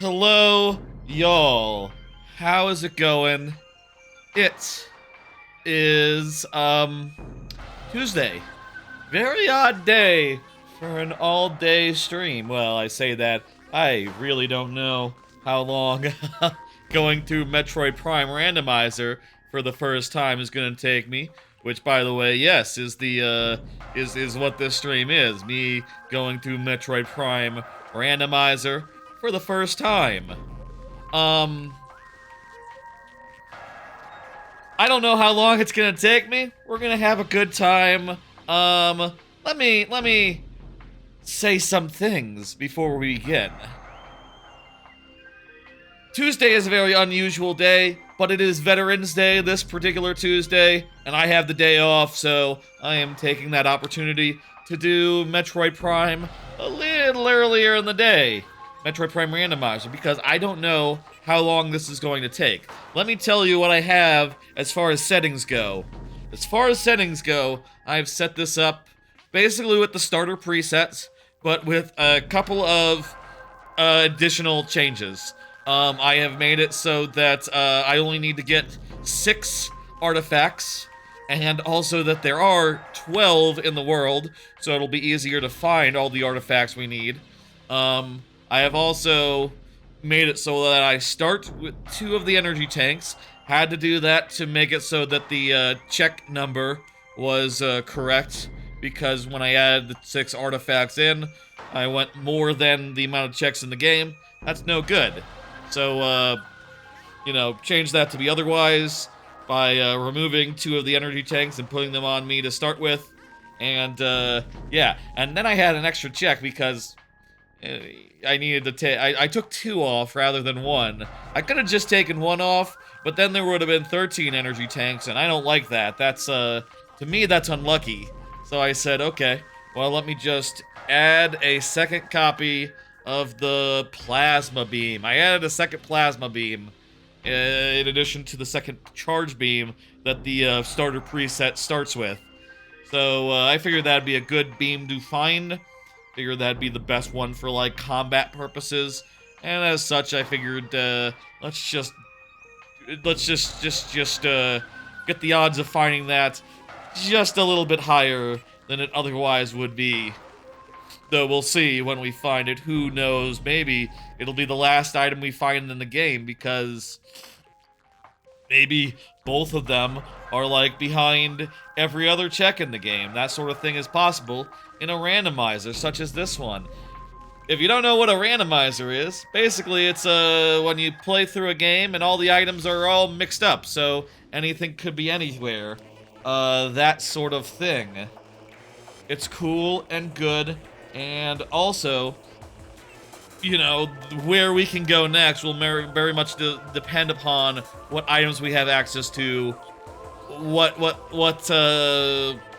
Hello, y'all. How is it going? It is, Tuesday. Very odd day for an all-day stream. Well, I say that. I really don't know how long going through Metroid Prime Randomizer for the first time is gonna take me. Which, by the way, yes, is is what this stream is. Me going through Metroid Prime Randomizer for the first time. Um, I don't know how long it's gonna take me. We're gonna have a good time. Let me say some things before we begin. Tuesday is a very unusual day, but it is Veterans Day this particular Tuesday, and I have the day off, so I am taking that opportunity to do Metroid Prime a little earlier in the day. Metroid Prime Randomizer, because I don't know how long this is going to take. Let me tell you what I have as far as settings go. As far as settings go, I've set this up basically with the starter presets, but with a couple of additional changes. I have made it so that I only need to get 6 artifacts, and also that there are 12 in the world, so it'll be easier to find all the artifacts we need. I have also made it so that I start with 2 of the energy tanks. Had to do that to make it so that the check number was correct, because when I added the 6 artifacts in, I went more than the amount of checks in the game. That's no good. So, change that to be otherwise by removing 2 of the energy tanks and putting them on me to start with. And, yeah. And then I had an extra check because I needed to take... I took 2 off rather than 1. I could have just taken 1 off, but then there would have been 13 energy tanks, and I don't like that. That's, to me, that's unlucky. So I said, okay, well, let me just add a second copy of the plasma beam. I added a second plasma beam in addition to the second charge beam that the starter preset starts with. So I figured that'd be a good beam to find. Figured that'd be the best one for like combat purposes. And as such, I figured let's just get the odds of finding that just a little bit higher than it otherwise would be. Though we'll see when we find it. Who knows? Maybe it'll be the last item we find in the game, because maybe both of them are like behind every other check in the game. That sort of thing is possible in a randomizer such as this one. If you don't know what a randomizer is, basically it's when you play through a game and all the items are all mixed up, so anything could be anywhere. That sort of thing. It's cool and good. And also, where we can go next will very much depend upon what items we have access to, what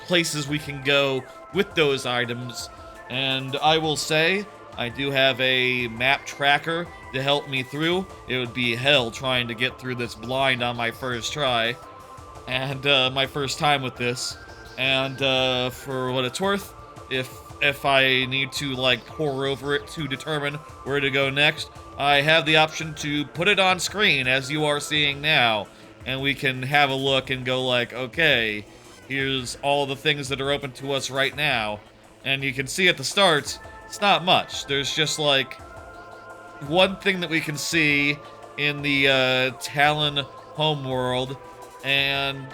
places we can go with those items. And I will say, I do have a map tracker to help me through. It would be hell trying to get through this blind on my first try, and my first time with this. And for what it's worth, if I need to, like, pore over it to determine where to go next, I have the option to put it on screen, as you are seeing now, and we can have a look and go like, okay, here's all the things that are open to us right now. And you can see at the start, it's not much. There's just, like, one thing that we can see in the Talon homeworld, and,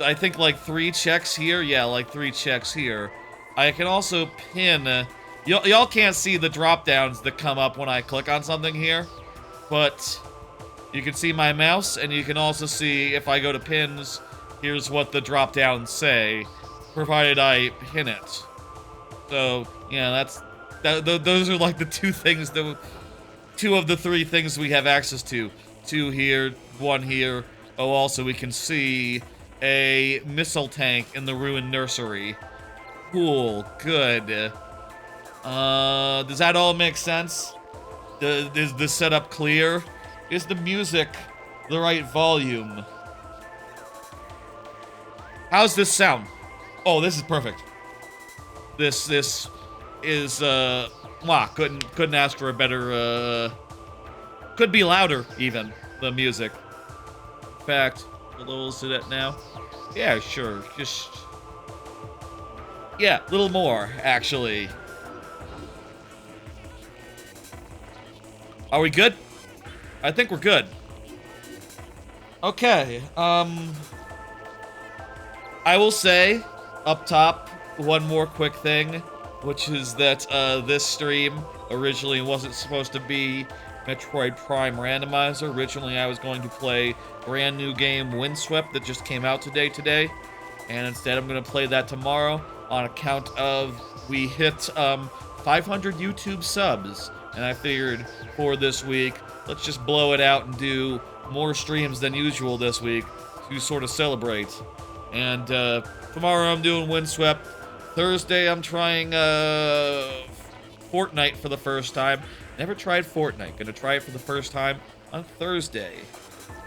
I think like 3 checks here. Yeah, like 3 checks here. I can also pin... Y'all can't see the drop downs that come up when I click on something here, but you can see my mouse, and you can also see if I go to pins, here's what the drop downs say, provided I pin it. So yeah, those are like the 2 things that 2 of the 3 things we have access to. 2 here, 1 here. Oh, also we can see a missile tank in the ruined nursery. Cool, good. Does that all make sense? Is the setup clear? Is the music the right volume? How's this sound? Oh, this is perfect. This is, wow, couldn't ask for a better, could be louder, even, the music. In fact, what level is it at now? Yeah, sure, just, yeah, a little more, actually. Are we good? I think we're good. Okay, I will say, up top, one more quick thing, which is that, this stream originally wasn't supposed to be Metroid Prime Randomizer. Originally, I was going to play brand new game Windswept that just came out today, and instead I'm gonna play that tomorrow on account of we hit, 500 YouTube subs, and I figured for this week, let's just blow it out and do more streams than usual this week to sort of celebrate. And tomorrow I'm doing Windswept. Thursday I'm trying Fortnite for the first time. Never tried Fortnite. Gonna try it for the first time on Thursday.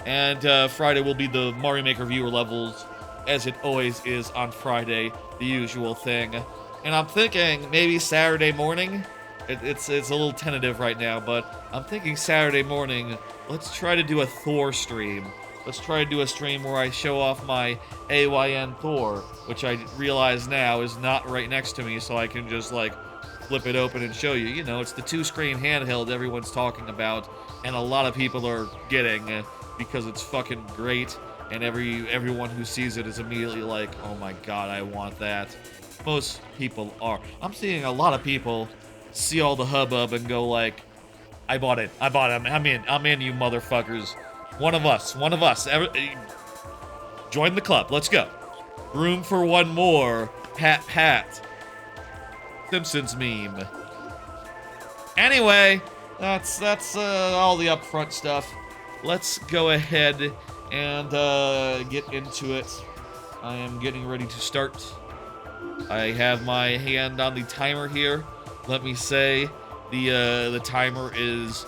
And Friday will be the Mario Maker viewer levels, as it always is on Friday, the usual thing. And I'm thinking maybe Saturday morning. It's a little tentative right now, but I'm thinking Saturday morning, let's try to do a Thor stream. Let's try to do a stream where I show off my AYN Thor, which I realize now is not right next to me, so I can just, like, flip it open and show you. You know, it's the two-screen handheld everyone's talking about, and a lot of people are getting, because it's fucking great, and everyone who sees it is immediately like, oh my god, I want that. Most people are. I'm seeing a lot of people see all the hubbub and go like, I bought it, I'm in, you motherfuckers. One of us. Join the club. Let's go. Room for one more. Pat. Simpsons meme. Anyway, that's all the upfront stuff. Let's go ahead and get into it. I am getting ready to start. I have my hand on the timer here. Let me say the timer is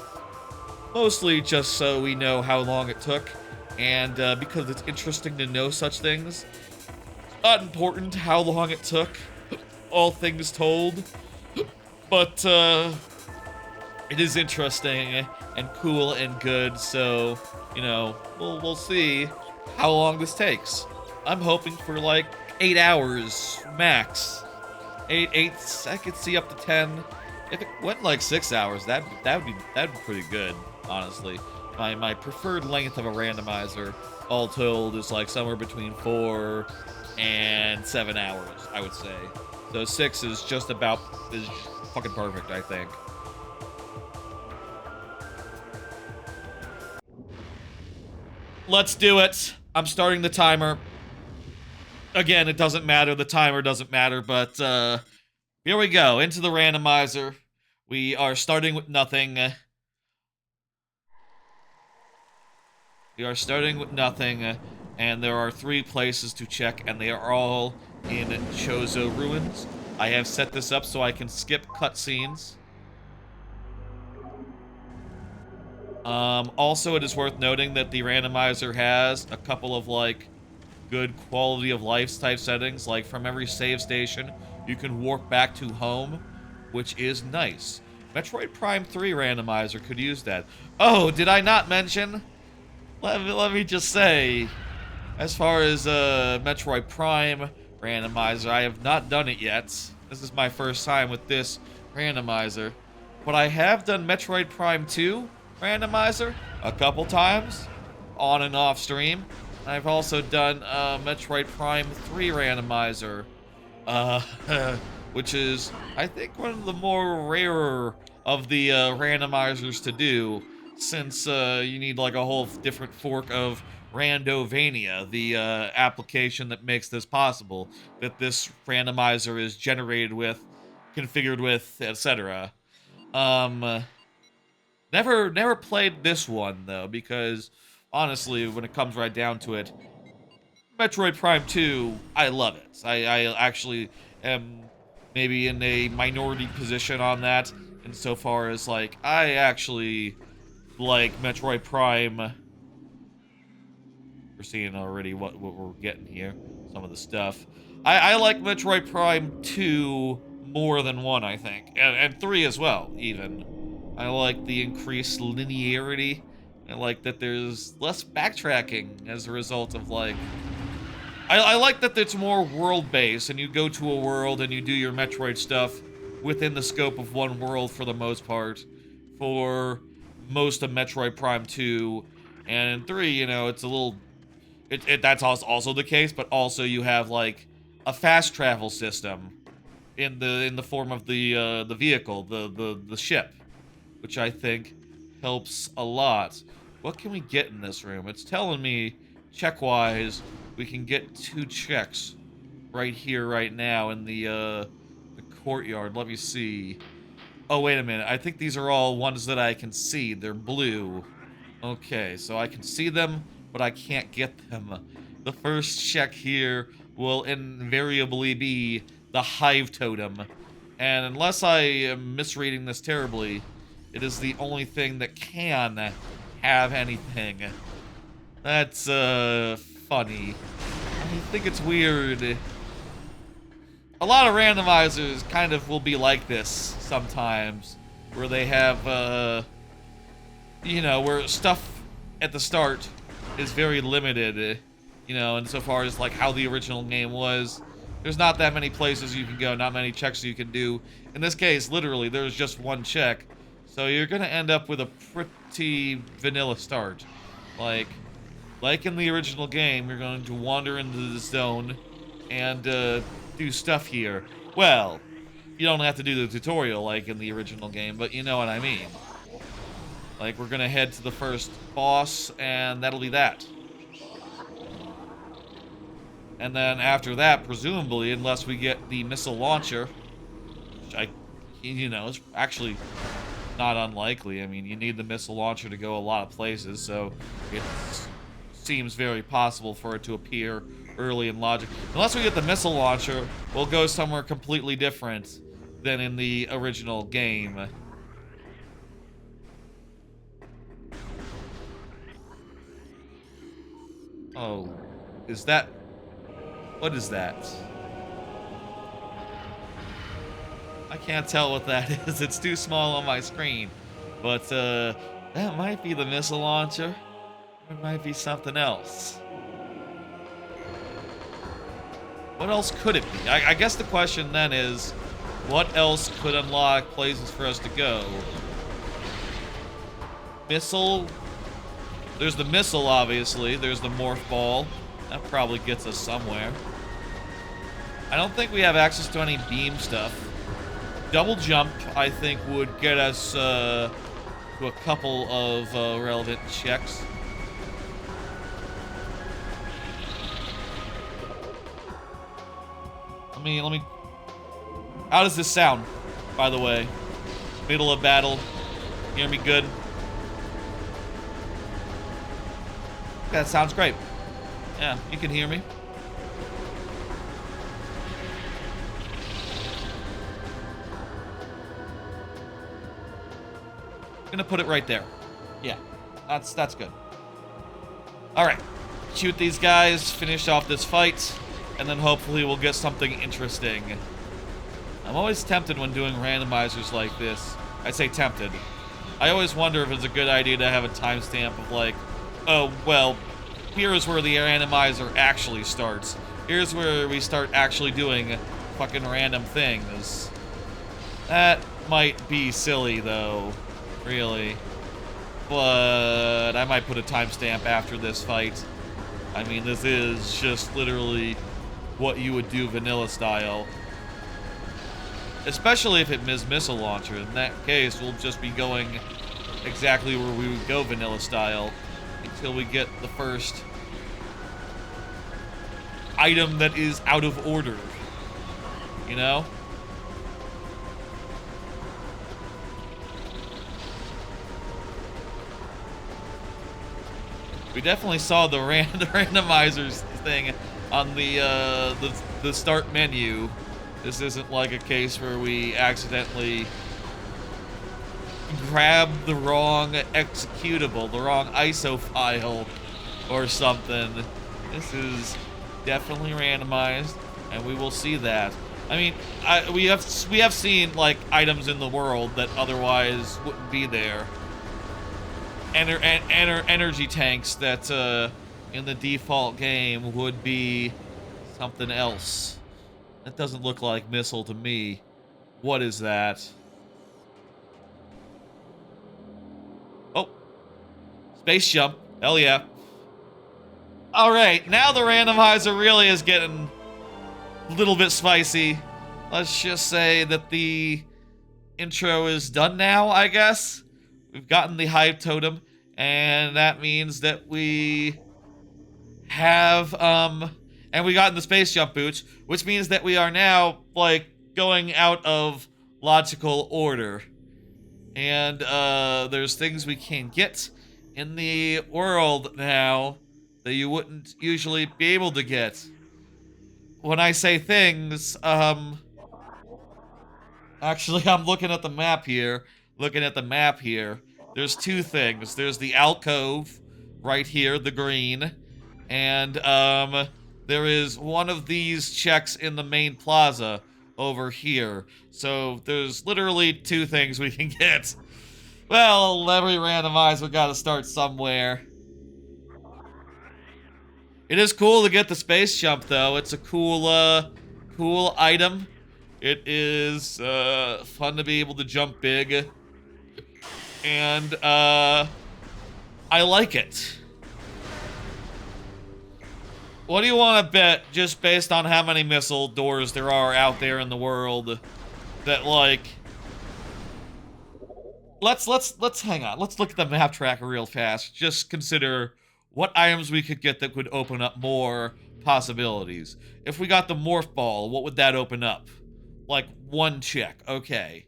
mostly just so we know how long it took, and because it's interesting to know such things. It's not important how long it took, all things told, but it is interesting and cool and good, so, you know, we'll see how long this takes. I'm hoping for like 8 hours max. 8, I could see up to 10. If it went like 6 hours, that'd be pretty good, honestly. My preferred length of a randomizer, all told, is like somewhere between 4 and 7 hours, I would say. So 6 is just fucking perfect, I think. Let's do it. I'm starting the timer. Again, it doesn't matter. The timer doesn't matter, but here we go. Into the randomizer. We are starting with nothing. And there are 3 places to check, and they are all in Chozo Ruins. I have set this up so I can skip cutscenes. Also, it is worth noting that the randomizer has a couple of, like, good quality of life type settings. Like, from every save station, you can warp back to home, which is nice. Metroid Prime 3 randomizer could use that. Oh, did I not mention? Let me just say, as far as Metroid Prime randomizer, I have not done it yet. This is my first time with this randomizer. But I have done Metroid Prime 2 randomizer a couple times, on and off stream. I've also done Metroid Prime 3 randomizer, which is, I think, one of the more rarer of the randomizers to do, since you need like a whole different fork of Randovania, the application that makes this possible, that this randomizer is generated with, configured with, etc. Never played this one though, because honestly, when it comes right down to it, Metroid Prime 2, I love it. I actually am maybe in a minority position on that, insofar as, like, I actually like Metroid Prime. We're seeing already what we're getting here, some of the stuff. I like Metroid Prime 2 more than one, I think. And three as well, even. I like the increased linearity. I like that there's less backtracking as a result of, like... I like that it's more world-based, and you go to a world and you do your Metroid stuff within the scope of one world for the most part, for most of Metroid Prime 2. And in 3, you know, it's a little... that's also the case, but also you have, like, a fast travel system in the form of the vehicle, the ship, which I think helps a lot. What can we get in this room? It's telling me, check-wise, we can get 2 checks right here, right now, in the courtyard. Let me see. Oh, wait a minute. I think these are all ones that I can see. They're blue. Okay, so I can see them, but I can't get them. The first check here will invariably be the Hive Totem. And unless I am misreading this terribly, it is the only thing that can have anything. That's, funny. I think it's weird. A lot of randomizers kind of will be like this sometimes, where they have, you know, where stuff at the start is very limited, you know, insofar as, like, how the original game was. There's not that many places you can go, not many checks you can do. In this case, literally, there's just one check. So you're gonna end up with a pretty vanilla start. Like in the original game, you're going to wander into the zone and do stuff here. Well, you don't have to do the tutorial like in the original game, but you know what I mean. Like, we're gonna head to the first boss, and that'll be that. And then after that, presumably, unless we get the missile launcher, which you know, is actually not unlikely. I mean, you need the missile launcher to go a lot of places, so it seems very possible for it to appear early in logic. Unless we get the missile launcher, we'll go somewhere completely different than in the original game. Oh, is that... what is that? I can't tell what that is. It's too small on my screen. But, that might be the missile launcher. It might be something else. What else could it be? I guess the question then is, what else could unlock places for us to go? Missile? There's the missile, obviously. There's the morph ball. That probably gets us somewhere. I don't think we have access to any beam stuff. Double jump, I think, would get us to a couple of relevant checks. Let me... How does this sound, by the way? Middle of battle. Hear me good? That sounds great. Yeah, you can hear me. Gonna put it right there. Yeah, that's good. All right, shoot these guys, finish off this fight, and then hopefully we'll get something interesting. I'm always tempted when doing randomizers like this. I say tempted. I always wonder if it's a good idea to have a timestamp of like, oh, well, here's where the randomizer actually starts. Here's where we start actually doing fucking random things. That might be silly, though. Really. But I might put a timestamp after this fight. I mean, this is just literally what you would do vanilla style. Especially if it is missile launcher. In that case, we'll just be going exactly where we would go vanilla style until we get the first item that is out of order. You know? We definitely saw the randomizers thing on the start menu. This isn't like a case where we accidentally grab the wrong executable, the wrong ISO file or something. This is definitely randomized, and we will see that. I mean, we have seen like items in the world that otherwise wouldn't be there. Energy tanks that in the default game would be something else. That doesn't look like missile to me. What is that? Oh, space jump. Hell yeah. All right, now the randomizer really is getting a little bit spicy. Let's just say that the intro is done now, I guess. We've gotten the hype totem, and that means that we have, and we got in the space jump boots, which means that we are now, like, going out of logical order. And, there's things we can get in the world now that you wouldn't usually be able to get. When I say things, actually, I'm looking at the map here. There's two things. There's the alcove right here, the green. And, there is one of these checks in the main plaza over here. So there's literally two things we can get. Well, every randomizer gotta start somewhere. It is cool to get the space jump, though. It's a cool item. It is, fun to be able to jump big. And, I like it. What do you want to bet, just based on how many missile doors there are out there in the world, that, like... Let's hang on. Let's look at the map tracker real fast. Just consider what items we could get that could open up more possibilities. If we got the morph ball, what would that open up? Like, one check. Okay.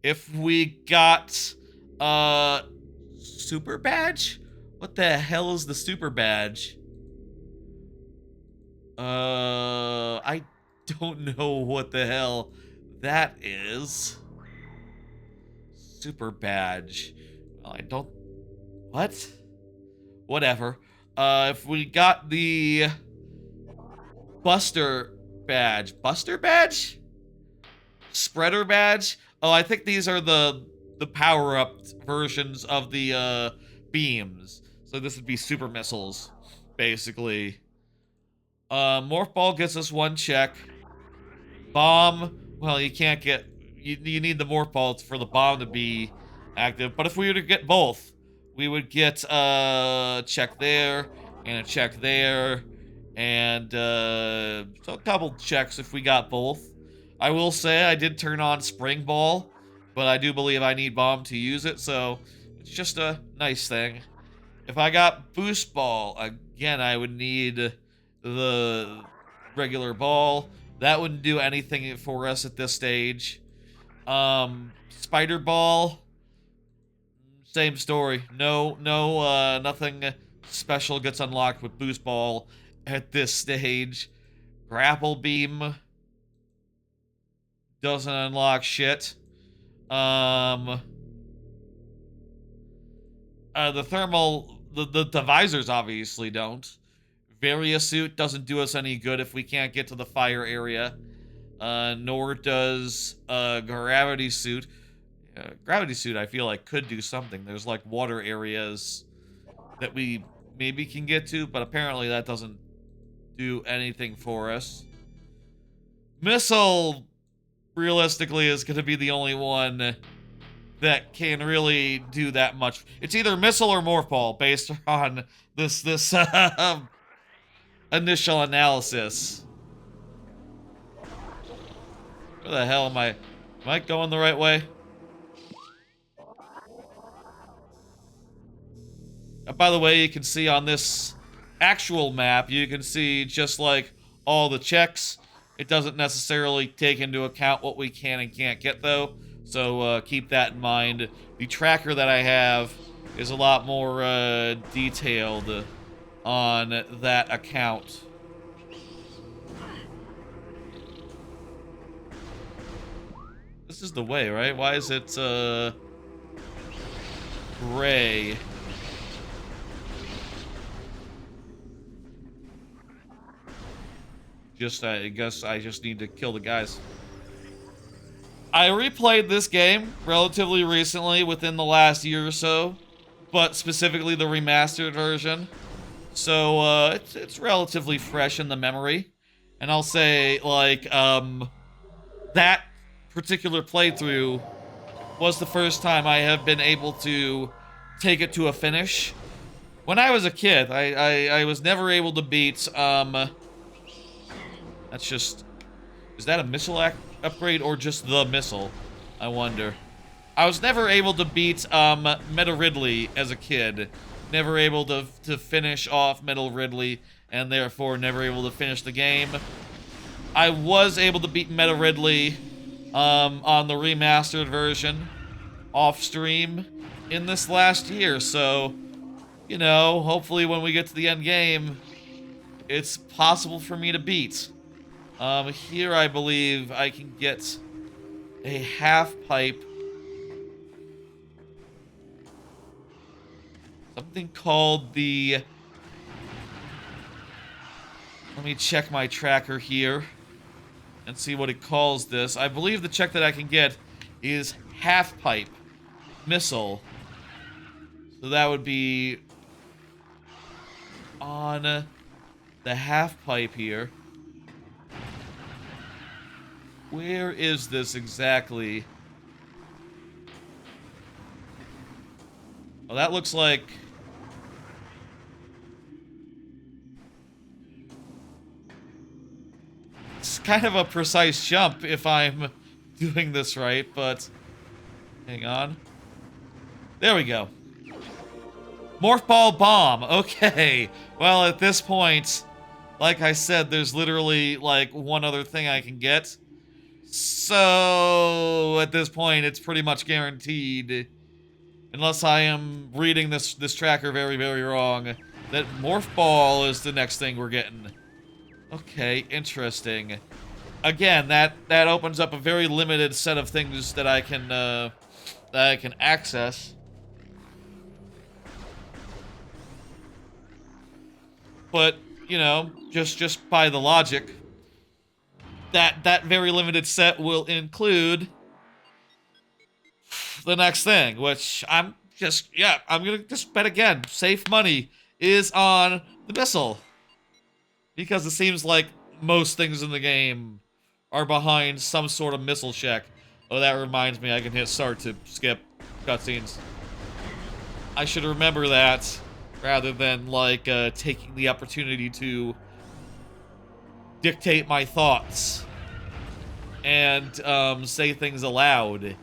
If we got, super badge? What the hell is the super badge? I don't know what the hell that is. Super badge. Well, I don't... What? Whatever. If we got the Buster badge. Buster badge? Spreader badge? Oh, I think these are the power-up versions of the, beams. So this would be super missiles, basically. Morph ball gets us one check. Bomb, well, you can't get... You need the morph ball for the bomb to be active. But if we were to get both, we would get a check there and a check there. And so a couple checks if we got both. I will say I did turn on Spring Ball, but I do believe I need bomb to use it. So it's just a nice thing. If I got Boost Ball, again, I would need the regular ball. That wouldn't do anything for us at this stage. Spider Ball, same story. Nothing special gets unlocked with Boost Ball at this stage. Grapple Beam doesn't unlock shit. The thermal, the visors obviously don't. Varia Suit doesn't do us any good if we can't get to the fire area. Nor does Gravity Suit. Gravity Suit, I feel like, could do something. There's, like, water areas that we maybe can get to, but apparently that doesn't do anything for us. Missile, realistically, is going to be the only one that can really do that much. It's either Missile or Morph Ball, based on this initial analysis. Where the hell am I? Am I going the right way? By the way, you can see on this actual map, you can see just like all the checks. It doesn't necessarily take into account what we can and can't get, though. So keep that in mind. The tracker that I have is a lot more detailed on that account. This is the way, right? Why is it gray? I guess I just need to kill the guys. I replayed this game relatively recently, within the last year or so, but specifically the remastered version. So it's relatively fresh in the memory, and I'll say like that particular playthrough was the first time I have been able to take it to a finish. When I was a kid, I was never able to beat that's just, is that a missile upgrade or just the missile? I wonder. I was never able to beat Meta Ridley as a kid. Never able to finish off Metal Ridley, and therefore never able to finish the game. I was able to beat Meta Ridley on the remastered version off stream in this last year, so, you know, hopefully when we get to the end game, it's possible for me to beat. Here I believe I can get a half pipe. Something called the... Let me check my tracker here and see what it calls this. I believe the check that I can get is half pipe missile. So that would be on the half pipe here. Where is this exactly? Oh, that looks like... It's kind of a precise jump if I'm doing this right, but... Hang on. There we go. Morph Ball Bomb. Okay. Well, at this point, like I said, there's literally, like, one other thing I can get. So, at this point, it's pretty much guaranteed, unless I am reading this tracker very, very wrong, that Morph Ball is the next thing we're getting. Okay, interesting. Again, that opens up a very limited set of things that I can access. But, you know, just by the logic, that very limited set will include the next thing, which I'm gonna just bet again, safe money is on the missile. Because it seems like most things in the game are behind some sort of missile check. Oh, that reminds me, I can hit start to skip cutscenes. I should remember that, rather than, like, taking the opportunity to dictate my thoughts and say things aloud.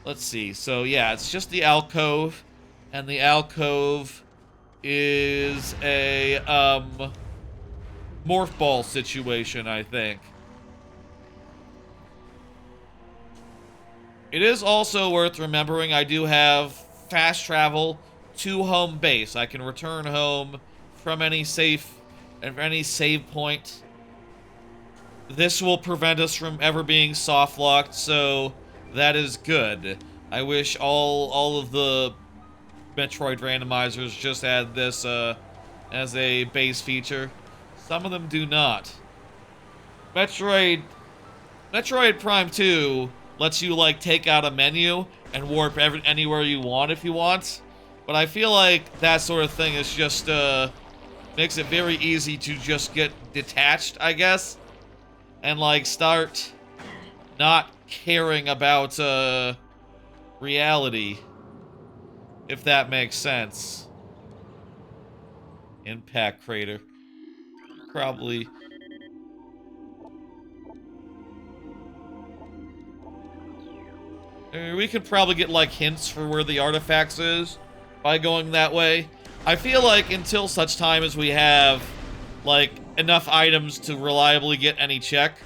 Let's see. So, yeah, it's just the alcove, and the alcove is a morph ball situation, I think. It is also worth remembering I do have fast travel to home base. I can return home from any save point. This will prevent us from ever being soft locked, so that is good. I wish all of the Metroid randomizers just had this as a base feature. Some of them do not. Metroid Prime 2 lets you, like, take out a menu and warp anywhere you want if you want. But I feel like that sort of thing is just, makes it very easy to just get detached, I guess. And, like, start not caring about, reality. If that makes sense. Impact crater. Probably... We could probably get, like, hints for where the artifacts is by going that way. I feel like until such time as we have, like, enough items to reliably get any check,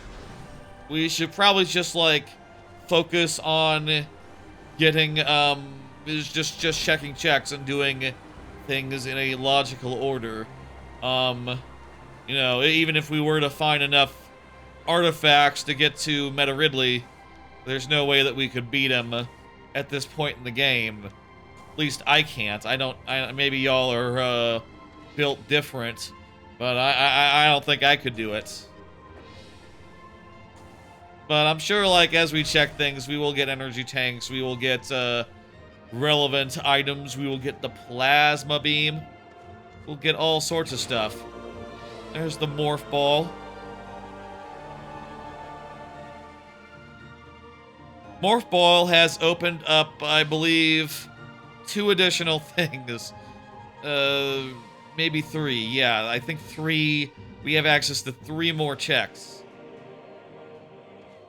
we should probably just, like, focus on getting, just checking checks and doing things in a logical order. You know, even if we were to find enough artifacts to get to Meta Ridley, there's no way that we could beat him at this point in the game. At least I can't. Maybe y'all are built different, but I don't think I could do it. But I'm sure, like, as we check things, we will get energy tanks, we will get relevant items, we will get the plasma beam, we'll get all sorts of stuff. There's the morph ball. Morph ball has opened up, I believe, 2 additional things. Maybe 3. Yeah, I think 3. We have access to 3 more checks.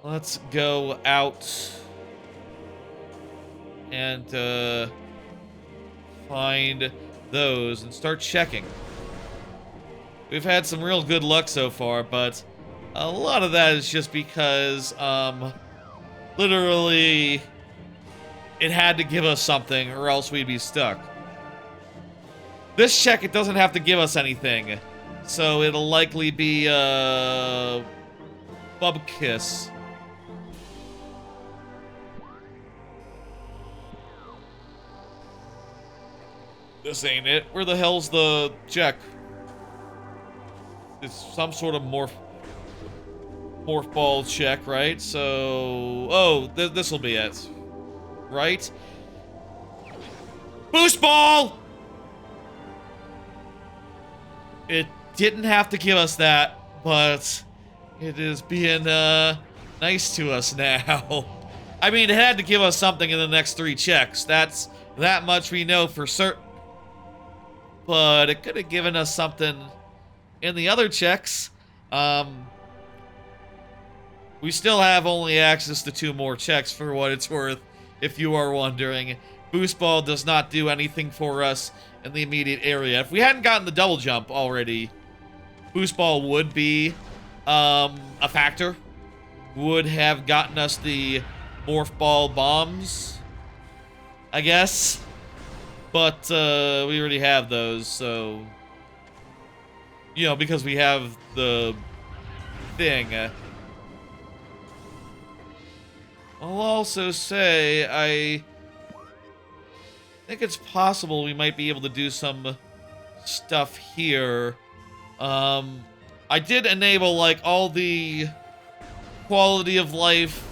Let's go out and find those and start checking. We've had some real good luck so far, but a lot of that is just because, literally, it had to give us something or else we'd be stuck. This check, it doesn't have to give us anything, so it'll likely be, Bub Kiss. This ain't it. Where the hell's the check? It's some sort of morph ball check, right? So, oh, this'll be it, right? Boost ball! It didn't have to give us that, but it is being nice to us now. I mean, it had to give us something in the next 3 checks. That's that much we know for certain. But it could have given us something in the other checks. We still have only access to 2 more checks for what it's worth, if you are wondering. Boost ball does not do anything for us in the immediate area. If we hadn't gotten the double jump already, boost ball would be a factor. Would have gotten us the morph ball bombs, I guess. But we already have those, so, you know, because we have the thing. I'll also say I think it's possible we might be able to do some stuff here. I did enable, like, all the quality of life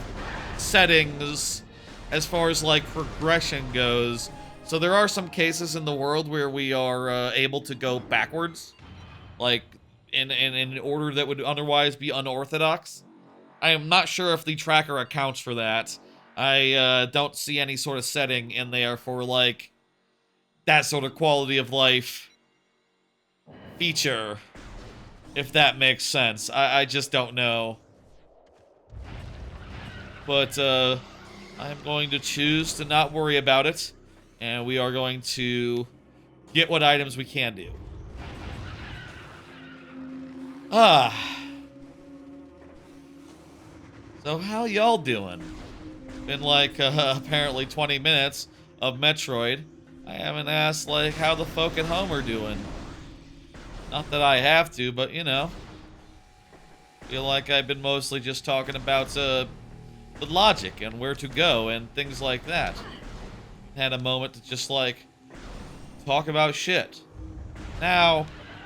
settings as far as, like, progression goes. So there are some cases in the world where we are able to go backwards, like in an order that would otherwise be unorthodox. I am not sure if the tracker accounts for that. I don't see any sort of setting in there for, like, that sort of quality of life feature, if that makes sense. I just don't know. But I'm going to choose to not worry about it. And we are going to get what items we can do. So how y'all doing? Been like apparently 20 minutes of Metroid. I haven't asked, like, how the folk at home are doing. Not that I have to, but, you know. Feel like I've been mostly just talking about the logic and where to go and things like that. Had a moment to just, like, talk about shit. Now,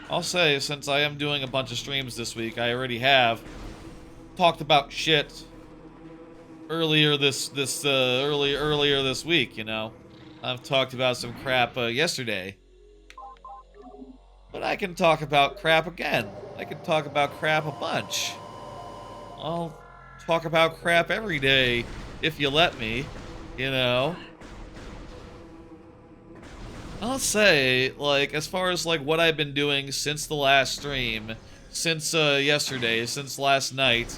I'll say, since I am doing a bunch of streams this week, I already have talked about shit earlier this week, you know. I've talked about some crap yesterday. But I can talk about crap again. I can talk about crap a bunch. I'll talk about crap every day, if you let me, you know. I'll say, like, as far as, like, what I've been doing since the last stream, since yesterday, since last night,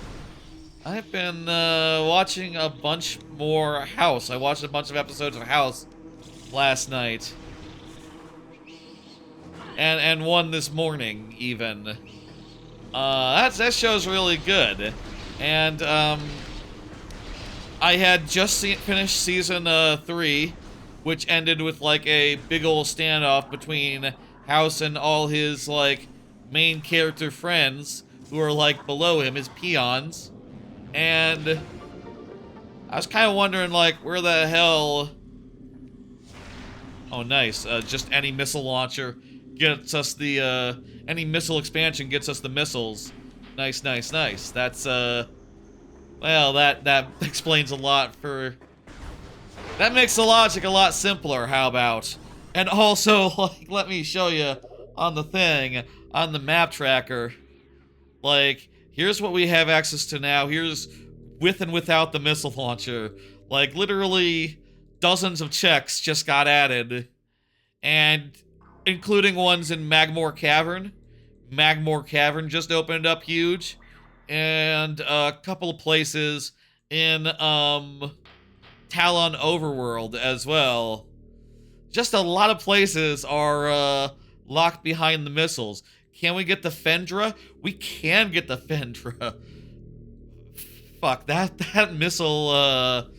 I've been watching a bunch more House. I watched a bunch of episodes of House last night. And one this morning, even. That show's really good. And, I had just finished season 3, which ended with, like, a big ol' standoff between House and all his, like, main character friends, who are, like, below him, his peons. And I was kind of wondering, like, where the hell Oh, nice. Just any missile launcher gets us the, any missile expansion gets us the missiles. Nice, nice, nice. That's, well, that explains a lot for... That makes the logic a lot simpler, how about? And also, like, let me show you on the thing, on the map tracker. Like, here's what we have access to now. Here's with and without the missile launcher. Like, literally dozens of checks just got added. And including ones in Magmore Cavern. Magmore Cavern just opened up huge. And a couple of places in, Talon Overworld as well. Just a lot of places are, locked behind the missiles. Can we get the Fendra? We can get the Fendra. Fuck, that missile,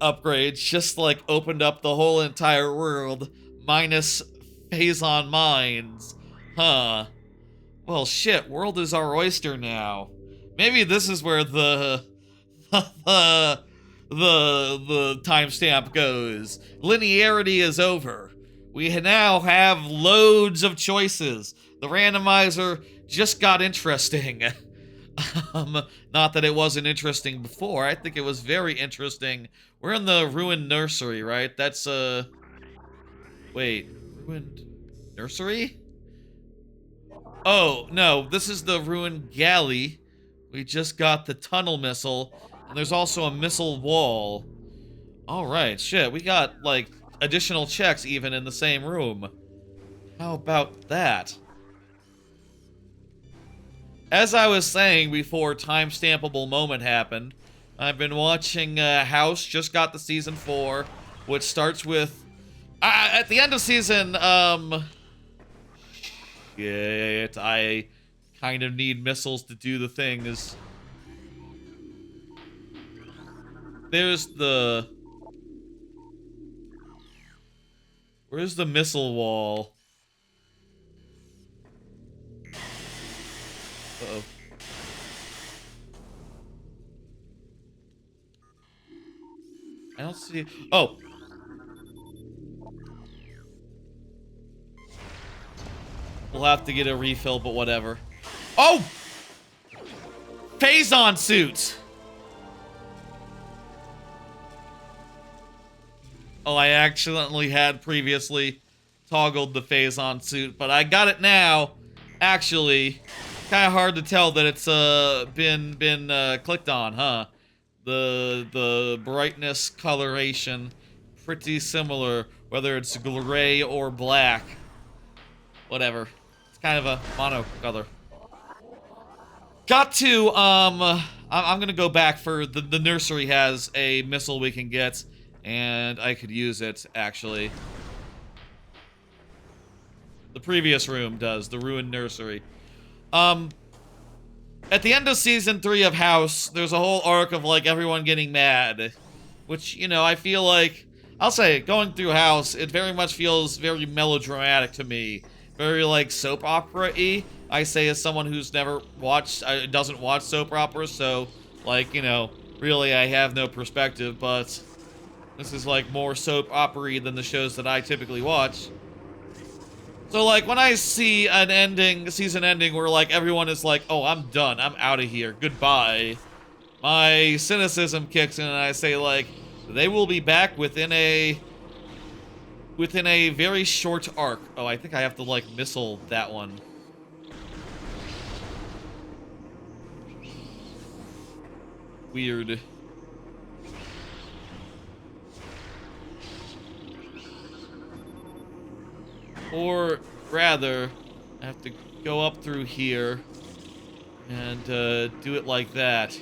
upgrade just, like, opened up the whole entire world. Minus Phazon Mines. Huh. Well, shit, world is our oyster now. Maybe this is where the timestamp goes. Linearity is over. We now have loads of choices. The randomizer just got interesting. Not that it wasn't interesting before. I think it was very interesting. We're in the ruined nursery, right? That's, wait. Ruined nursery? Oh, no. This is the ruined galley. We just got the tunnel missile. And there's also a missile wall. Alright, shit. We got, like, additional checks even in the same room. How about that? As I was saying before timestampable moment happened, I've been watching House, just got the season 4, which starts with... at the end of season, shit, I kind of need missiles to do the thing. There's the... Where's the missile wall? Uh-oh. I don't see... Oh! We'll have to get a refill, but whatever. Oh! Phazon suit! Oh, I accidentally had previously toggled the Phazon suit, but I got it now. Actually, kind of hard to tell that it's been clicked on, huh? The brightness coloration pretty similar, whether it's gray or black. Whatever. It's kind of a mono color. Got to I'm gonna go back for the nursery has a missile we can get. And I could use it, actually. The previous room does, the ruined nursery. At the end of season 3 of House, there's a whole arc of, like, everyone getting mad. Which, you know, I feel like... I'll say, going through House, it very much feels very melodramatic to me. Very, like, soap opera-y. I say as someone who's never watched... doesn't watch soap operas, so, like, you know, really I have no perspective, but... This is, like, more soap opera-y than the shows that I typically watch. So, like, when I see an ending, season ending, where, like, everyone is like, oh, I'm done, I'm out of here, goodbye, my cynicism kicks in and I say, like, they will be back within a very short arc. Oh, I think I have to, like, missile that one. Weird. Or, rather, I have to go up through here and do it like that.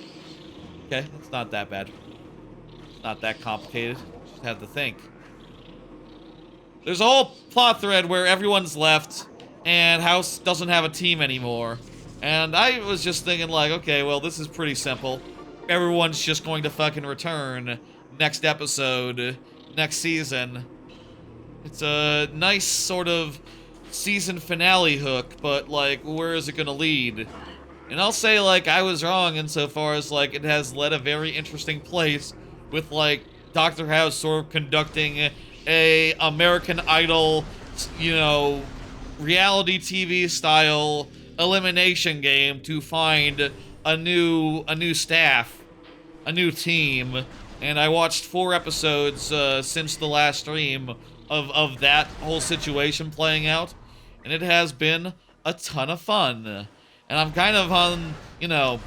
Okay, that's not that bad. Not that complicated. Just have to think. There's a whole plot thread where everyone's left and House doesn't have a team anymore. And I was just thinking, like, okay, well, this is pretty simple. Everyone's just going to fucking return next episode, next season. It's a nice sort of season finale hook, but, like, where is it gonna lead? And I'll say, like, I was wrong insofar as, like, it has led a very interesting place with, like, Dr. House sort of conducting a American Idol, you know, reality TV style elimination game to find a new staff, a new team, and I watched 4 episodes since the last stream of that whole situation playing out, and it has been a ton of fun. And I'm kind of on, you know,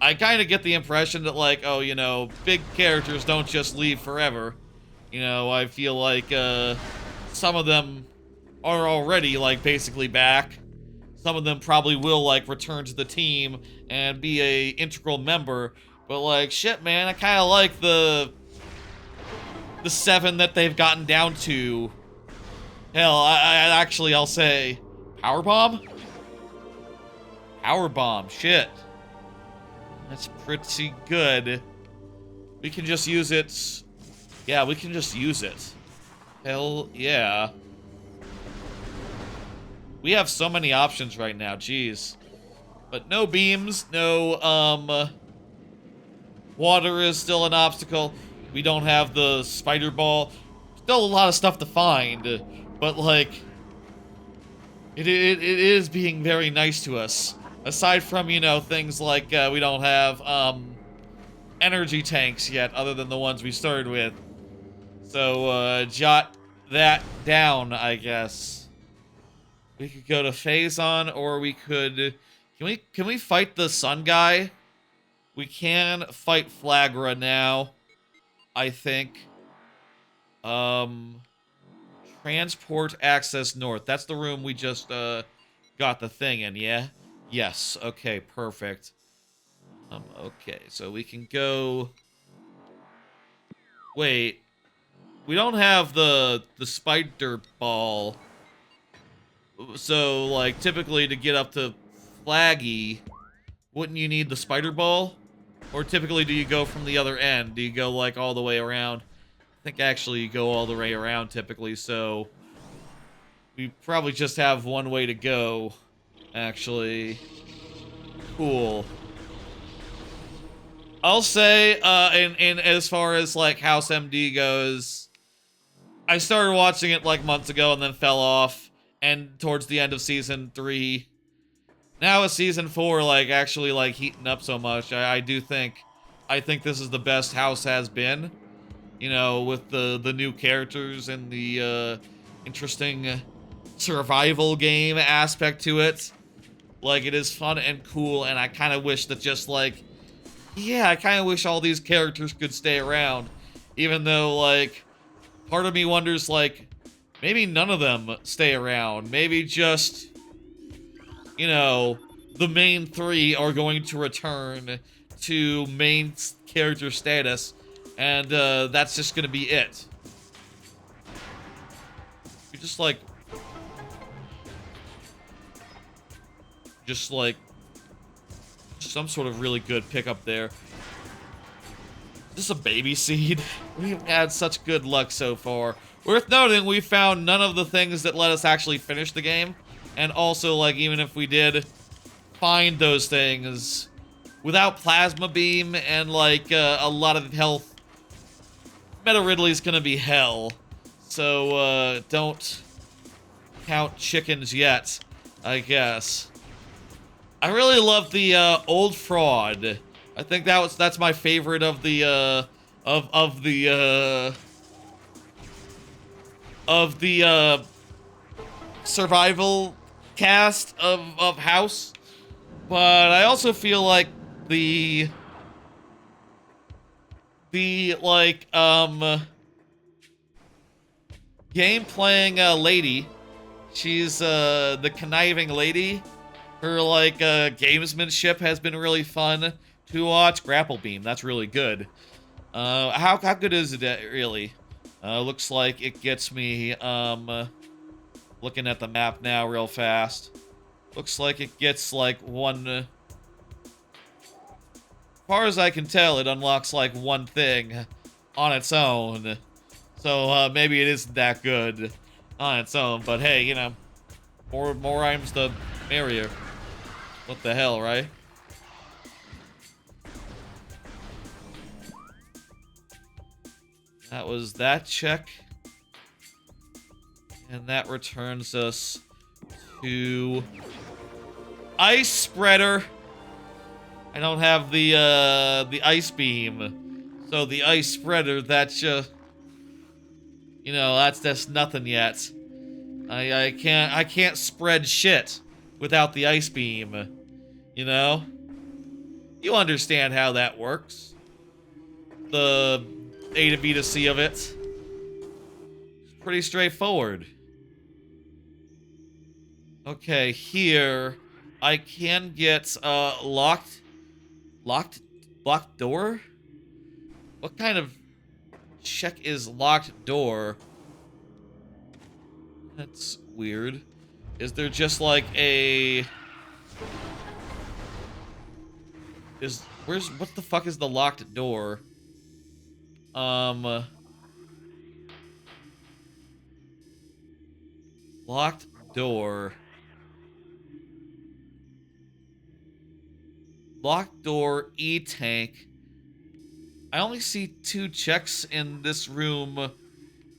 I kind of get the impression that, like, oh, you know, big characters don't just leave forever. You know, I feel like some of them are already, like, basically back. Some of them probably will, like, return to the team and be a integral member. But, like, shit, man, I kind of like the 7 that they've gotten down to. Hell, I'll say power bomb. Power bomb, shit. That's pretty good. We can just use it. Yeah, we can just use it. Hell yeah. We have so many options right now, jeez. But no beams, no, water is still an obstacle. We don't have the spider ball. Still a lot of stuff to find, but, like, it is being very nice to us. Aside from, you know, things like, we don't have, energy tanks yet, other than the ones we started with. So, jot that down, I guess. We could go to Phazon, or we could... Can we fight the sun guy? We can fight Flagra now, I think. Transport access north. That's the room we just, got the thing in, yeah? Yes, okay, perfect. Okay, so we can go... Wait. We don't have the spider ball. So, like, typically to get up to Flaggy, wouldn't you need the spider ball? Or typically do you go from the other end? Do you go, like, all the way around? I think actually you go all the way around typically, so... We probably just have one way to go, actually. Cool. I'll say, in as far as, like, House MD goes, I started watching it, like, months ago and then fell off, and towards the end of Season 3... Now with Season 4, like, actually, like, heating up so much, I think this is the best House has been. You know, with the new characters and the, interesting survival game aspect to it. Like, it is fun and cool, and I kind of wish that just, like... Yeah, I kind of wish all these characters could stay around. Even though, like, part of me wonders, like, maybe none of them stay around. Maybe just... You know, the main 3 are going to return to main character status, and that's just gonna be it. You just like, some sort of really good pickup there. Is this a baby seed? We've had such good luck so far. Worth noting, we found none of the things that let us actually finish the game. And also, like, even if we did find those things, without Plasma Beam and, like, a lot of health, Meta Ridley's gonna be hell. So, don't count chickens yet, I guess. I really love the, Old Fraud. I think that's my favorite of the, survival cast of House, but I also feel like the game playing lady, she's the conniving lady, her like gamesmanship has been really fun to watch. Grapple Beam, that's really good. How good is it really? Looks like it gets me looking at the map now real fast. Looks like it gets, like, one... as far as I can tell, it unlocks, like, one thing on its own. So, maybe it isn't that good on its own. But, hey, you know, more items the merrier. What the hell, right? That was that check. And that returns us to Ice Spreader. I don't have the Ice Beam. So the Ice Spreader, that's just, you know, that's just nothing yet. I can't spread shit without the Ice Beam. You know? You understand how that works. The A to B to C of it. It's pretty straightforward. Okay, here I can get locked door? What kind of check is locked door? That's weird. Is there just like a what the fuck is the locked door? Locked door. Locked door, E-tank. I only see 2 checks in this room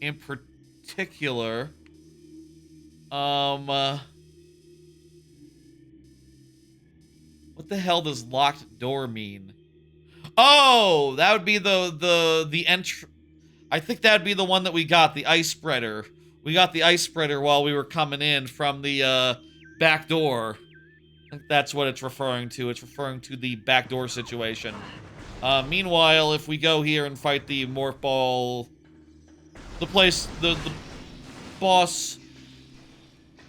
in particular. What the hell does locked door mean? Oh, that would be the entry. I think that'd be the one that we got, the ice spreader. We got the ice spreader while we were coming in from the back door. I think that's what it's referring to. It's referring to the back door situation. Meanwhile, if we go here and fight the morph ball, the boss.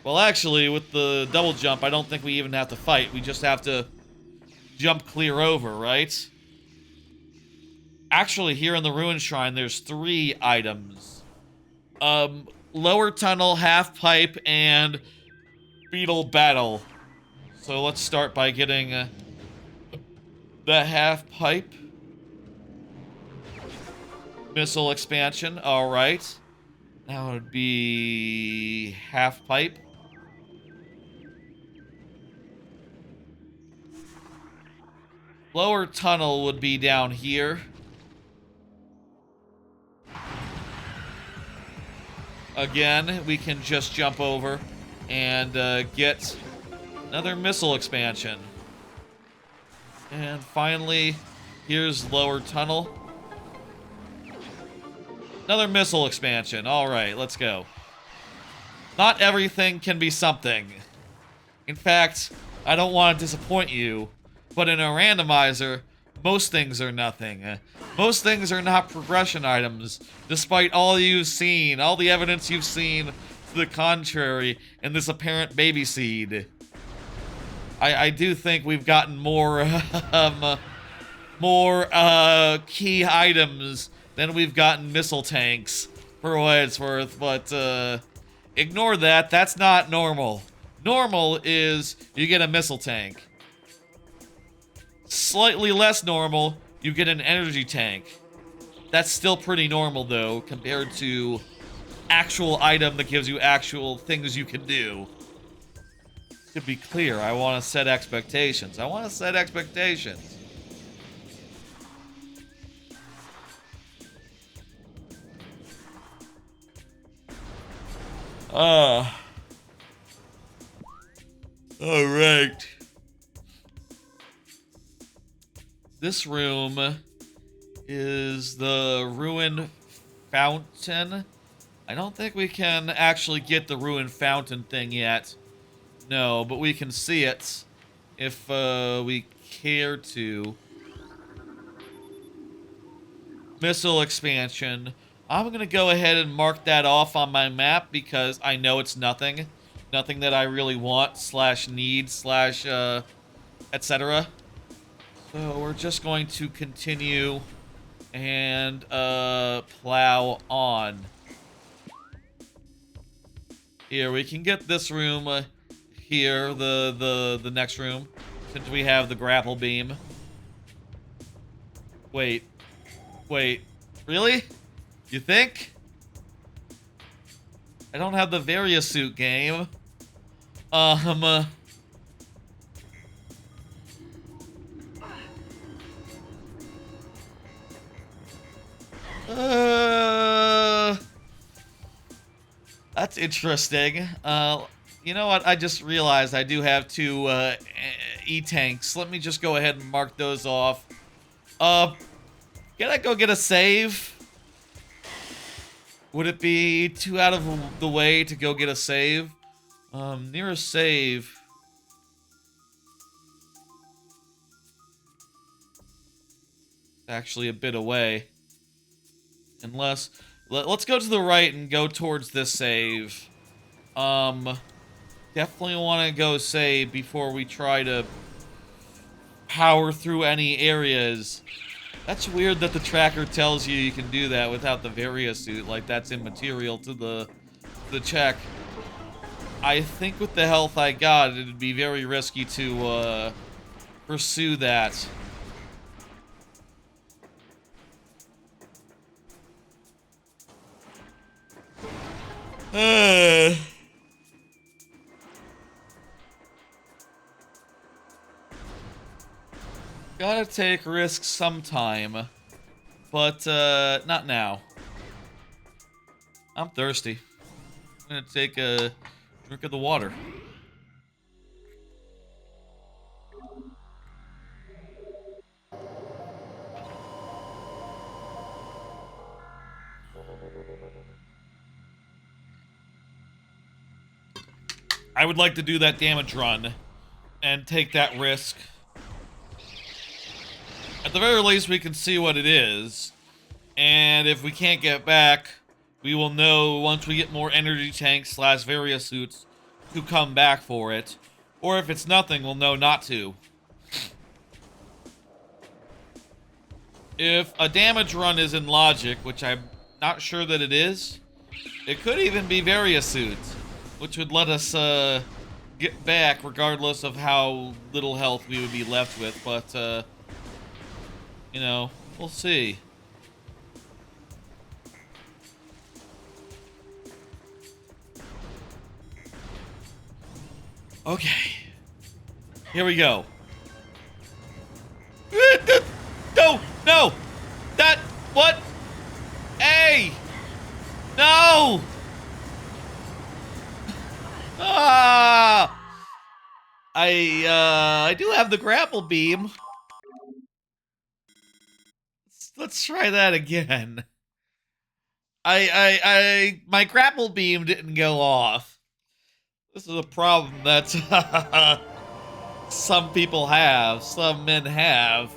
Well, actually, with the double jump, I don't think we even have to fight. We just have to jump clear over, right? Actually, here in the Ruin Shrine, there's 3 items. Lower tunnel, half pipe, and beetle battle. So let's start by getting the half pipe. Missile expansion, alright. That would be half pipe. Lower tunnel would be down here. Again, we can just jump over and get another missile expansion. And finally, here's lower tunnel. Another missile expansion. Alright, let's go. Not everything can be something. In fact, I don't want to disappoint you, but in a randomizer, most things are nothing. Most things are not progression items, despite all you've seen, all the evidence you've seen to the contrary in this apparent baby seed. I do think we've gotten more, key items than we've gotten missile tanks, for what it's worth, but, ignore that. That's not normal. Normal is you get a missile tank. Slightly less normal, you get an energy tank. That's still pretty normal, though, compared to actual item that gives you actual things you can do. To be clear, I want to set expectations. I want to set expectations. Alright. This room is the ruined fountain. I don't think we can actually get the ruined fountain thing yet. No, but we can see it if we care to. Missile expansion. I'm going to go ahead and mark that off on my map because I know it's nothing. Nothing that I really want, slash need, slash, etc. So we're just going to continue and plow on. Here, we can get this room here, the next room, since we have the grapple beam. Wait, really? You think? I don't have the Variasuit game. That's interesting. You know what? I just realized I do have two E-tanks. Let me just go ahead and mark those off. Can I go get a save? Would it be too out of the way to go get a save? Near a save. Actually a bit away. Unless... Let's go to the right and go towards this save. Definitely want to go save before we try to power through any areas. That's weird that the tracker tells you you can do that without the Varia suit. Like, that's immaterial to the check. I think with the health I got, it'd be very risky to pursue that. Gotta take risks sometime, but not now. I'm thirsty. I'm gonna take a drink of the water. I would like to do that damage run and take that risk. At the very least, we can see what it is. And if we can't get back, we will know once we get more energy tanks / Varia suits to come back for it. Or if it's nothing, we'll know not to. If a damage run is in logic, which I'm not sure that it is, it could even be Varia suits, which would let us get back regardless of how little health we would be left with. But, you know, we'll see. Okay. Here we go. No! No! That... What? Hey! No! Ah! I do have the grapple beam. Let's try that again. My grapple beam didn't go off. This is a problem that some people have, some men have.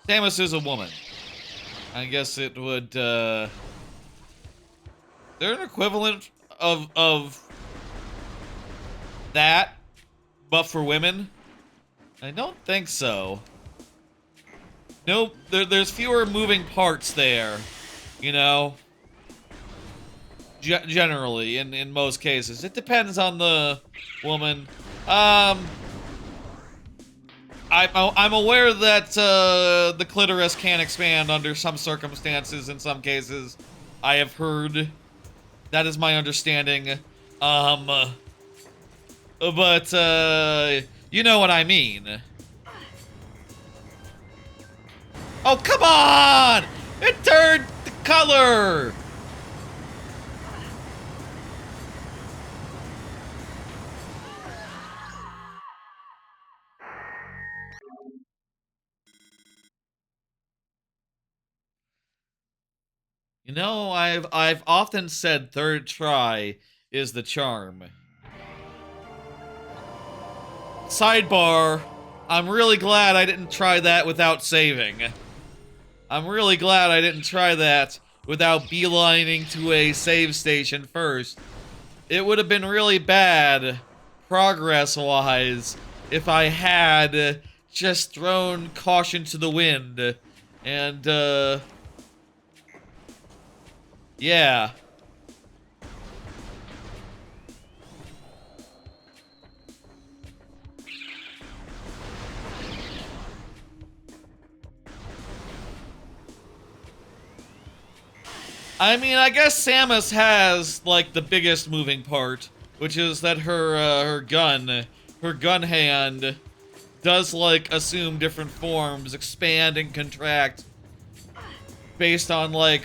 Samus is a woman. I guess it would, is there an equivalent of that, but for women? I don't think so. Nope, there's fewer moving parts there, you know? Generally, in most cases. It depends on the woman. I'm aware that the clitoris can expand under some circumstances in some cases. I have heard. That is my understanding. But you know what I mean. Oh, come on! It turned the color! You know, I've often said third try is the charm. Sidebar, I'm really glad I didn't try that without saving. I'm really glad I didn't try that without beelining to a save station first. It would have been really bad, progress-wise, if I had just thrown caution to the wind. And, yeah. I mean, I guess Samus has, like, the biggest moving part, which is that her gun hand does, like, assume different forms, expand and contract. based on, like,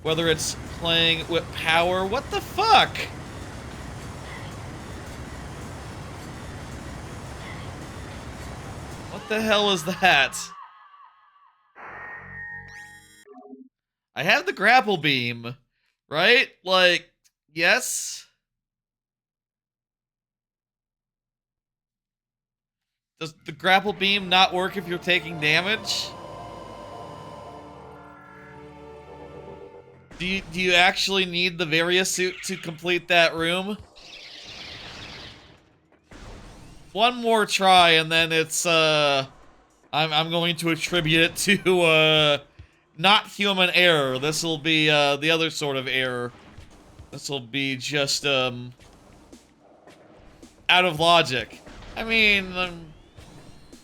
whether it's playing with power. What the fuck? What the hell is that? I have the grapple beam, right? Like, yes? Does the grapple beam not work if you're taking damage? Do you actually need the Various suit to complete that room? One more try and then it's I'm going to attribute it to not human error. This will be the other sort of error. This will be just out of logic. I mean, I'm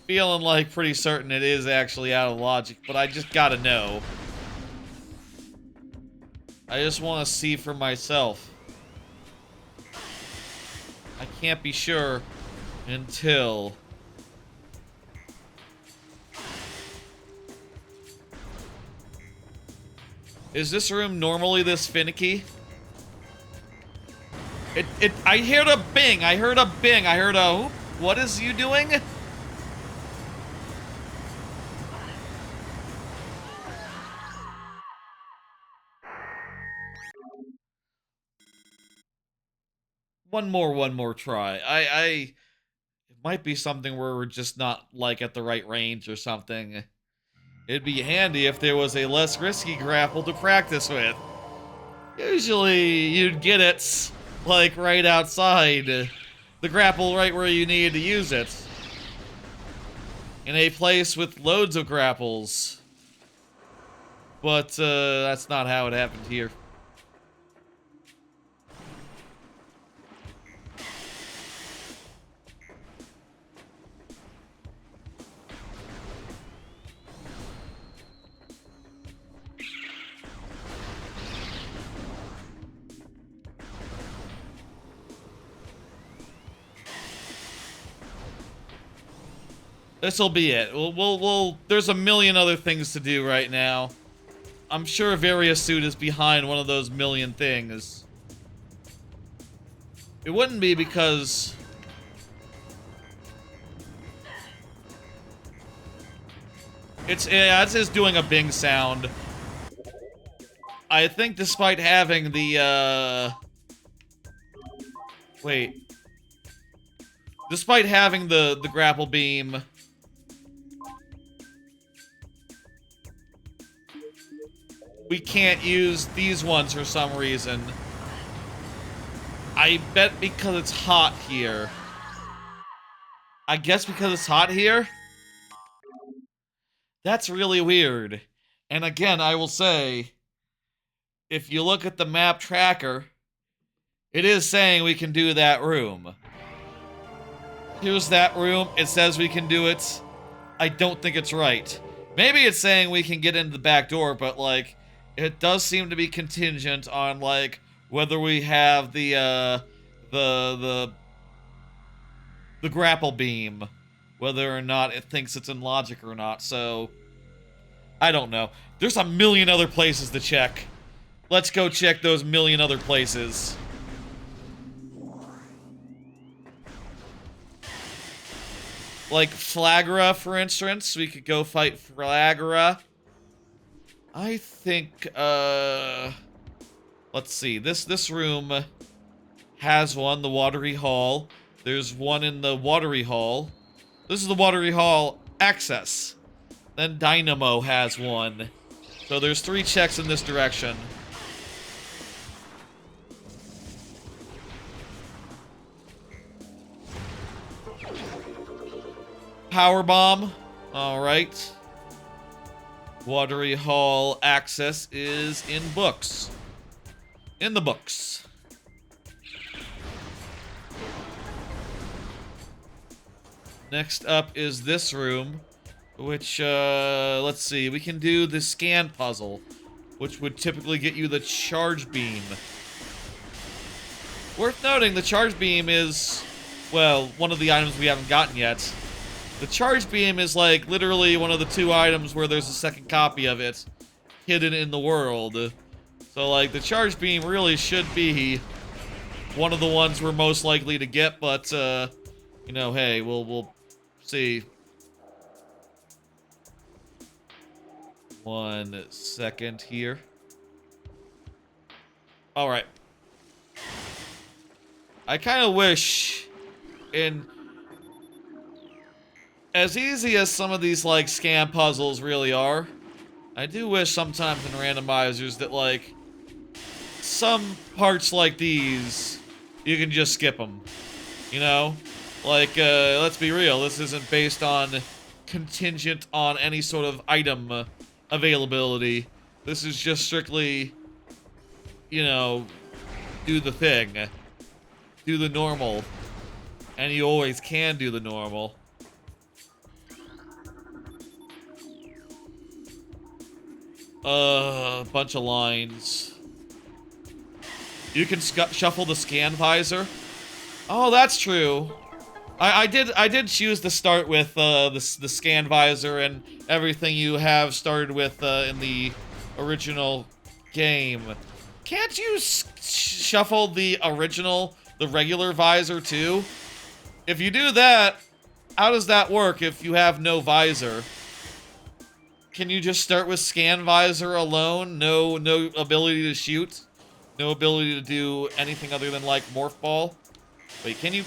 feeling like pretty certain it is actually out of logic, but I just gotta know. I just want to see for myself. I can't be sure until... Is this room normally this finicky? I heard a bing, I heard a bing, I heard a... What is you doing? One more try. It might be something where we're just not, like, at the right range or something. It'd be handy if there was a less risky grapple to practice with. Usually, you'd get it, like, right outside. The grapple right where you needed to use it. In a place with loads of grapples. But, that's not how it happened here. This'll be it. There's a million other things to do right now. I'm sure Various Suit is behind one of those million things. It wouldn't be because... It's just doing a bing sound. I think despite having the, Wait. Despite having the grapple beam... We can't use these ones for some reason. I bet because it's hot here. I guess because it's hot here? That's really weird. And again, I will say, if you look at the map tracker, it is saying we can do that room. Here's that room. It says we can do it. I don't think it's right. Maybe it's saying we can get into the back door, but, like, it does seem to be contingent on, like, whether we have the grapple beam. Whether or not it thinks it's in logic or not, so... I don't know. There's a million other places to check. Let's go check those million other places. Like Flagra, for instance. We could go fight Flagra. I think, let's see. This room has one, the Watery Hall. There's one in the Watery Hall. This is the Watery Hall access. Then Dynamo has one. So there's 3 checks in this direction. Power Bomb. Alright. Watery Hall access is in books. In the books. Next up is this room, which, let's see, we can do the scan puzzle, which would typically get you the charge beam. Worth noting, the charge beam is, well, one of the items we haven't gotten yet. The charge beam is, like, literally one of the 2 items where there's a second copy of it. hidden in the world. So, like, the charge beam really should be one of the ones we're most likely to get, but, you know, hey, we'll see. 1 second here. Alright. I kind of wish, in as easy as some of these, like, scam puzzles really are, I do wish sometimes in randomizers that, like, some parts like these, you can just skip them. You know? Like, let's be real, this isn't based on contingent on any sort of item availability. This is just strictly, you know, do the thing. Do the normal. And you always can do the normal. Bunch of lines. You can shuffle the scan visor. Oh, that's true. I did choose to start with the scan visor and everything you have started with in the original game. Can't you shuffle the regular visor too? If you do that, how does that work if you have no visor? Can you just start with scan visor alone? No ability to shoot? No ability to do anything other than, like, morph ball? Wait, can you...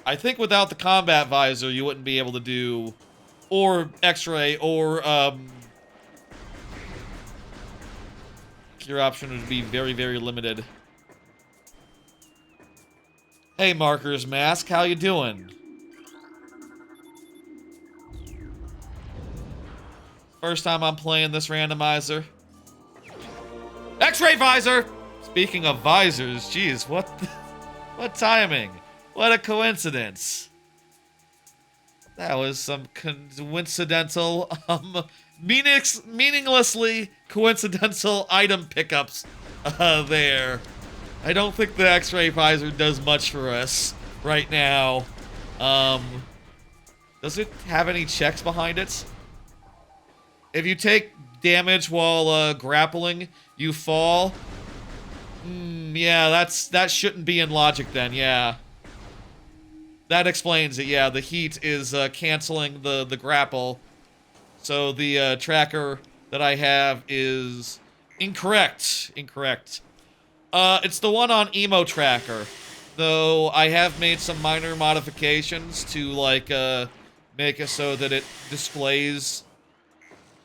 I think without the combat visor, you wouldn't be able to do... Or X-ray, or, your option would be very, very limited. Hey, Markers Mask, how you doing? First time I'm playing this randomizer. X-ray visor! Speaking of visors, geez, what timing? What a coincidence. That was some coincidental, meaninglessly coincidental item pickups there. I don't think the X-ray visor does much for us right now. Does it have any checks behind it? If you take damage while grappling, you fall. Yeah, that shouldn't be in logic then, yeah. That explains it, yeah. The heat is canceling the grapple. So the tracker that I have is incorrect. Incorrect. It's the one on Emo Tracker. Though I have made some minor modifications to, like, make it so that it displays...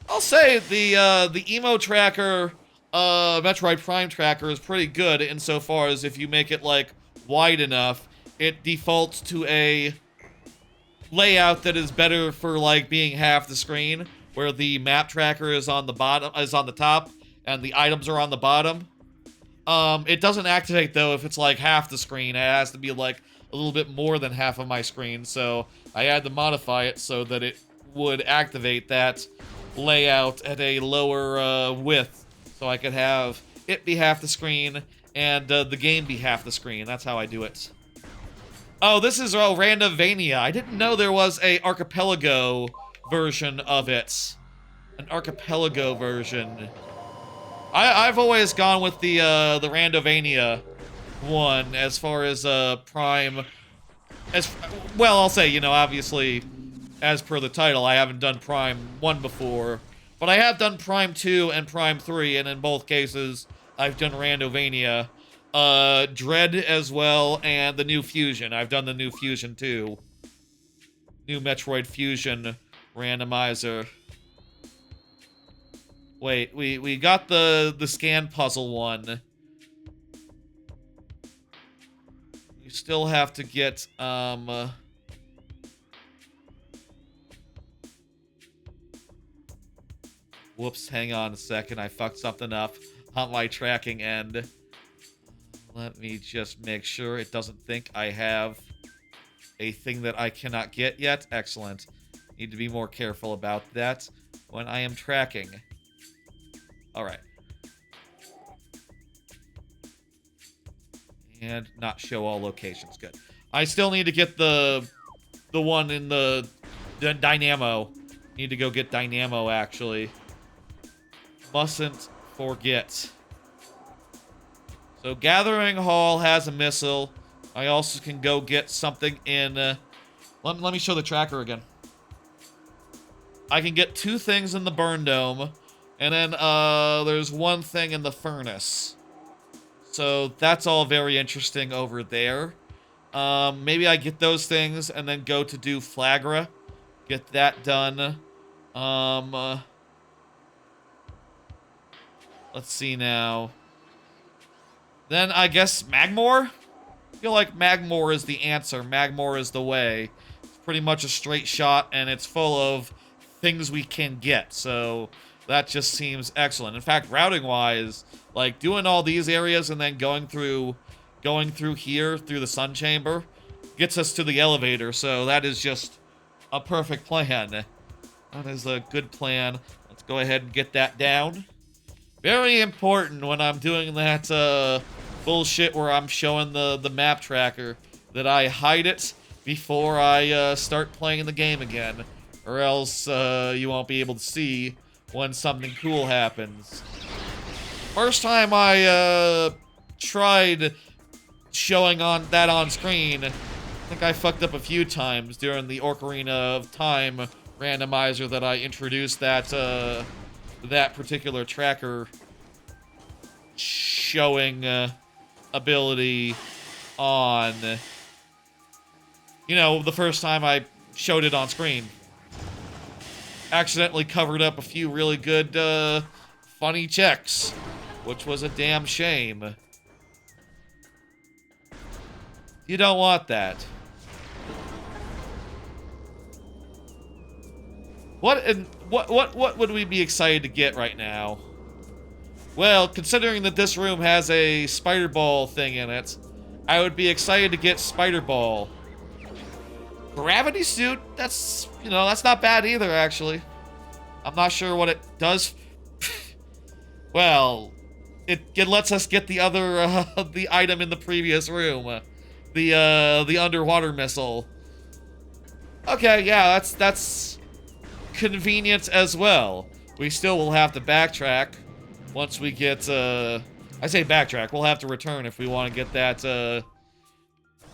I'll say the Emo Tracker, Metroid Prime Tracker is pretty good insofar as if you make it, like, wide enough, it defaults to a layout that is better for, like, being half the screen, where the map tracker is on the bottom, is on the top, and the items are on the bottom. It doesn't activate, though, if it's, like, half the screen. It has to be, like, a little bit more than half of my screen, so I had to modify it so that it would activate that layout at a lower width, so I could have it be half the screen and the game be half the screen. That's how I do it. Oh, this is Randomania. I didn't know there was a archipelago version of it. An archipelago version. I've always gone with the Randomania one as far as Prime. Well, I'll say, you know, obviously, as per the title, I haven't done Prime 1 before, but I have done Prime 2 and Prime 3, and in both cases, I've done Randomania. Dread as well, and the new Fusion. I've done the new Fusion too. New Metroid Fusion Randomizer. Wait, we got the scan puzzle one. You still have to get, whoops, hang on a second. I fucked something up on my tracking end. Let me just make sure it doesn't think I have a thing that I cannot get yet. Excellent. Need to be more careful about that when I am tracking. Alright. And not show all locations. Good. I still need to get the one in the Dynamo. Need to go get Dynamo, actually. Mustn't forget. So Gathering Hall has a missile. I also can go get something in... let me show the tracker again. I can get 2 things in the burn dome. And then there's 1 thing in the furnace. So that's all very interesting over there. Maybe I get those things and then go to do Flagra. Get that done. Let's see now. Then I guess Magmore? I feel like Magmore is the answer. Magmore is the way. It's pretty much a straight shot, and it's full of things we can get. So that just seems excellent. In fact, routing-wise, like doing all these areas and then going through here, through the sun chamber, gets us to the elevator. So that is just a perfect plan. That is a good plan. Let's go ahead and get that down. Very important when I'm doing that bullshit where I'm showing the map tracker that I hide it before I start playing the game again, or else you won't be able to see when something cool happens. First time I tried showing that on screen, I think I fucked up a few times during the Ocarina of Time randomizer that I introduced that particular tracker showing ability on. You know, the first time I showed it on screen. Accidentally covered up a few really good funny checks, which was a damn shame. You don't want that. What would we be excited to get right now? Well, considering that this room has a spider ball thing in it, I would be excited to get spider ball. Gravity suit, that's not bad either, actually. I'm not sure what it does. Well, it lets us get the other the item in the previous room, the underwater missile. Okay, yeah, that's convenient as well. We still will have to backtrack once we get, I say backtrack, we'll have to return if we want to get that,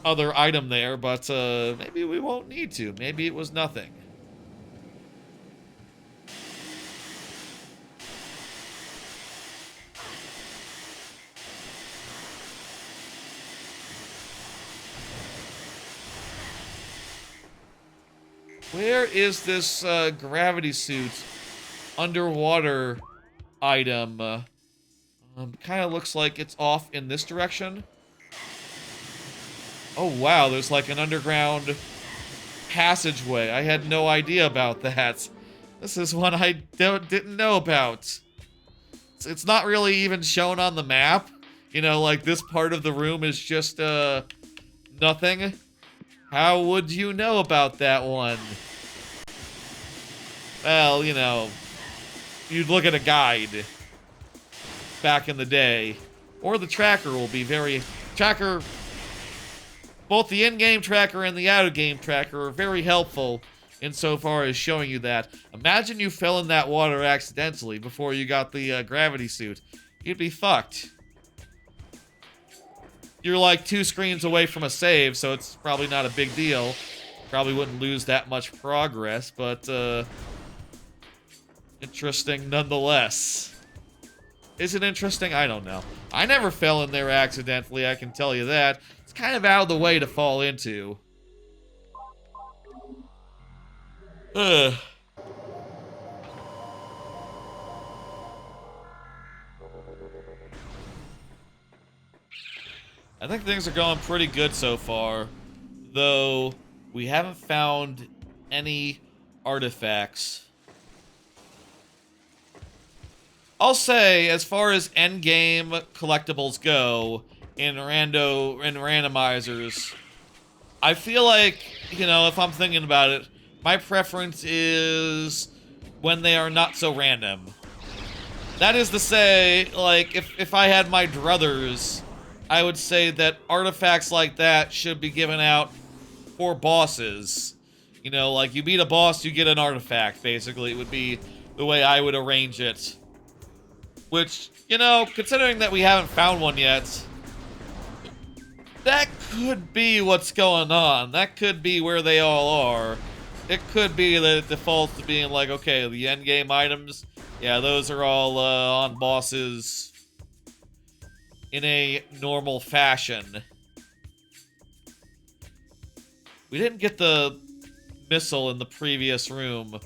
other item there, but, maybe we won't need to. Maybe it was nothing. Where is this gravity suit underwater item? Kind of looks like it's off in this direction. Oh wow, there's like an underground passageway. I had no idea about that. This is one I didn't know about. It's not really even shown on the map. You know, like this part of the room is just nothing. How would you know about that one? Well, you know, you'd look at a guide back in the day. Or the tracker will be both the in-game tracker and the out-of-game tracker are very helpful insofar as showing you that. Imagine you fell in that water accidentally before you got the gravity suit. You'd be fucked. You're like 2 screens away from a save, so it's probably not a big deal. Probably wouldn't lose that much progress, but interesting nonetheless. Is it interesting? I don't know. I never fell in there accidentally, I can tell you that. It's kind of out of the way to fall into. Ugh. I think things are going pretty good so far, though we haven't found any artifacts. I'll say, as far as endgame collectibles go in randomizers, I feel like, you know, if I'm thinking about it, my preference is when they are not so random. That is to say, like, if I had my druthers, I would say that artifacts like that should be given out for bosses. You know, like, you beat a boss, you get an artifact, basically. It would be the way I would arrange it. Which, you know, considering that we haven't found one yet, that could be what's going on. That could be where they all are. It could be that it defaults to being like, okay, the endgame items, yeah, those are all on bosses in a normal fashion. We didn't get the missile in the previous room.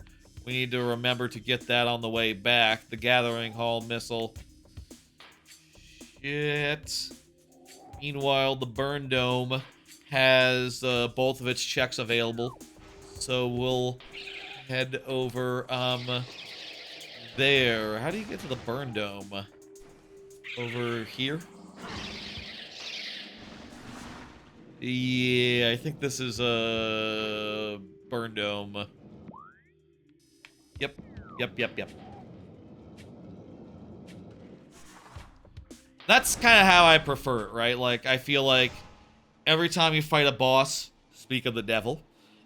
We need to remember to get that on the way back. The Gathering Hall missile. Shit. Meanwhile, the Burn Dome has both of its checks available. So we'll head over there. How do you get to the Burn Dome? Over here? Yeah, I think this is a Burn Dome. Yep. That's kind of how I prefer it, right? Like, I feel like every time you fight a boss, speak of the devil,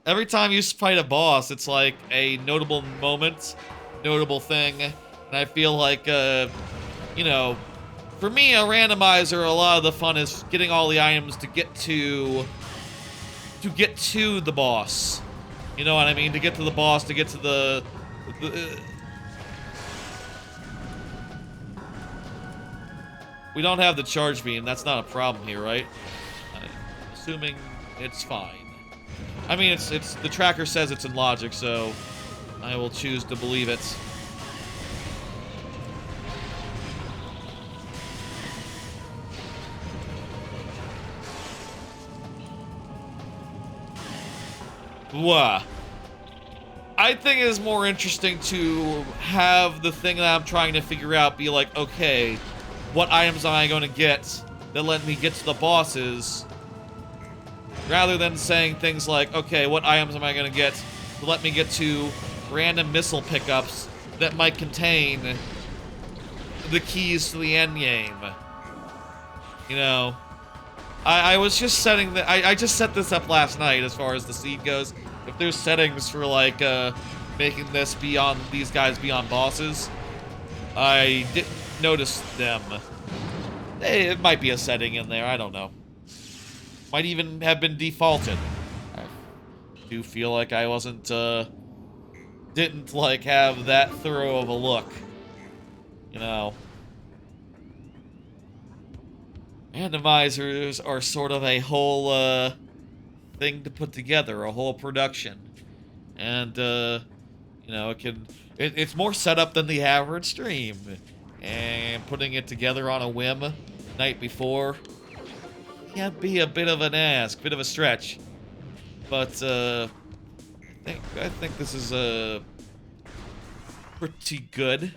every time you fight a boss, it's like a notable moment, notable thing, and I feel like, you know, for me, a randomizer, a lot of the fun is getting all the items to get to the boss. You know what I mean? To get to the boss, to get to the we don't have the charge beam. That's not a problem here, right? I'm assuming it's fine. I mean, it's the tracker says it's in logic, so I will choose to believe it. Wah. I think it is more interesting to have the thing that I'm trying to figure out be like, okay, what items am I going to get that let me get to the bosses, rather than saying things like, okay, what items am I going to get to let me get to random missile pickups that might contain the keys to the end game. You know, I was just setting the, I just set this up last night as far as the seed goes. If there's settings for like making this beyond these guys beyond bosses, I didn't notice them. Hey, it might be a setting in there, I don't know. Might even have been defaulted. I do feel like I wasn't didn't like have that thorough of a look. You know. Randomizers are sort of a whole thing to put together, a whole production. And you know, it's more setup than the average stream. And putting it together on a whim the night before can be a bit of an ask, bit of a stretch. But I think this is pretty good.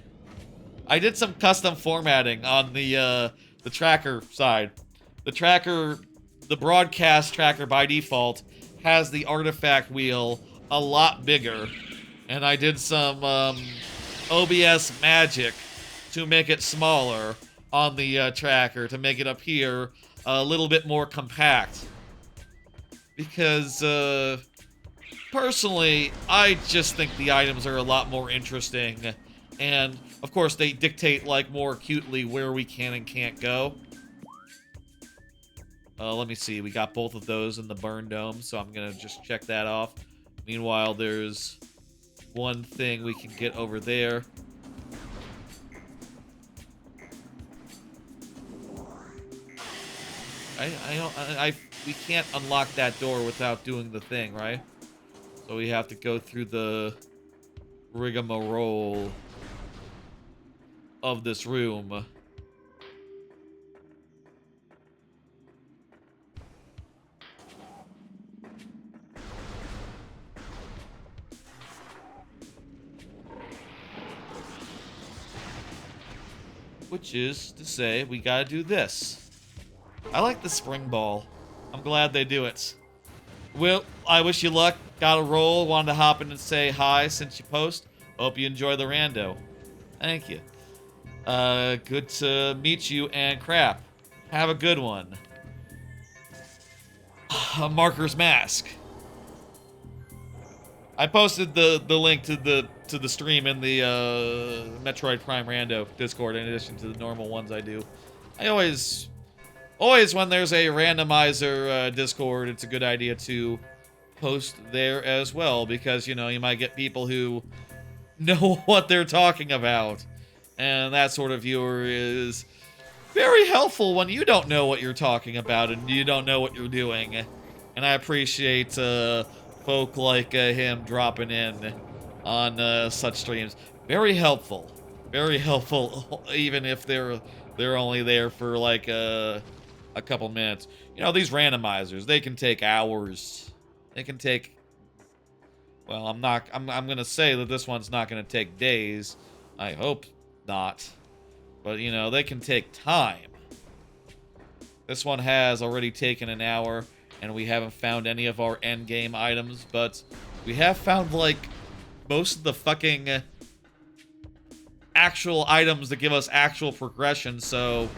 I did some custom formatting on the tracker side. The tracker, the broadcast tracker by default, has the artifact wheel a lot bigger. And I did some OBS magic to make it smaller on the tracker, to make it up here a little bit more compact. Because, personally, I just think the items are a lot more interesting. And, of course, they dictate, like, more acutely where we can and can't go. Let me see. We got both of those in the Burn Dome, so I'm gonna just check that off. Meanwhile, there's one thing we can get over there. We can't unlock that door without doing the thing, right? So we have to go through the rigmarole of this room. Which is to say, we gotta do this. I like the spring ball. I'm glad they do it. Will, I wish you luck. Got a roll. Wanted to hop in and say hi since you post. Hope you enjoy the rando. Thank you. Good to meet you and crap. Have a good one. A Marker's Mask. I posted the link to the stream in the Metroid Prime Rando Discord in addition to the normal ones I do. I always when there's a randomizer Discord, it's a good idea to post there as well, because you know you might get people who know what they're talking about, and that sort of viewer is very helpful when you don't know what you're talking about and you don't know what you're doing. And I appreciate folk like him dropping in on such streams. Very helpful, even if they're only there for like a couple minutes. You know, these randomizers, they can take hours. They can take, well, I'm gonna say that this one's not gonna take days. I hope not. But, you know, they can take time. This one has already taken an hour, and we haven't found any of our endgame items, but we have found, like, most of the fucking actual items that give us actual progression, so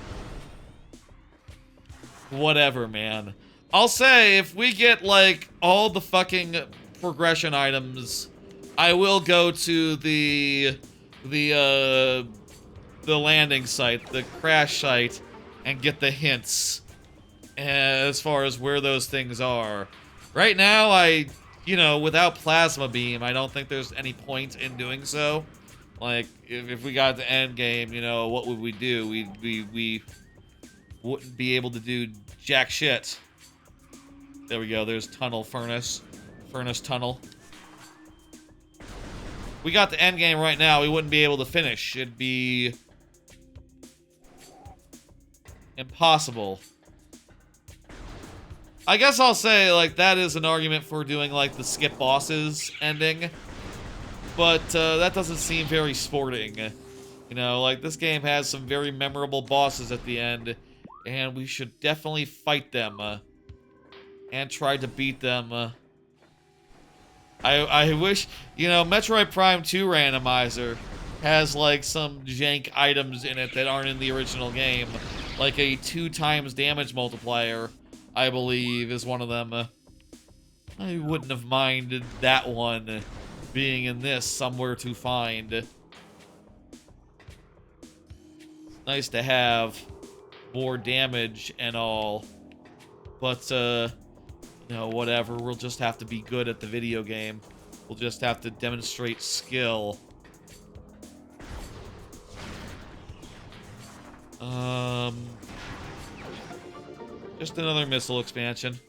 whatever, man. I'll say, if we get, like, all the fucking progression items, I will go to the landing site, the crash site, and get the hints as far as where those things are. Right now, you know, without Plasma Beam, I don't think there's any point in doing so. Like, if we got the end game, you know, what would we do? We wouldn't be able to do jack shit. There we go, there's Tunnel Furnace. Furnace Tunnel. We got the end game right now, we wouldn't be able to finish. It'd be impossible. I guess I'll say, like, that is an argument for doing, like, the skip bosses ending. But, that doesn't seem very sporting. You know, like, this game has some very memorable bosses at the end, and we should definitely fight them, and try to beat them. I wish, you know, Metroid Prime 2 Randomizer has, like, some jank items in it that aren't in the original game. Like a 2x damage multiplier, I believe, is one of them. I wouldn't have minded that one being in this Somewhere to Find. It's nice to have more damage and all. But, you know, whatever. We'll just have to be good at the video game. We'll just have to demonstrate skill. Just another missile expansion.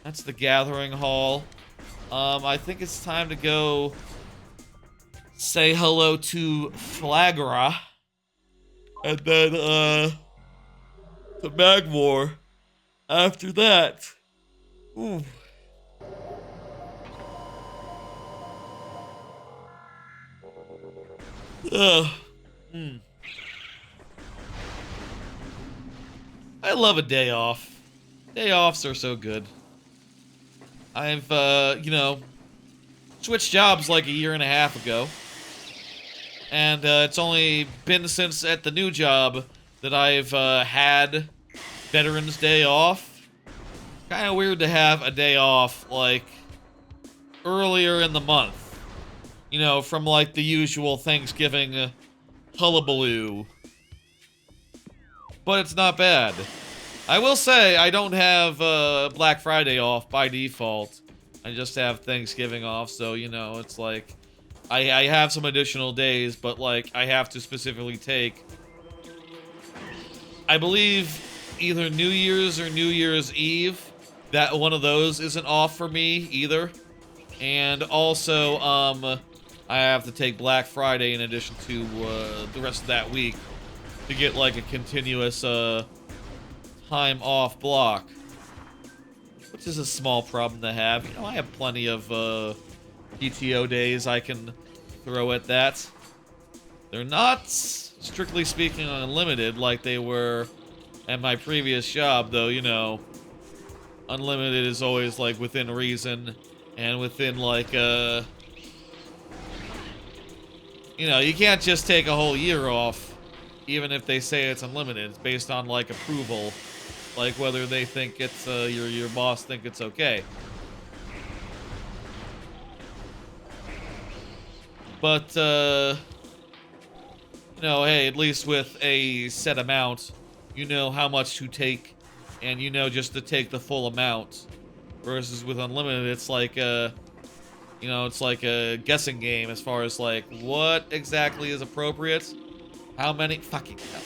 That's the Gathering Hall. I think it's time to go say hello to Flagra. And then, to Magmore after that. Ooh. I love a day off. Day offs are so good. I've, you know, switched jobs like a year and a half ago. And, it's only been since at the new job that I've, had Veterans Day off. Kinda weird to have a day off, like, earlier in the month. You know, from, like, the usual Thanksgiving hullabaloo. But it's not bad. I will say, I don't have Black Friday off by default. I just have Thanksgiving off, so, you know, it's like, I have some additional days, but, like, I have to specifically take, I believe, either New Year's or New Year's Eve. That one of those isn't off for me, either. And also, I have to take Black Friday in addition to the rest of that week to get, like, a continuous time off block, which is a small problem to have. You know, I have plenty of PTO days I can throw at that. They're not, strictly speaking, unlimited like they were at my previous job, though, you know, unlimited is always, like, within reason and within, like, you know, you can't just take a whole year off, even if they say it's unlimited. It's based on, like, approval like whether they think it's your boss think it's okay. But you know, hey, at least with a set amount, you know how much to take, and you know just to take the full amount. Versus with unlimited, it's like you know, it's like a guessing game as far as like what exactly is appropriate. How many fucking hell.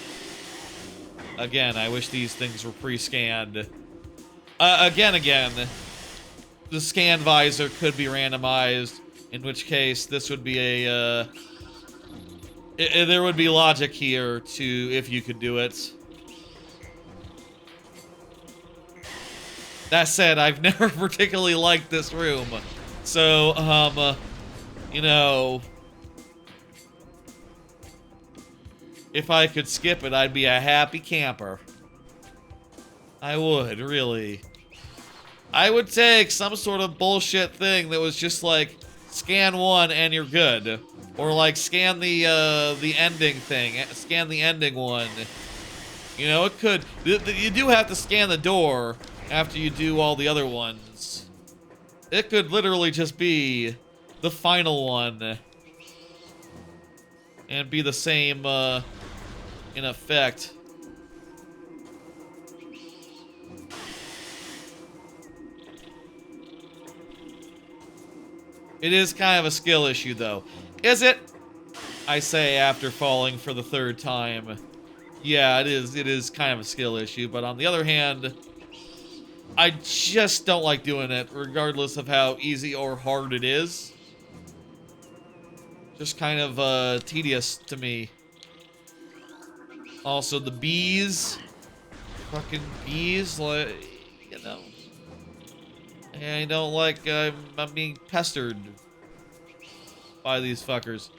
Again, I wish these things were pre-scanned. Again, the scan visor could be randomized, in which case this would be a there would be logic here to if you could do it. That said, I've never particularly liked this room. So, you know, if I could skip it, I'd be a happy camper. I would, really. I would take some sort of bullshit thing that was just like, scan one and you're good. Or like, scan the ending thing. Scan the ending one. You know, it could... You do have to scan the door after you do all the other ones. It could literally just be the final one. And be the same, in effect. It is kind of a skill issue, though. Is it? I say after falling for the third time. Yeah, it is. It is kind of a skill issue, but on the other hand, I just don't like doing it, regardless of how easy or hard it is. Just kind of tedious to me. Also, the bees. Fucking bees, like, you know. I don't like, I'm being pestered by these fuckers.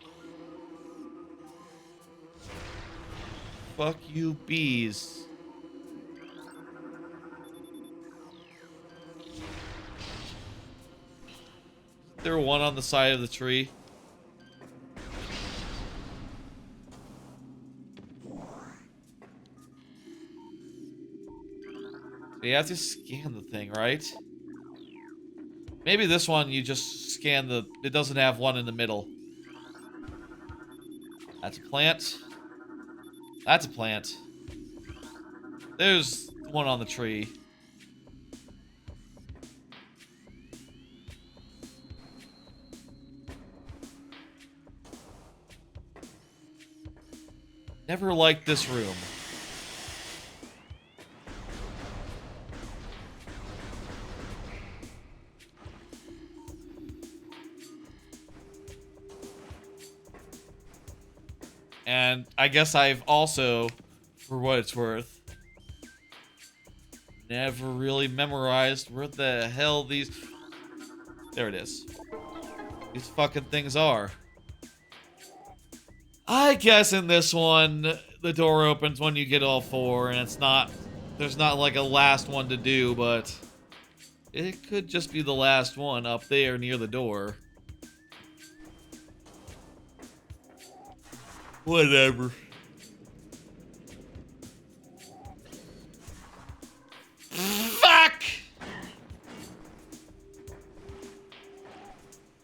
Fuck you, bees. Is there one on the side of the tree? You have to scan the thing, right? Maybe this one you just scan the... It doesn't have one in the middle. That's a plant. That's a plant. There's one on the tree. Never liked this room. And I guess I've also, for what it's worth, never really memorized where the hell these... There it is. These fucking things are. I guess in this one, the door opens when you get all four, and it's not... There's not like a last one to do, but... It could just be the last one up there near the door. Whatever. Fuck!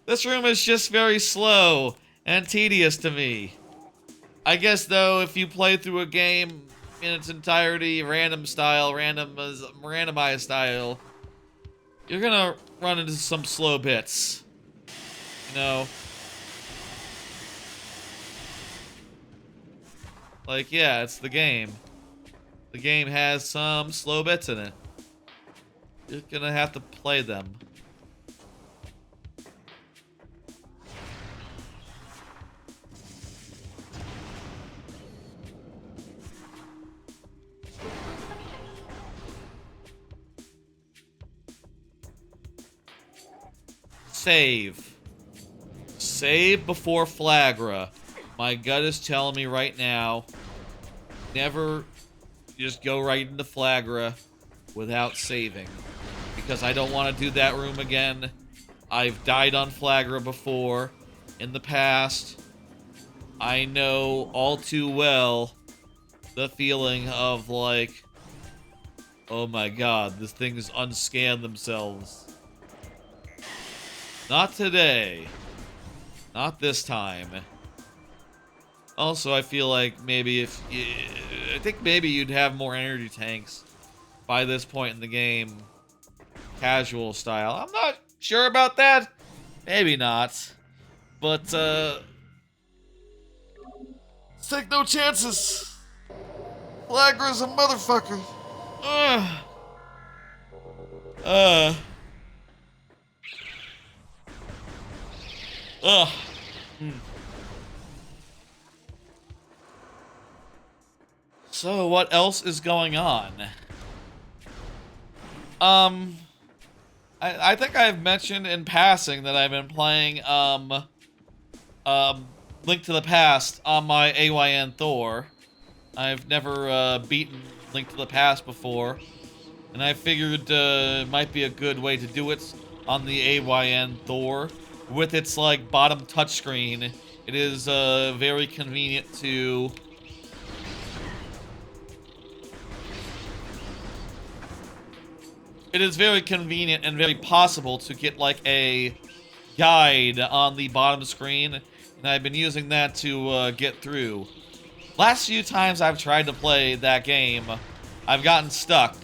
This room is just very slow and tedious to me. I guess, though, if you play through a game in its entirety, random style, randomized style, you're gonna run into some slow bits. You know? Like, yeah, it's the game. The game has some slow bits in it. You're gonna have to play them. Save. Save before Flagra. My gut is telling me right now, never just go right into Flagra without saving. Because I don't want to do that room again. I've died on Flagra before in the past. I know all too well the feeling of, like, Oh my god, this thing has unscanned themselves. Not today. Not this time. Also, I feel like maybe I think maybe you'd have more energy tanks by this point in the game. Casual style. I'm not sure about that. Maybe not. But, let's take no chances. Flagra's a motherfucker. Ugh. Ugh. So, what else is going on? I think I've mentioned in passing that I've been playing, Link to the Past on my AYN Thor. I've never, beaten Link to the Past before, and I figured, it might be a good way to do it on the AYN Thor. With its, like, bottom touchscreen, it is, very convenient to... It is very convenient and very possible to get, like, a guide on the bottom screen, and I've been using that to, get through. Last few times I've tried to play that game, I've gotten stuck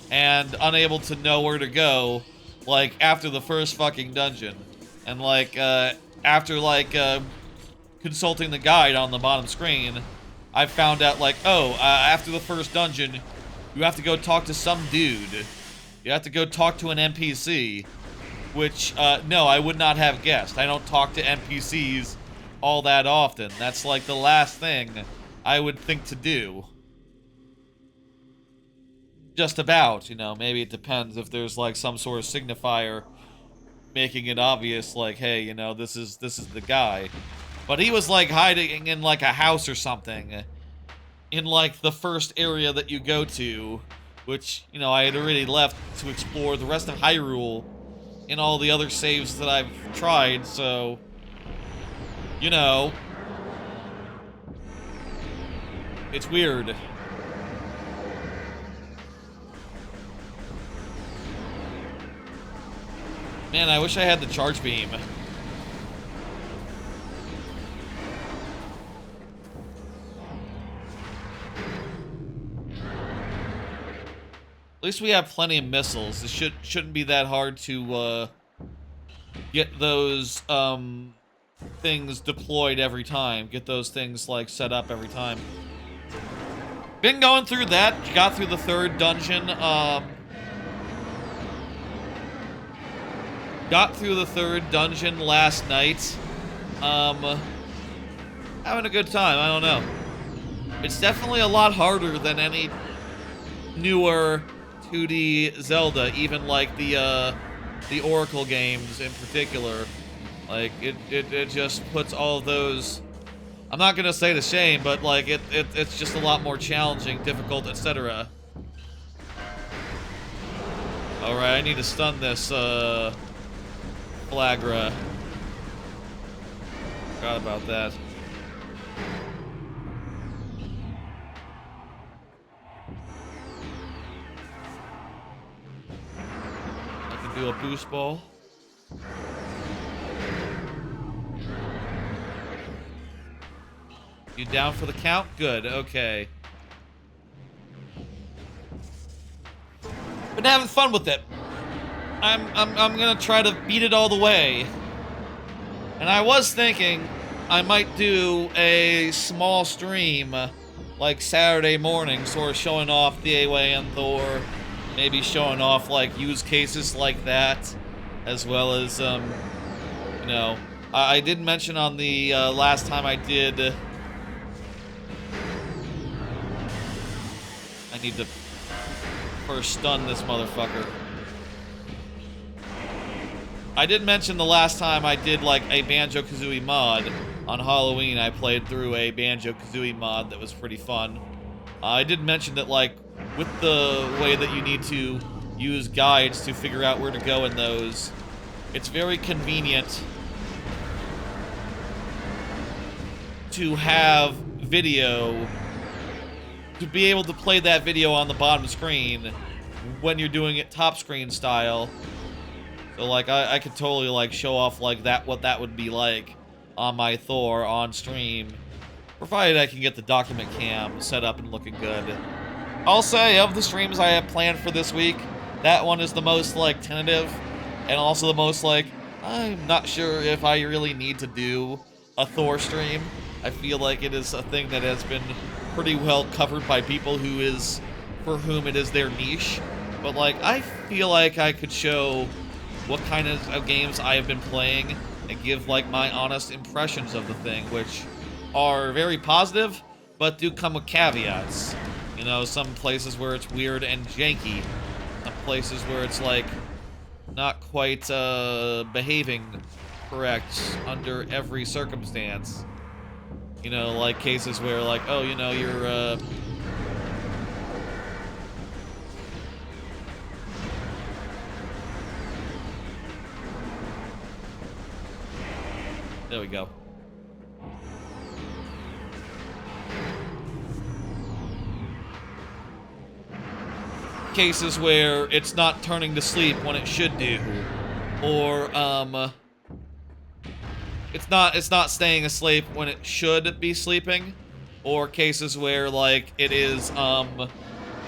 and unable to know where to go, like, after the first fucking dungeon. And, like, after, like, consulting the guide on the bottom screen, I found out, like, oh, after the first dungeon, you have to go talk to some dude. You have to go talk to an NPC, which, no, I would not have guessed. I don't talk to NPCs all that often. That's, like, the last thing I would think to do. Just about, you know, maybe it depends if there's, like, some sort of signifier making it obvious, like, hey, you know, this is the guy. But he was, like, hiding in, like, a house or something in, like, the first area that you go to, which, you know, I had already left to explore the rest of Hyrule in all the other saves that I've tried, so, you know, it's weird. Man, I wish I had the charge beam. At least we have plenty of missiles. It shouldn't be that hard to get those things deployed every time. Get those things like set up every time. Been going through that. Got through the third dungeon. Got through the third dungeon last night. Having a good time. I don't know. It's definitely a lot harder than any newer 2D Zelda, even like the Oracle games in particular. Like, it just puts all of those, I'm not gonna say to shame, but like it's just a lot more challenging, difficult, etc. Alright, I need to stun this Flagra. Forgot about that. I can do a boost ball. You down for the count? Good, okay. Been having fun with it. I'm gonna try to beat it all the way. And I was thinking I might do a small stream, like Saturday morning, sort of showing off the AYN Thor, maybe showing off like use cases like that, as well as, you know, I did mention on the last time I did, I need to first stun this motherfucker. I did mention the last time I did like a Banjo-Kazooie mod on Halloween. I played through a Banjo-Kazooie mod that was pretty fun. I did mention that like with the way that you need to use guides to figure out where to go in those, it's very convenient to have video, to be able to play that video on the bottom screen when you're doing it top screen style. So, like, I could totally, like, show off, like, what that would be like on my Thor on stream, provided I can get the document cam set up and looking good. I'll say, of the streams I have planned for this week, that one is the most, like, tentative, and also the most, like, I'm not sure if I really need to do a Thor stream. I feel like it is a thing that has been pretty well covered by people for whom it is their niche. But, like, I feel like I could show what kind of games I have been playing and give, like, my honest impressions of the thing, which are very positive, but do come with caveats. You know, some places where it's weird and janky. Some places where it's, like, not quite, behaving correct under every circumstance. You know, like cases where, like, oh, you know, you're, there we go. Cases where it's not turning to sleep when it should do, or it's not staying asleep when it should be sleeping, or cases where, like, it is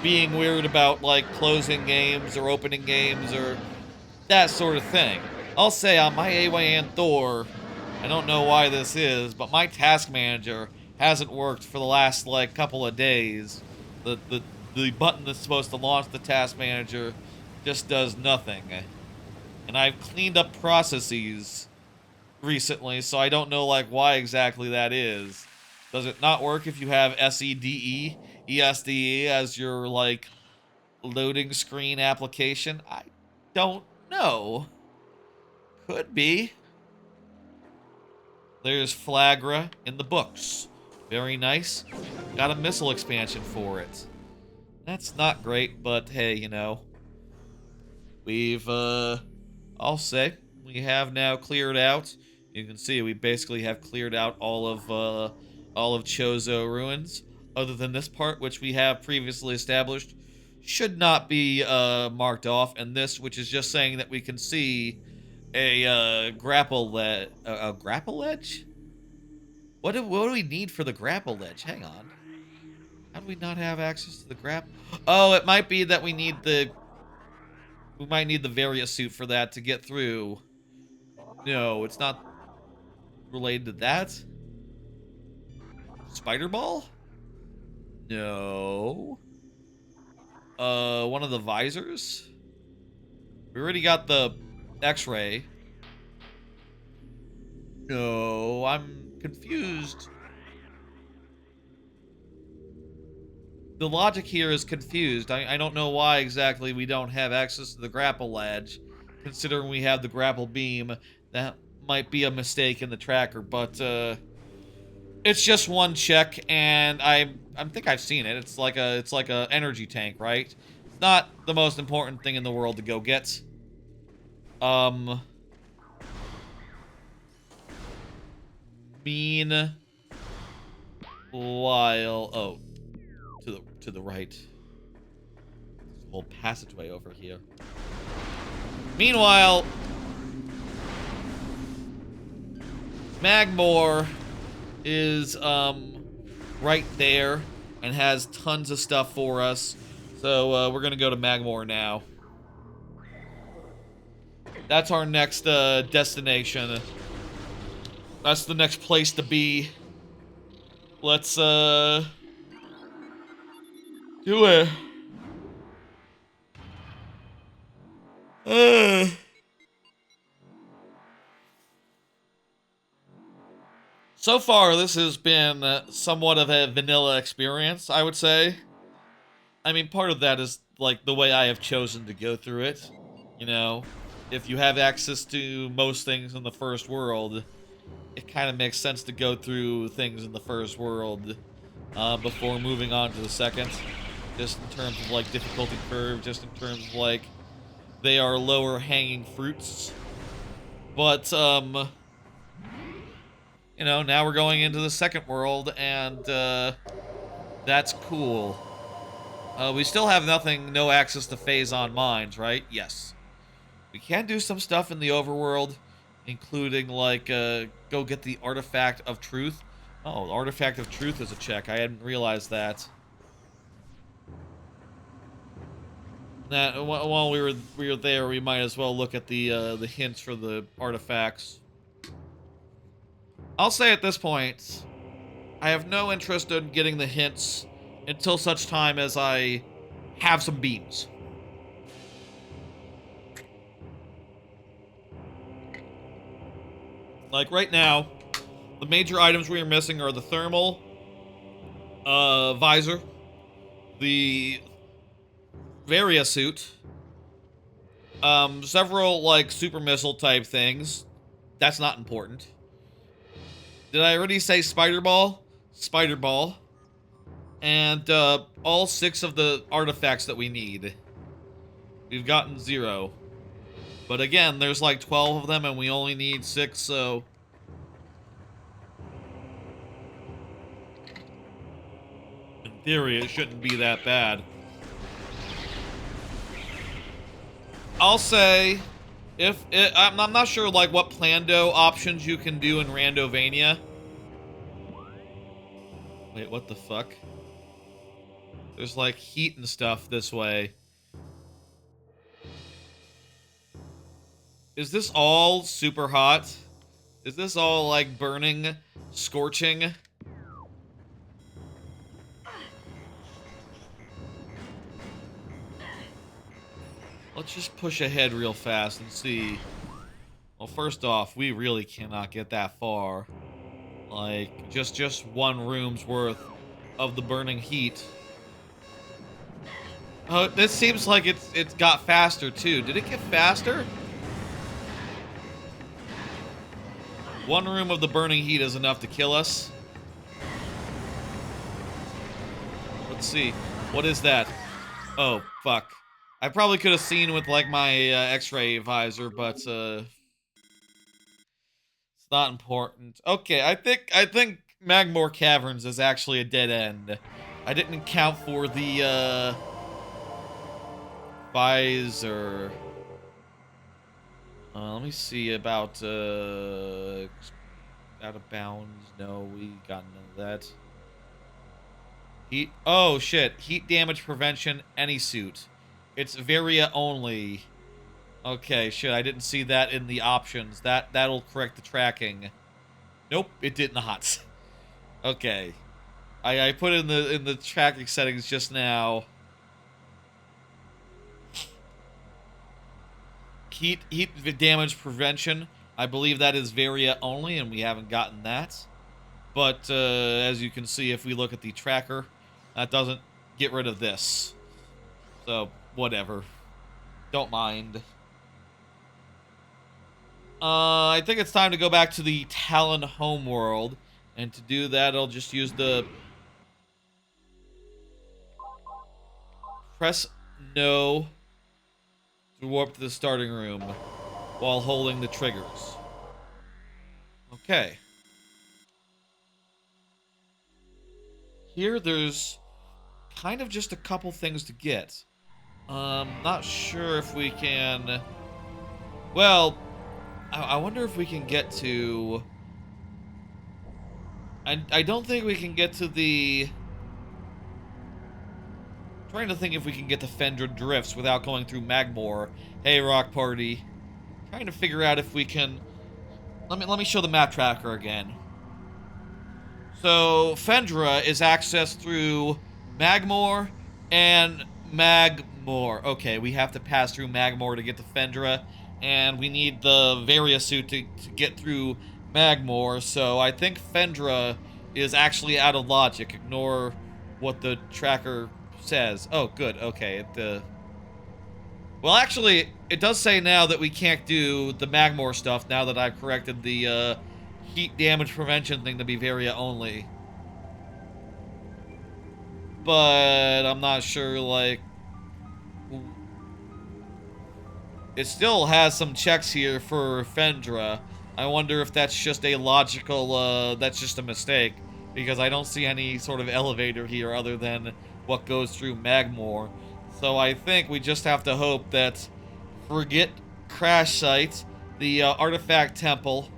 being weird about, like, closing games or opening games or that sort of thing. I'll say on my AYN Thor, I don't know why this is, but my task manager hasn't worked for the last, like, couple of days. The button that's supposed to launch the task manager just does nothing. And I've cleaned up processes recently, so I don't know, like, why exactly that is. Does it not work if you have ESDE as your, like, loading screen application? I don't know. Could be. There's Flagra in the books. Very nice. Got a missile expansion for it. That's not great, but hey, you know. We've, I'll say, we have now cleared out. You can see we basically have cleared out all of Chozo ruins. Other than this part, which we have previously established, should not be, marked off. And this, which is just saying that we can see a grapple ledge. A grapple ledge? What do we need for the grapple ledge? Hang on. How do we not have access to the grapple? Oh, it might be that we might need the Varia suit for that to get through. No, it's not related to that. Spider ball? No. One of the visors? We already got the X-ray. No, I'm confused. The logic here is confused. I don't know why exactly we don't have access to the grapple ledge, considering we have the grapple beam. That might be a mistake in the tracker, but it's just one check, and I think I've seen it. It's like a energy tank, right? It's not the most important thing in the world to go get. Meanwhile, oh, to the right. There's a whole passageway over here. Meanwhile, Magmore is right there and has tons of stuff for us. So we're gonna go to Magmore now. That's our next destination. That's the next place to be. Let's do it. So far, this has been somewhat of a vanilla experience, I would say. I mean, part of that is, like, the way I have chosen to go through it. You know, if you have access to most things in the first world, it kind of makes sense to go through things in the first world before moving on to the second. Just in terms of, like, difficulty curve, just in terms of, like, they are lower hanging fruits. But, you know, now we're going into the second world, and that's cool. We still have no access to phase-on mines, right? Yes. We can do some stuff in the overworld, including, like, go get the Artifact of Truth. Oh, the Artifact of Truth is a check. I hadn't realized that. That while we were there, we might as well look at the hints for the artifacts. I'll say at this point, I have no interest in getting the hints until such time as I have some beams. Like right now, the major items we are missing are the thermal visor, the Varia suit, several like super missile type things. That's not important. Did I already say spider ball? Spider ball. And all 6 of the artifacts that we need. We've gotten 0. But again, there's like 12 of them and we only need 6, so... in theory, it shouldn't be that bad. I'll say, I'm not sure like what Plando options you can do in Randovania. Wait, what the fuck? There's like heat and stuff this way. Is this all super hot? Is this all like burning, scorching? Let's just push ahead real fast and see. Well, first off, we really cannot get that far. Like, just one room's worth of the burning heat. Oh, this seems like it's got faster, too. Did it get faster? One room of the burning heat is enough to kill us. Let's see. What is that? Oh, fuck. I probably could have seen with, like, my X-ray visor, but, it's not important. Okay, I think Magmore Caverns is actually a dead end. I didn't account for the, visor. Let me see about, out of bounds. No, we got none of that. Heat. Oh, shit. Heat damage prevention, any suit. It's Varia only. Okay, shit, I didn't see that in the options. That'll correct the tracking. Nope, it did not. Okay. I put in the tracking settings just now. Heat damage prevention. I believe that is Varia only, and we haven't gotten that. But as you can see, if we look at the tracker, that doesn't get rid of this. So, whatever. Don't mind. I think it's time to go back to the Talon homeworld. And to do that, I'll just use the... press no to warp to the starting room while holding the triggers. Okay. Here, there's kind of just a couple things to get. Not sure if we can... Well, I wonder if we can get to... I don't think we can get to the... I'm trying to think if we can get to Fendra Drifts without going through Magmore. Hey, Rock Party. Trying to figure out if we can... Let me show the map tracker again. So, Fendra is accessed through Magmore and Magmore. Okay, we have to pass through Magmore to get to Fendra, and we need the Varia suit to get through Magmore, so I think Fendra is actually out of logic. Ignore what the tracker says. Oh, good, okay. Well, actually, it does say now that we can't do the Magmore stuff now that I've corrected the, heat damage prevention thing to be Varia only. But I'm not sure, like... It still has some checks here for Fendra. I wonder if that's just a logical, that's just a mistake. Because I don't see any sort of elevator here other than what goes through Magmore. So I think we just have to hope that forget Crash Site, the Artifact Temple,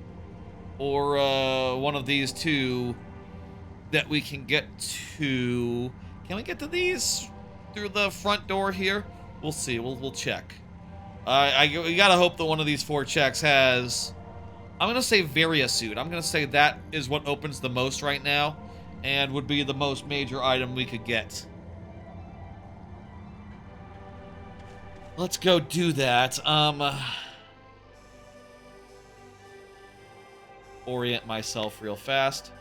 or one of these two that we can get to. Can we get to these through the front door here? We'll see. We'll check. We gotta hope that one of these 4 checks has. I'm gonna say Varia Suit. I'm gonna say that is what opens the most right now, and would be the most major item we could get. Let's go do that. Orient myself real fast.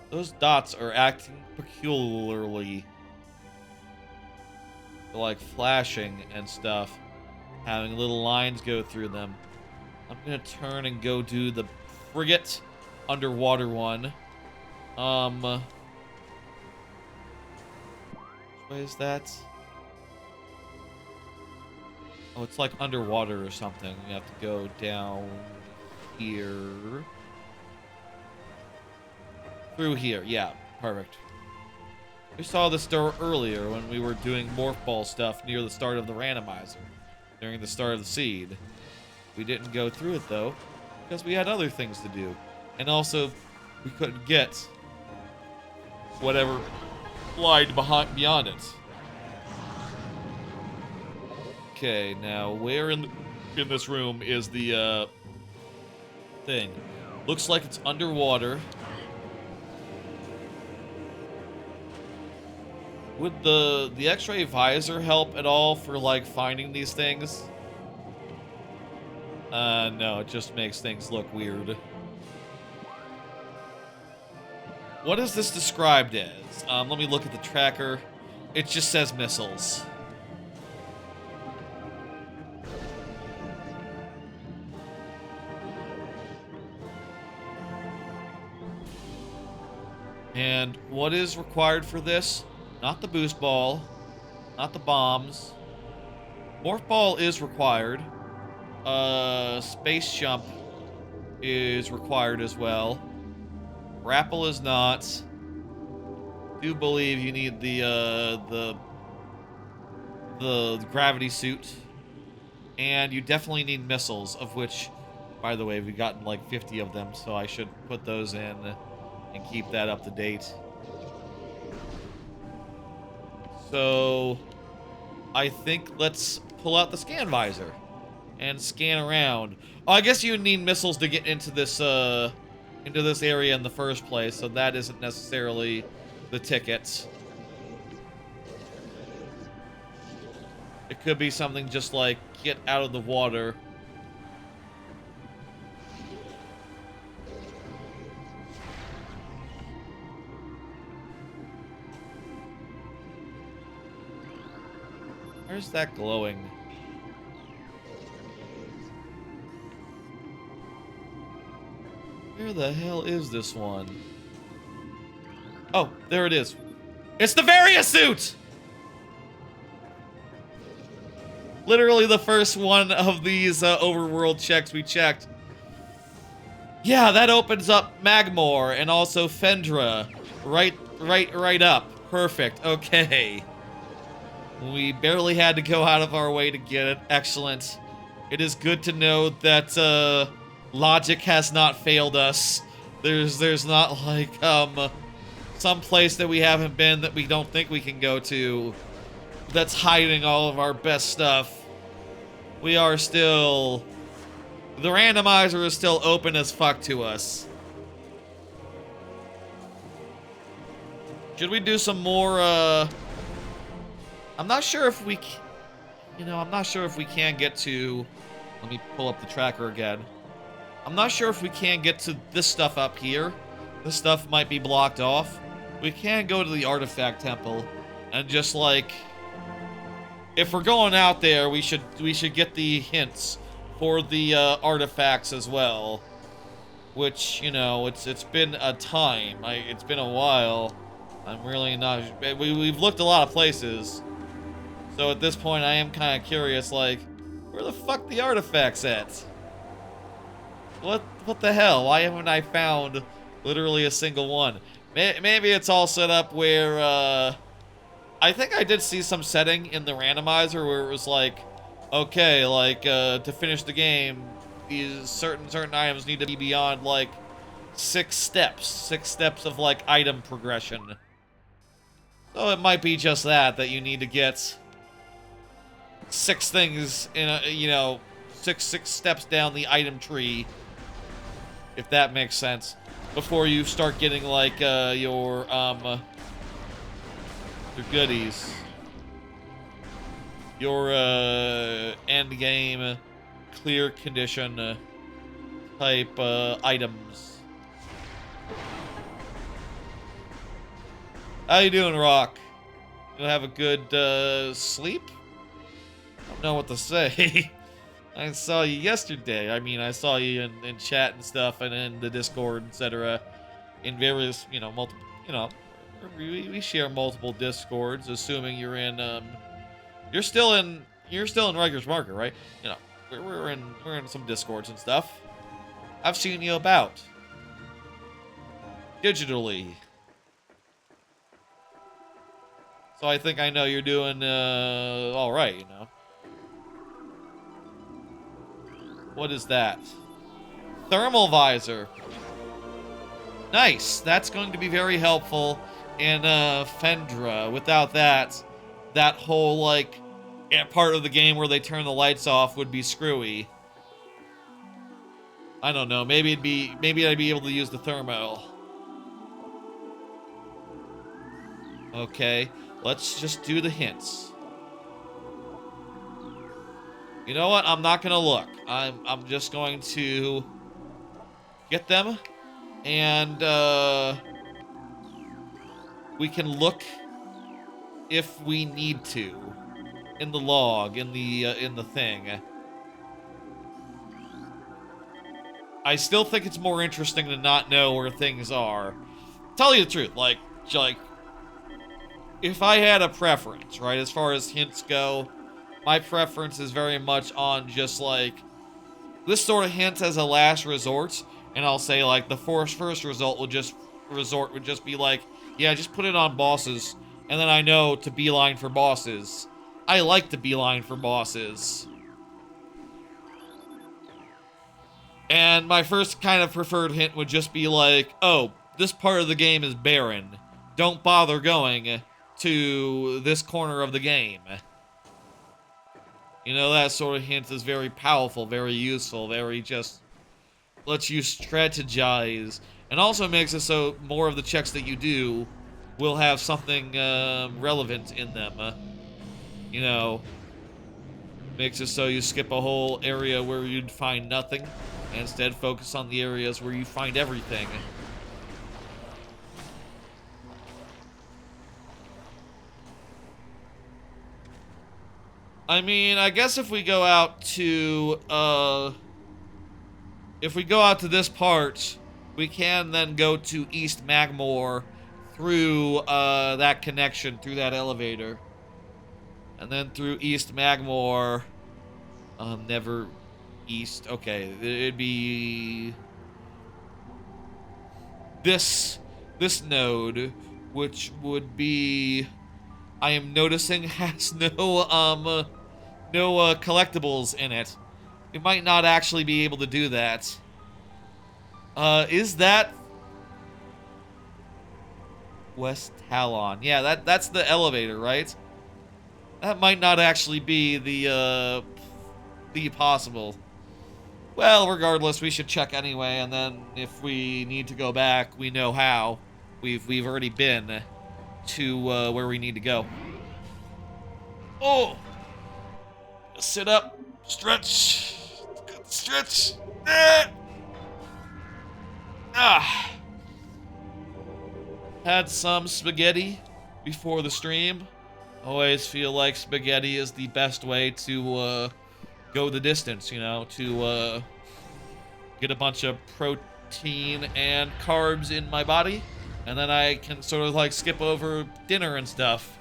Those dots are acting peculiarly. They're like flashing and stuff, having little lines go through them. I'm gonna turn and go do the frigate underwater one. Which way is that? Oh, it's like underwater or something. You have to go down here. Through here, yeah, perfect. We saw this door earlier when we were doing Morph Ball stuff near the start of the randomizer, during the start of the seed. We didn't go through it though, because we had other things to do. And also, we couldn't get whatever lied beyond it. Okay, now where in this room is the thing? Looks like it's underwater. Would the X-ray visor help at all for like finding these things? No, it just makes things look weird. What is this described as? Let me look at the tracker. It just says missiles. And what is required for this? Not the boost ball, not the bombs. Morph ball is required. Space jump is required as well. Grapple is not. Do believe you need the gravity suit, and you definitely need missiles, of which, by the way, we've gotten like 50 of them, so I should put those in and keep that up to date. So I think let's pull out the scan visor and scan around. Oh, I guess you need missiles to get into this area in the first place, so that isn't necessarily the ticket. It could be something just like get out of the water. Where's that glowing? Where the hell is this one? Oh, there it is. It's the Varia suit! Literally the first one of these overworld checks we checked. Yeah, that opens up Magmore and also Fendra. Right up. Perfect. Okay. We barely had to go out of our way to get it. Excellent. It is good to know that logic has not failed us. There's not like some place that we haven't been that we don't think we can go to that's hiding all of our best stuff. We are still... The randomizer is still open as fuck to us. Should we do some more I'm not sure if we I'm not sure if we can get to... Let me pull up the tracker again. I'm not sure if we can get to this stuff up here. This stuff might be blocked off. We can go to the Artifact Temple and just like... If we're going out there, we should get the hints for the artifacts as well. Which, it's been a time. It's been a while. I'm really not... We've looked a lot of places. So at this point, I am kind of curious, like, where the fuck the artifacts at? What the hell? Why haven't I found literally a single one? Maybe it's all set up where, I think I did see some setting in the randomizer where it was like, okay, like, to finish the game, these certain items need to be beyond, like, 6 steps of, like, item progression. So it might be just that you need to get 6 things in a, you know, six steps down the item tree, if that makes sense, before you start getting, like, your goodies. Your, end game, clear condition, type, items. How you doing, Rock? You have a good, sleep? I don't know what to say. I saw you yesterday. I mean, I saw you in chat and stuff, and in the Discord, etc. In various, you know, multiple, you know, we share multiple Discords, assuming you're in, you're still in Riker's Market, right? You know, we're in some Discords and stuff. I've seen you about. Digitally. So I think I know you're doing, alright, you know. What is that? Thermal visor. Nice. That's going to be very helpful in, Fendra. Without that, that whole, like, part of the game where they turn the lights off would be screwy. I don't know. Maybe I'd be able to use the thermal. Okay. Let's just do the hints. You know what? I'm not gonna look. I'm just going to get them, and we can look if we need to in the log, in the thing. I still think it's more interesting to not know where things are. Tell you the truth, like if I had a preference, right, as far as hints go, my preference is very much on just, like, this sort of hint as a last resort, and I'll say, like, the first result would just be like, yeah, just put it on bosses, and then I know to beeline for bosses. I like to beeline for bosses. And my first kind of preferred hint would just be like, oh, this part of the game is barren. Don't bother going to this corner of the game. You know, that sort of hint is very powerful, very useful, very just lets you strategize. And also makes it so more of the checks that you do will have something relevant in them. You know, makes it so you skip a whole area where you'd find nothing, and instead focus on the areas where you find everything. I mean, I guess if we go out to, this part, we can then go to East Magmore through, that connection, through that elevator. And then through East Magmore, never east, okay, it'd be this node, which would be, I am noticing, has no collectibles in it. We might not actually be able to do that. Is that West Talon? Yeah, that's the elevator, right? That might not actually be the possible. Well, regardless, we should check anyway, and then if we need to go back, we know how. We've already been to where we need to go. Oh! Sit up, stretch, stretch. Had some spaghetti before the stream. Always feel like spaghetti is the best way to go the distance, you know, to get a bunch of protein and carbs in my body, and then I can sort of like skip over dinner and stuff,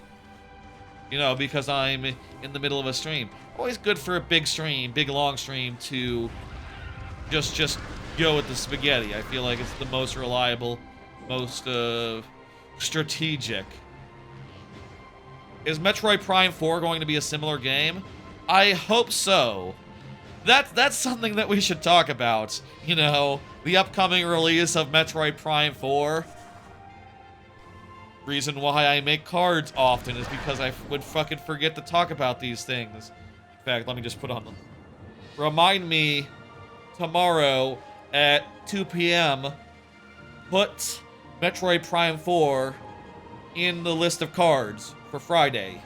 you know, because I'm in the middle of a stream. Always good for a big stream, big long stream, to just go with the spaghetti. I feel like it's the most reliable most strategic. Is Metroid Prime 4 going to be a similar game? I hope so. That's something that we should talk about. You know, the upcoming release of Metroid Prime 4. Reason why I make cards often is because I would fucking forget to talk about these things. In fact, let me just put on them. Remind me tomorrow at 2 p.m. Put Metroid Prime 4 in the list of cards for Friday.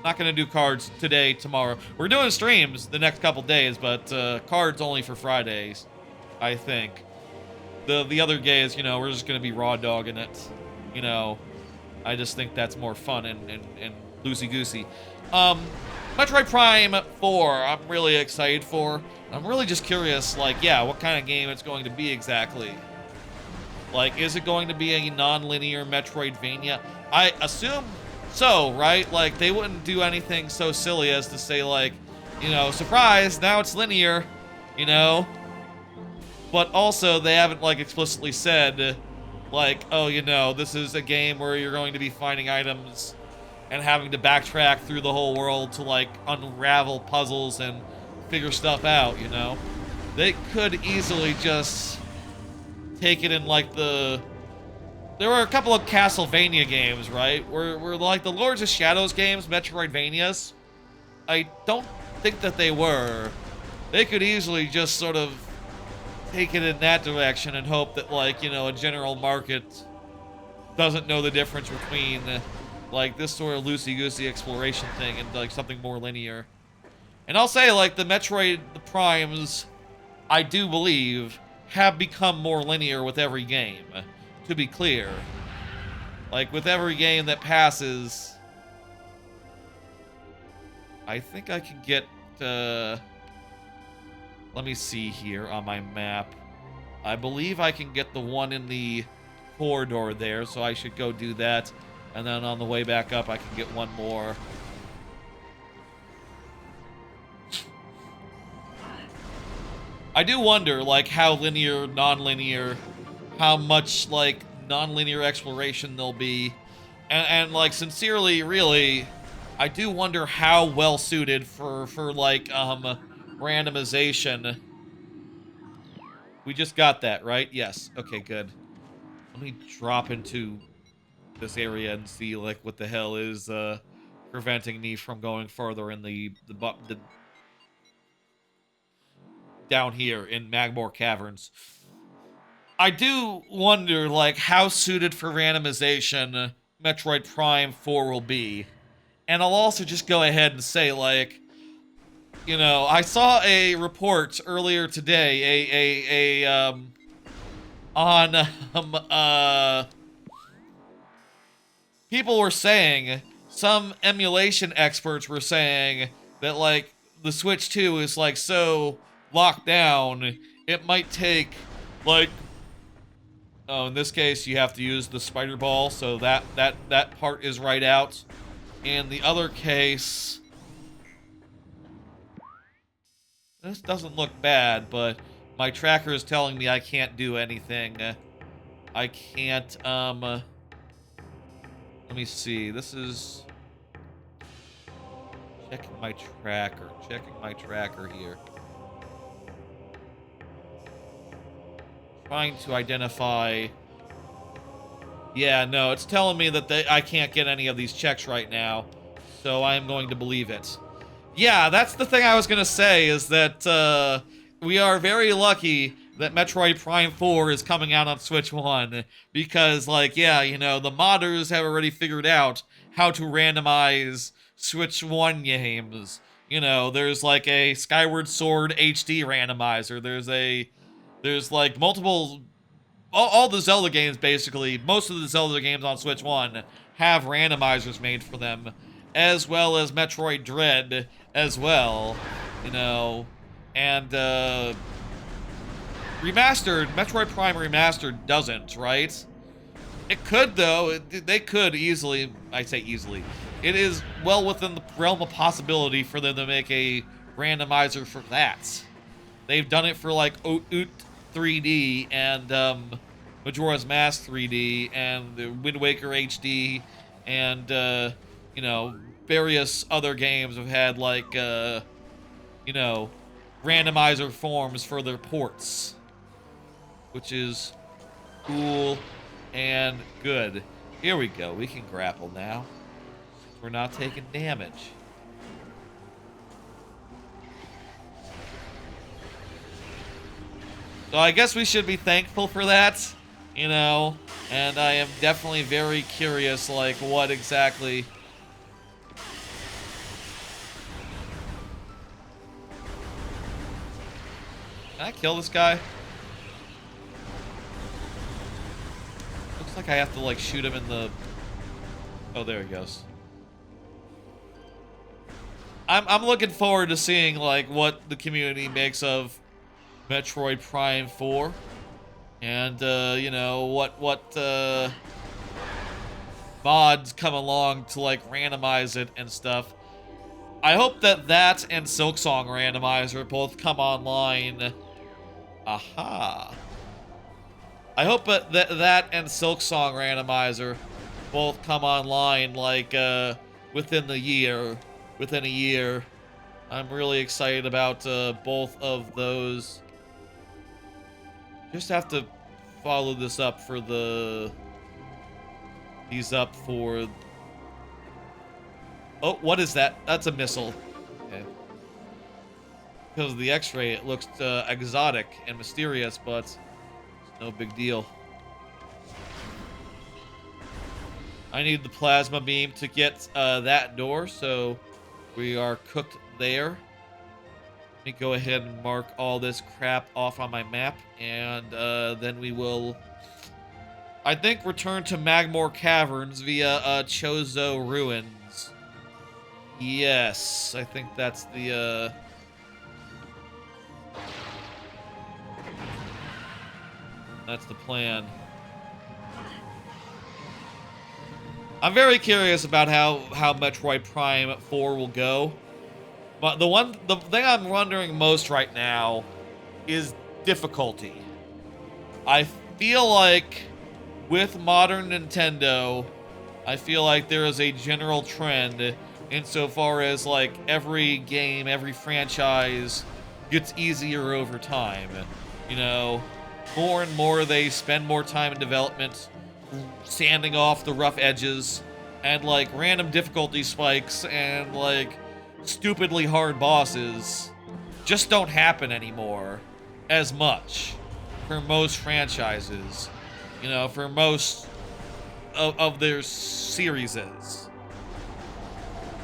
Not gonna do cards today, tomorrow. We're doing streams the next couple days, but cards only for Fridays, I think. The other days, you know, we're just gonna be raw dogging it. You know, I just think that's more fun and loosey-goosey. Metroid Prime 4, I'm really excited for. I'm really just curious, like, yeah, what kind of game it's going to be exactly. Like, is it going to be a non-linear Metroidvania? I assume so, right? Like, they wouldn't do anything so silly as to say, like, you know, surprise, now it's linear, you know? But also, they haven't, like, explicitly said, like, oh, you know, this is a game where you're going to be finding items and having to backtrack through the whole world to, like, unravel puzzles and figure stuff out, you know? They could easily just take it in, like, the... There were a couple of Castlevania games, right? Were like the Lords of Shadows games Metroidvanias? I don't think that they were. They could easily just sort of take it in that direction and hope that, like, you know, a general market doesn't know the difference between, like, this sort of loosey-goosey exploration thing and, like, something more linear. And I'll say, like, the Metroid Primes, I do believe, have become more linear with every game. To be clear. Like, with every game that passes, I think I can get, let me see here on my map. I believe I can get the one in the corridor there, so I should go do that. And then on the way back up, I can get one more. I do wonder, like, how linear, non-linear, how much, like, non-linear exploration there'll be. And like, sincerely, really, I do wonder how well-suited for like, randomization. We just got that, right? Yes. Okay, good. Let me drop into this area and see, like, what the hell is, preventing me from going further in the down here in Magmore Caverns. I do wonder, like, how suited for randomization Metroid Prime 4 will be. And I'll also just go ahead and say, like, you know, I saw a report earlier today, people were saying, some emulation experts were saying that, like, the Switch 2 is, like, so locked down, it might take, like, oh, in this case, you have to use the spider ball, so that part is right out. In the other case, this doesn't look bad, but my tracker is telling me I can't do anything. I can't, let me see, this is... checking my tracker here. Trying to identify... Yeah, no, it's telling me that I can't get any of these checks right now, so I'm going to believe it. Yeah, that's the thing I was going to say, is that we are very lucky that Metroid Prime 4 is coming out on Switch 1, because, like, yeah, you know, the modders have already figured out how to randomize Switch 1 games. You know, there's, like, a Skyward Sword HD randomizer, there's like multiple, all the Zelda games basically, most of the Zelda games on Switch 1 have randomizers made for them, as well as Metroid Dread as well, you know, and Metroid Prime Remastered doesn't, right? It could, though. They could easily, I say easily, it is well within the realm of possibility for them to make a randomizer for that. They've done it for, like, 3D and Majora's Mask 3D and the Wind Waker HD and you know, various other games have had like you know, randomizer forms for their ports, which is cool and good. Here we go. We can grapple now. We're not taking damage. So I guess we should be thankful for that, you know, and I am definitely very curious, like, what exactly... Can I kill this guy? Looks like I have to, like, shoot him in the... Oh, there he goes. I'm looking forward to seeing, like, what the community makes of Metroid Prime 4. And, you know, what mods come along to, like, randomize it and stuff. I hope that and Silksong Randomizer both come online. Aha. I hope that and Silksong Randomizer both come online, like, within a year. I'm really excited about both of those. Just have to follow this up for these up for... Oh, what is that? That's a missile. Okay. Because of the X-ray, it looks exotic and mysterious, but it's no big deal. I need the plasma beam to get that door, so we are cooked there. Let me go ahead and mark all this crap off on my map, and then we will, I think, return to Magmore Caverns via Chozo Ruins. Yes, I think that's the, that's the plan. I'm very curious about how Metroid Prime 4 will go. But the thing I'm wondering most right now is difficulty. I feel like with modern Nintendo, I feel like there is a general trend insofar as, like, every game, every franchise gets easier over time. You know, more and more they spend more time in development, sanding off the rough edges, and, like, random difficulty spikes and, like, stupidly hard bosses just don't happen anymore as much for most franchises, you know, for most of their series.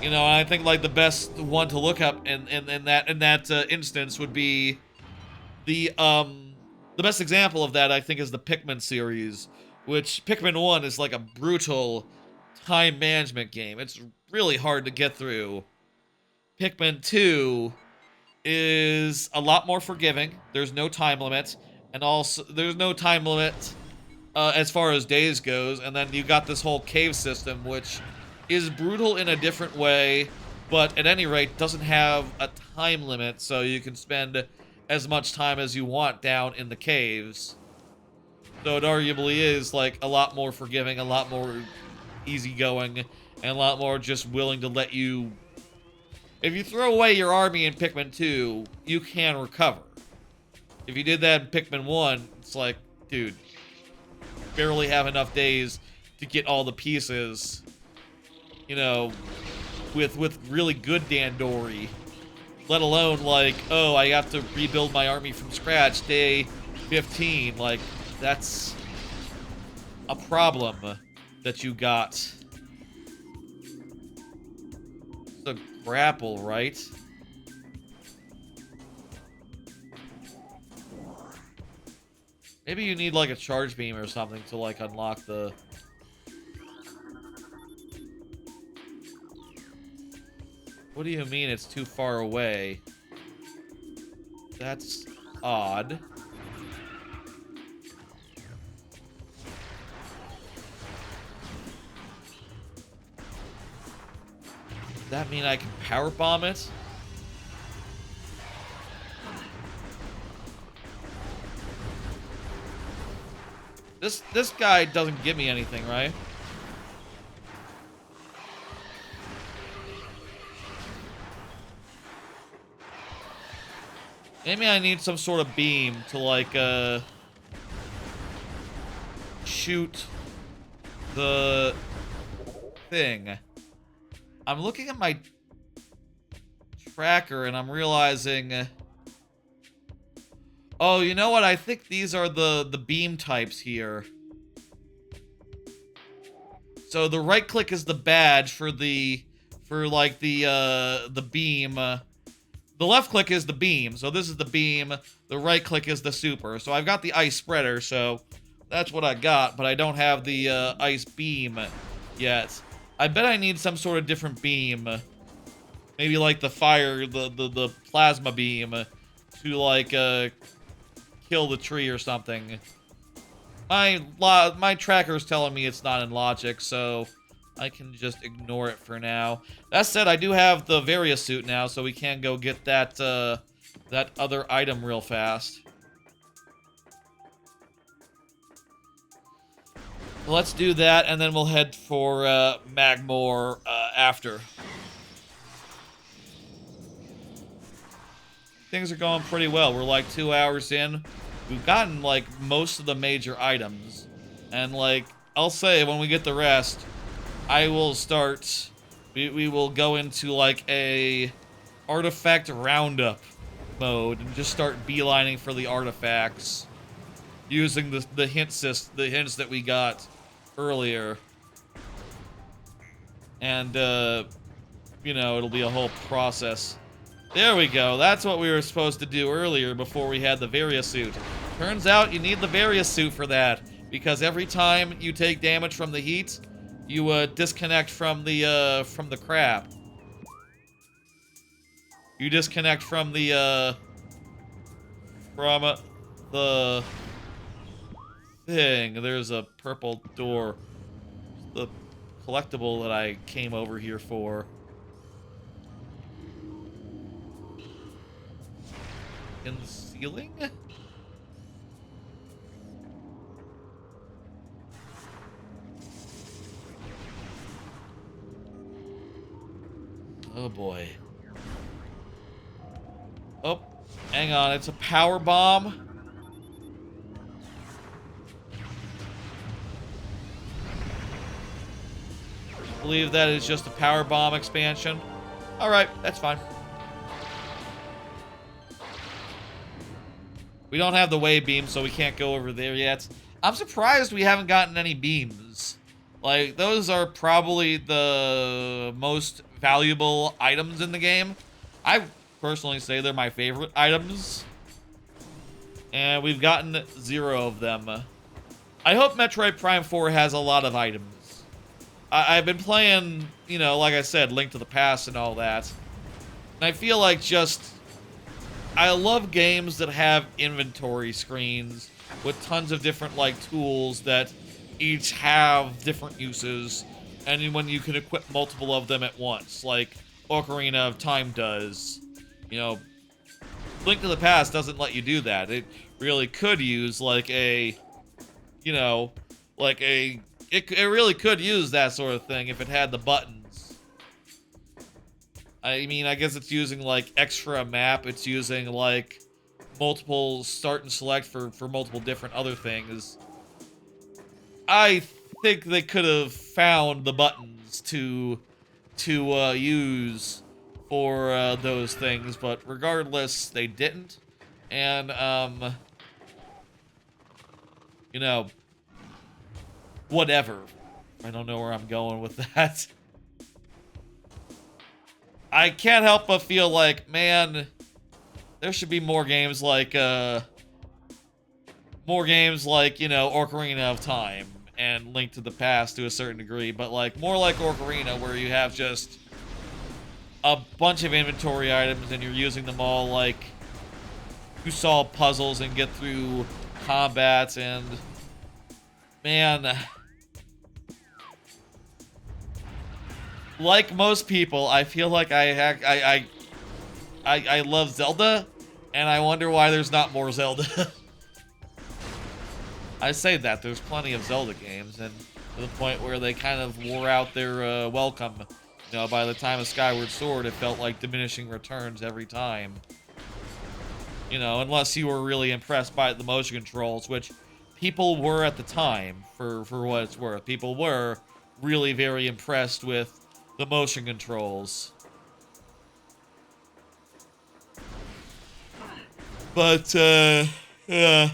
You know, I think, like, the best one to look up in that instance would be the best example of that, I think, is the Pikmin series, which Pikmin 1 is like a brutal time management game. It's really hard to get through. Pikmin 2 is a lot more forgiving. There's no time limit, and also there's no time limit as far as days goes, and then you got this whole cave system, which is brutal in a different way, but at any rate doesn't have a time limit, so you can spend as much time as you want down in the caves. So it arguably is, like, a lot more forgiving, a lot more easygoing, and a lot more just willing to let you... If you throw away your army in Pikmin 2, you can recover. If you did that in Pikmin 1, it's like, dude, barely have enough days to get all the pieces, you know, with really good Dandori. Let alone, like, oh, I have to rebuild my army from scratch day 15. Like, that's a problem that you got. It's a grapple, right? Maybe you need, like, a charge beam or something to, like, unlock the... What do you mean it's too far away? That's odd. Does that mean I can power bomb it? This guy doesn't give me anything, right? Maybe I need some sort of beam to, like, shoot the thing. I'm looking at my tracker and I'm realizing... oh, you know what? I think these are the beam types here. So the right click is the badge for the beam. The left click is the beam, so this is the beam. The right click is the super. So I've got the ice spreader, so that's what I got, but I don't have the ice beam yet. I bet I need some sort of different beam. Maybe like the fire, the plasma beam to like kill the tree or something. My tracker's telling me it's not in logic, so I can just ignore it for now. That said, I do have the Varia suit now, so we can go get that that other item real fast. Let's do that, and then we'll head for Magmore after. Things are going pretty well. We're like 2 hours in. We've gotten like most of the major items. And like, I'll say when we get the rest, I will start, we will go into like a artifact roundup mode and just start beelining for the artifacts using the hints that we got earlier. And you know, it'll be a whole process. There we go. That's what we were supposed to do earlier before we had the Varia suit. Turns out you need the Varia suit for that, because every time you take damage from the heat, you disconnect from the crab. You disconnect from the thing. There's a purple door. The collectible that I came over here for. In the ceiling? Oh boy. Oh, hang on, it's a power bomb. I believe that is just a power bomb expansion. Alright, that's fine. We don't have the wave beam, so we can't go over there yet. I'm surprised we haven't gotten any beams. Like, those are probably the most valuable items in the game. I personally say they're my favorite items. And we've gotten 0 of them. I hope Metroid Prime 4 has a lot of items. I've been playing, you know, like I said, Link to the Past and all that. And I feel like I love games that have inventory screens with tons of different, like, tools that each have different uses, and when you can equip multiple of them at once, like Ocarina of Time does. You know, Link to the Past doesn't let you do that. It really could use, like, a, you know, like a... It really could use that sort of thing if it had the buttons. I mean, I guess it's using, like, extra map. It's using, like, multiple start and select for multiple different other things. I think they could have found the buttons to use for those things, but regardless, they didn't. And, you know, whatever. I don't know where I'm going with that. I can't help but feel like, man, there should be more games like, you know, Ocarina of Time and Link to the Past to a certain degree, but, like, more like Ocarina, where you have just a bunch of inventory items and you're using them all, like, to solve puzzles and get through combats. And, man, like most people, I feel like I love Zelda, and I wonder why there's not more Zelda. I say that there's plenty of Zelda games, and to the point where they kind of wore out their welcome. You know, by the time of Skyward Sword, it felt like diminishing returns every time. You know, unless you were really impressed by the motion controls, which people were at the time, for what it's worth. People were really very impressed with the motion controls. But, yeah.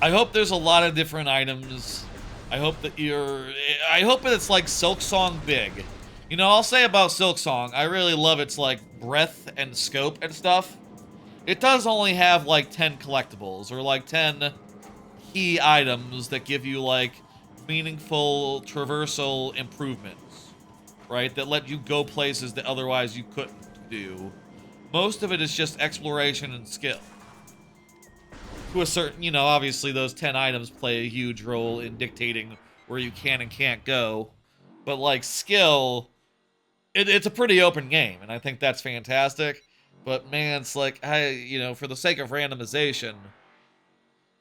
I hope there's a lot of different items. I hope that it's like Silksong big. You know, I'll say about Silksong, I really love its, like, breadth and scope and stuff. It does only have, like, 10 collectibles, or, like, 10 key items that give you, like, meaningful traversal improvements, right? That let you go places that otherwise you couldn't do. Most of it is just exploration and skill. To a certain, you know, obviously those 10 items play a huge role in dictating where you can and can't go. But, like, skill, it's a pretty open game, and I think that's fantastic. But, man, it's like, you know, for the sake of randomization,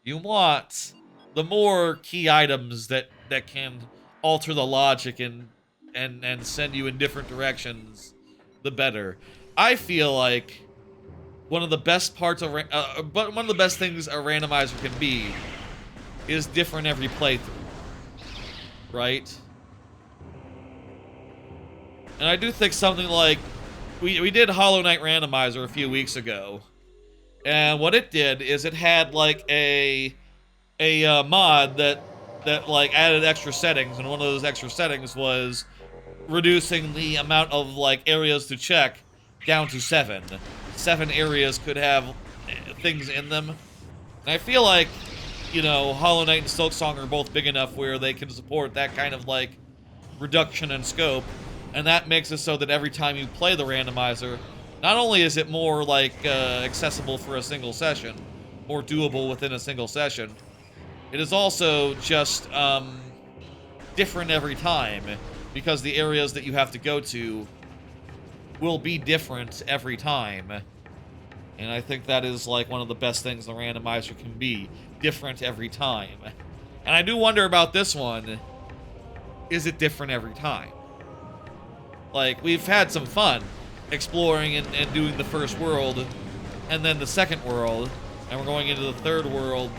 you want the more key items that can alter the logic and send you in different directions, the better. I feel like one of the best parts of one of the best things a randomizer can be is different every playthrough, right? And I do think something like we did Hollow Knight Randomizer a few weeks ago, and what it did is it had like a mod that like added extra settings, and one of those extra settings was reducing the amount of like areas to check down to 7. 7 areas could have things in them. And I feel like, you know, Hollow Knight and Silksong are both big enough where they can support that kind of like reduction in scope, and that makes it so that every time you play the randomizer, not only is it more like accessible for a single session, more doable within a single session, it is also just different every time, because the areas that you have to go to will be different every time. And I think that is like one of the best things the randomizer can be, different every time. And I do wonder about this one, is it different every time? Like, we've had some fun exploring and doing the first world, and then the second world, and we're going into the third world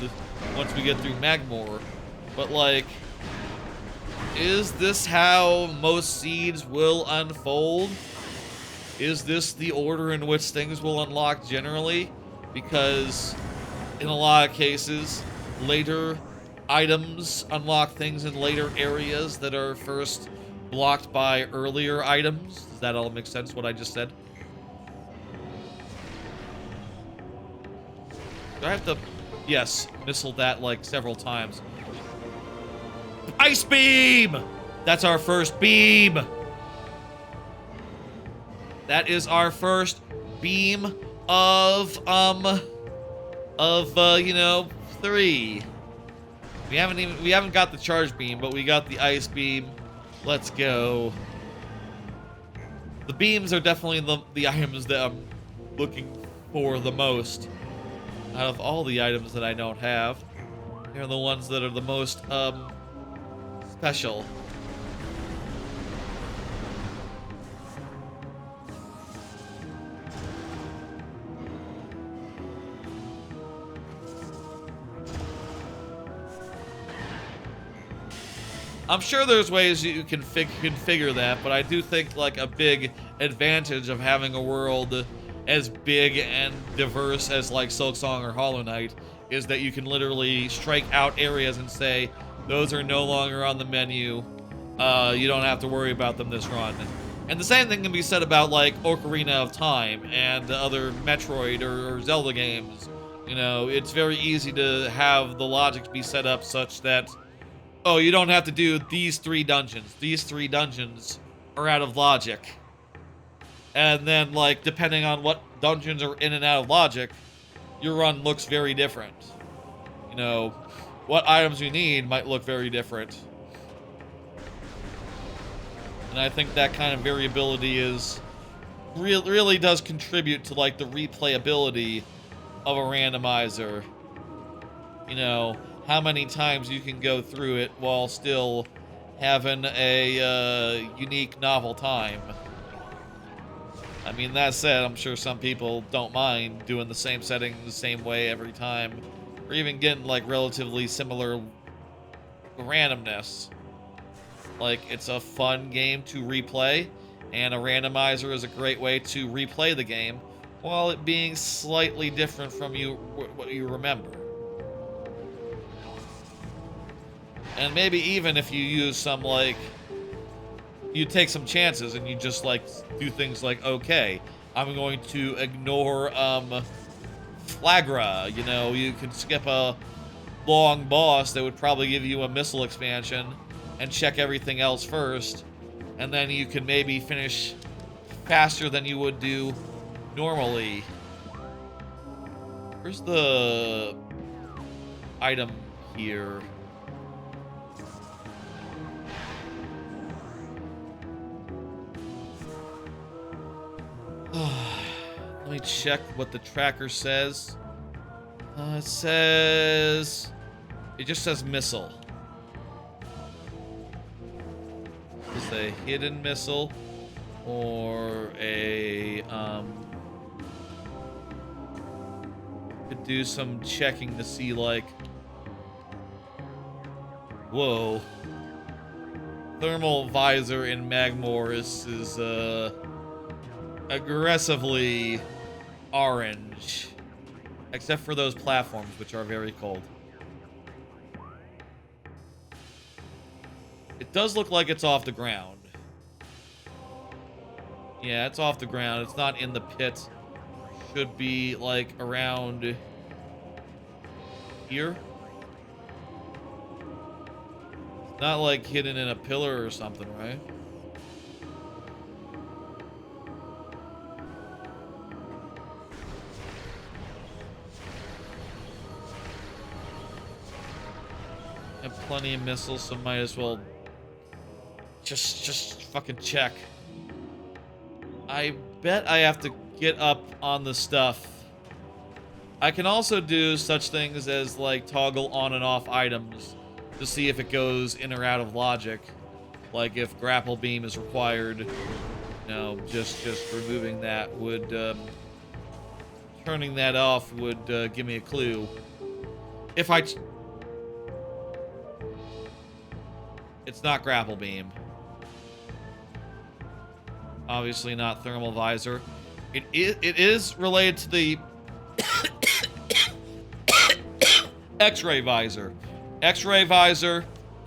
once we get through Magmore. But, like, is this how most seeds will unfold? Is this the order in which things will unlock generally? Because in a lot of cases, later items unlock things in later areas that are first blocked by earlier items. Does that all make sense, what I just said? Do I have to... Yes, missile that like several times. Ice beam! That's our first beam! That is our first beam of, you know, 3. We haven't got the charge beam, but we got the ice beam. Let's go. The beams are definitely the items that I'm looking for the most. Out of all the items that I don't have, they're the ones that are the most, special. I'm sure there's ways you can configure that, but I do think like a big advantage of having a world as big and diverse as like Silksong or Hollow Knight is that you can literally strike out areas and say, those are no longer on the menu. You don't have to worry about them this run. And the same thing can be said about like Ocarina of Time and the other Metroid or Zelda games. You know, it's very easy to have the logic be set up such that, oh, you don't have to do these 3 dungeons. These 3 dungeons are out of logic. And then, like, depending on what dungeons are in and out of logic, your run looks very different. You know, what items you need might look very different. And I think that kind of variability is really does contribute to like the replayability of a randomizer. You know, how many times you can go through it while still having a unique, novel time. I mean, that said, I'm sure some people don't mind doing the same setting the same way every time, or even getting like relatively similar randomness. Like, it's a fun game to replay, and a randomizer is a great way to replay the game while it being slightly different from what you remember. And maybe even if you use some, like, you take some chances and you just, like, do things like, okay, I'm going to ignore, Flagra. You know, you can skip a long boss that would probably give you a missile expansion and check everything else first, and then you can maybe finish faster than you would do normally. Where's the item here? Let me check what the tracker says. It just says missile. Is a hidden missile or a could do some checking to see, like, whoa, thermal visor in Magmor is aggressively orange, except for those platforms, which are very cold. It does look like it's off the ground. Yeah, it's off the ground. It's not in the pit. Should be, like, around here. It's not, like, hidden in a pillar or something, right? I have plenty of missiles, so might as well just fucking check. I bet I have to get up on the stuff. I can also do such things as, like, toggle on and off items to see if it goes in or out of logic. Like, if grapple beam is required, you know, just removing that would, turning that off would give me a clue. If it's not grapple beam. Obviously not thermal visor. It is related to the X-ray visor. X-ray visor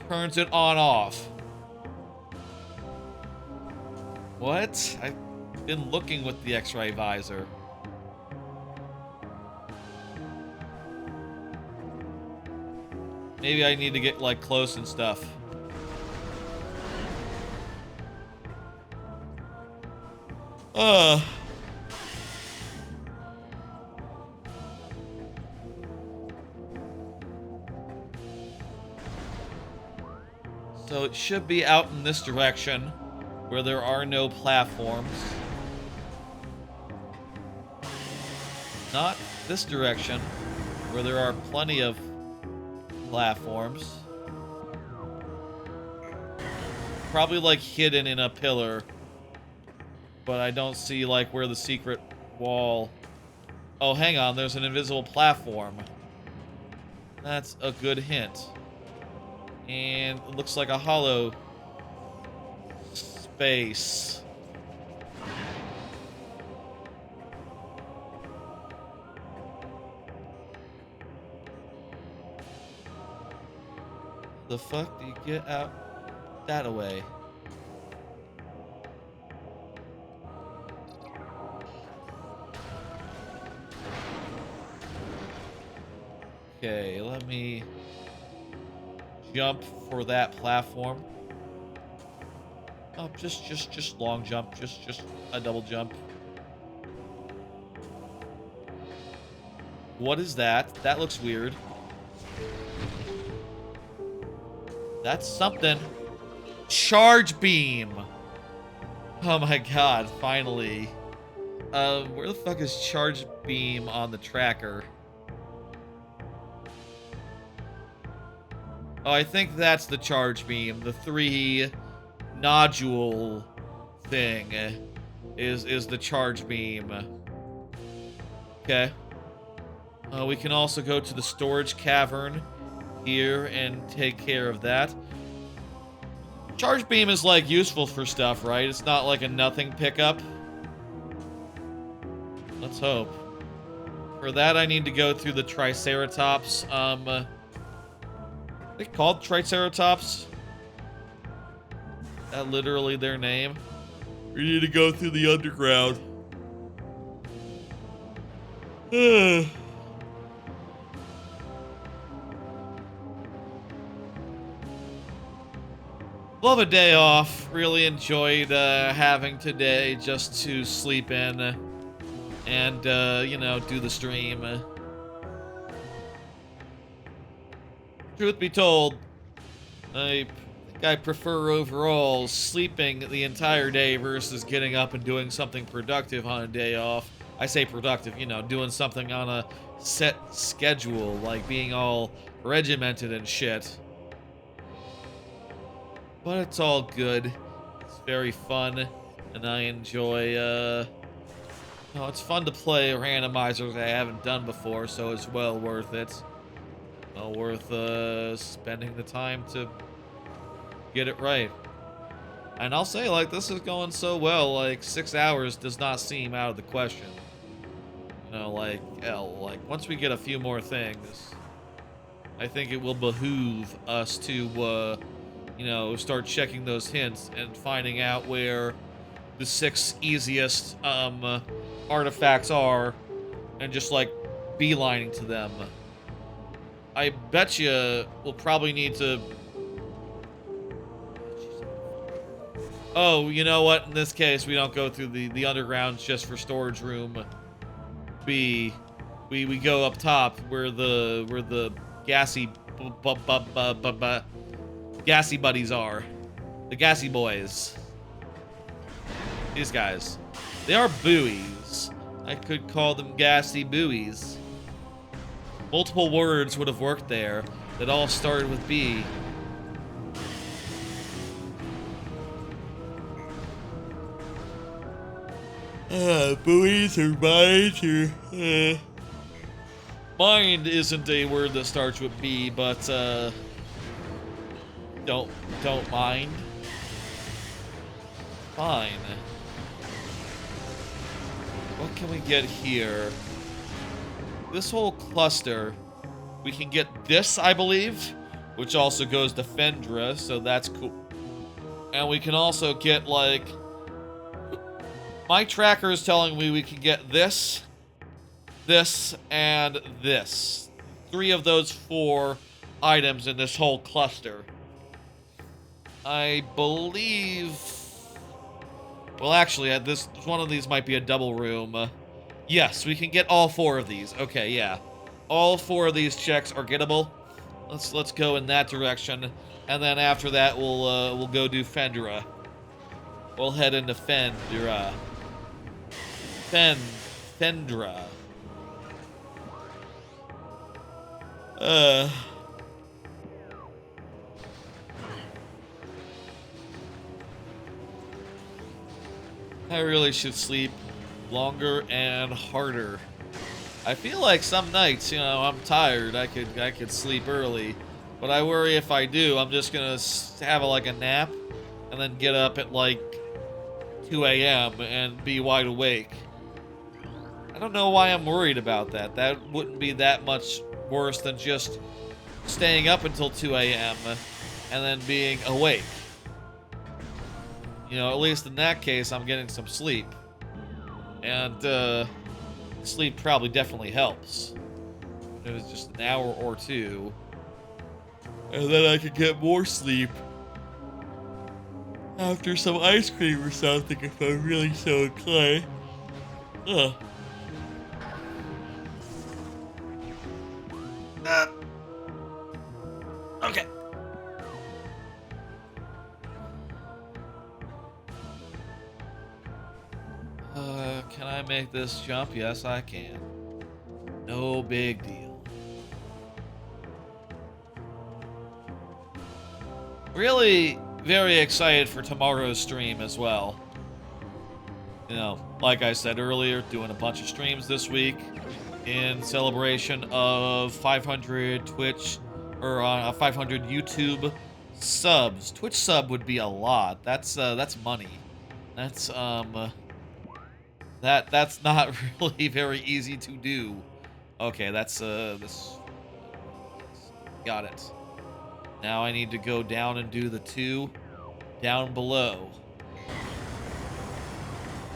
turns it on off. What? I've been looking with the X-ray visor. Maybe I need to get, like, close and stuff. So it should be out in this direction, where there are no platforms. Not this direction, where there are plenty of platforms. Probably, like, hidden in a pillar. But I don't see, like, where the secret wall... Oh, hang on, there's an invisible platform. That's a good hint. And it looks like a hollow space. The fuck do you get out that away? Okay, let me jump for that platform. Oh, just long jump, just a double jump. What is that? That looks weird. That's something. Charge beam. Oh my god, finally. Where the fuck is charge beam on the tracker? Oh, I think that's the charge beam. The 3 nodule thing is the charge beam. Okay. We can also go to the storage cavern here and take care of that. Charge beam is like useful for stuff, right? It's not like a nothing pickup. Let's hope. For that, I need to go through the Triceratops. Are they called Triceratops? Is that literally their name? We need to go through the underground. Love a day off. Really enjoyed having today just to sleep in and, you know, do the stream. Truth be told, I think I prefer overall sleeping the entire day versus getting up and doing something productive on a day off. I say productive, you know, doing something on a set schedule, like being all regimented and shit. But it's all good. It's very fun, and I enjoy, oh, it's fun to play randomizers I haven't done before, so it's well worth it. Well worth, spending the time to get it right. And I'll say, like, this is going so well, like, 6 hours does not seem out of the question. You know, like, hell, like, once we get a few more things, I think it will behoove us to, you know, start checking those hints and finding out where the 6 easiest, artifacts are, and just, like, beelining to them. I bet you we'll probably need to... Oh, you know what? In this case, we don't go through the undergrounds just for storage room B. We go up top where the gassy gassy buddies are. The gassy boys. These guys. They are buoys. I could call them gassy buoys. Multiple words would have worked there that all started with B. Buoys or mines or... Mind isn't a word that starts with B, but, don't mind. Fine. What can we get here? This whole cluster, we can get this, I believe, which also goes to Fendra, so that's cool. And we can also get, like... My tracker is telling me we can get this, this, and this. 3 of those 4 items in this whole cluster. I believe... Well, actually, this one of these might be a double room. Yes, we can get all 4 of these. Okay, yeah. All 4 of these checks are gettable. Let's go in that direction, and then after that we'll go do Fendra. We'll head into Fendra. Fendra. I really should sleep longer and harder. I feel like some nights, you know, I'm tired. I could sleep early, but I worry if I do, I'm just gonna have like a nap and then get up at like 2 a.m. and be wide awake. I don't know why I'm worried about that. That wouldn't be that much worse than just staying up until 2 a.m. and then being awake. You know, at least in that case, I'm getting some sleep. And, sleep probably definitely helps. It was just an hour or 2. And then I could get more sleep after some ice cream or something if I'm really so inclined. Ugh. Okay. Can I make this jump? Yes, I can. No big deal. Really very excited for tomorrow's stream as well. You know, like I said earlier, doing a bunch of streams this week in celebration of 500 Twitch, or 500 YouTube subs. Twitch sub would be a lot. That's money. That's that's not really very easy to do. Okay, that's this. Got it. Now I need to go down and do the 2 down below.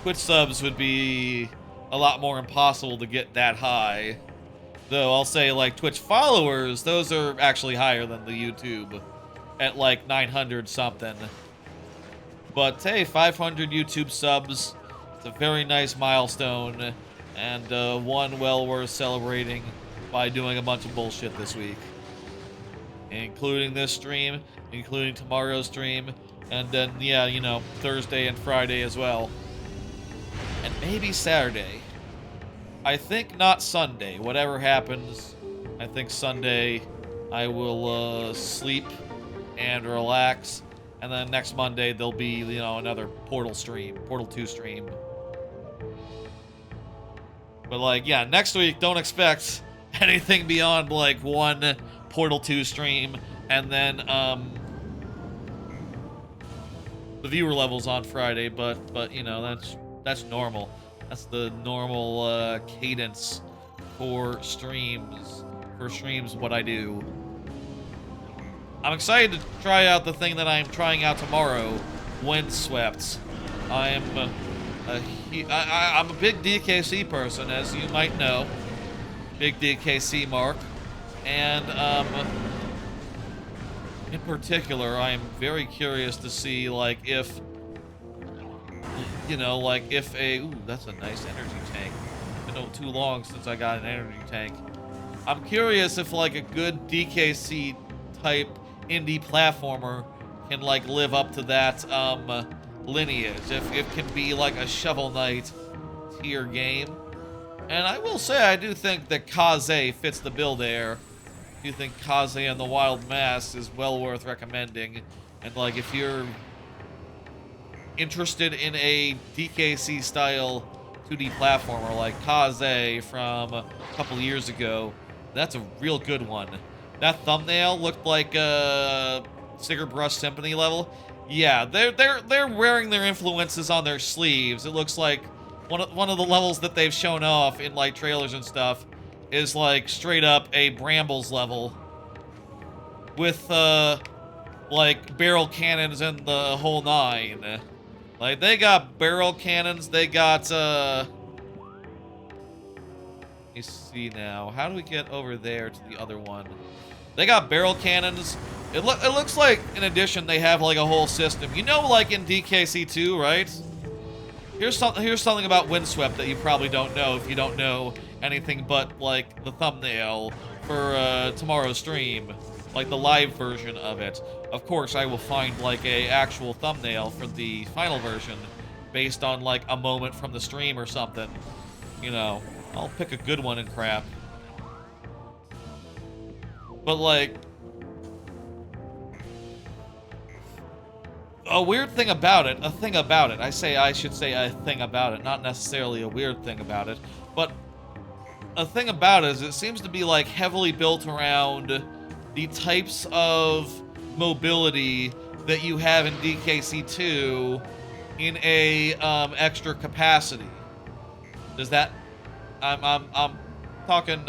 Twitch subs would be a lot more impossible to get that high. Though I'll say, like, Twitch followers, those are actually higher than the YouTube at like 900 something. But hey, 500 YouTube subs, it's a very nice milestone, and one well worth celebrating by doing a bunch of bullshit this week. Including this stream, including tomorrow's stream, and then, yeah, you know, Thursday and Friday as well. And maybe Saturday. I think not Sunday. Whatever happens, I think Sunday I will sleep and relax. And then next Monday there'll be, you know, another Portal 2 stream. But like, yeah, next week don't expect anything beyond like one Portal 2 stream, and then the viewer levels on Friday, but you know, that's normal. That's the normal cadence for streams. What I do. I'm excited to try out the thing that I'm trying out tomorrow, Windswept. I'm a big DKC person, as you might know. Big DKC mark. And in particular, I'm very curious to see, like, if, you know, like, if a... Ooh, that's a nice energy tank. It's been too long since I got an energy tank. I'm curious if, like, a good DKC-type indie platformer can, like, live up to that, lineage. If it can be, like, a Shovel Knight tier game. And I will say, I do think that Kaze fits the bill there. I do think Kaze and the Wild Mass is well worth recommending. And, like, if you're interested in a DKC-style 2D platformer like Kaze from a couple years ago, that's a real good one. That thumbnail looked like Sticker Brush Symphony level. Yeah, they're wearing their influences on their sleeves. It looks like one of the levels that they've shown off in, like, trailers and stuff is, like, straight up a Brambles level with like barrel cannons and the whole nine. Like, they got barrel cannons, they got let me see now. How do we get over there to the other one? They got barrel cannons. It looks like, in addition, they have, like, a whole system. You know, like in DKC 2, right? Here's something about Windswept that you probably don't know if you don't know anything but, like, the thumbnail for tomorrow's stream. Like, the live version of it. Of course, I will find, like, a actual thumbnail for the final version based on, like, a moment from the stream or something. You know, I'll pick a good one and crap. But, like, a weird thing about it, I should say a thing about it, not necessarily a weird thing about it, but a thing about it is it seems to be, like, heavily built around the types of mobility that you have in DKC2 in a extra capacity. Does that... I'm talking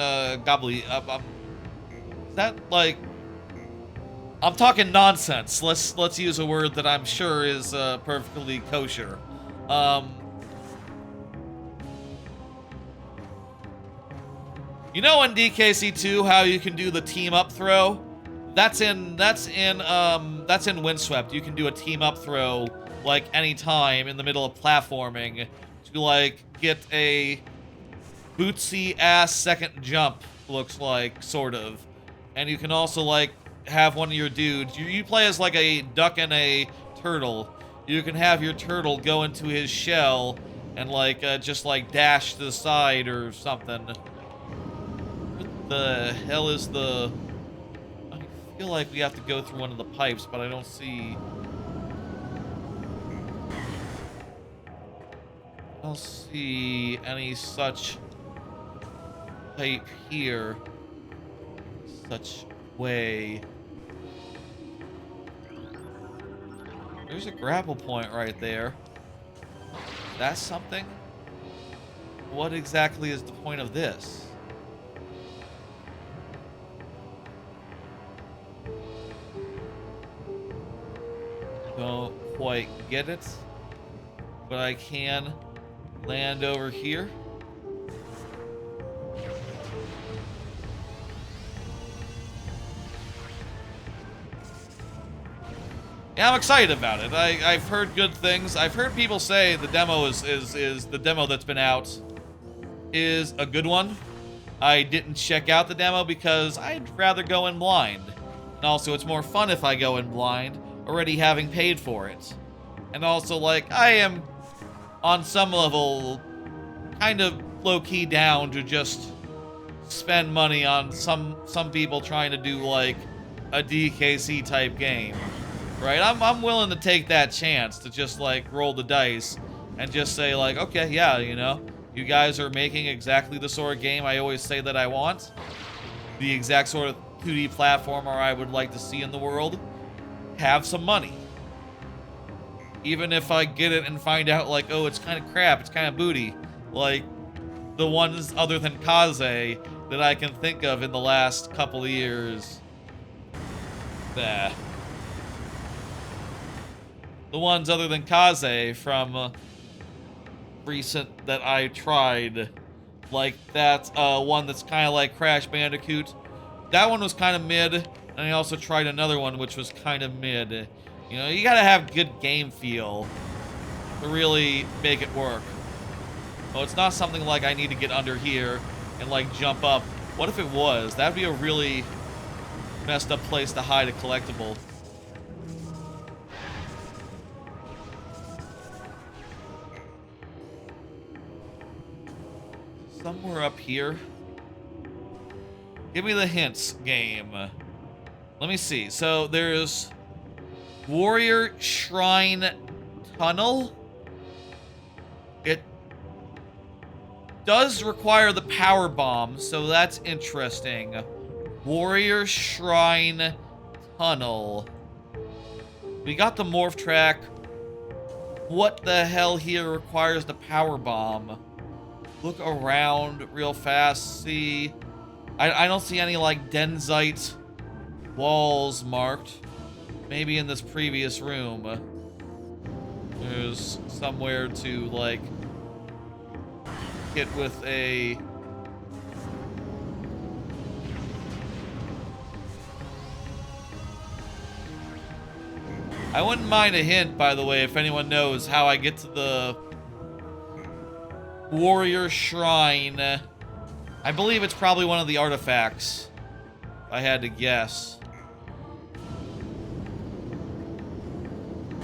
gobbly... is that, like... I'm talking nonsense. Let's use a word that I'm sure is perfectly kosher. You know in DKC2 how you can do the team up throw? That's in Windswept. You can do a team up throw like any time in the middle of platforming to, like, get a bootsy ass second jump, looks like, sort of. And you can also, like, have one of your dudes. You play as, like, a duck and a turtle. You can have your turtle go into his shell and like just like dash to the side or something. What the hell is the... I feel like we have to go through one of the pipes, but I don't see... I don't see any such pipe here. Such way. There's a grapple point right there. That's something? What exactly is the point of this? Don't quite get it, but I can land over here. Yeah, I'm excited about it. I've heard good things. I've heard people say the demo is the demo that's been out is a good one. I didn't check out the demo because I'd rather go in blind. And also, it's more fun if I go in blind, already having paid for it. And also, like, I am, on some level, kind of low-key down to just spend money on some people trying to do, like, a DKC-type game. Right? I'm willing to take that chance to just, like, roll the dice and just say, like, okay, yeah, you know, you guys are making exactly the sort of game I always say that I want. The exact sort of 2D platformer I would like to see in the world. Have some money. Even if I get it and find out, like, oh, it's kind of crap, it's kind of booty. Like, the ones other than Kaze that I can think of in the last couple of years. Nah. The ones other than Kaze from recent that I tried. Like that one that's kind of like Crash Bandicoot. That one was kind of mid, and I also tried another one which was kind of mid. You know, you gotta have good game feel to really make it work. Oh, it's not something like I need to get under here and like jump up. What if it was? That'd be a really messed up place to hide a collectible. Somewhere up here. Give me the hints, game. Let me see. So there's Warrior Shrine Tunnel. It does require the power bomb, so that's interesting. Warrior Shrine Tunnel. We got the morph track. What the hell here requires the power bomb? Look around real fast. See, I don't see any like denzite walls marked. Maybe in this previous room there's somewhere to like hit with a... I wouldn't mind a hint, by the way, if anyone knows how I get to the Warrior Shrine. I believe it's probably one of the artifacts, if I had to guess.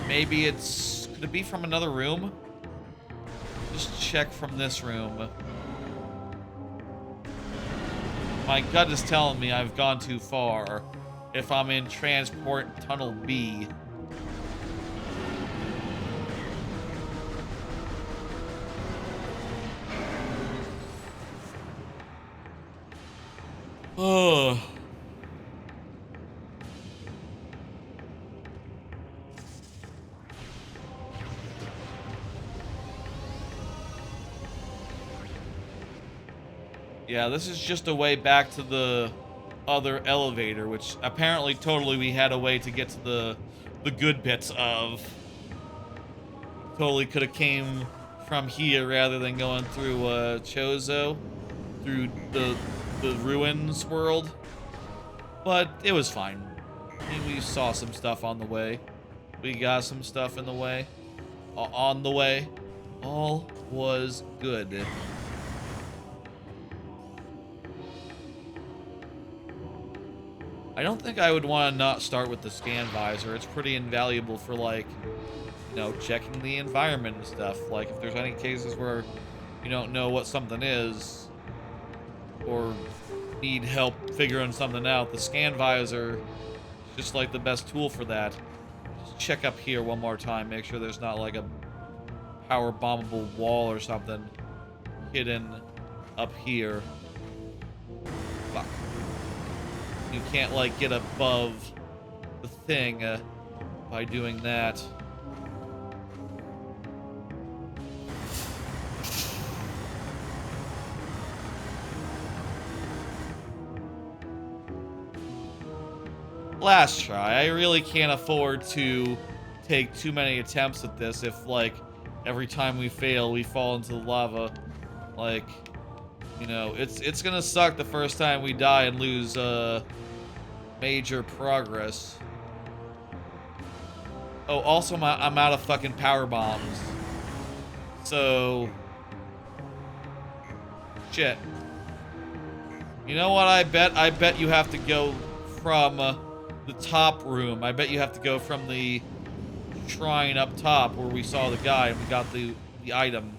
Maybe it's... Could it be from another room? Just check from this room. My gut is telling me I've gone too far if I'm in Transport Tunnel B. Oh. Yeah, this is just a way back to the other elevator, which apparently totally we had a way to get to the good bits of. Totally could have came from here rather than going through Chozo, through the ruins world. But it was fine. I mean, we saw some stuff on the way. We got some stuff in the way. On the way. All was good. I don't think I would want to not start with the scan visor. It's pretty invaluable for, like, you know, checking the environment and stuff. Like, if there's any cases where you don't know what something is, or need help figuring something out, the scan visor is just like the best tool for that. Just check up here one more time, make sure there's not like a power bombable wall or something hidden up here. Fuck. You can't like get above the thing by doing that. Last try. I really can't afford to take too many attempts at this if, like, every time we fail, we fall into the lava. Like, you know, it's gonna suck the first time we die and lose, major progress. Oh, also, I'm out of fucking power bombs. So... shit. You know what I bet? I bet you have to go from... the top room. I bet you have to go from the shrine up top where we saw the guy and we got the item.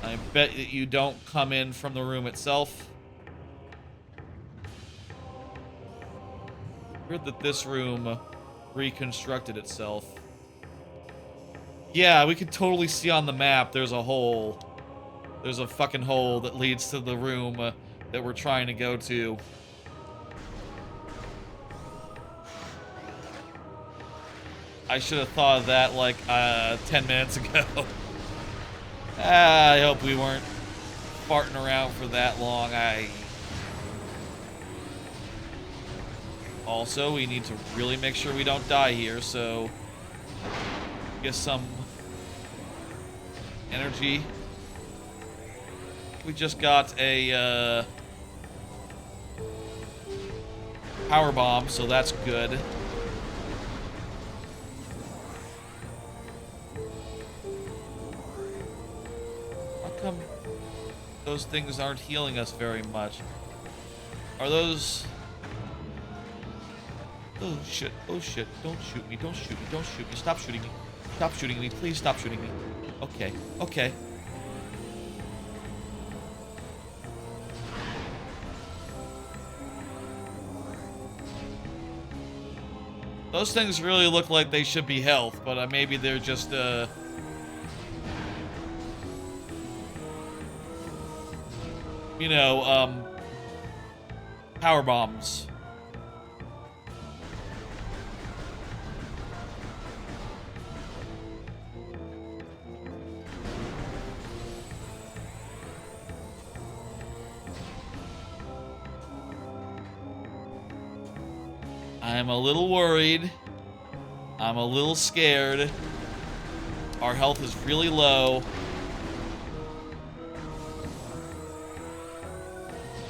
I bet that you don't come in from the room itself. Heard that this room reconstructed itself. Yeah, we could totally see on the map there's a hole. There's a fucking hole that leads to the room that we're trying to go to. I should have thought of that like 10 minutes ago. I hope we weren't farting around for that long. Also, we need to really make sure we don't die here, so get some energy. We just got a power bomb, so that's good. Come, those things aren't healing us very much. Are those... oh shit, oh shit, don't shoot me, don't shoot me, don't shoot me, stop shooting me. Stop shooting me, please stop shooting me. Okay, okay. Those things really look like they should be health, but maybe they're just, you know, power bombs. I'm a little worried. I'm a little scared. Our health is really low.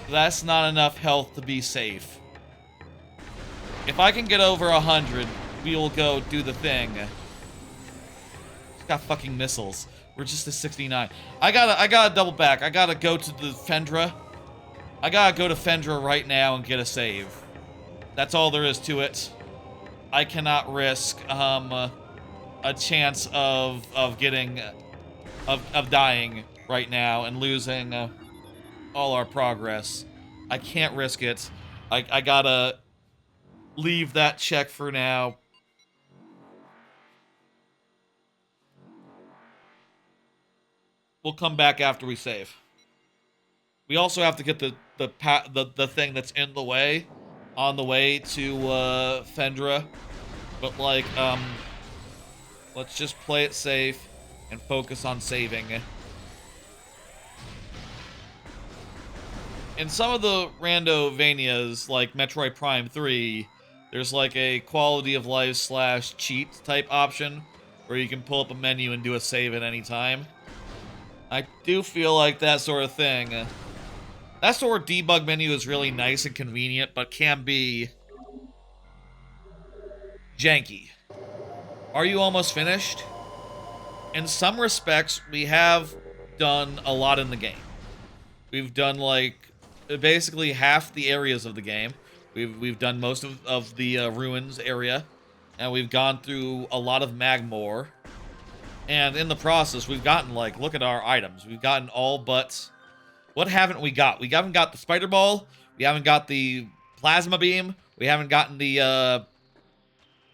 That's not enough health to be safe. If I can get over 100, we will go do the thing. It's got fucking missiles. We're just at 69. I gotta double back. I gotta go to the Fendra. I gotta go to Fendra right now and get a save. That's all there is to it. I cannot risk a chance of dying right now and losing all our progress. I can't risk it. I gotta leave that check for now. We'll come back after we save. We also have to get the thing that's in the way on the way to Fendra. But like let's just play it safe and focus on saving. In some of the Randovanias, like Metroid Prime 3, there's like a quality of life / cheat type option where you can pull up a menu and do a save at any time. I do feel like that sort of thing. That sort of debug menu is really nice and convenient, but can be janky. Are you almost finished? In some respects, we have done a lot in the game. We've done like basically half the areas of the game. We've done most of the ruins area. and we've gone through a lot of Magmore. And in the process, we've gotten, like, look at our items. We've gotten all but... What haven't we got? We haven't got the Spider Ball. We haven't got the Plasma Beam. We haven't gotten the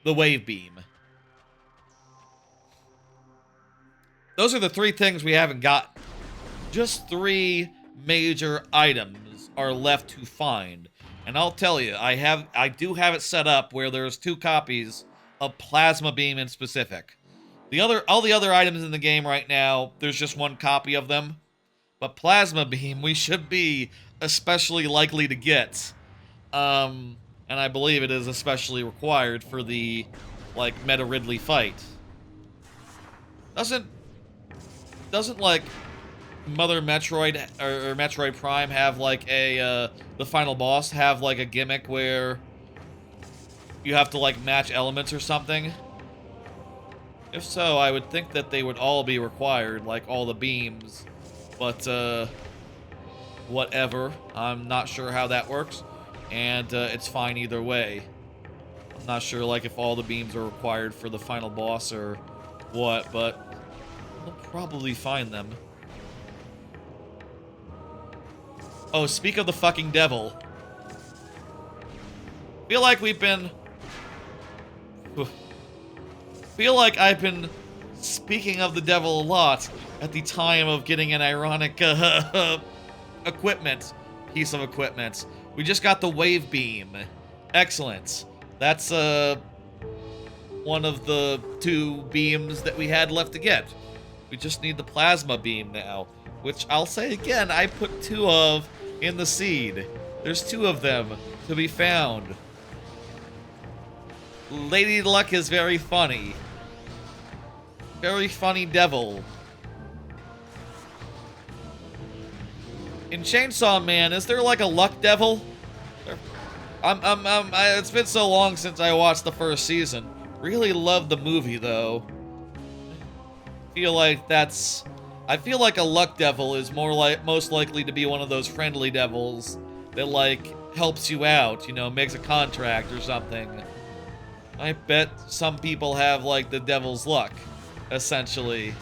Wave Beam. Those are the 3 things we haven't got. Just 3 major items are left to find. And I'll tell you, I do have it set up where there's 2 copies of Plasma Beam in specific. All the other items in the game right now, there's just 1 copy of them. But Plasma Beam, we should be especially likely to get. And I believe it is especially required for the, like, Meta Ridley fight. Doesn't like, Mother Metroid, or Metroid Prime have, like, the final boss have, like, a gimmick where you have to, like, match elements or something? If so, I would think that they would all be required, like, all the beams. But, whatever. I'm not sure how that works, and it's fine either way. I'm not sure, like, if all the beams are required for the final boss or what, but we'll probably find them. Oh, speak of the fucking devil. Feel like I've been speaking of the devil a lot at the time of getting an ironic piece of equipment. We just got the Wave Beam. Excellent. That's one of the 2 beams that we had left to get. We just need the Plasma Beam now, which I'll say again, I put 2 of in the seed. There's 2 of them to be found. Lady Luck is very funny. Very funny devil. In Chainsaw Man, is there like a luck devil? It's been so long since I watched the first season. Really love the movie though. I feel like a luck devil is most likely to be one of those friendly devils that, like, helps you out, you know, makes a contract or something. I bet some people have, like, the devil's luck, essentially.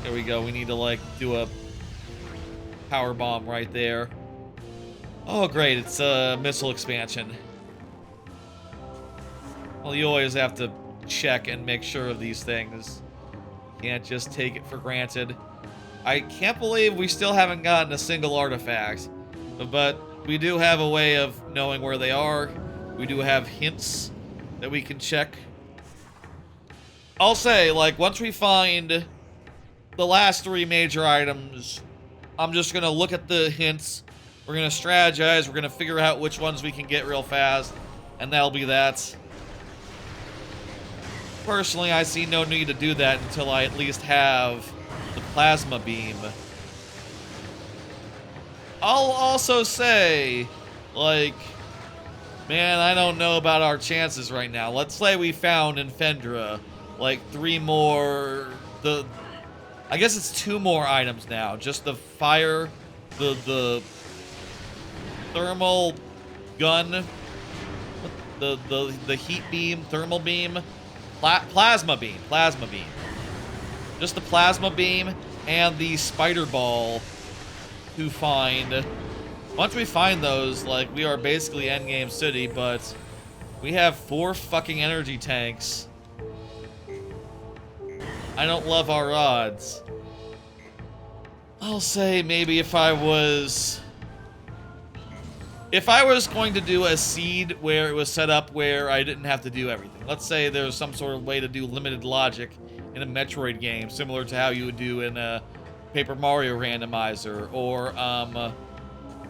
There we go. We need to, like, do a power bomb right there. Oh, great. It's a missile expansion. Well, you always have to check and make sure of these things. You can't just take it for granted. I can't believe we still haven't gotten a single artifact. But we do have a way of knowing where they are. We do have hints that we can check. I'll say, like, once we find the last 3 major items, I'm just gonna look at the hints. We're gonna strategize. We're gonna figure out which ones we can get real fast, and that'll be that. Personally, I see no need to do that until I at least have the Plasma Beam. I'll also say, like, man, I don't know about our chances right now. Let's say we found in Fendra, like, 3 more, I guess it's 2 more items now. Just the fire, the thermal gun, the heat beam, thermal beam, plasma beam. Just the plasma beam and the spider ball to find. Once we find those, like, we are basically endgame city, but we have 4 fucking energy tanks. I don't love our odds. I'll say maybe if I was going to do a seed where it was set up where I didn't have to do everything. Let's say there's some sort of way to do limited logic in a Metroid game, similar to how you would do in a Paper Mario Randomizer, or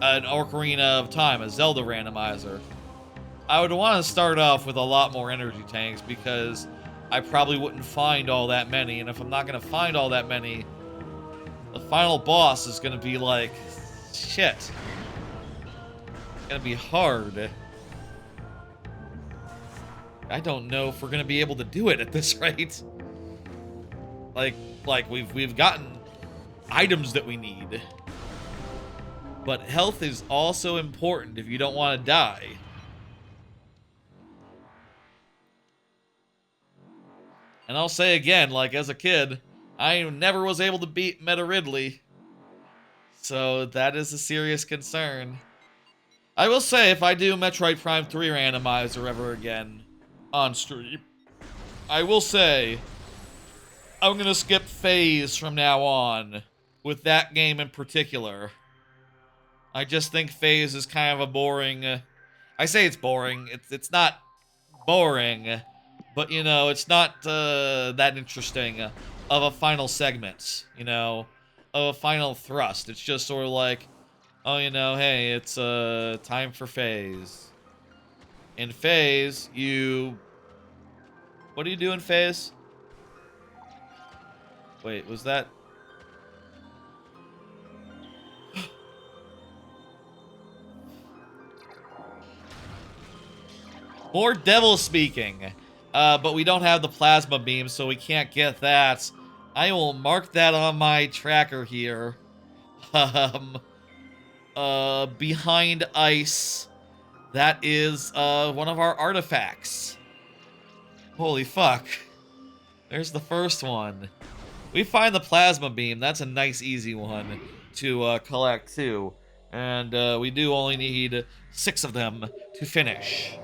an Ocarina of Time, a Zelda Randomizer. I would want to start off with a lot more energy tanks because I probably wouldn't find all that many, and if I'm not going to find all that many, the final boss is going to be like, shit. It's going to be hard. I don't know if we're going to be able to do it at this rate. Like we've gotten items that we need. But health is also important if you don't want to die. And I'll say again, like, as a kid, I never was able to beat Meta Ridley. So that is a serious concern. I will say, if I do Metroid Prime 3 Randomizer ever again on stream, I will say I'm gonna skip Phase from now on with that game in particular. I just think Phase is kind of a boring... I say it's boring. It's not boring, but, you know, it's not that interesting of a final segment, you know, of a final thrust. It's just sort of like, oh, you know, hey, it's time for Phase. In Phase, you... What do you do in Phase? Wait, was that... More devil speaking. But we don't have the plasma beam, so we can't get that. I will mark that on my tracker here. Behind ice. That is, one of our artifacts. Holy fuck. There's the first one. We find the plasma beam. That's a nice, easy one to collect, too. And we do only need 6 of them to finish.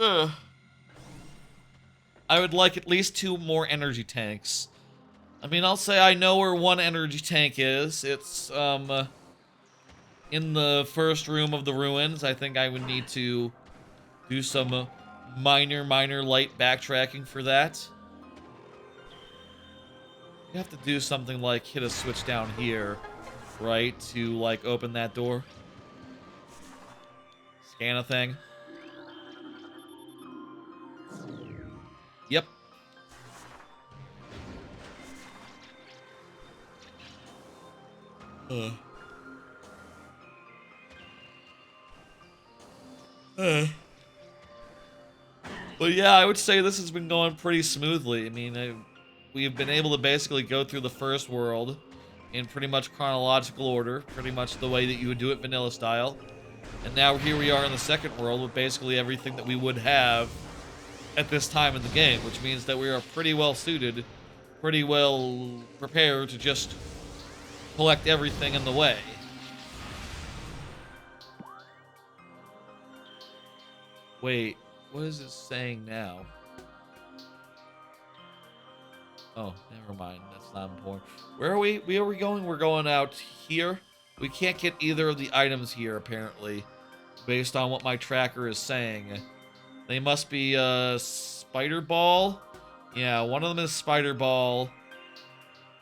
Ugh. I would like at least 2 more energy tanks. I mean, I'll say I know where one energy tank is. It's, in the first room of the ruins. I think I would need to do some minor light backtracking for that. You have to do something like hit a switch down here, right, to, like, open that door. Scan a thing. Yep. But yeah, I would say this has been going pretty smoothly. I mean, we've been able to basically go through the first world in pretty much chronological order, pretty much the way that you would do it vanilla style. And now here we are in the second world with basically everything that we would have at this time in the game, which means that we are pretty well suited, pretty well prepared to just collect everything in the way. Wait, what is it saying now? Oh, never mind. That's not important. Where are we? Where are we going? We're going out here. We can't get either of the items here, apparently, based on what my tracker is saying. They must be, Spider Ball. Yeah, one of them is Spider Ball.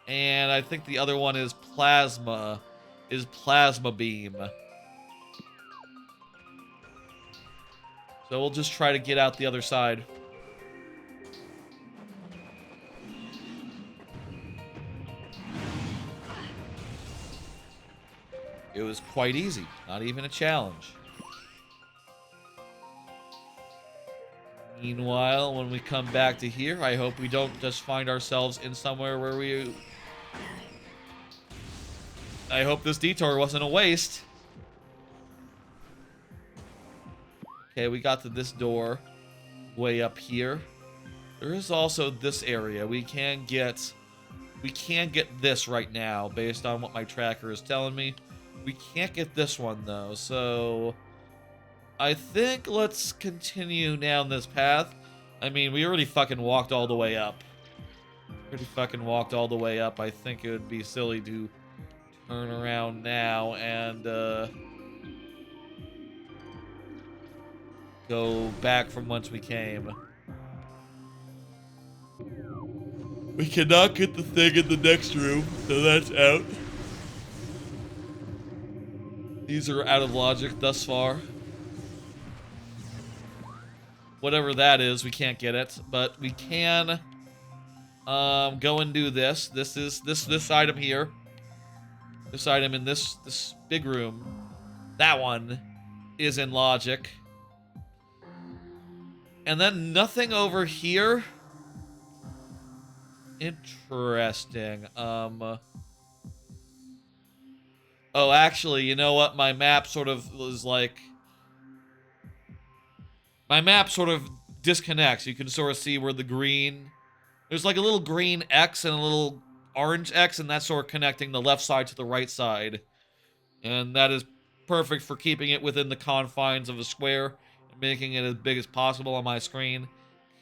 And I think the other one is Plasma Beam. So we'll just try to get out the other side. It was quite easy, not even a challenge. Meanwhile, when we come back to here, I hope we don't just find ourselves in somewhere where we... I hope this detour wasn't a waste. Okay, we got to this door way up here. There is also this area. We can get this right now based on what my tracker is telling me. We can't get this one though, so I think let's continue down this path. I mean, we already fucking walked all the way up. I think it would be silly to turn around now and go back from whence we came. We cannot get the thing in the next room, so that's out. These are out of logic thus far. Whatever that is, we can't get it, but we can go and do this. This is this item here. This item in this big room. That one is in logic. And then nothing over here. Interesting. Oh, actually, you know what? My map sort of was like... My map sort of disconnects. You can sort of see where the green... There's like a little green X and a little orange X, and that's sort of connecting the left side to the right side. And that is perfect for keeping it within the confines of a square and making it as big as possible on my screen.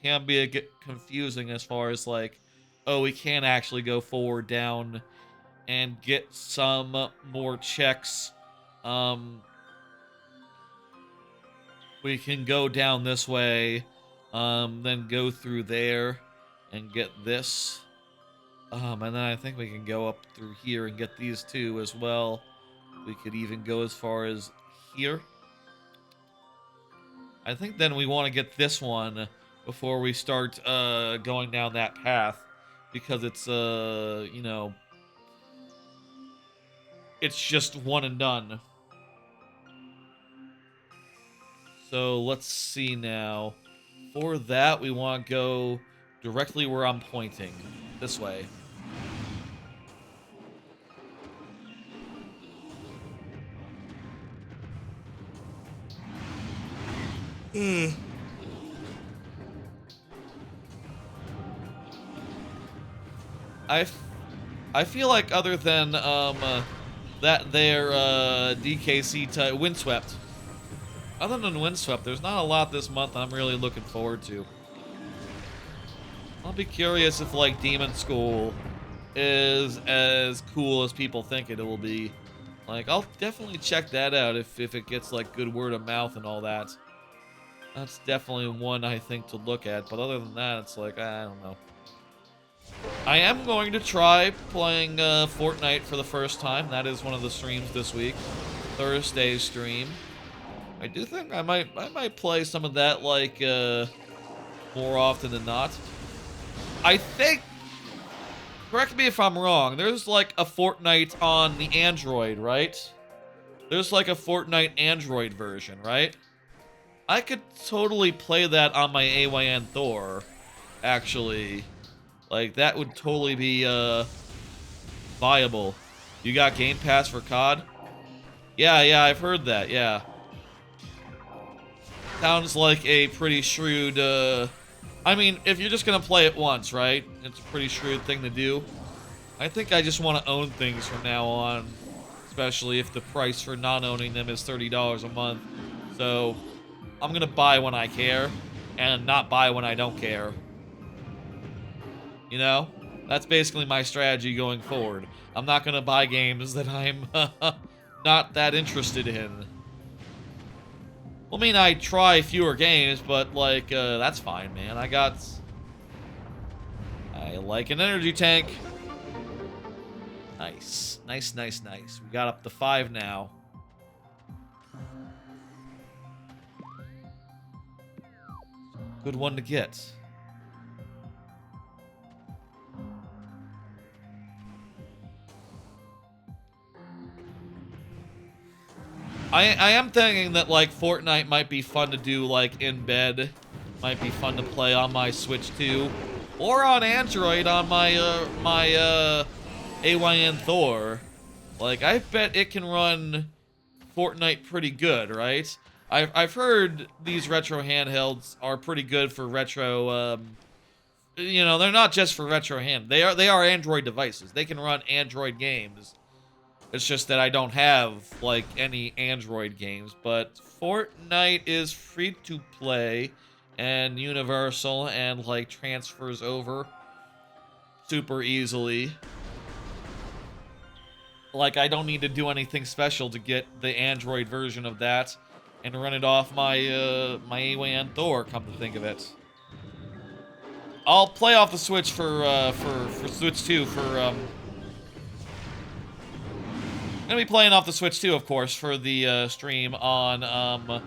Can be a bit confusing as far as like, oh, we can actually go forward, down, and get some more checks. We can go down this way, then go through there and get this. And then I think we can go up through here and get these two as well. We could even go as far as here. I think then we want to get this one before we start going down that path, because it's, you know, it's just one and done. So let's see now. For that, we want to go directly where I'm pointing. This way. I feel like other than that there DKC Windswept. Other than Windswept, there's not a lot this month I'm really looking forward to. I'll be curious if like Demon School is as cool as people think it will be. Like, I'll definitely check that out if it gets like good word of mouth and all that. That's definitely one I think to look at, but other than that, it's like, I don't know. I am going to try playing Fortnite for the first time. That is one of the streams this week. Thursday's stream. I do think I might play some of that, like, more often than not. I think, correct me if I'm wrong, there's like a Fortnite on the Android, right? There's like a Fortnite Android version, right? I could totally play that on my AYN Thor, actually. Like, that would totally be, viable. You got Game Pass for COD? Yeah, I've heard that, yeah. Sounds like a pretty shrewd, I mean, if you're just gonna play it once, right? It's a pretty shrewd thing to do. I think I just want to own things from now on. Especially if the price for not owning them is $30 a month. So, I'm gonna buy when I care, and not buy when I don't care. You know? That's basically my strategy going forward. I'm not gonna buy games that I'm not that interested in. Well, I mean, I try fewer games, but, like, that's fine, man. I like an energy tank. Nice. Nice. We got up to 5 now. Good one to get. I am thinking that, like, Fortnite might be fun to do, like, in bed. Might be fun to play on my Switch, too. Or on Android on my, AYN Thor. Like, I bet it can run Fortnite pretty good, right? I've heard these retro handhelds are pretty good for retro, you know, they're not just for retro hand. They are Android devices. They can run Android games. It's just that I don't have, like, any Android games. But Fortnite is free to play and universal and, like, transfers over super easily. Like, I don't need to do anything special to get the Android version of that and run it off my, my AWAN Thor, come to think of it. I'll play off the Switch for Switch 2 for, I'm gonna be playing off the Switch too, of course, for the stream on,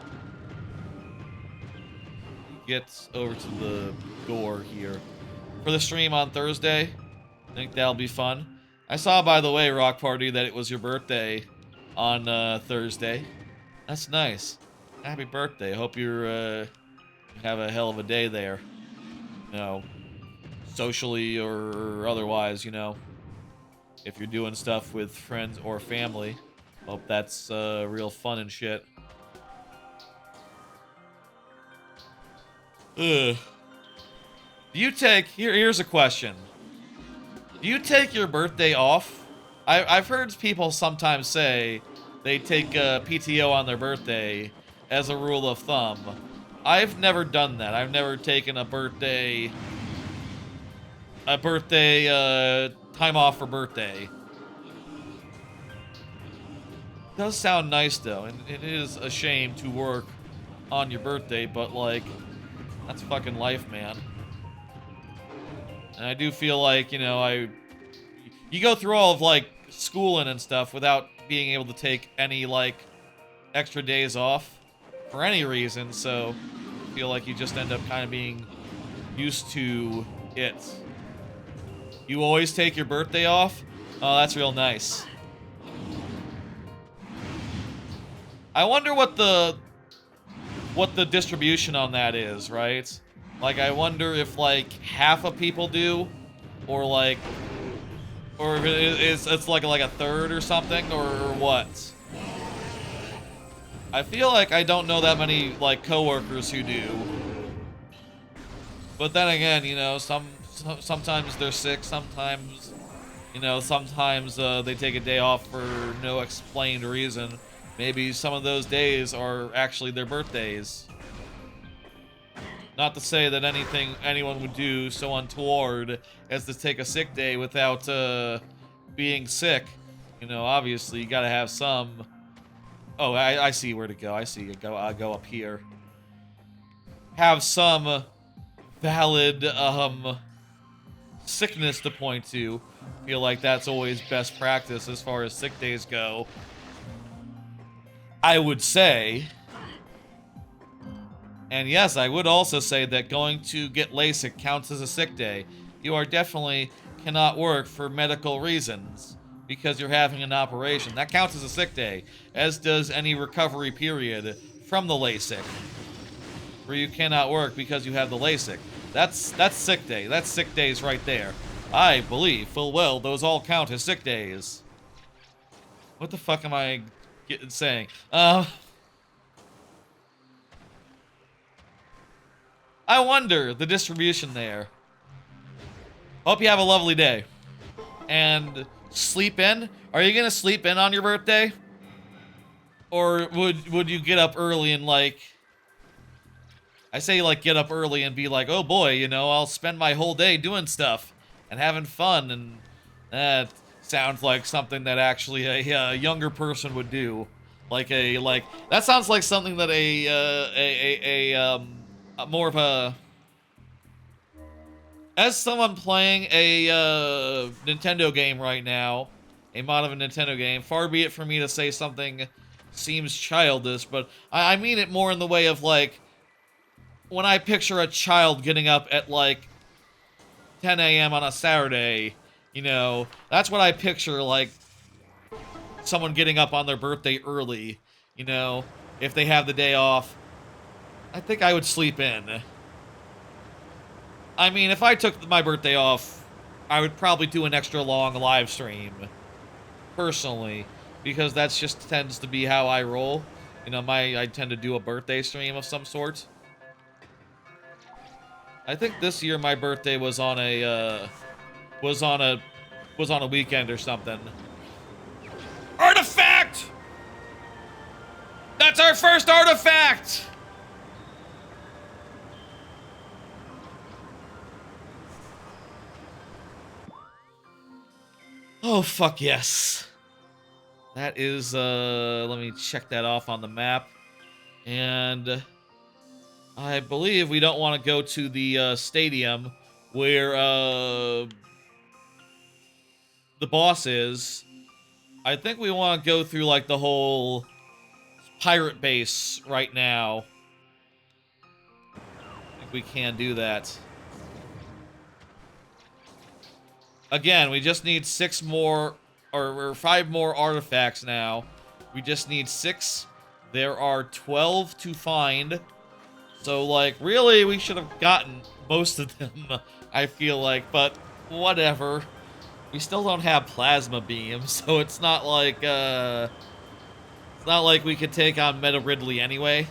get over to the door here. For the stream on Thursday, I think that'll be fun. I saw, by the way, Rock Party, that it was your birthday on Thursday. That's nice. Happy birthday. Hope you're, have a hell of a day there. You know, socially or otherwise, you know. If you're doing stuff with friends or family, hope that's real fun and shit. Ugh. Do you take... Here's a question. Do you take your birthday off? I've heard people sometimes say they take PTO on their birthday as a rule of thumb. I've never done that. I've never taken a birthday time off for birthday. It does sound nice though, and it is a shame to work on your birthday, but like, that's fucking life, man. And I do feel like, you know, you go through all of like schooling and stuff without being able to take any like extra days off for any reason, so I feel like you just end up kind of being used to it. You always take your birthday off? Oh, that's real nice. I wonder what the distribution on that is, right? Like, I wonder if like half of people do, or like, or if it's like a third or something, or what? I feel like I don't know that many like coworkers who do. But then again, you know, sometimes they're sick, sometimes, you know, sometimes they take a day off for no explained reason. Maybe some of those days are actually their birthdays. Not to say that anyone would do so untoward as to take a sick day without being sick. You know, obviously you gotta have some... Oh, I see where to go. I see. I go up here. Have some valid sickness to point to. Feel like that's always best practice as far as sick days go. I would say. And yes, I would also say that going to get LASIK counts as a sick day. You are definitely cannot work for medical reasons because you're having an operation. That counts as a sick day, as does any recovery period from the LASIK, where you cannot work because you have the LASIK. That's sick day. That's sick days right there. I believe full well those all count as sick days. What the fuck am I saying? I wonder the distribution there. Hope you have a lovely day. And sleep in? Are you gonna sleep in on your birthday? Or would you get up early and like... I say like get up early and be like, oh boy, you know, I'll spend my whole day doing stuff and having fun, and that sounds like something that actually a younger person would do. That sounds like something that more of a... As someone playing a Nintendo game right now, a mod of a Nintendo game, far be it for me to say something seems childish, but I mean it more in the way of like, when I picture a child getting up at like 10 a.m. on a Saturday, you know, that's what I picture, like someone getting up on their birthday early, you know, if they have the day off. I think I would sleep in. I mean, if I took my birthday off, I would probably do an extra long live stream, personally, because that's just tends to be how I roll. You know, I tend to do a birthday stream of some sort. I think this year my birthday was on a weekend or something. Artifact! That's our first artifact! Oh, fuck yes. That is, let me check that off on the map. And I believe we don't want to go to the stadium where the boss is. I think we want to go through like the whole pirate base right now. I think we can do that. Again, we just need 6 more, or 5 more artifacts now. We just need 6. There are 12 to find. So, like, really, we should have gotten most of them, I feel like, but whatever. We still don't have plasma beams, so it's not like we could take on Ridley anyway.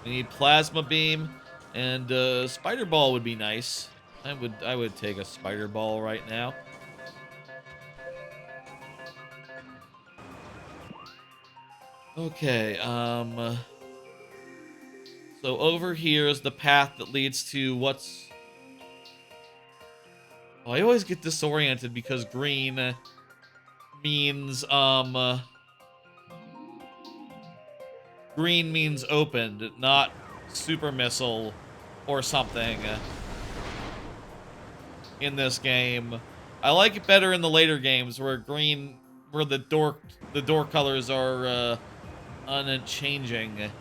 We need plasma beam, and spider ball would be nice. I would take a spider ball right now. Okay, so over here is the path that leads to what's... Oh, I always get disoriented because green means, green means opened, not super missile or something in this game. I like it better in the later games where the door colors are unchanging.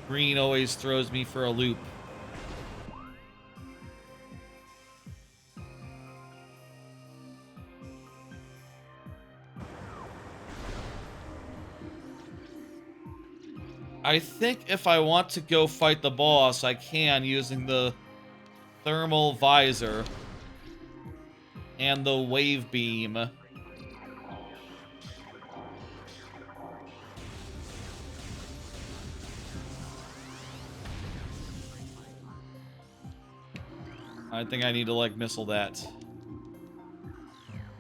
Green always throws me for a loop. I think if I want to go fight the boss, I can using the thermal visor and the wave beam. I think I need to, like, missile that.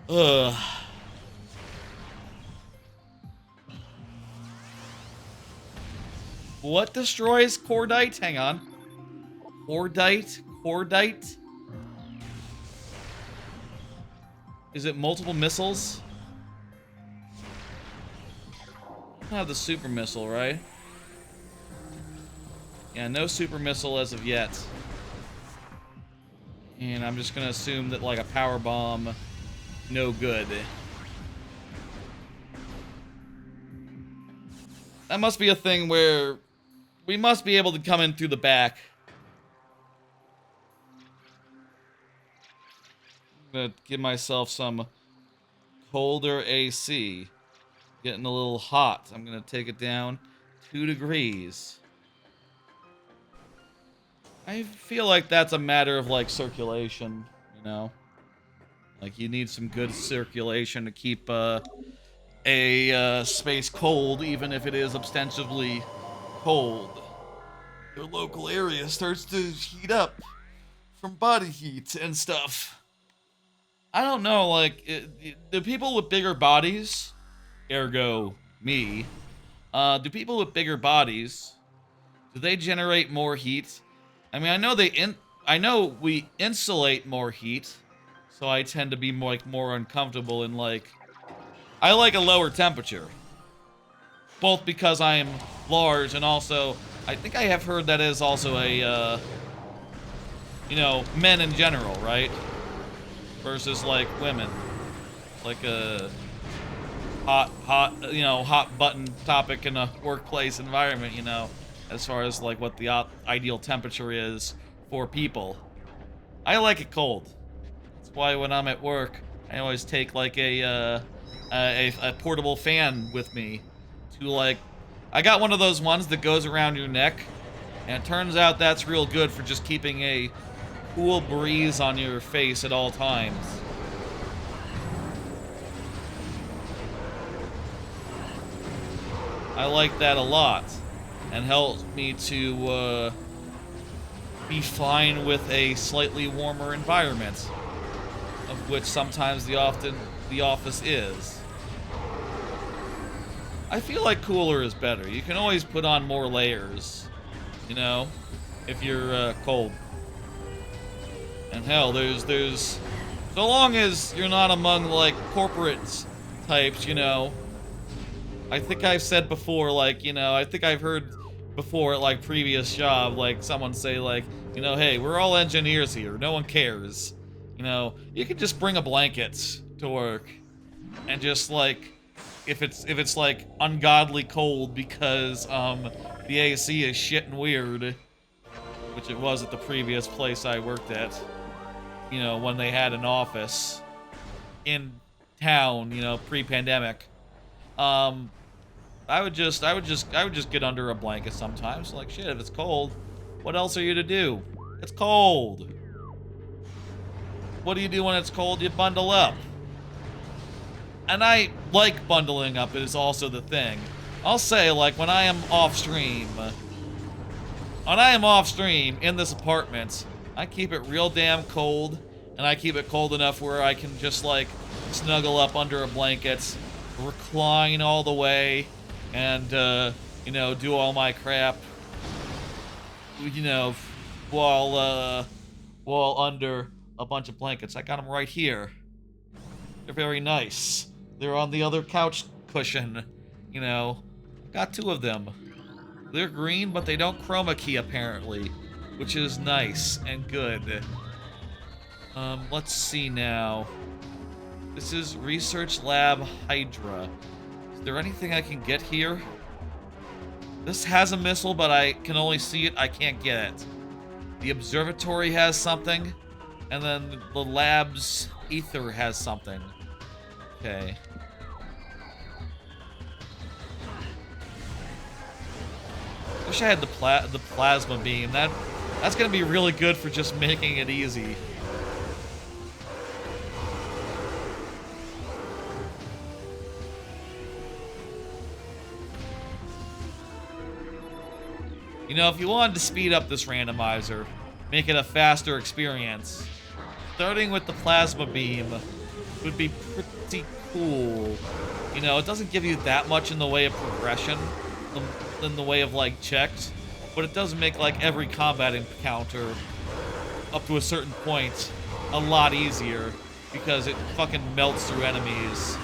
Ugh. What destroys cordite? Hang on. Cordite? Cordite? Is it multiple missiles? I don't have the super missile, right? Yeah, no super missile as of yet. And I'm just gonna assume that, like, a power bomb, no good. That must be a thing where we must be able to come in through the back. I'm gonna give myself some colder AC. Getting a little hot. I'm gonna take it down 2 degrees. I feel like that's a matter of, like, circulation, you know? Like, you need some good circulation to keep a space cold, even if it is ostensibly cold. Your local area starts to heat up from body heat and stuff. I don't know, like, do people with bigger bodies, ergo me, do people with bigger bodies, do they generate more heat? I mean, I know we insulate more heat, so I tend to be more uncomfortable in, like, I like a lower temperature. Both because I am large and also, I think I have heard that is also a, you know, men in general, right? Versus, like, women. Like a hot button topic in a workplace environment, you know, as far as, like, what the ideal temperature is for people. I like it cold. That's why when I'm at work, I always take, like, a portable fan with me to, like, I got one of those ones that goes around your neck, and it turns out that's real good for just keeping a cool breeze on your face at all times. I like that a lot, and helps me to be fine with a slightly warmer environment, of which sometimes the office is. I feel like cooler is better. You can always put on more layers, you know, if you're cold. And hell, there's so long as you're not among, like, corporate types, you know. I think I've said before, like, you know, I think I've heard before at, like, previous job, like, someone say, like, you know, hey, we're all engineers here, no one cares. You know, you can just bring a blanket to work and just, like, if it's like ungodly cold because the AC is shit and weird, which it was at the previous place I worked at, you know, when they had an office in town, you know, pre-pandemic. I would just get under a blanket sometimes. Like, shit, if it's cold, what else are you to do? It's cold. What do you do when it's cold? You bundle up. And I like bundling up is also the thing. I'll say, like, when I am off stream, when I am off stream in this apartment, I keep it real damn cold, and I keep it cold enough where I can just like snuggle up under a blanket, recline all the way, and you know, do all my crap, you know, while under a bunch of blankets. I got them right here. They're very nice. They're on the other couch cushion, you know. Got 2 of them. They're green, but they don't chroma key apparently, which is nice and good. Let's see now. This is Research Lab Hydra. Is there anything I can get here? This has a missile, but I can only see it. I can't get it. The observatory has something, and then the lab's ether has something. Okay. Wish I had the plasma beam. That's gonna be really good for just making it easy. You know, if you wanted to speed up this randomizer, make it a faster experience, starting with the plasma beam would be pretty cool. You know, it doesn't give you that much in the way of progression, in the way of like checks, but it does make like every combat encounter up to a certain point a lot easier because it fucking melts through enemies.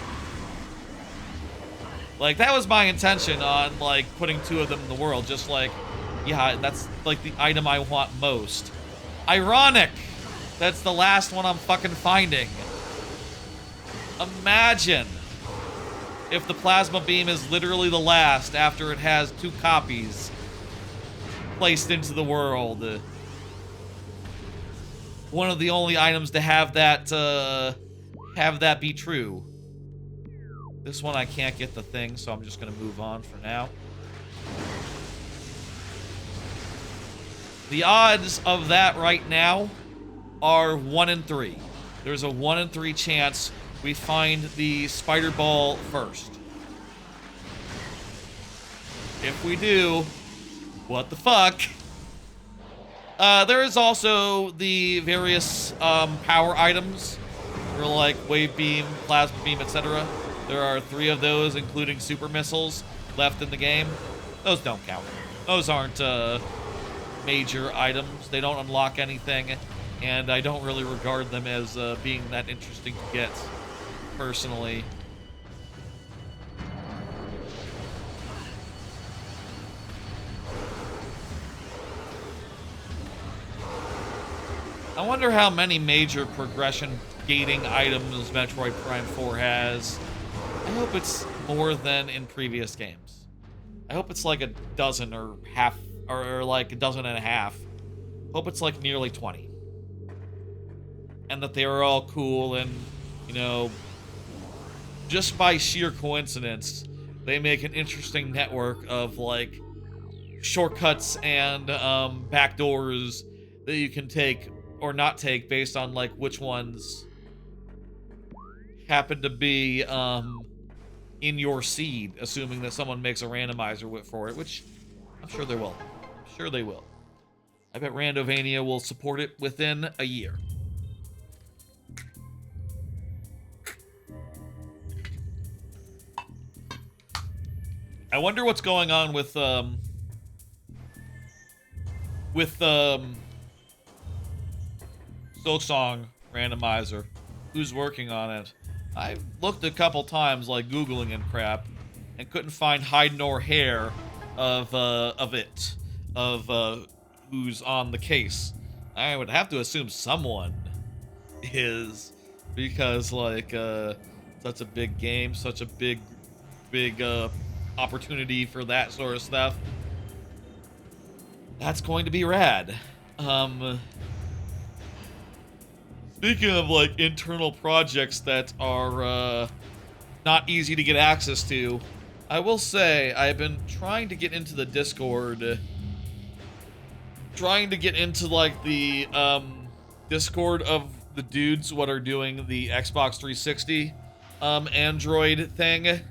Like, that was my intention on like putting 2 of them in the world, just like, yeah, that's like the item I want most. Ironic! That's the last one I'm fucking finding. Imagine if the plasma beam is literally the last after it has 2 copies placed into the world. One of the only items to have that be true. This one I can't get the thing, so I'm just gonna move on for now. The odds of that right now are 1 in 3. There's a 1 in 3 chance we find the spider ball first. If we do, what the fuck? There is also the various power items for like wave beam, plasma beam, etc. There are 3 of those, including super missiles, left in the game. Those don't count. Those aren't major items. They don't unlock anything, and I don't really regard them as being that interesting to get, personally. I wonder how many major progression gating items Metroid Prime 4 has. I hope it's more than in previous games. I hope it's like a dozen or half, or like a dozen and a half. Hope it's like nearly 20. And that they are all cool and, you know, just by sheer coincidence, they make an interesting network of like shortcuts and back doors that you can take or not take based on like which ones happen to be in your seed, assuming that someone makes a randomizer for it, which I'm sure they will. I'm sure they will. I bet Randovania will support it within a year. I wonder what's going on with Silksong Randomizer. Who's working on it? I've looked a couple times, like Googling and crap, and couldn't find hide nor hair of who's on the case. I would have to assume someone is, because like such a big game, such a big opportunity for that sort of stuff. That's going to be rad. Speaking of like internal projects that are not easy to get access to, I will say I've been trying to get into the Discord, trying to get into like the Discord of the dudes what are doing the Xbox 360 Android thing.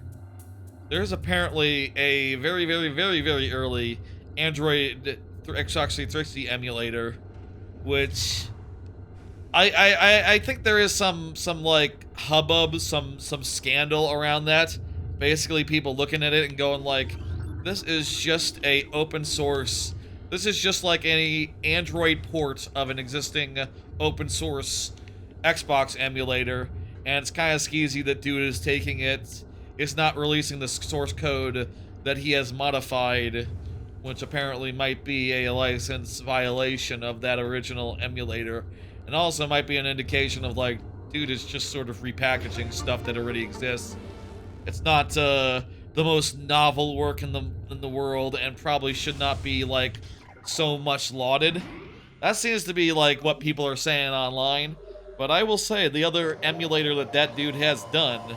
There's apparently a very early Android Xbox 360 emulator, which I think there is some like hubbub, some scandal around that. Basically, people looking at it and going like, this is just a open source. This is just like any Android port of an existing open source Xbox emulator, and it's kind of skeezy that dude is taking it. It's not releasing the source code that he has modified, which apparently might be a license violation of that original emulator. And also might be an indication of like, dude is just sort of repackaging stuff that already exists. It's not the most novel work in the world, and probably should not be like so much lauded. That seems to be like what people are saying online. But I will say the other emulator that dude has done,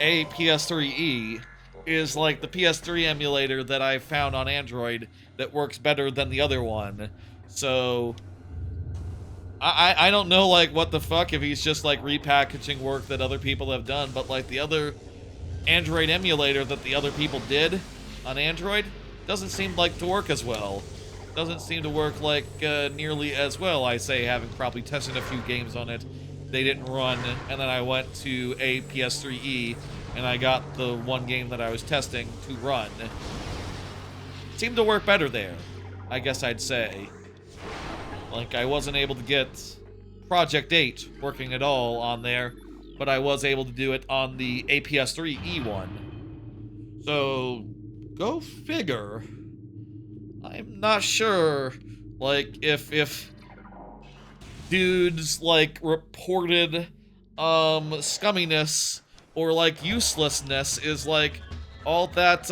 a PS3E, is like the PS3 emulator that I found on Android that works better than the other one. So I don't know, like, what the fuck if he's just, like, repackaging work that other people have done, but, like, the other Android emulator that the other people did on Android doesn't seem like to work as well. Doesn't seem to work, like, nearly as well, I say, having probably tested a few games on it. They didn't run, and then I went to a PS3E, and I got the one game that I was testing to run. It seemed to work better there, I guess I'd say. Like, I wasn't able to get Project 8 working at all on there, but I was able to do it on the PS3E one. So, go figure. I'm not sure, like, if dudes, like, reported, scumminess or, like, uselessness is, like, all that,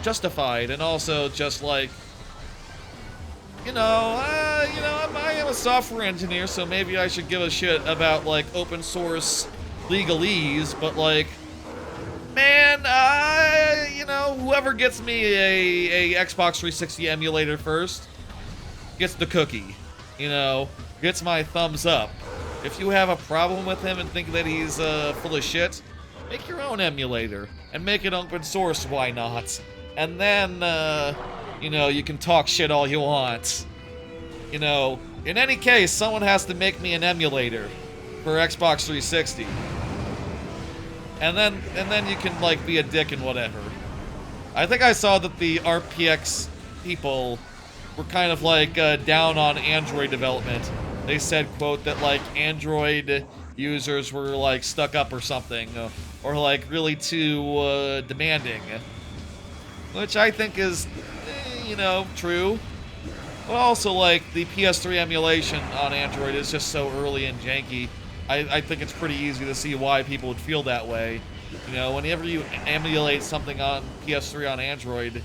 justified, and also just, like, I am a software engineer, so maybe I should give a shit about, like, open source legalese, but, like, man, whoever gets me a Xbox 360 emulator first gets the cookie, gets my thumbs up. If you have a problem with him and think that he's, full of shit, make your own emulator, and make it open source, why not? And then, you can talk shit all you want. In any case, someone has to make me an emulator for Xbox 360. And then you can, like, be a dick and whatever. I think I saw that the RPX people were kind of, like, down on Android development. They said, quote, that, like, Android users were, like, stuck up or something. Or like, really too, demanding. Which I think is, true. But also, like, the PS3 emulation on Android is just so early and janky. I think it's pretty easy to see why people would feel that way. Whenever you emulate something on PS3 on Android,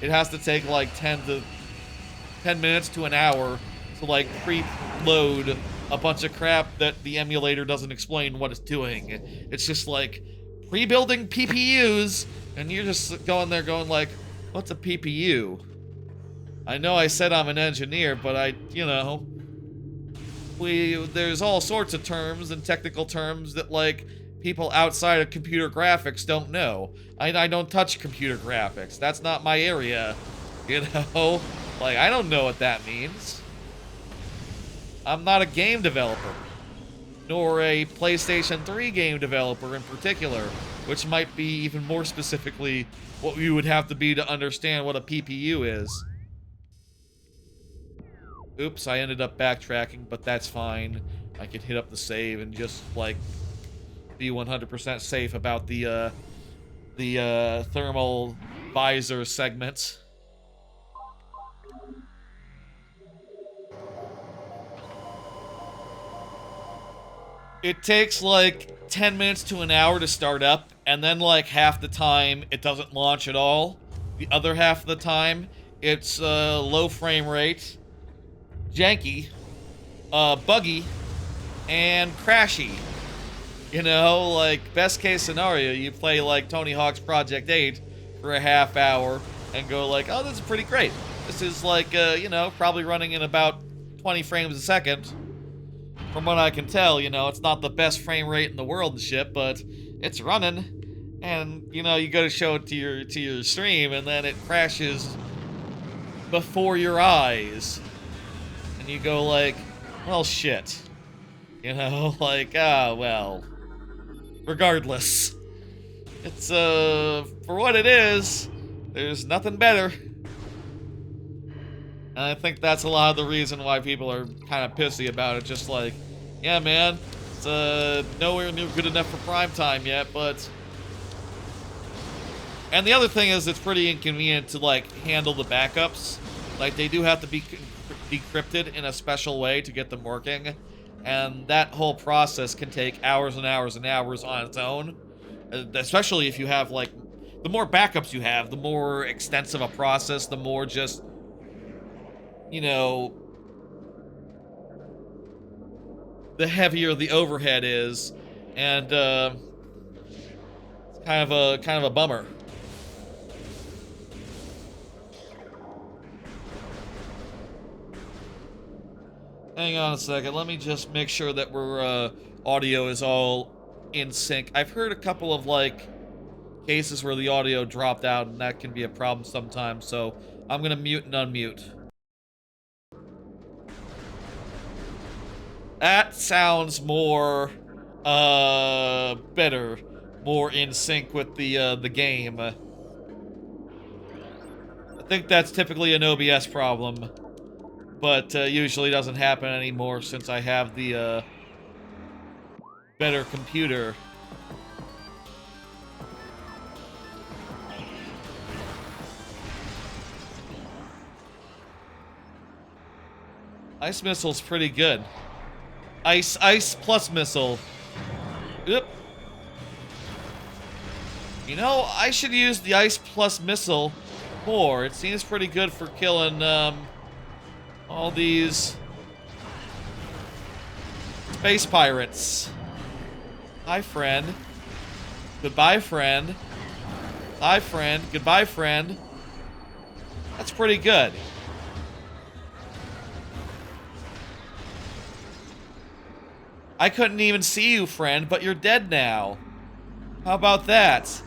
it has to take, like, 10 minutes to an hour to, like, pre-load a bunch of crap that the emulator doesn't explain what it's doing. It's just, like, pre-building PPUs, and you're just going there going, like, what's a PPU? I know I said I'm an engineer, but there's all sorts of terms and technical terms that, like, people outside of computer graphics don't know. I don't touch computer graphics. That's not my area, Like, I don't know what that means. I'm not a game developer, nor a PlayStation 3 game developer in particular, which might be even more specifically what you would have to be to understand what a PPU is. Oops, I ended up backtracking, but that's fine. I can hit up the save and just, like, be 100% safe about the thermal visor segments. It takes, like, 10 minutes to an hour to start up, and then, like, half the time it doesn't launch at all. The other half of the time, it's low frame rate, janky, buggy, and crashy. Like, best case scenario, you play, like, Tony Hawk's Project 8 for a half hour and go like, oh, this is pretty great. This is, like, probably running in about 20 frames a second. From what I can tell, it's not the best frame rate in the world and shit, but it's running. And, you go to show it to your stream, and then it crashes before your eyes. And you go like, well, shit. You know, like, well. Regardless. It's, for what it is, there's nothing better. And I think that's a lot of the reason why people are kind of pissy about it. Just like, yeah, man, it's, nowhere near good enough for prime time yet, but... And the other thing is, it's pretty inconvenient to, like, handle the backups. Like, they do have to be decrypted in a special way to get them working. And that whole process can take hours and hours and hours on its own. Especially if you have, like, the more backups you have, the more extensive a process, the more just, you know, the heavier the overhead is. And, it's kind of a bummer. Hang on a second, let me just make sure that we're, audio is all in sync. I've heard a couple of, like, cases where the audio dropped out, and that can be a problem sometimes, so I'm gonna mute and unmute. That sounds more, better. More in sync with the game. I think that's typically an OBS problem. But usually doesn't happen anymore since I have the better computer. Ice missile's pretty good. Ice plus missile. Oop. You know, I should use the ice plus missile more. It seems pretty good for killing all these space pirates. Hi, friend. Goodbye, friend. Hi, friend. Goodbye, friend. That's pretty good. I couldn't even see you, friend, but you're dead now. How about that?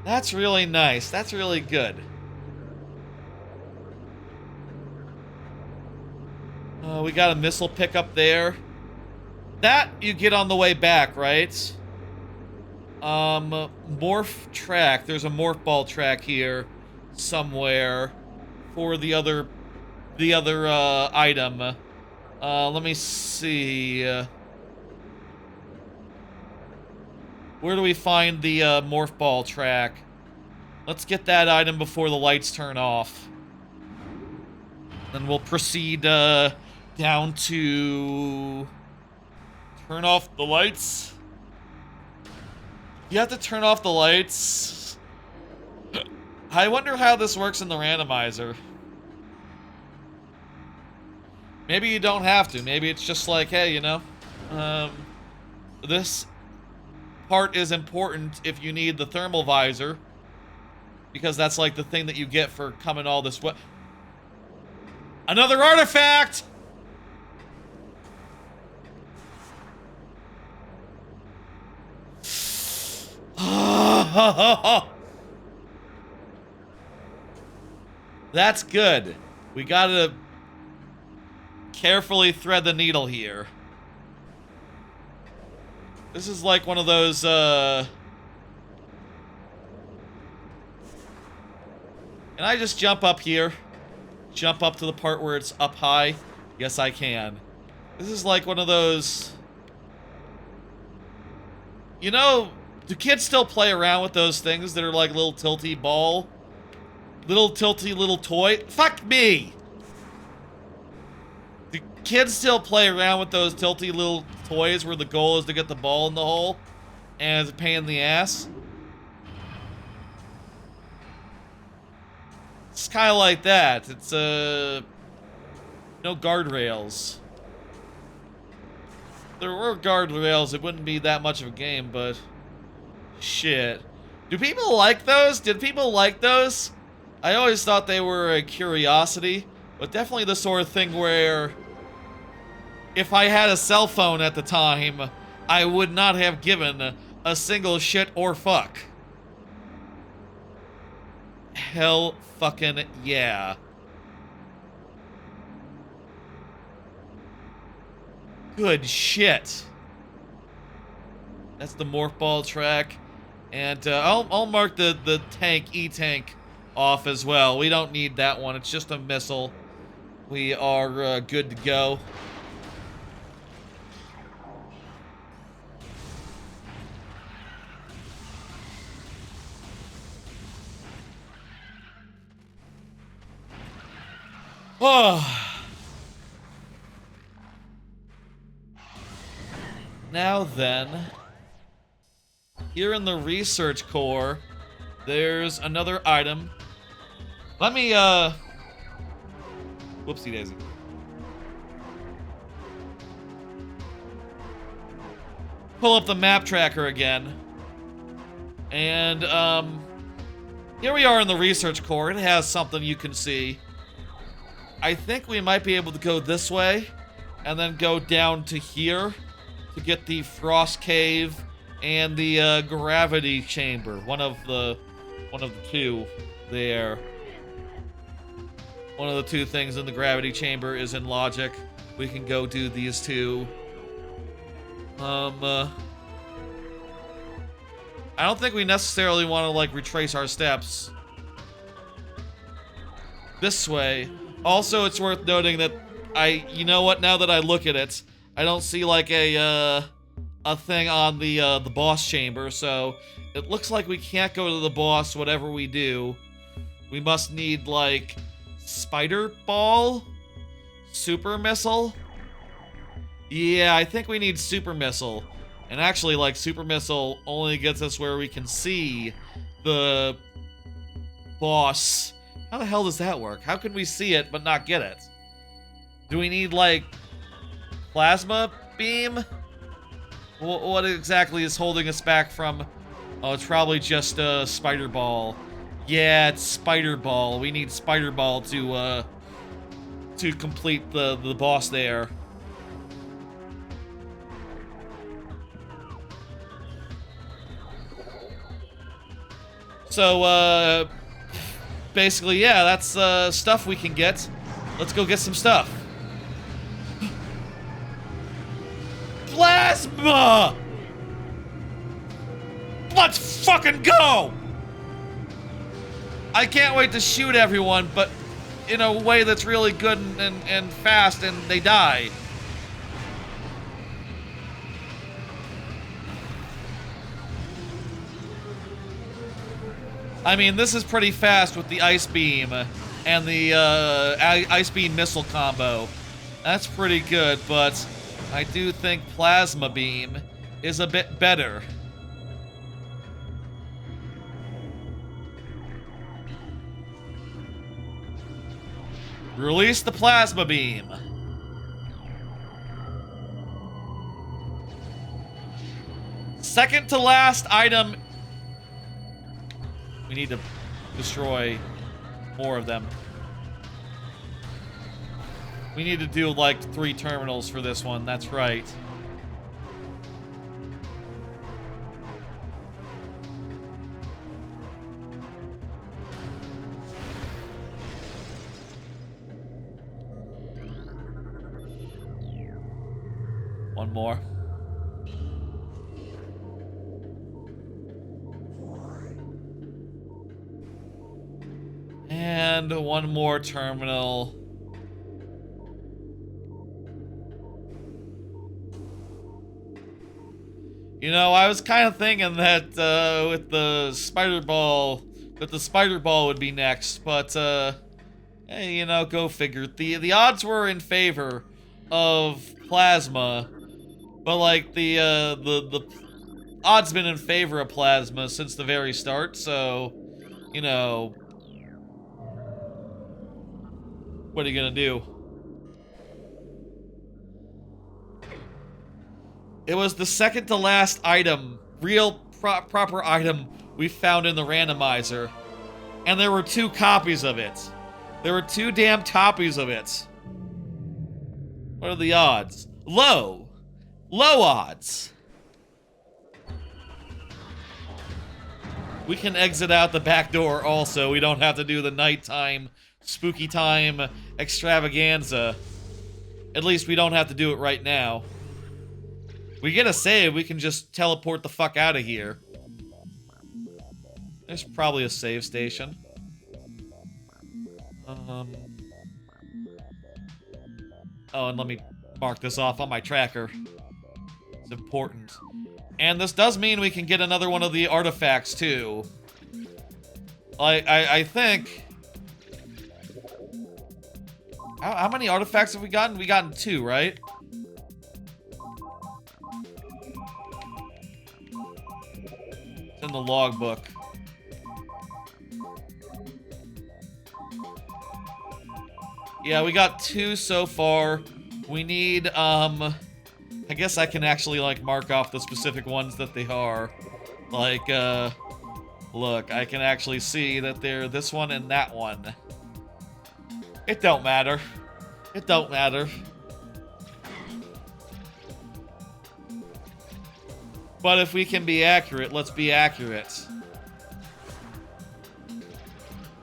That's really nice. That's really good. We got a missile pickup there. That you get on the way back, right? Morph track. There's a morph ball track here somewhere for the other item. Let me see. Where do we find the morph ball track? Let's get that item before the lights turn off. Then we'll proceed down to turn off the lights. You have to turn off the lights. I wonder how this works in the randomizer. Maybe you don't have to. Maybe it's just like, hey, you know, this part is important if you need the thermal visor, because that's like the thing that you get for coming all this way. Another artifact! That's good. We gotta carefully thread the needle here. This is like one of those, Can I just jump up here? Jump up to the part where it's up high? Yes, I can. This is like one of those... You know, do kids still play around with those things that are like little tilty ball? Little tilty little toy? Fuck me! Do kids still play around with those tilty little toys where the goal is to get the ball in the hole? And it's a pain in the ass? It's kind of like that. It's, no guardrails. If there were guardrails, it wouldn't be that much of a game, but... Shit. Do people like those? Did people like those? I always thought they were a curiosity, but definitely the sort of thing where... If I had a cell phone at the time, I would not have given a single shit or fuck. Hell fucking yeah. Good shit. That's the morph ball track. And I'll mark the tank, E-tank, off as well. We don't need that one. It's just a missile. We are good to go. Oh. Now then, here in the research core, there's another item. Let me, whoopsie daisy. Pull up the map tracker again. And, here we are in the research core. It has something you can see. I think we might be able to go this way, and then go down to here to get the frost cave and the gravity chamber. One of the two there. One of the two things in the gravity chamber is in logic. We can go do these two. I don't think we necessarily want to like retrace our steps this way. Also, it's worth noting that you know what, now that I look at it, I don't see like a thing on the boss chamber, so it looks like we can't go to the boss whatever we do. We must need like spider ball? Super missile? Yeah, I think we need super missile. And actually, like, super missile only gets us where we can see the boss. How the hell does that work? How can we see it but not get it? Do we need, like, plasma beam? What exactly is holding us back from... Oh, it's probably just spider ball. Yeah, it's spider ball. We need spider ball to complete the boss there. So, basically, yeah, that's stuff we can get. Let's go get some stuff. Plasma! Let's fucking go! I can't wait to shoot everyone, but in a way that's really good and fast, and they die. I mean, this is pretty fast with the ice beam and the ice beam missile combo. That's pretty good, but I do think plasma beam is a bit better. Release the plasma beam. Second to last item. We need to destroy more of them. We need to do like 3 terminals for this one, that's right. One more. And one more terminal. You know, I was kind of thinking that with the spider ball would be next, but hey, you know, go figure. The odds were in favor of plasma, but like the odds been in favor of plasma since the very start, so you know. What are you gonna do? It was the second to last item, real proper item we found in the randomizer. And there were 2 copies of it. There were 2 damn copies of it. What are the odds? Low. Low odds. We can exit out the back door also. We don't have to do the nighttime, spooky time extravaganza. At least we don't have to do it right now. We get a save, we can just teleport the fuck out of here. There's probably a save station. Oh, and let me mark this off on my tracker. It's important. And this does mean we can get another one of the artifacts, too. I think... How many artifacts have we gotten? We gotten 2, right? It's in the logbook. Yeah, we got 2 so far. We need, I guess I can actually, like, mark off the specific ones that they are. Like, look, I can actually see that they're this one and that one. It don't matter. It don't matter. But if we can be accurate, let's be accurate.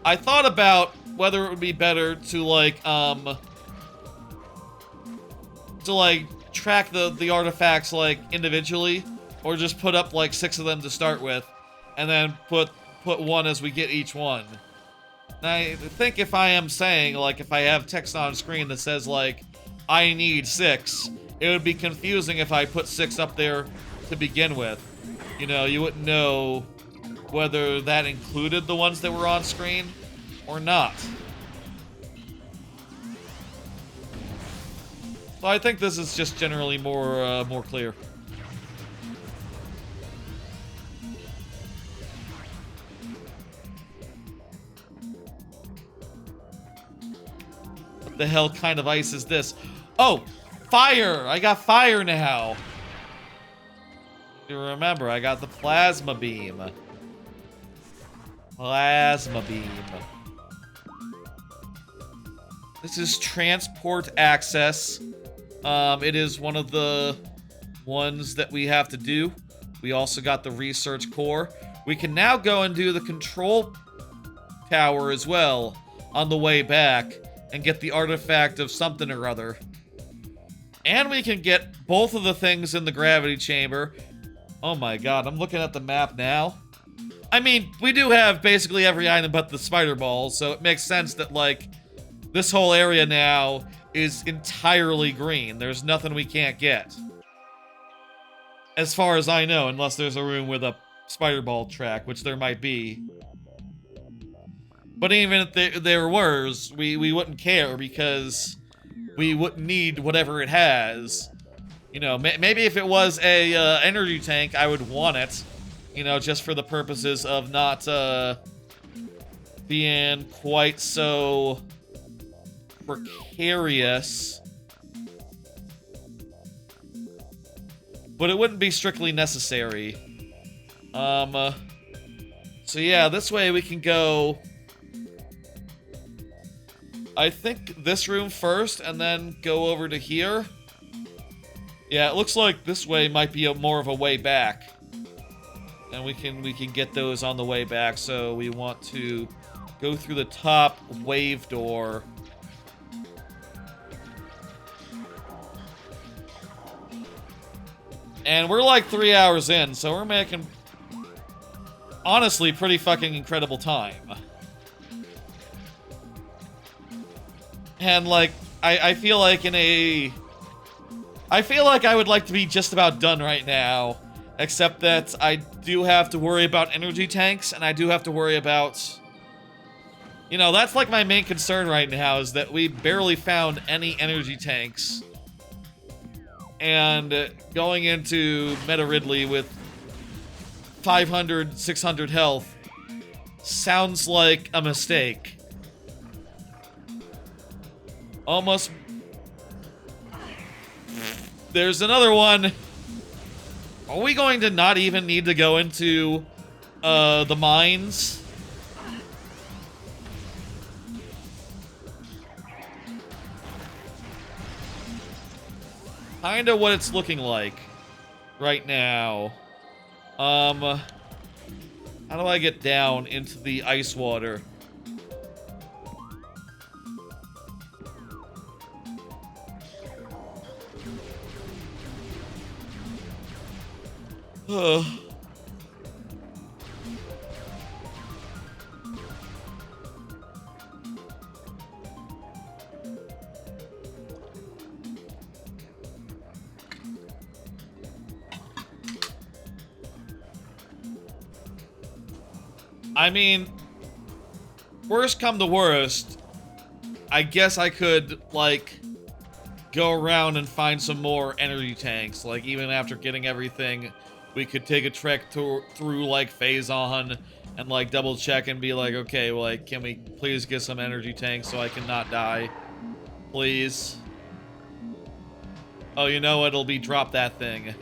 I thought about whether it would be better to, like, track the artifacts, like, individually, or just put up, like, 6 of them to start with, and then put 1 as we get each one. Now, I think if I am saying, like, if I have text on screen that says, like, I need 6, it would be confusing if I put 6 up there to begin with. You know, you wouldn't know whether that included the ones that were on screen or not. So I think this is just generally more clear. What the hell kind of ice is this? Oh, fire! I got fire now. You remember, I got the plasma beam. Plasma beam. This is transport access. It is one of the ones that we have to do. We also got the research core. We can now go and do the control tower as well on the way back and get the artifact of something or other. And we can get both of the things in the gravity chamber. Oh my god, I'm looking at the map now. I mean, we do have basically every item but the spider ball, so it makes sense that, like, this whole area now is entirely green. There's nothing we can't get. As far as I know, unless there's a room with a spider ball track, which there might be. But even if there was, we wouldn't care because we wouldn't need whatever it has. You know, maybe if it was a energy tank, I would want it. You know, just for the purposes of not being quite so precarious. But it wouldn't be strictly necessary. So yeah, this way we can go, I think, this room first and then go over to here. Yeah, it looks like this way might be more of a way back. And we can get those on the way back, so we want to go through the top wave door. And we're like 3 hours in, so we're making, honestly, pretty fucking incredible time. And, like, I feel like I feel like I would like to be just about done right now. Except that I do have to worry about energy tanks, and I do have to worry about... You know, that's like my main concern right now, is that we barely found any energy tanks. And going into Meta Ridley with 500, 600 health sounds like a mistake. Almost... There's another one. Are we going to not even need to go into the mines? Kinda what it's looking like right now. How do I get down into the ice water? Ugh. I mean, worst come to worst, I guess I could, like, go around and find some more energy tanks. Like, even after getting everything, we could take a trek through, like, Phazon and, like, double check and be like, okay, well, like, can we please get some energy tanks so I can not die? Please. Oh, you know what? It'll be drop that thing.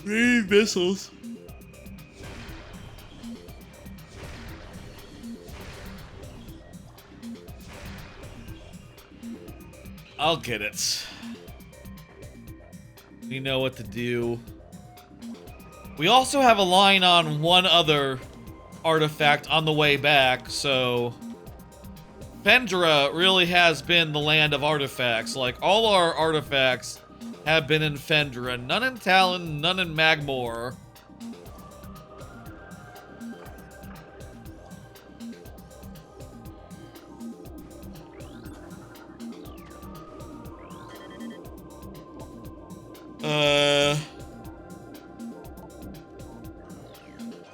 We need missiles. I'll get it. We know what to do. We also have a line on one other artifact on the way back, so Fendra really has been the land of artifacts. Like, all our artifacts have been in Fendra. None in Talon, none in Magmor.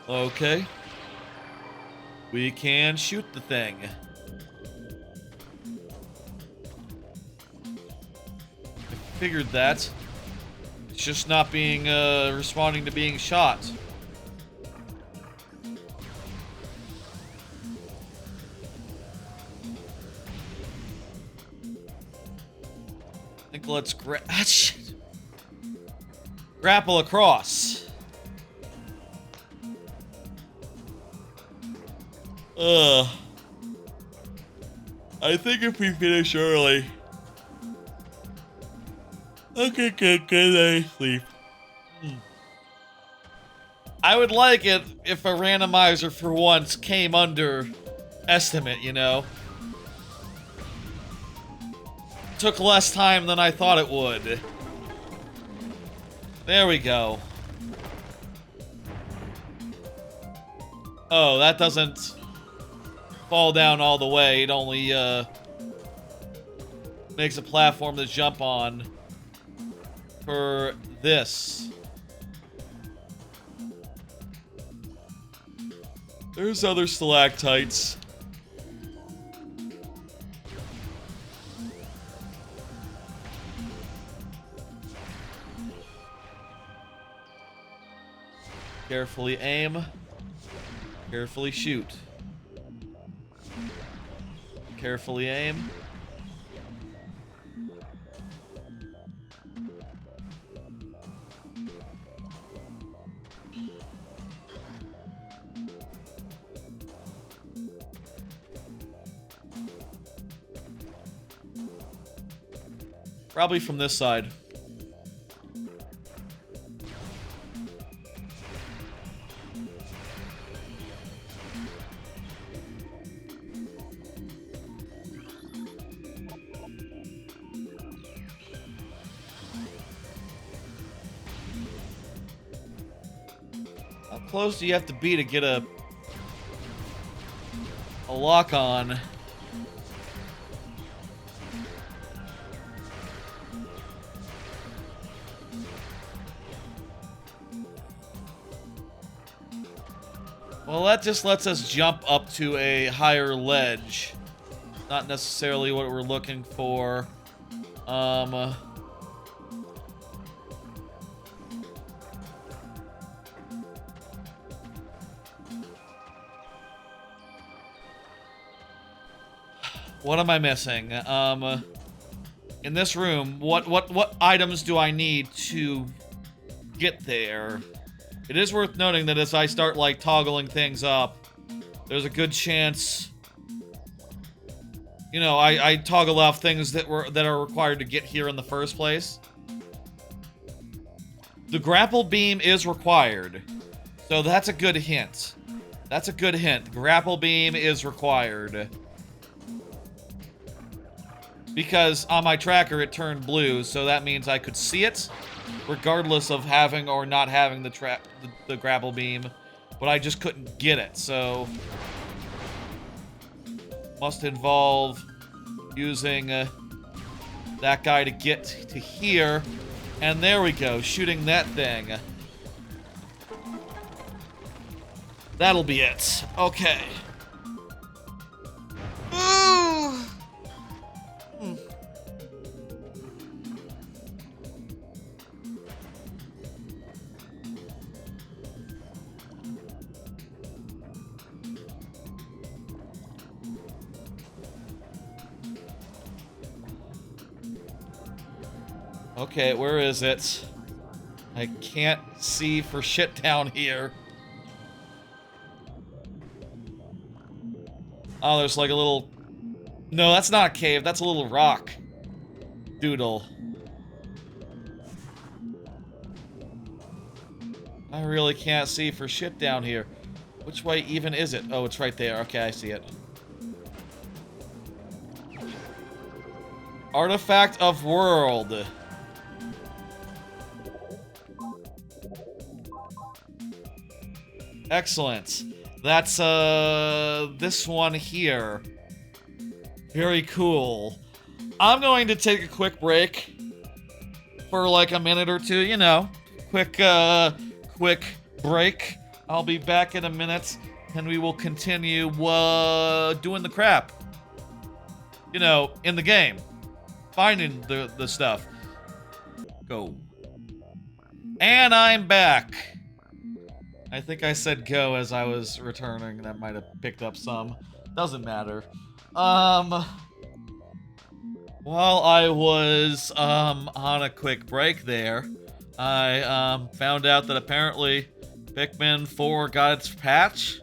Okay. We can shoot the thing. I figured that. It's just not being, responding to being shot. I think let's shit. Grapple across. I think if we finish early, okay, good night's sleep. I would like it if a randomizer for once came under estimate, you know? Took less time than I thought it would. There we go. Oh, that doesn't fall down all the way. It only makes a platform to jump on for this. There's other stalactites. Carefully aim. Carefully shoot. Carefully aim. Probably from this side. How close do you have to be to get a lock on? Well, that just lets us jump up to a higher ledge. Not necessarily what we're looking for. What am I missing? In this room, what items do I need to get there? It is worth noting that as I start, like, toggling things up, there's a good chance... You know, I toggle off things that are required to get here in the first place. The grapple beam is required. So that's a good hint. That's a good hint. Grapple beam is required. Because on my tracker it turned blue, so that means I could see it, regardless of having or not having the grapple beam. But I just couldn't get it, so... Must involve using that guy to get to here. And there we go, shooting that thing. That'll be it. Okay. Ooh. Okay, where is it? I can't see for shit down here. Oh, there's like a little... No, that's not a cave. That's a little rock. Doodle. I really can't see for shit down here. Which way even is it? Oh, it's right there. Okay, I see it. Artifact of World. Excellent. That's, this one here. Very cool. I'm going to take a quick break for like a minute or two, you know. Quick break. I'll be back in a minute, and we will continue, doing the crap. You know, in the game. Finding the stuff. Go. And I'm back. I think I said go as I was returning. That might have picked up some. Doesn't matter. While I was, on a quick break there, I, found out that apparently Pikmin 4 got its patch.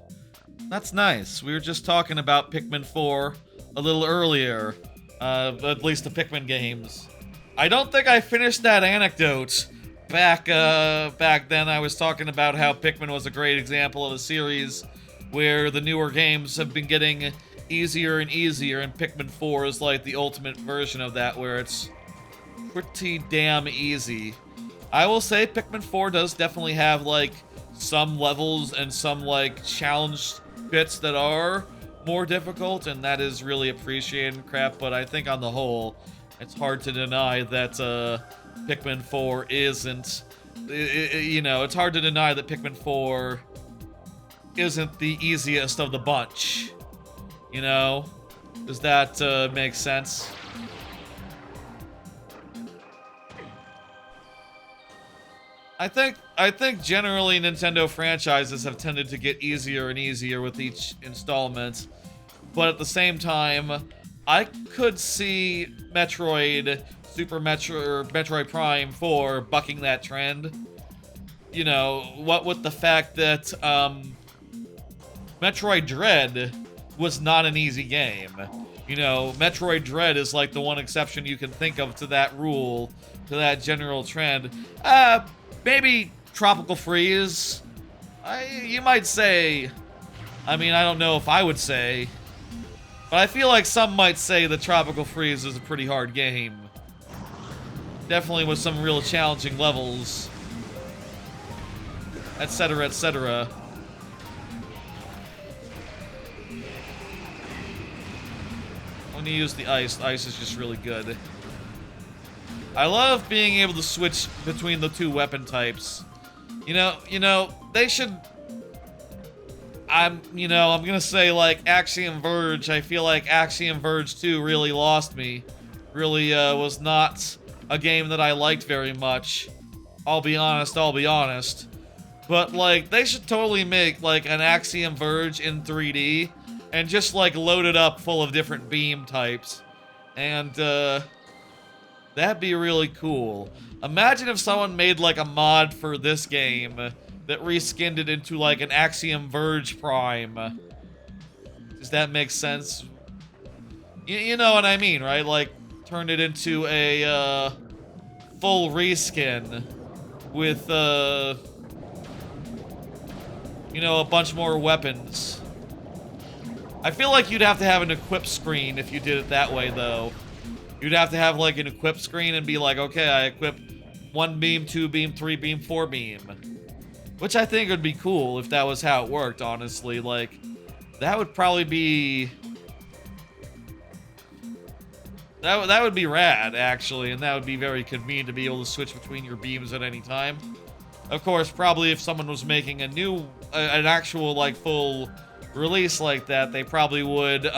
That's nice. We were just talking about Pikmin 4 a little earlier. At least the Pikmin games. I don't think I finished that anecdote. Back then I was talking about how Pikmin was a great example of a series where the newer games have been getting easier and easier, and Pikmin 4 is like the ultimate version of that, where it's pretty damn easy. I will say Pikmin 4 does definitely have like some levels and some like challenge bits that are more difficult, and that is really appreciated and crap, but I think on the whole, it's hard to deny that, Pikmin 4 isn't, you know, it's hard to deny that Pikmin 4 isn't the easiest of the bunch, you know? Does that, make sense? I think generally Nintendo franchises have tended to get easier and easier with each installment, but at the same time, I could see Metroid Prime 4 bucking that trend. You know, what with the fact that, Metroid Dread was not an easy game. You know, Metroid Dread is like the one exception you can think of to that rule, to that general trend. Maybe Tropical Freeze. You might say, I mean, I don't know if I would say, but I feel like some might say that Tropical Freeze is a pretty hard game. Definitely with some real challenging levels, etc., etc. When you use the ice is just really good. I love being able to switch between the two weapon types. You know, they should... I'm gonna say, like, Axiom Verge. I feel like Axiom Verge 2 really lost me. Really, was not a game that I liked very much. I'll be honest. But, like, they should totally make, like, an Axiom Verge in 3D and just, like, load it up full of different beam types. And, that'd be really cool. Imagine if someone made, like, a mod for this game that reskinned it into like an Axiom Verge Prime. Does that make sense? You know what I mean, right? Like, turned it into a full reskin with, you know, a bunch more weapons. I feel like you'd have to have an equip screen if you did it that way, though. You'd have to have, like, an equip screen and be like, okay, I equip 1 beam, 2 beam, 3 beam, 4 beam. Which I think would be cool if that was how it worked, honestly. Like, that would probably be... That would be rad, actually, and that would be very convenient to be able to switch between your beams at any time. Of course, probably if someone was making a new, an actual, like, full release like that, they probably would,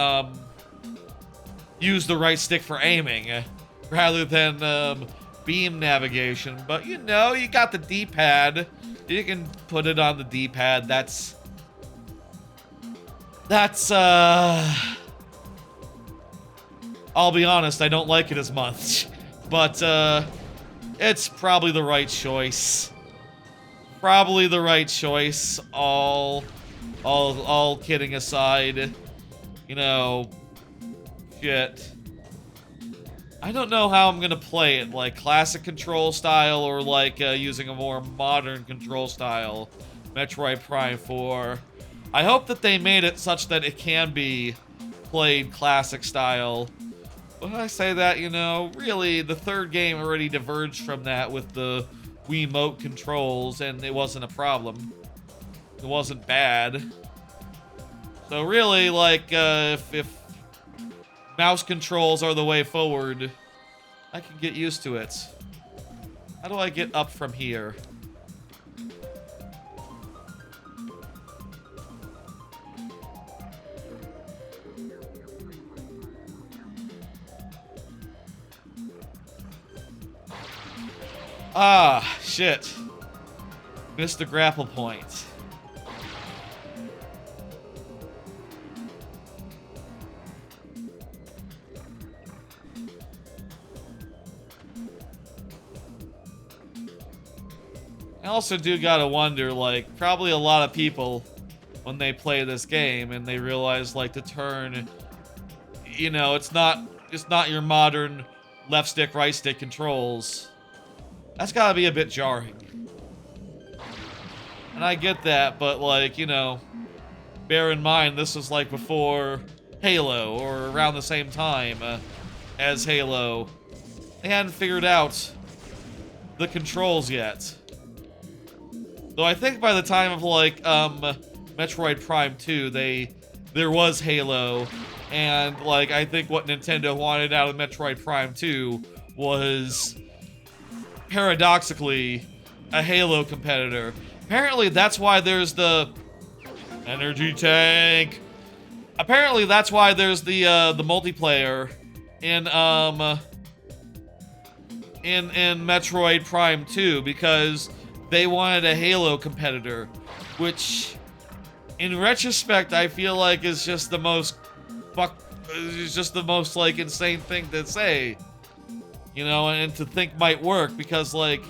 use the right stick for aiming, rather than, beam navigation. But, you know, you got the D-pad. You can put it on the D-pad. That's, I'll be honest, I don't like it as much. But, it's probably the right choice. Probably the right choice, all kidding aside. You know, shit. I don't know how I'm gonna play it, like classic control style or like using a more modern control style. Metroid Prime 4. I hope that they made it such that it can be played classic style. When I say that, you know, really, the third game already diverged from that with the Wiimote controls, and it wasn't a problem. It wasn't bad. So really, like, if mouse controls are the way forward, I can get used to it. How do I get up from here? Ah, shit. Missed the grapple point. I also do gotta wonder, like, probably a lot of people, when they play this game and they realize, like, the turn, you know, it's not your modern left stick, right stick controls. That's gotta be a bit jarring. And I get that, but, like, you know, bear in mind, this was, like, before Halo, or around the same time as Halo. They hadn't figured out the controls yet. Though I think by the time of, like, Metroid Prime 2, there was Halo, and, like, I think what Nintendo wanted out of Metroid Prime 2 was, paradoxically, a Halo competitor. Apparently, that's why there's the energy tank. Apparently, that's why there's the multiplayer in Metroid Prime 2, because they wanted a Halo competitor, which, in retrospect, I feel like is just the most like insane thing to say, you know, and to think might work, because, like,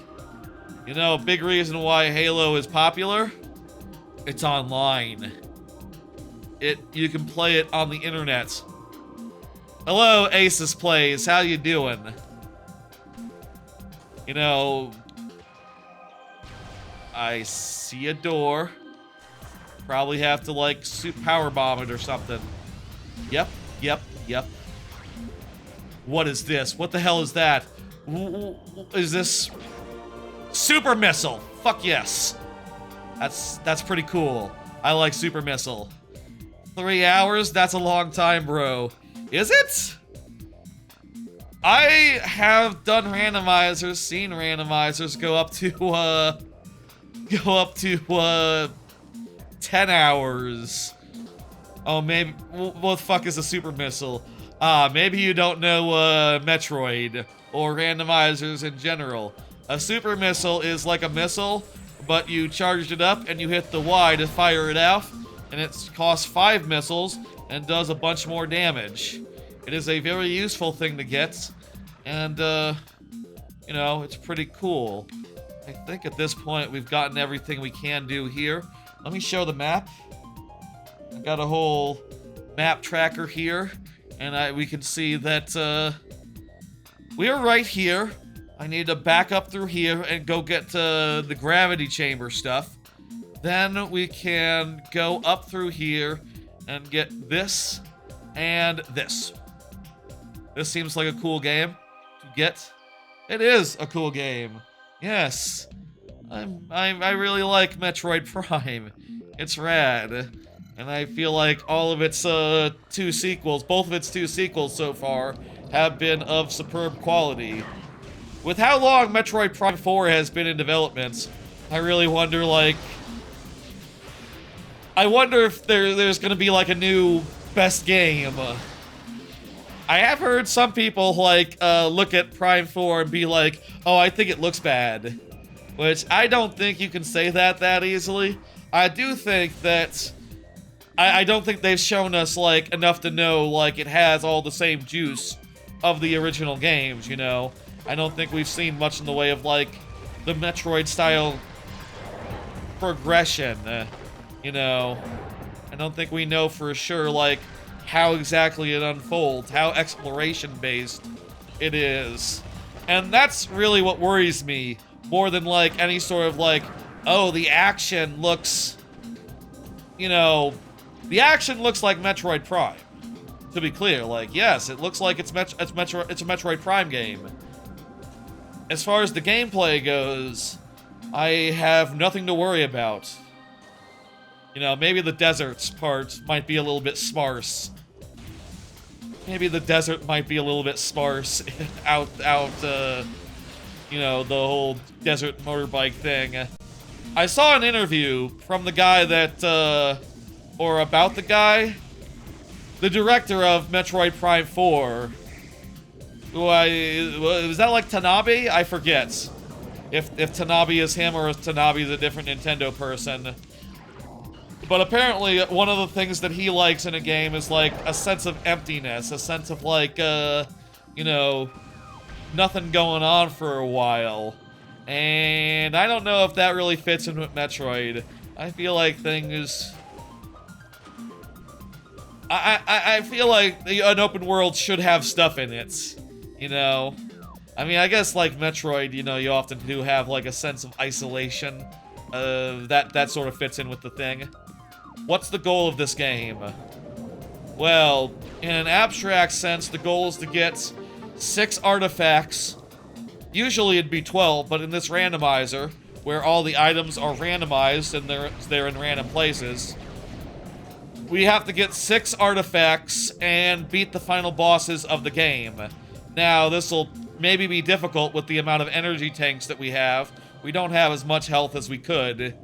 you know, a big reason why Halo is popular, it's online. You can play it on the internet. Hello, Aces Plays, how you doing? You know, I see a door. Probably have to, like, power bomb it or something. Yep. What is this? What the hell is that? Is this super missile? Fuck yes. That's pretty cool. I like super missile. 3 hours? That's a long time, bro. Is it? I have done randomizers, seen randomizers go up to 10 hours. Oh, maybe, what the fuck is a super missile? Maybe you don't know, Metroid, or randomizers in general. A super missile is like a missile, but you charged it up and you hit the Y to fire it off, and it costs 5 missiles and does a bunch more damage. It is a very useful thing to get, and, you know, it's pretty cool. I think at this point we've gotten everything we can do here. Let me show the map. I've got a whole map tracker here, and we can see that we're right here. I need to back up through here and go get the gravity chamber stuff. Then we can go up through here and get this and this. This seems like a cool game to get. It is a cool game. Yes. I really like Metroid Prime. It's rad. And I feel like all of its both of its two sequels so far have been of superb quality. With how long Metroid Prime 4 has been in development, I really wonder, like, I wonder if there's gonna be like a new best game. I have heard some people like look at Prime 4 and be like, oh, I think it looks bad. Which I don't think you can say that easily. I do think that I don't think they've shown us like enough to know like it has all the same juice of the original games, you know. I don't think we've seen much in the way of like the Metroid style progression. You know, I don't think we know for sure, like, how exactly it unfolds, how exploration-based it is. And that's really what worries me, more than, like, any sort of, like, oh, the action looks, you know, the action looks like Metroid Prime. To be clear, like, yes, it looks like it's a Metroid Prime game. As far as the gameplay goes, I have nothing to worry about. You know, maybe the deserts part might be a little bit sparse. Maybe the desert might be a little bit sparse out, you know, the whole desert motorbike thing. I saw an interview from the guy that, or about the guy, the director of Metroid Prime 4, who was that like Tanabe? I forget. If Tanabe is him or if Tanabe is a different Nintendo person. But apparently, one of the things that he likes in a game is, like, a sense of emptiness. A sense of, like, you know, nothing going on for a while. And I don't know if that really fits in with Metroid. I feel like things... I feel like an open world should have stuff in it, you know? I mean, I guess, like, Metroid, you know, you often do have, like, a sense of isolation. That sort of fits in with the thing. What's the goal of this game? Well, in an abstract sense, the goal is to get 6 artifacts. Usually it'd be 12, but in this randomizer, where all the items are randomized and they're in random places, we have to get 6 artifacts and beat the final bosses of the game. Now, this will maybe be difficult with the amount of energy tanks that we have. We don't have as much health as we could.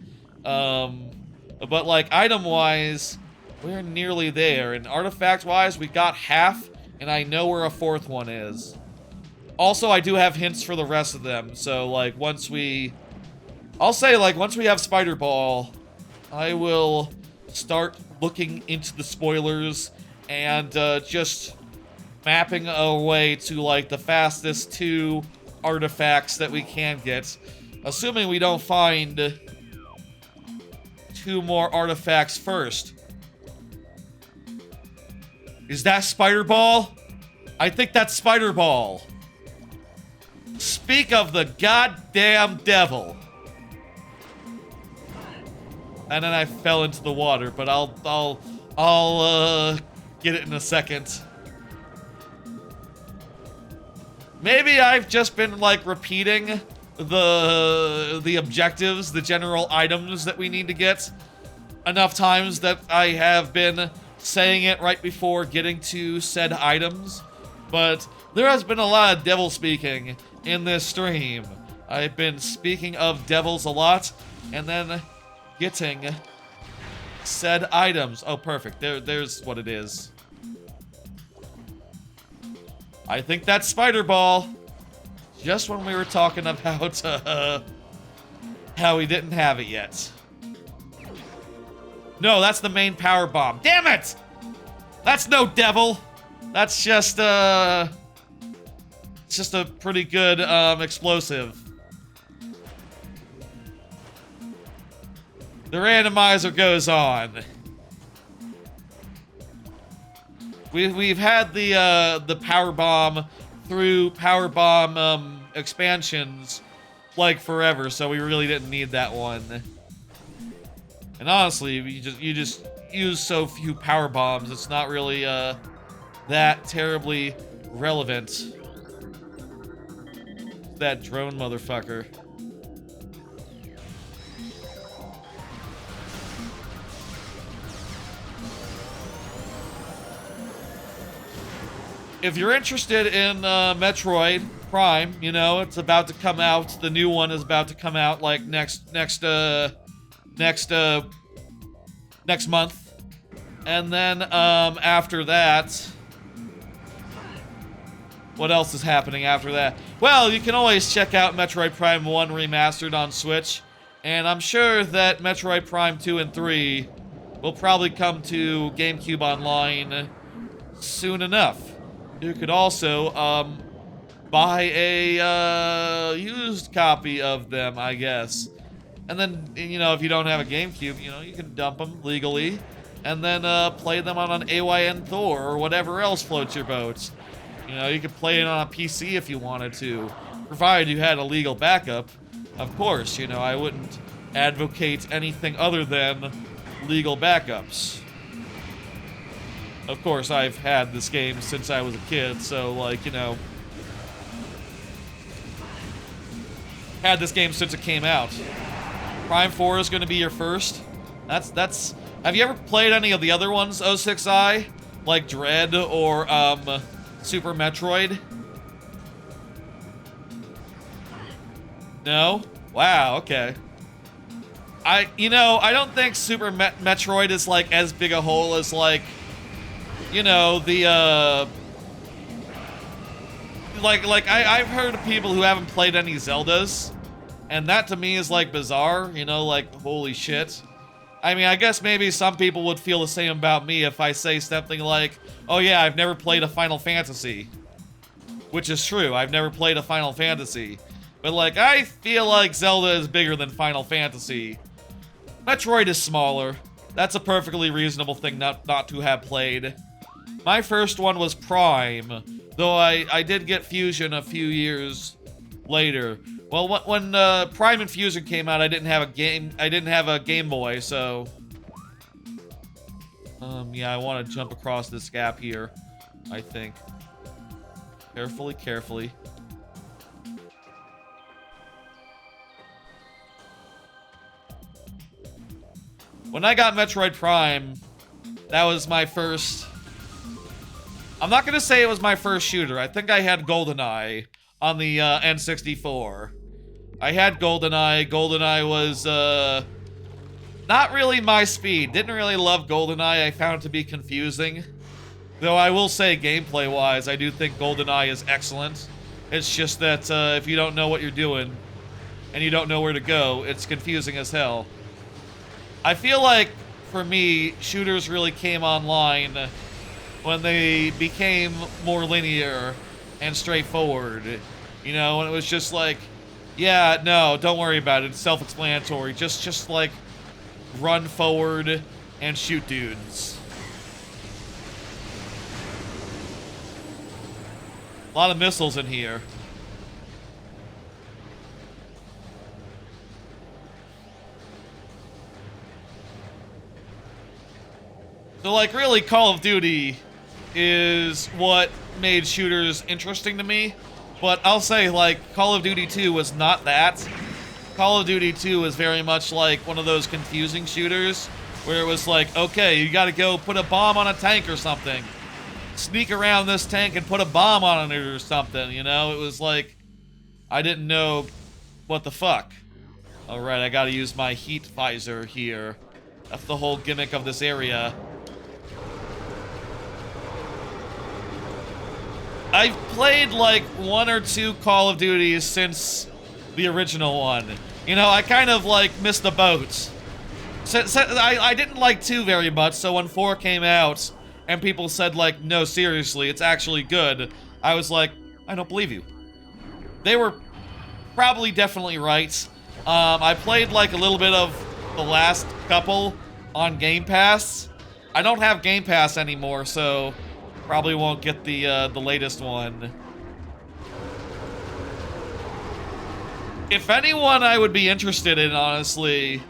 But, like, item-wise, we're nearly there. And artifact-wise, we got half, and I know where a 4th one is. Also, I do have hints for the rest of them. So, like, once we... I'll say, like, once we have Spider Ball, I will start looking into the spoilers and just mapping a way to, like, the fastest 2 artifacts that we can get. Assuming we don't find 2 more artifacts first. Is that Spider Ball? I think that's Spider Ball. Speak of the goddamn devil. And then I fell into the water, but I'll get it in a second. Maybe I've just been, like, repeating the objectives, the general items that we need to get enough times that I have been saying it right before getting to said items. But there has been a lot of devil speaking in this stream. I've been speaking of devils a lot, and then getting said items. Oh, perfect. There's what it is. I think that's Spider Ball. Just when we were talking about how we didn't have it yet. No, that's the main power bomb. Damn it! That's no devil. That's just it's just a pretty good explosive. The randomizer goes on. We've had the power bomb through power bomb expansions like forever, so we really didn't need that one. And honestly, you just use so few power bombs, it's not really that terribly relevant. That drone motherfucker. If you're interested in Metroid Prime, you know, it's about to come out. The new one is about to come out like next month. And then after that, what else is happening after that? Well, you can always check out Metroid Prime 1 Remastered on Switch, and I'm sure that Metroid Prime 2 and 3 will probably come to GameCube Online soon enough. You could also buy a used copy of them, I guess. And then, you know, if you don't have a GameCube, you know, you can dump them legally and then play them on an AYN Thor or whatever else floats your boat. You know, you could play it on a PC if you wanted to, provided you had a legal backup. Of course, you know, I wouldn't advocate anything other than legal backups. Of course, I've had this game since I was a kid, so, like, you know, had this game since it came out. Prime 4 is going to be your first. That's. Have you ever played any of the other ones, 06i? Like Dread or, Super Metroid? No? Wow, okay. You know, I don't think Super Metroid is, like, as big a hole as, like, you know, the, I've heard of people who haven't played any Zeldas, and that to me is, like, bizarre, you know, like, holy shit. I mean, I guess maybe some people would feel the same about me if I say something like, oh yeah, I've never played a Final Fantasy. Which is true, I've never played a Final Fantasy. But, like, I feel like Zelda is bigger than Final Fantasy. Metroid is smaller. That's a perfectly reasonable thing not to have played. My first one was Prime, though I did get Fusion a few years later. Well, when Prime and Fusion came out, I didn't have a Game Boy, so yeah, I want to jump across this gap here, I think. Carefully. When I got Metroid Prime, that was my first. I'm not gonna say it was my first shooter. I think I had GoldenEye on the N64. I had GoldenEye. GoldenEye was not really my speed. Didn't really love GoldenEye. I found it to be confusing. Though I will say, gameplay-wise, I do think GoldenEye is excellent. It's just that if you don't know what you're doing and you don't know where to go, it's confusing as hell. I feel like, for me, shooters really came online when they became more linear and straightforward. You know, when it was just like, yeah, no, don't worry about it. It's self-explanatory. Just like, run forward and shoot dudes. A lot of missiles in here. So, like, really, Call of Duty is what made shooters interesting to me. But I'll say, like, Call of Duty 2 was not that. Call of Duty 2 was very much like one of those confusing shooters where it was like, okay, you gotta go put a bomb on a tank or something. Sneak around this tank and put a bomb on it or something, you know? It was like, I didn't know what the fuck. Alright, I gotta use my heat visor here. That's the whole gimmick of this area. I've played like 1 or 2 Call of Duties since the original one. You know, I kind of like missed the boat. I didn't like 2 very much, so when 4 came out and people said like, no, seriously, it's actually good, I was like, I don't believe you. They were probably definitely right. I played like a little bit of the last couple on Game Pass. I don't have Game Pass anymore, so probably won't get the latest one. If anyone I would be interested in, honestly,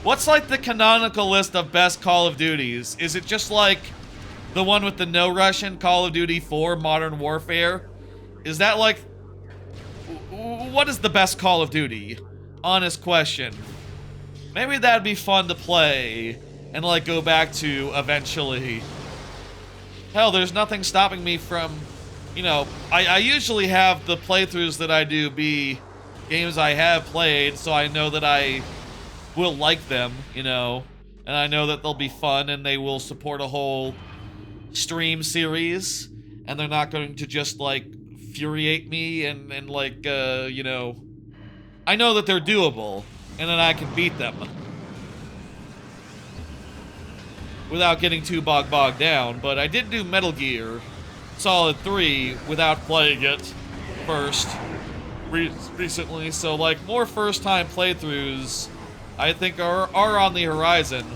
what's like the canonical list of best Call of Duties? Is it just like the one with the no Russian, Call of Duty 4 Modern Warfare? Is that like, what is the best Call of Duty? Honest question. Maybe that'd be fun to play and like go back to eventually. Hell, there's nothing stopping me from, you know, I usually have the playthroughs that I do be games I have played, so I know that I will like them, you know, and I know that they'll be fun and they will support a whole stream series, and they're not going to just like infuriate me and like, you know, I know that they're doable and then I can beat them without getting too bogged down. But I did do Metal Gear Solid 3 without playing it first recently, so like more first-time playthroughs I think are on the horizon.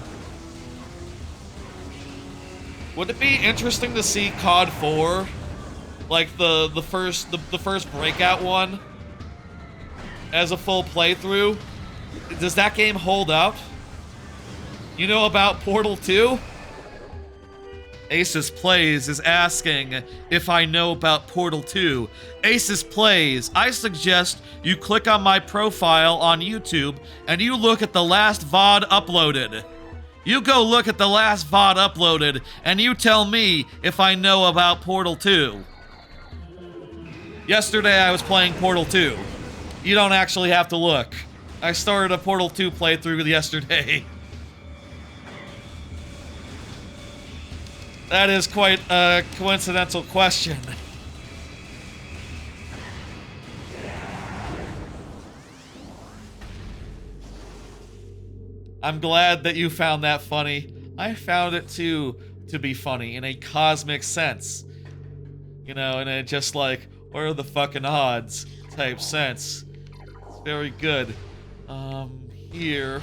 Would it be interesting to see COD 4, like the first breakout one, as a full playthrough? Does that game hold up? You know about Portal 2? Aces Plays is asking if I know about Portal 2. Aces Plays, I suggest you click on my profile on YouTube and you look at the last VOD uploaded. You go look at the last VOD uploaded and you tell me if I know about Portal 2. Yesterday I was playing Portal 2. You don't actually have to look. I started a Portal 2 playthrough yesterday. That is quite a coincidental question. I'm glad that you found that funny. I found it too to be funny in a cosmic sense. You know, in a just like, what are the fucking odds type sense. It's very good. Here.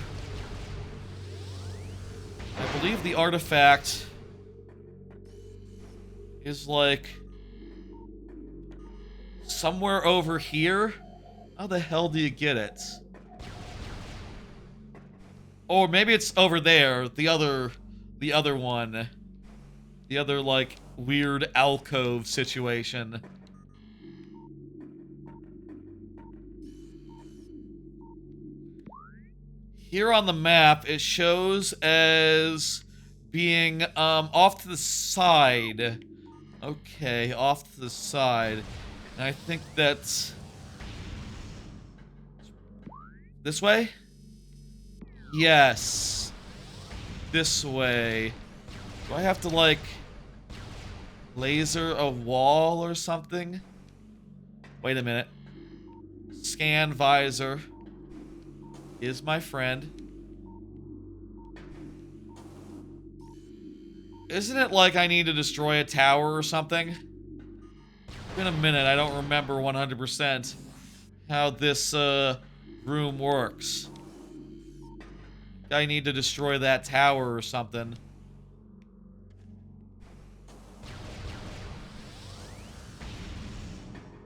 I believe the artifact is like somewhere over here. How the hell do you get it? Or maybe it's over there, the other one. The other like weird alcove situation. Here on the map it shows as being off to the side. Okay, off to the side. And I think that's this way? Yes. This way. Do I have to, like, laser a wall or something? Wait a minute. Scan visor is my friend. Isn't it like I need to destroy a tower or something? It's been a minute, I don't remember 100% how this room works. I need to destroy that tower or something.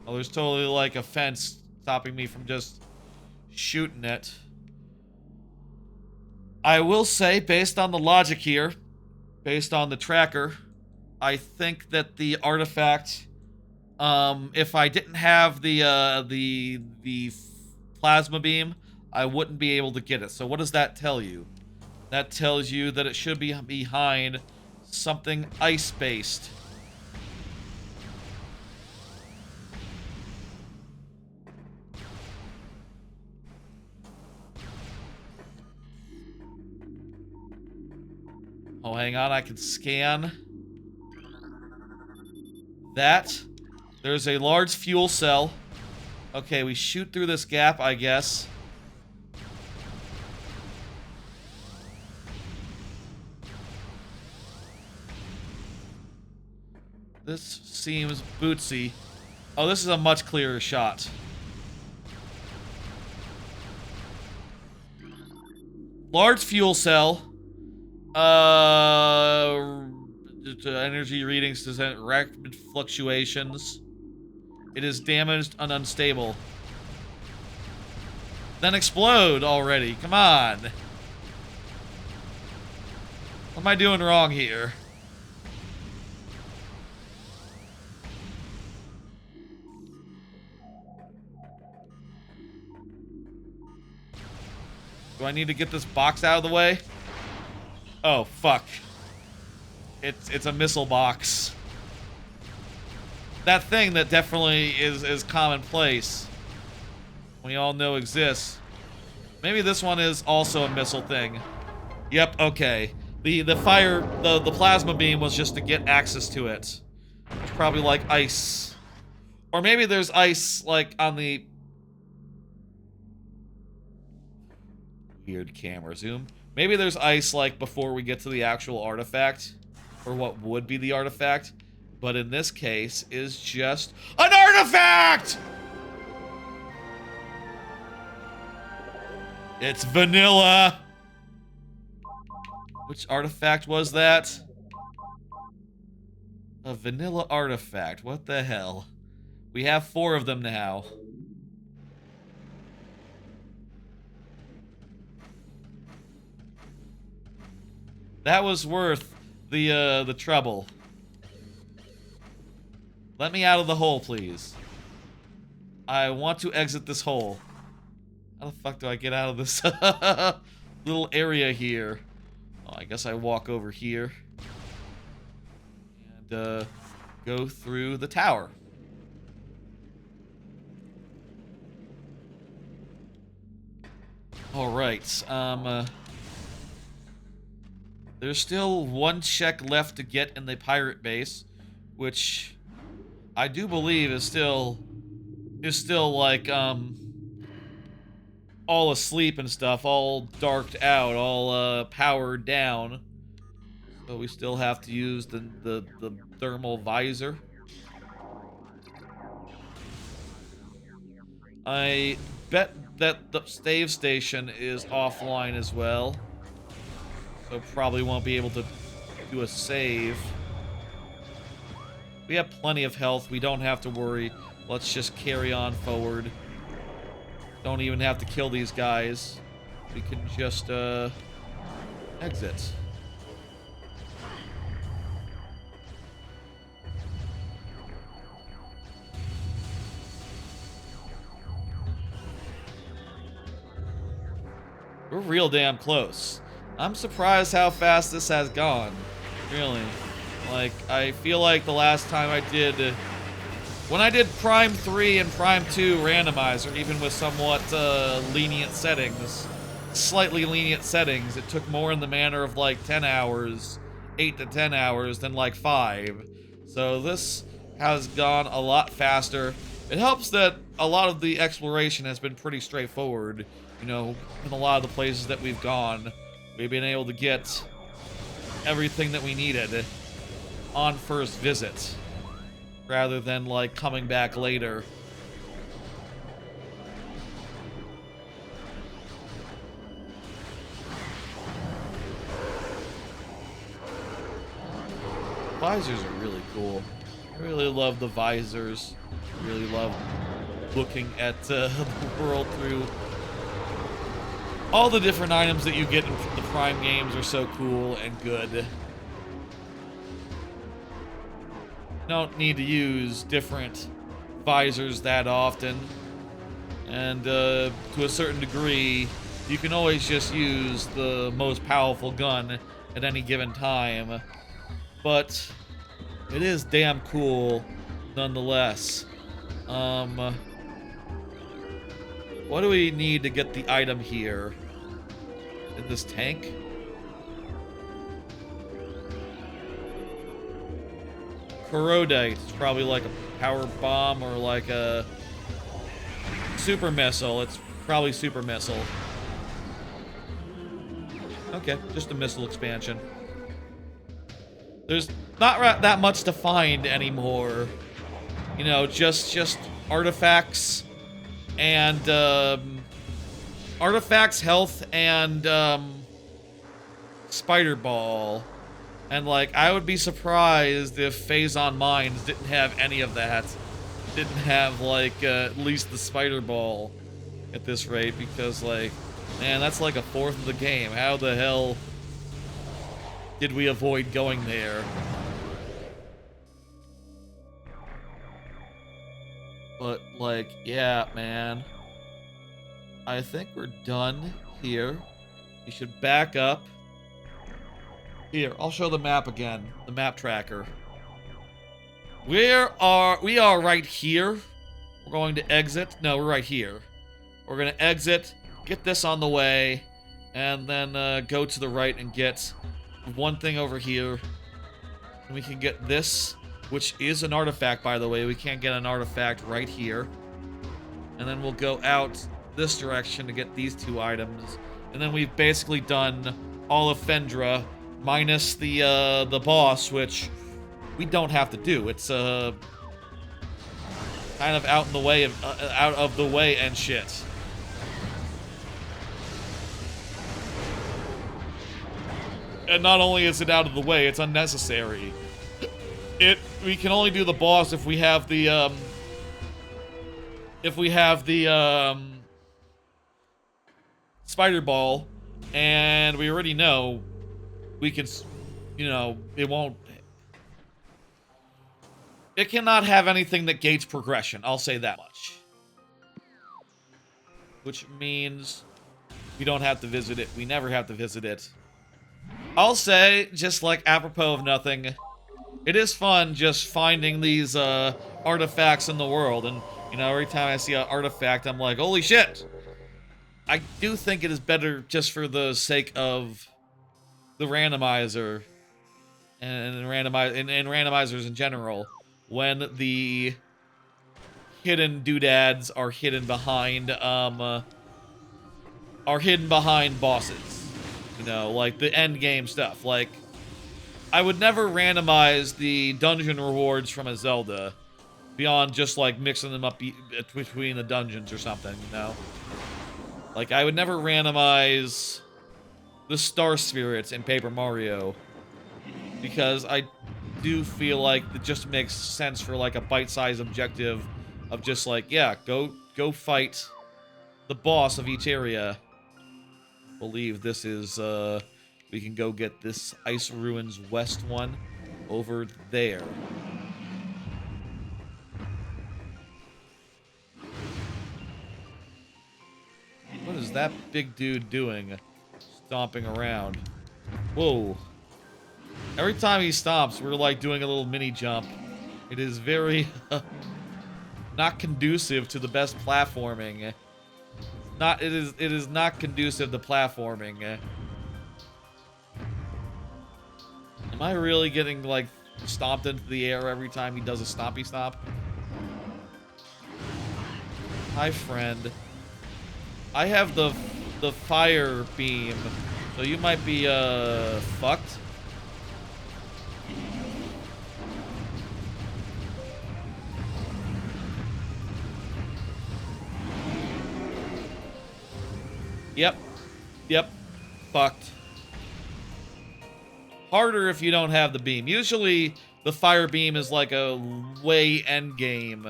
Oh, there's totally like a fence stopping me from just shooting it. I will say, based on the logic here, based on the tracker, I think that the artifact, if I didn't have the plasma beam, I wouldn't be able to get it. So what does that tell you? That tells you that it should be behind something ice-based. Oh, hang on, I can scan that. There's a large fuel cell. Okay, we shoot through this gap, I guess. This seems bootsy. Oh, this is a much clearer shot. Large fuel cell. Energy readings present rapid fluctuations. It is damaged and unstable. Then explode already. Come on. What am I doing wrong here? Do I need to get this box out of the way? Oh, fuck. It's a missile box. That thing that definitely is commonplace. We all know exists. Maybe this one is also a missile thing. Yep, okay. The plasma beam was just to get access to it. It's probably like ice. Or maybe there's ice like on the weird camera zoom. Maybe there's ice like before we get to the actual artifact. Or what would be the artifact. But in this case is just an artifact! It's vanilla. Which artifact was that? A vanilla artifact. What the hell? We have 4 of them now. That was worth the trouble. Let me out of the hole, please. I want to exit this hole. How the fuck do I get out of this little area here? Oh, I guess I walk over here. And go through the tower. Alright, there's still 1 check left to get in the pirate base, which I do believe is still like, all asleep and stuff, all darked out, all, powered down. So we still have to use the thermal visor. I bet that the save station is offline as well. So probably won't be able to do a save. We have plenty of health. We don't have to worry. Let's just carry on forward. Don't even have to kill these guys. We can just, exit. We're real damn close. I'm surprised how fast this has gone. Really. Like, I feel like the last time I did... when I did Prime 3 and Prime 2 Randomizer, even with somewhat lenient settings, slightly lenient settings, it took more in the manner of like 10 hours, 8 to 10 hours than like 5. So this has gone a lot faster. It helps that a lot of the exploration has been pretty straightforward. You know, in a lot of the places that we've gone, we've been able to get everything that we needed on first visit, rather than like coming back later. Visors are really cool. I really love the visors. I really love looking at the world through. All the different items that you get in the Prime games are so cool and good. You don't need to use different visors that often. And to a certain degree, you can always just use the most powerful gun at any given time. But it is damn cool nonetheless. What do we need to get the item here? In this tank? Corrodite. It's probably like a power bomb or like a super missile. It's probably super missile. Okay, just a missile expansion. There's not that much to find anymore. You know, just artifacts and artifacts, health, and spider ball. And like, I would be surprised if Phase on Mines didn't have any of that. Didn't have like at least the spider ball at this rate, because like, man, that's like a fourth of the game. How the hell did we avoid going there? But like, yeah, man. I think we're done here. We should back up. Here, I'll show the map again. The map tracker. We are right here. We're going to exit. No, we're right here. We're going to exit, get this on the way, and then go to the right and get one thing over here. And we can get this, which is an artifact, by the way. We can't get an artifact right here. And then we'll go out this direction to get these two items. And then we've basically done all of Fendra, minus the boss, which we don't have to do. It's kind of out of the way and shit. And not only is it out of the way, it's unnecessary. We can only do the boss if we have the spider ball, and we already know we can, you know, it cannot have anything that gates progression, I'll say that much. Which means we don't have to visit it. We never have to visit it. I'll say, just like apropos of nothing, it is fun just finding these artifacts in the world, and you know, every time I see an artifact, I'm like, holy shit! I do think it is better just for the sake of the randomizer and randomizers in general, when the hidden doodads are hidden behind bosses. You know, like the end game stuff. Like, I would never randomize the dungeon rewards from a Zelda beyond just like mixing them up between the dungeons or something, you know? Like, I would never randomize the Star Spirits in Paper Mario, because I do feel like it just makes sense for like a bite-sized objective of just like, yeah, go fight the boss of each area. I believe this is, we can go get this Ice Ruins West one over there. What is that big dude doing? Stomping around. Whoa. Every time he stomps, we're like doing a little mini jump. It is very not conducive to the best platforming. It is not conducive to platforming. Am I really getting like stomped into the air every time he does a stompy stomp? Hi, friend. I have the fire beam, so you might be fucked. Yep, fucked. Harder if you don't have the beam. Usually the fire beam is like a way end game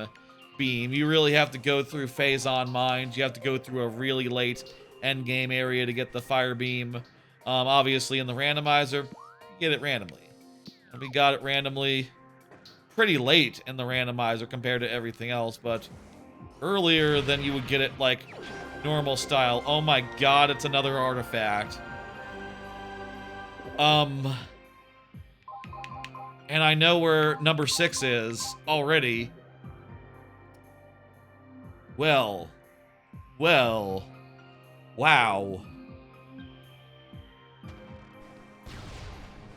beam. You really have to go through Phase on Mines. You have to go through a really late end game area to get the fire beam. Obviously in the randomizer, you get it randomly. And we got it randomly pretty late in the randomizer compared to everything else, but earlier than you would get it like normal style. Oh my god, it's another artifact. And I know where number 6 is already. Well, wow.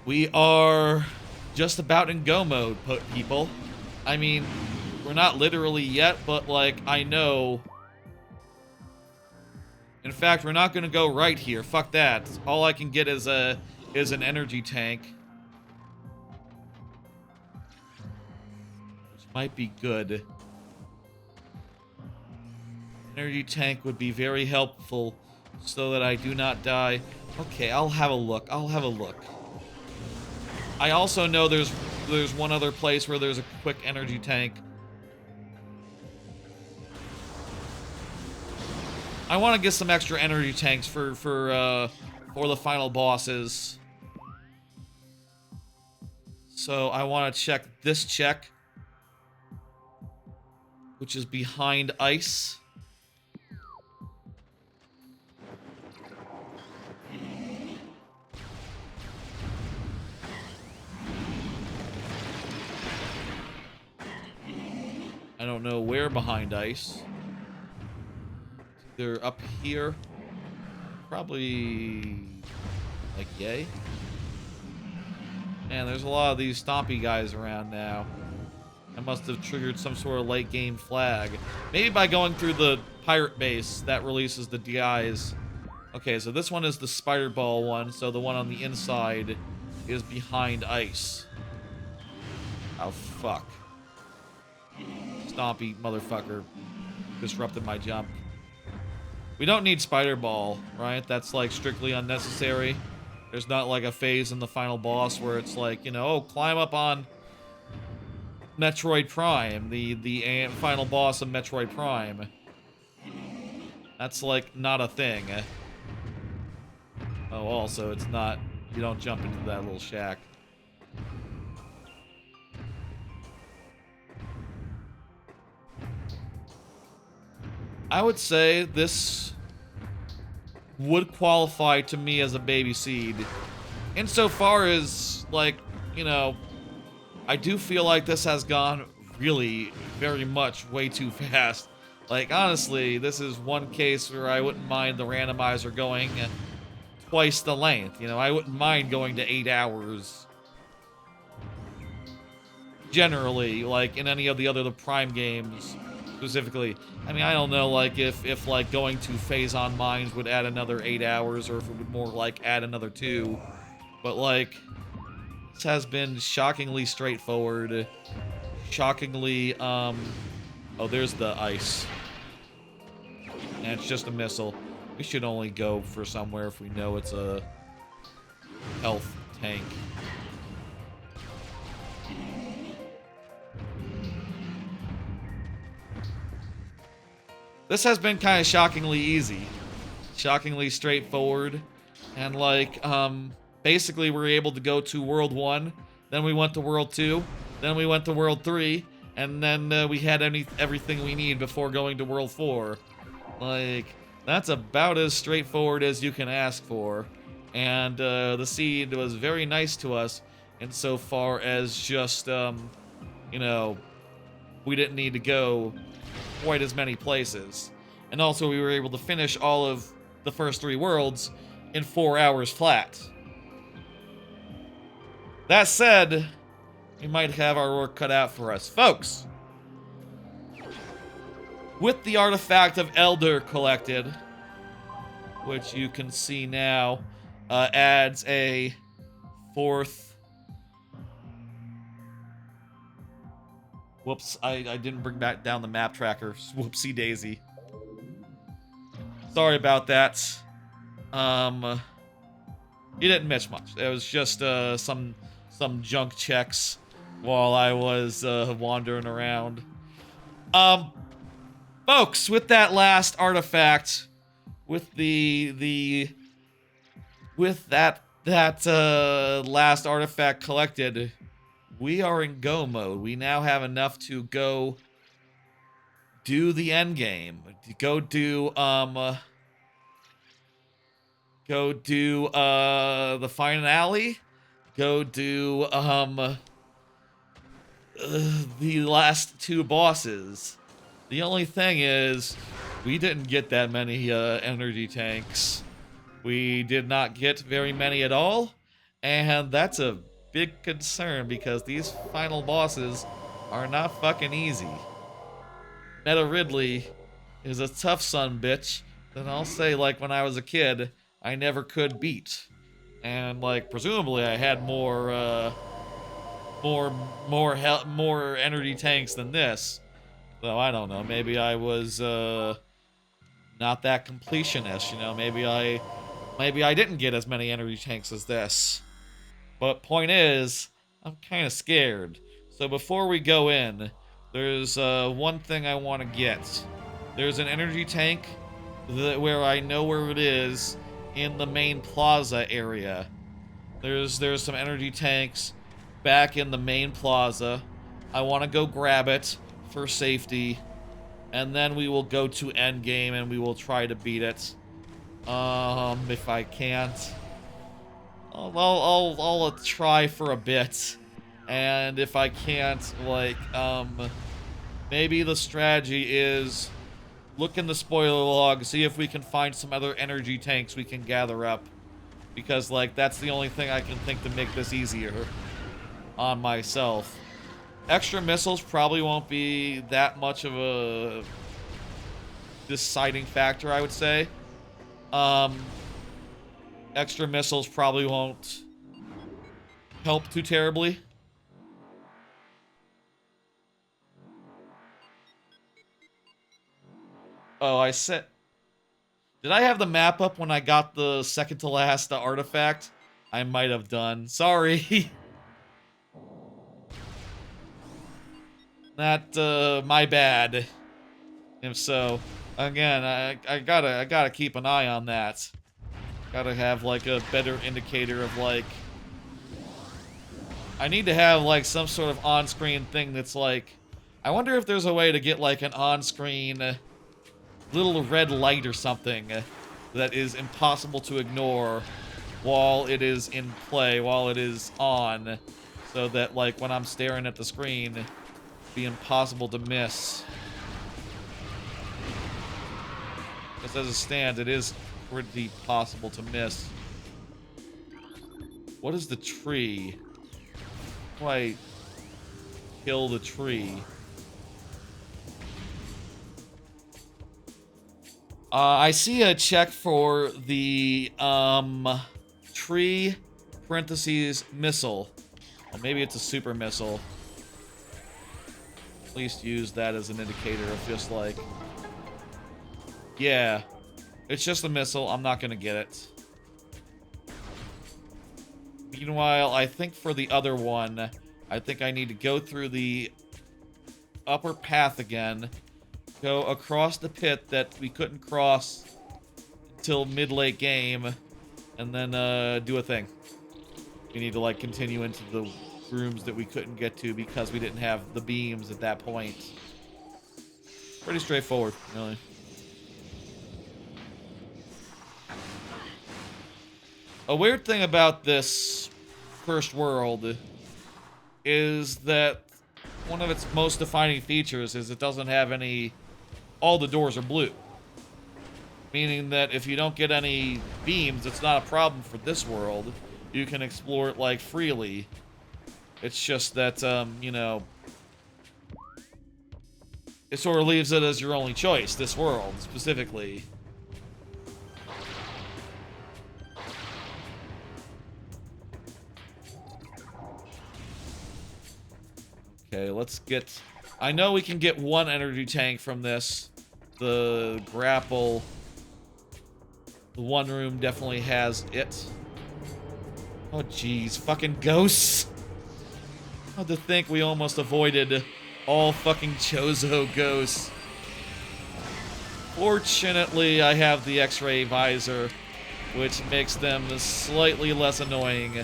We are just about in go mode, people. I mean, we're not literally yet, but like, I know. In fact, we're not gonna go right here. Fuck that. All I can get is an energy tank. Which might be good. Energy tank would be very helpful so that I do not die. Okay, I'll have a look. I also know there's one other place where there's a quick energy tank. I want to get some extra energy tanks for the final bosses. So I want to check this check, which is behind ice. I don't know where behind ice. They're up here. Probably like yay. Man, there's a lot of these stompy guys around now. I must have triggered some sort of late game flag. Maybe by going through the pirate base, that releases the DIs. Okay, so this one is the spider ball one, so the one on the inside is behind ice. Oh, fuck. Stompy motherfucker disrupted my jump. We don't need spider ball, right? That's like strictly unnecessary. There's not like a phase in the final boss where it's like, you know, oh, climb up on Metroid Prime, the final boss of Metroid Prime. That's like not a thing. Oh, also, it's not, you don't jump into that little shack. I would say this would qualify to me as a baby seed. Insofar as, like, you know, I do feel like this has gone really very much way too fast. Like, honestly, this is one case where I wouldn't mind the randomizer going twice the length. You know, I wouldn't mind going to 8 hours. Generally, like in any of the other Prime games specifically. I mean, I don't know, like, if like going to Phase on Mines would add another 8 hours, or if it would more like add another 2. But like, this has been shockingly straightforward. Shockingly, oh, there's the ice. And it's just a missile. We should only go for somewhere if we know it's a health tank. This has been kind of shockingly easy. Shockingly straightforward. And like, basically we're able to go to World 1, then we went to World 2, then we went to World 3, and then we had everything we need before going to World 4. Like, that's about as straightforward as you can ask for. And the seed was very nice to us insofar as just, you know, we didn't need to go quite as many places. And also we were able to finish all of the first 3 worlds in 4 hours flat. That said, we might have our work cut out for us. Folks, with the artifact of Elder collected, which you can see now, adds a 4th... Whoops, I didn't bring back down the map tracker. Whoopsie daisy. Sorry about that. You didn't miss much. It was just some junk checks while I was wandering around. Folks, with that last artifact, with that last artifact collected, we are in go mode. We now have enough to go do the end game. Go do the finale. Go do the last 2 bosses. The only thing is, we didn't get that many energy tanks. We did not get very many at all, and that's a big concern because these final bosses are not fucking easy. Ridley is a tough son bitch that I'll say, like, when I was a kid, I never could beat. And like, presumably I had more energy tanks than this. Though I don't know, maybe I was not that completionist, you know, maybe I didn't get as many energy tanks as this. But point is, I'm kind of scared. So before we go in, there's one thing I want to get. There's an energy tank where I know where it is in the main plaza area. There's some energy tanks back in the main plaza. I want to go grab it for safety, and then we will go to endgame and we will try to beat it. If I can't, I'll try for a bit, and if I can't, like, maybe the strategy is look in the spoiler log, see if we can find some other energy tanks we can gather up, because, like, that's the only thing I can think to make this easier on myself. Extra missiles probably won't be that much of a deciding factor, I would say. Extra missiles probably won't help too terribly. Oh, I said... Did I have the map up when I got the second to last artifact? I might have done. Sorry. That, my bad. If so, again, I gotta keep an eye on that. Gotta have, like, a better indicator of, like... I need to have, like, some sort of on-screen thing that's, like... I wonder if there's a way to get, like, an on-screen little red light or something that is impossible to ignore while it is in play, while it is on, so that, like, when I'm staring at the screen, it'd be impossible to miss. Because as it stands, it is pretty possible to miss. What is the tree? How do I kill the tree? I see a check for the, tree, parentheses, missile. Well, maybe it's a super missile. At least use that as an indicator of just, like... Yeah. It's just a missile. I'm not gonna get it. Meanwhile, I think for the other one, I think I need to go through the upper path again. Go across the pit that we couldn't cross until mid-late game, and then do a thing. We need to, like, continue into the rooms that we couldn't get to because we didn't have the beams at that point. Pretty straightforward, really. A weird thing about this first world is that one of its most defining features is it doesn't have any... All the doors are blue. Meaning that if you don't get any beams, it's not a problem for this world. You can explore it, like, freely. It's just that, you know... It sort of leaves it as your only choice, this world, specifically. Okay, let's get... I know we can get one energy tank from this. The grapple. The one room definitely has it. Oh, jeez. Fucking ghosts. How'd to think we almost avoided all fucking Chozo ghosts. Fortunately, I have the X-ray visor, which makes them slightly less annoying.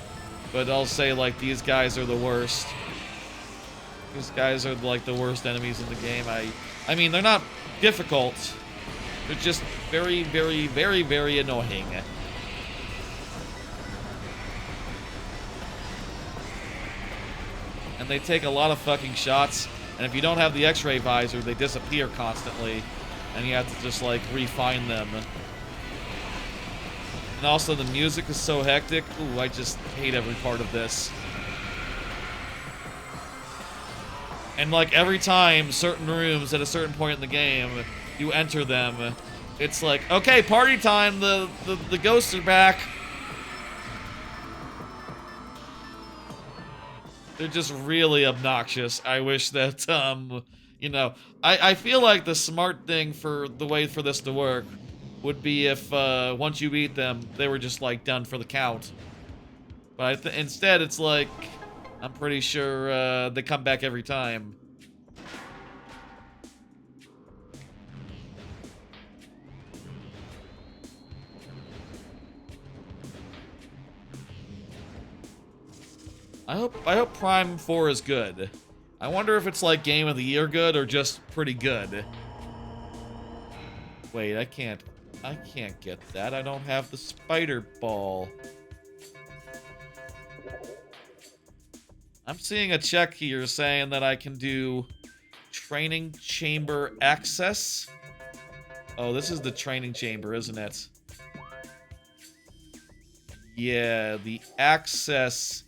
But I'll say, like, these guys are the worst. These guys are, like, the worst enemies in the game. I mean, they're not difficult. They're just very, very, very, very annoying. And they take a lot of fucking shots. And if you don't have the X-ray visor, they disappear constantly. And you have to just, like, refine them. And also, the music is so hectic. Ooh, I just hate every part of this. And, like, every time certain rooms at a certain point in the game, you enter them, it's like, okay, party time, the ghosts are back. They're just really obnoxious. I wish that, you know, I feel like the smart thing for the way for this to work would be if once you beat them, they were just like done for the count. But instead, it's like, I'm pretty sure they come back every time. I hope Prime 4 is good. I wonder if it's like Game of the Year good or just pretty good. Wait, I can't get that. I don't have the spider ball. I'm seeing a check here saying that I can do training chamber access. Oh, this is the training chamber, isn't it? Yeah, the access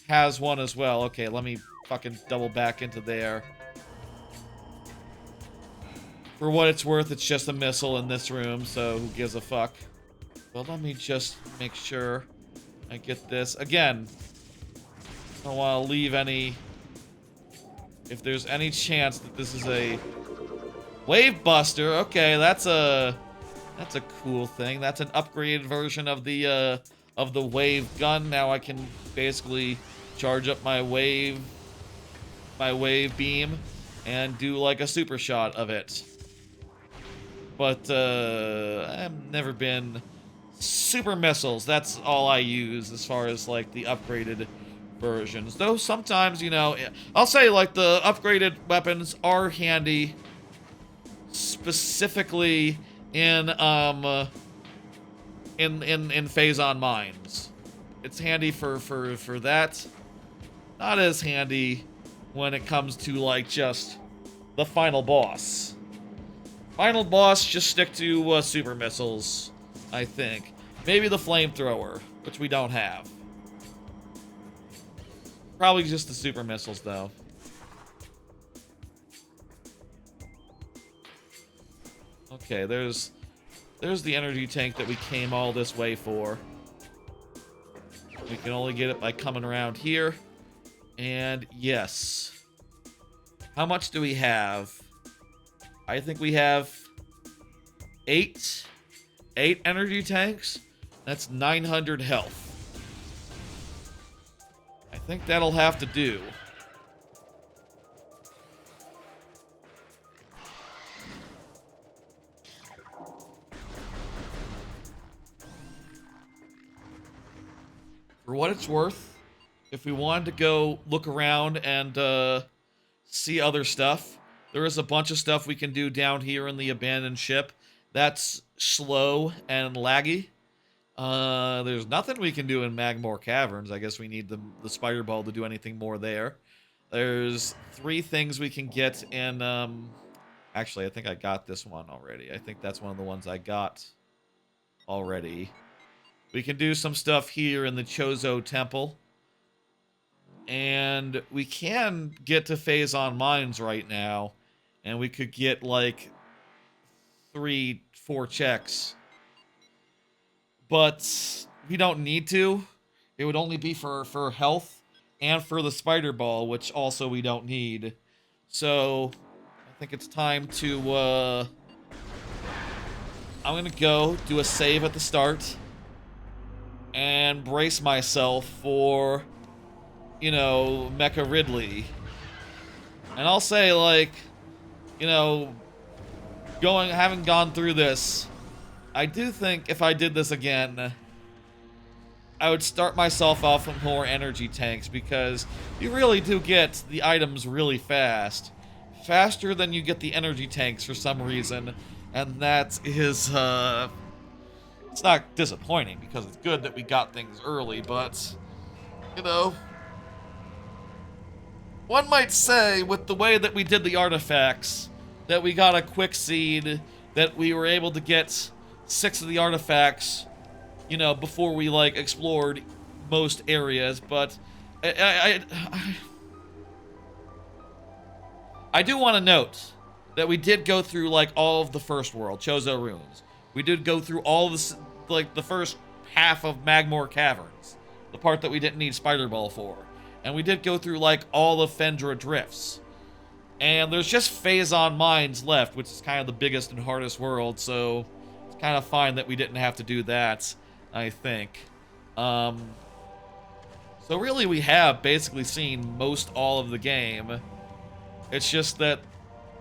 has one as well. Okay, let me fucking double back into there. For what it's worth, it's just a missile in this room, so who gives a fuck? Well, let me just make sure I get this. Again, I don't want to leave any... If there's any chance that this is a... Wave Buster, okay, that's a cool thing. That's an upgraded version of the wave gun. Now I can basically charge up my wave beam and do like a super shot of it. But I've never been super missiles. That's all I use as far as like the upgraded versions. Though sometimes, you know, I'll say like the upgraded weapons are handy, specifically in phase-on mines. It's handy for that. Not as handy when it comes to like just the final boss. Final boss, just stick to super missiles, I think. Maybe the flamethrower, which we don't have. Probably just the super missiles, though. Okay, there's the energy tank that we came all this way for. We can only get it by coming around here. And yes. How much do we have? I think we have 8 energy tanks. That's 900 health. I think that'll have to do. For what it's worth, if we wanted to go look around and see other stuff, there is a bunch of stuff we can do down here in the abandoned ship. That's slow and laggy. There's nothing we can do in Magmore Caverns. I guess we need the spider ball to do anything more there. There's 3 things we can get in... Actually, I think I got this one already. I think that's one of the ones I got already. We can do some stuff here in the Chozo Temple. And we can get to phase-on mines right now. And we could get, like, 3-4 checks. But we don't need to. It would only be for health and for the spider ball, which also we don't need. So, I think it's time to, I'm gonna go do a save at the start. And brace myself for, you know, Mecha Ridley. And I'll say, like, you know, having gone through this, I do think if I did this again, I would start myself off with more energy tanks, because you really do get the items really fast. Faster than you get the energy tanks for some reason. And that is, it's not disappointing, because it's good that we got things early, but, you know, one might say, with the way that we did the artifacts, that we got a quick seed, that we were able to get 6 of the artifacts, you know, before we, like, explored most areas, but I do want to note that we did go through, like, all of the first world, Chozo Ruins. We did go through all this, like, the first half of Magmore Caverns, the part that we didn't need Spider Ball for. And we did go through, like, all of Fendra Drifts. And there's just phase-on mines left, which is kind of the biggest and hardest world, so it's kind of fine that we didn't have to do that, I think. So really we have basically seen most all of the game. It's just that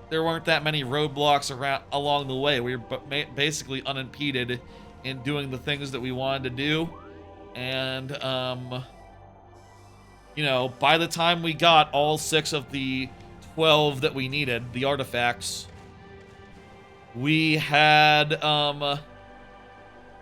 there weren't that many roadblocks around along the way. We were basically unimpeded in doing the things that we wanted to do. And, you know, by the time we got all 6 of the 12 that we needed, the artifacts, we had,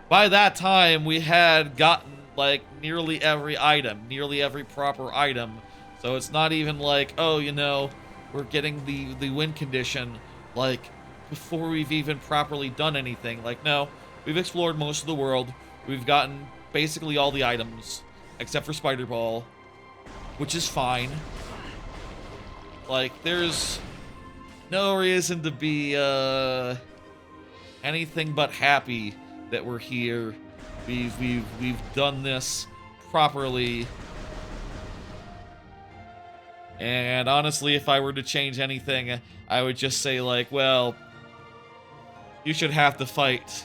by that time, we had gotten, like, nearly every item, nearly every proper item. So it's not even like, oh, you know, we're getting the win condition, like, before we've even properly done anything. Like, no, we've explored most of the world. We've gotten basically all the items, except for Spider Ball, which is fine. Like, there's no reason to be, anything but happy that we're here. We've done this properly. And honestly, if I were to change anything, I would just say, like, well, you should have to fight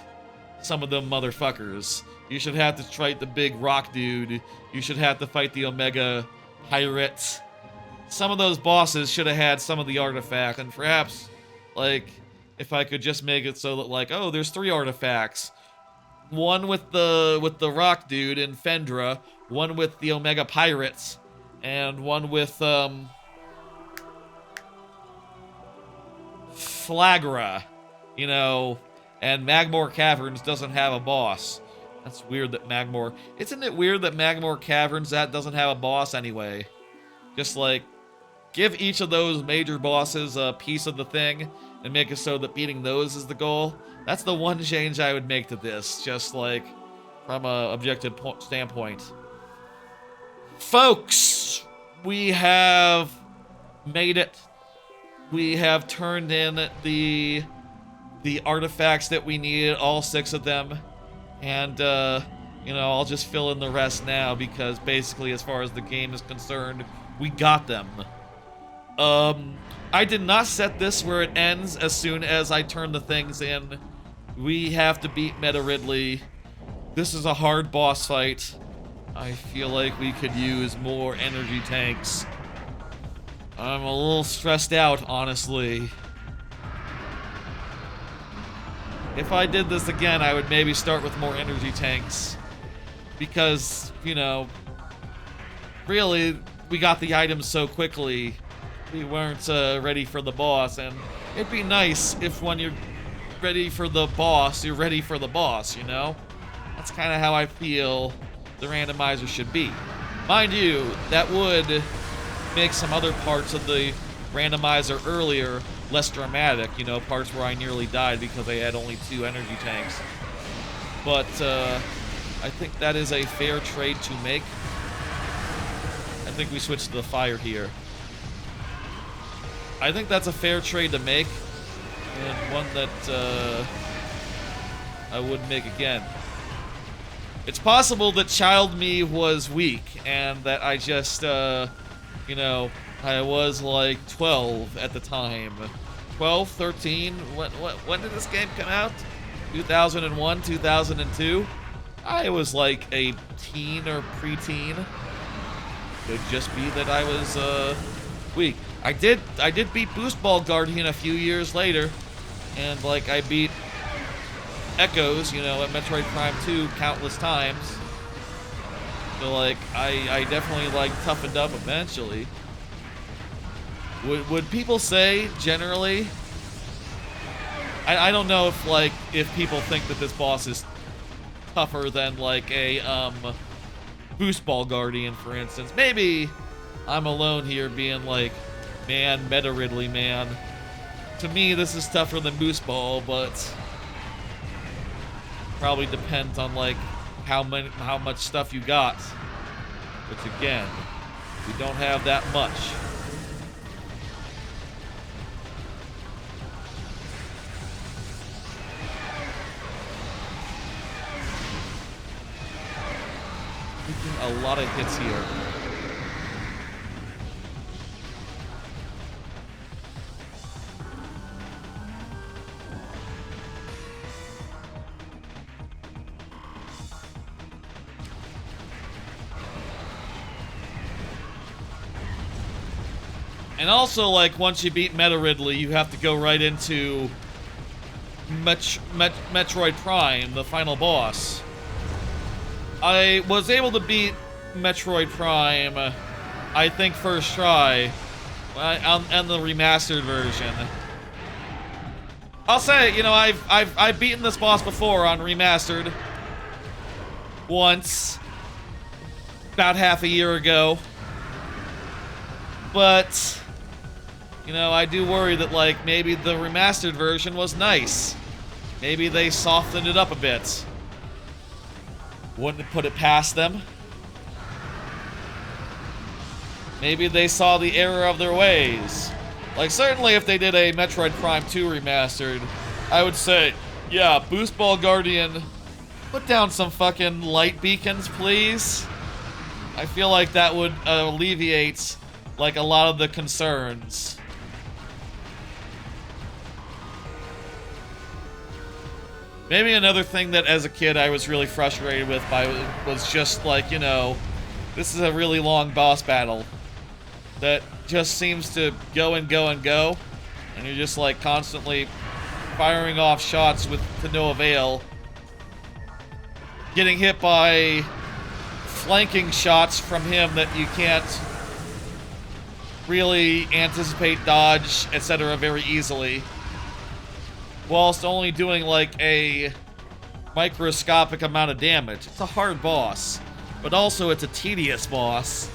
some of them motherfuckers. You should have to fight the big rock dude. You should have to fight the Omega Pirate. Some of those bosses should have had some of the artifacts, and perhaps, like, if I could just make it so that, like, oh, there's 3 artifacts. One with the rock dude in Fendra, one with the Omega Pirates, and one with, Flagra, you know, and Magmore Caverns doesn't have a boss. That's weird that Magmore... Isn't it weird that Magmore Caverns doesn't have a boss anyway? Just, like, give each of those major bosses a piece of the thing, and make it so that beating those is the goal. That's the one change I would make to this, just, like, from a objective standpoint. Folks, we have made it. We have turned in the artifacts that we needed, all 6 of them. And, you know, I'll just fill in the rest now because basically, as far as the game is concerned, we got them. I did not set this where it ends as soon as I turn the things in. We have to beat Meta Ridley. This is a hard boss fight. I feel like we could use more energy tanks. I'm a little stressed out, honestly. If I did this again, I would maybe start with more energy tanks. Because, you know, really, we got the items so quickly, we weren't ready for the boss. And it'd be nice if when you're ready for the boss, you're ready for the boss, you know? That's kind of how I feel the randomizer should be. Mind you, that would make some other parts of the randomizer earlier less dramatic, you know, parts where I nearly died because I had only 2 energy tanks. But I think that is a fair trade to make. I think we switched to the fire here. I think that's a fair trade to make, and one that I would make again. It's possible that child me was weak, and that I just, you know, I was like 12 at the time. 12, 13, when did this game come out? 2001, 2002? I was like a teen or preteen. Could just be that I was, weak. I did beat Boost Ball Guardian a few years later, and like I beat Echoes, you know, at Metroid Prime 2 countless times. So like, I definitely like toughened up eventually. Would people say, generally, I don't know if, like, if people think that this boss is tougher than, like, a, Boost Ball Guardian, for instance. Maybe I'm alone here being like, man, Meta Ridley, man. To me, this is tougher than Boost Ball, but probably depends on, like, how much stuff you got. Which, again, we don't have that much. A lot of hits here. And also, like, once you beat Meta Ridley, you have to go right into Metroid Prime, the final boss. I was able to beat Metroid Prime, I think first try, on the remastered version. I'll say, you know, I've beaten this boss before on remastered once, about half a year ago. But, you know, I do worry that, like, maybe the remastered version was nice. Maybe they softened it up a bit. Wouldn't put it past them. Maybe they saw the error of their ways. Like, certainly if they did a Metroid Prime 2 remastered, I would say, yeah, Boost Ball Guardian, put down some fucking light beacons, please. I feel like that would alleviate, like, a lot of the concerns. Maybe another thing that as a kid I was really frustrated with was just like, you know, this is a really long boss battle that just seems to go and go and go, and you're just like constantly firing off shots to no avail, getting hit by flanking shots from him that you can't really anticipate, dodge, etc. very easily, whilst only doing like a microscopic amount of damage. It's a hard boss, but also it's a tedious boss.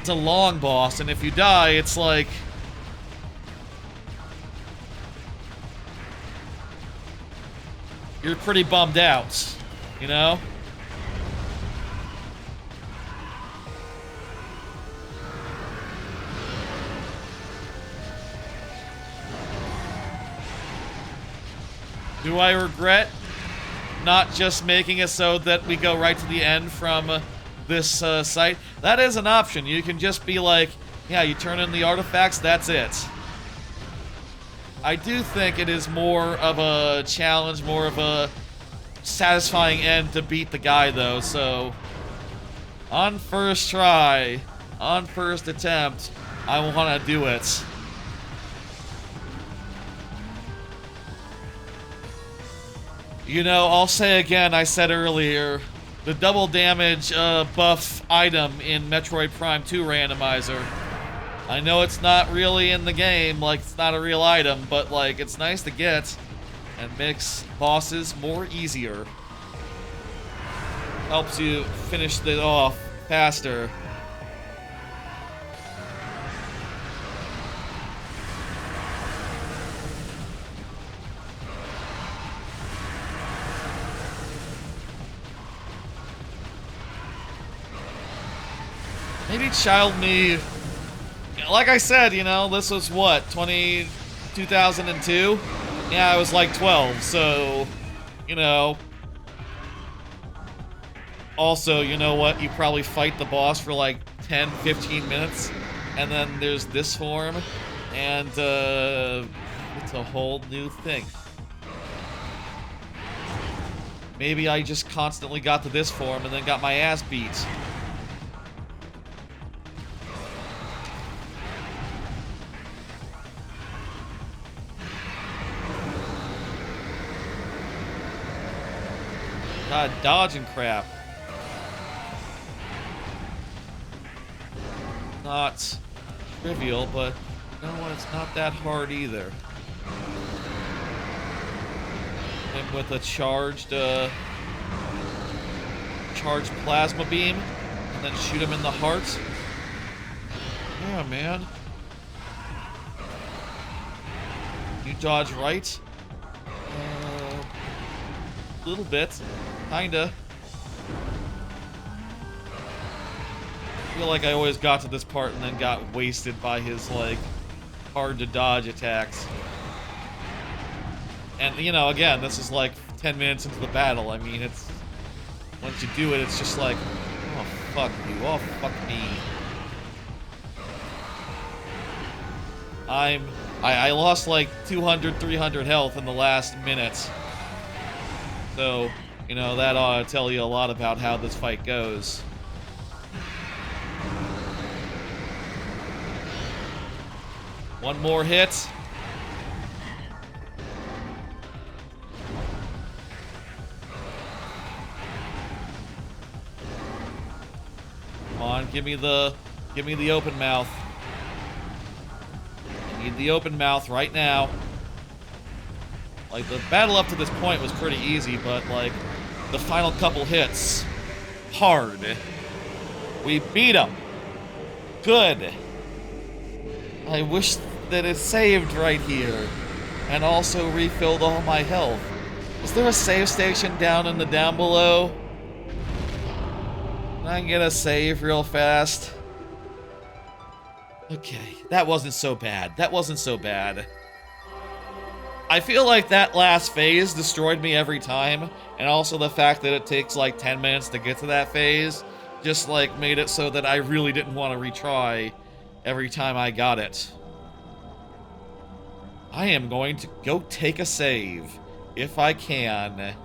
It's a long boss, and if you die, it's like... you're pretty bummed out, you know? Do I regret not just making it so that we go right to the end from this site? That is an option. You can just be like, yeah, you turn in the artifacts, that's it. I do think it is more of a challenge, more of a satisfying end to beat the guy, though, so... on first try, on first attempt, I want to do it. You know, I'll say again, I said earlier, the double damage buff item in Metroid Prime 2 Randomizer. I know it's not really in the game, like, it's not a real item, but, like, it's nice to get and makes bosses more easier. Helps you finish it off faster. Maybe child me, like I said, you know, this was what, 2002? Yeah, I was like 12, so, you know. Also, you know what, you probably fight the boss for like 10, 15 minutes, and then there's this form, and it's a whole new thing. Maybe I just constantly got to this form and then got my ass beat. God, dodging crap. Not trivial, but you know what? It's not that hard either. And with a charged plasma beam, and then shoot him in the heart. Yeah, man. You dodge right. A little bit. Kinda. I feel like I always got to this part and then got wasted by his, like, hard-to-dodge attacks. And, you know, again, this is like 10 minutes into the battle. I mean, it's... once you do it, it's just like, oh, fuck you. Oh, fuck me. I lost, like, 200, 300 health in the last minute. So, you know, that ought to tell you a lot about how this fight goes. One more hit. Come on, give me the open mouth. I need the open mouth right now. Like, the battle up to this point was pretty easy, but, like, the final couple hits, hard. We beat him. Good. I wish that it saved right here, and also refilled all my health. Is there a save station down in the down below? Can I get a save real fast? Okay, that wasn't so bad. That wasn't so bad. I feel like that last phase destroyed me every time, and also the fact that it takes like 10 minutes to get to that phase just like made it so that I really didn't want to retry every time I got it. I am going to go take a save, if I can.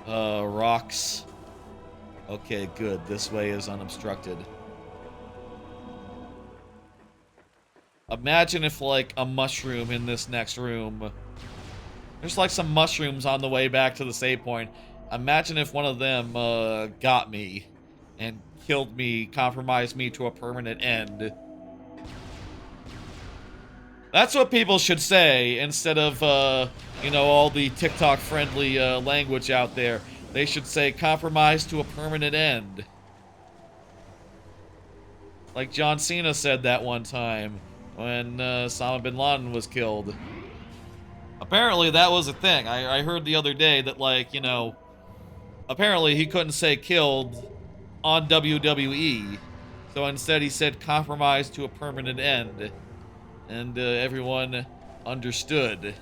Rocks. Okay, good. This way is unobstructed. Imagine if, like, a mushroom in this next room... There's, like, some mushrooms on the way back to the save point. Imagine if one of them, got me and killed me, compromised me to a permanent end. That's what people should say, instead of, you know, all the TikTok-friendly, language out there. They should say, compromise to a permanent end. Like John Cena said that one time, when, Osama bin Laden was killed. Apparently that was a thing. I heard the other day that, like, you know, apparently he couldn't say killed on WWE. So instead he said compromise to a permanent end. And everyone understood.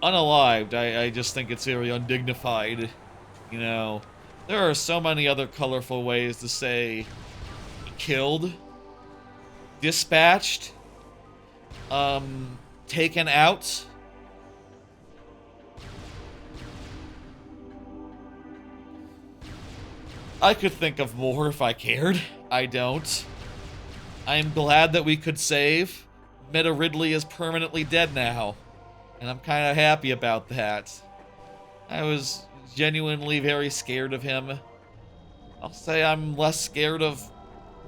Unalived, I just think it's very undignified. You know, there are so many other colorful ways to say killed, dispatched, taken out. I could think of more if I cared. I don't. I'm glad that we could save. Ridley is permanently dead now. And I'm kind of happy about that. I was genuinely very scared of him. I'll say I'm less scared of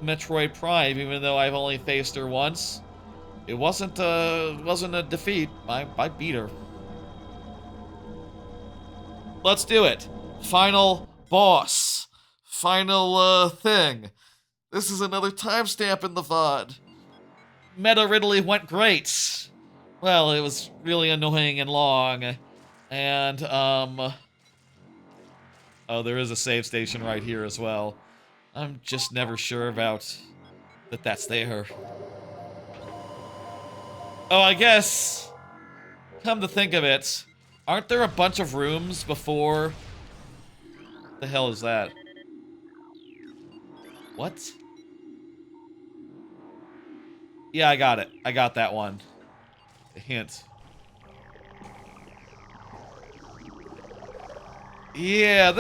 Metroid Prime, even though I've only faced her once. It wasn't a defeat. I beat her. Let's do it. Final boss. Final, thing. This is another timestamp in the VOD. Ridley went great. Well, it was really annoying and long. And, oh, there is a save station right here as well. I'm just never sure about that that's there. Oh, I guess, come to think of it, aren't there a bunch of rooms before? What the hell is that? What? Yeah, I got it. I got that one. A hint. Yeah,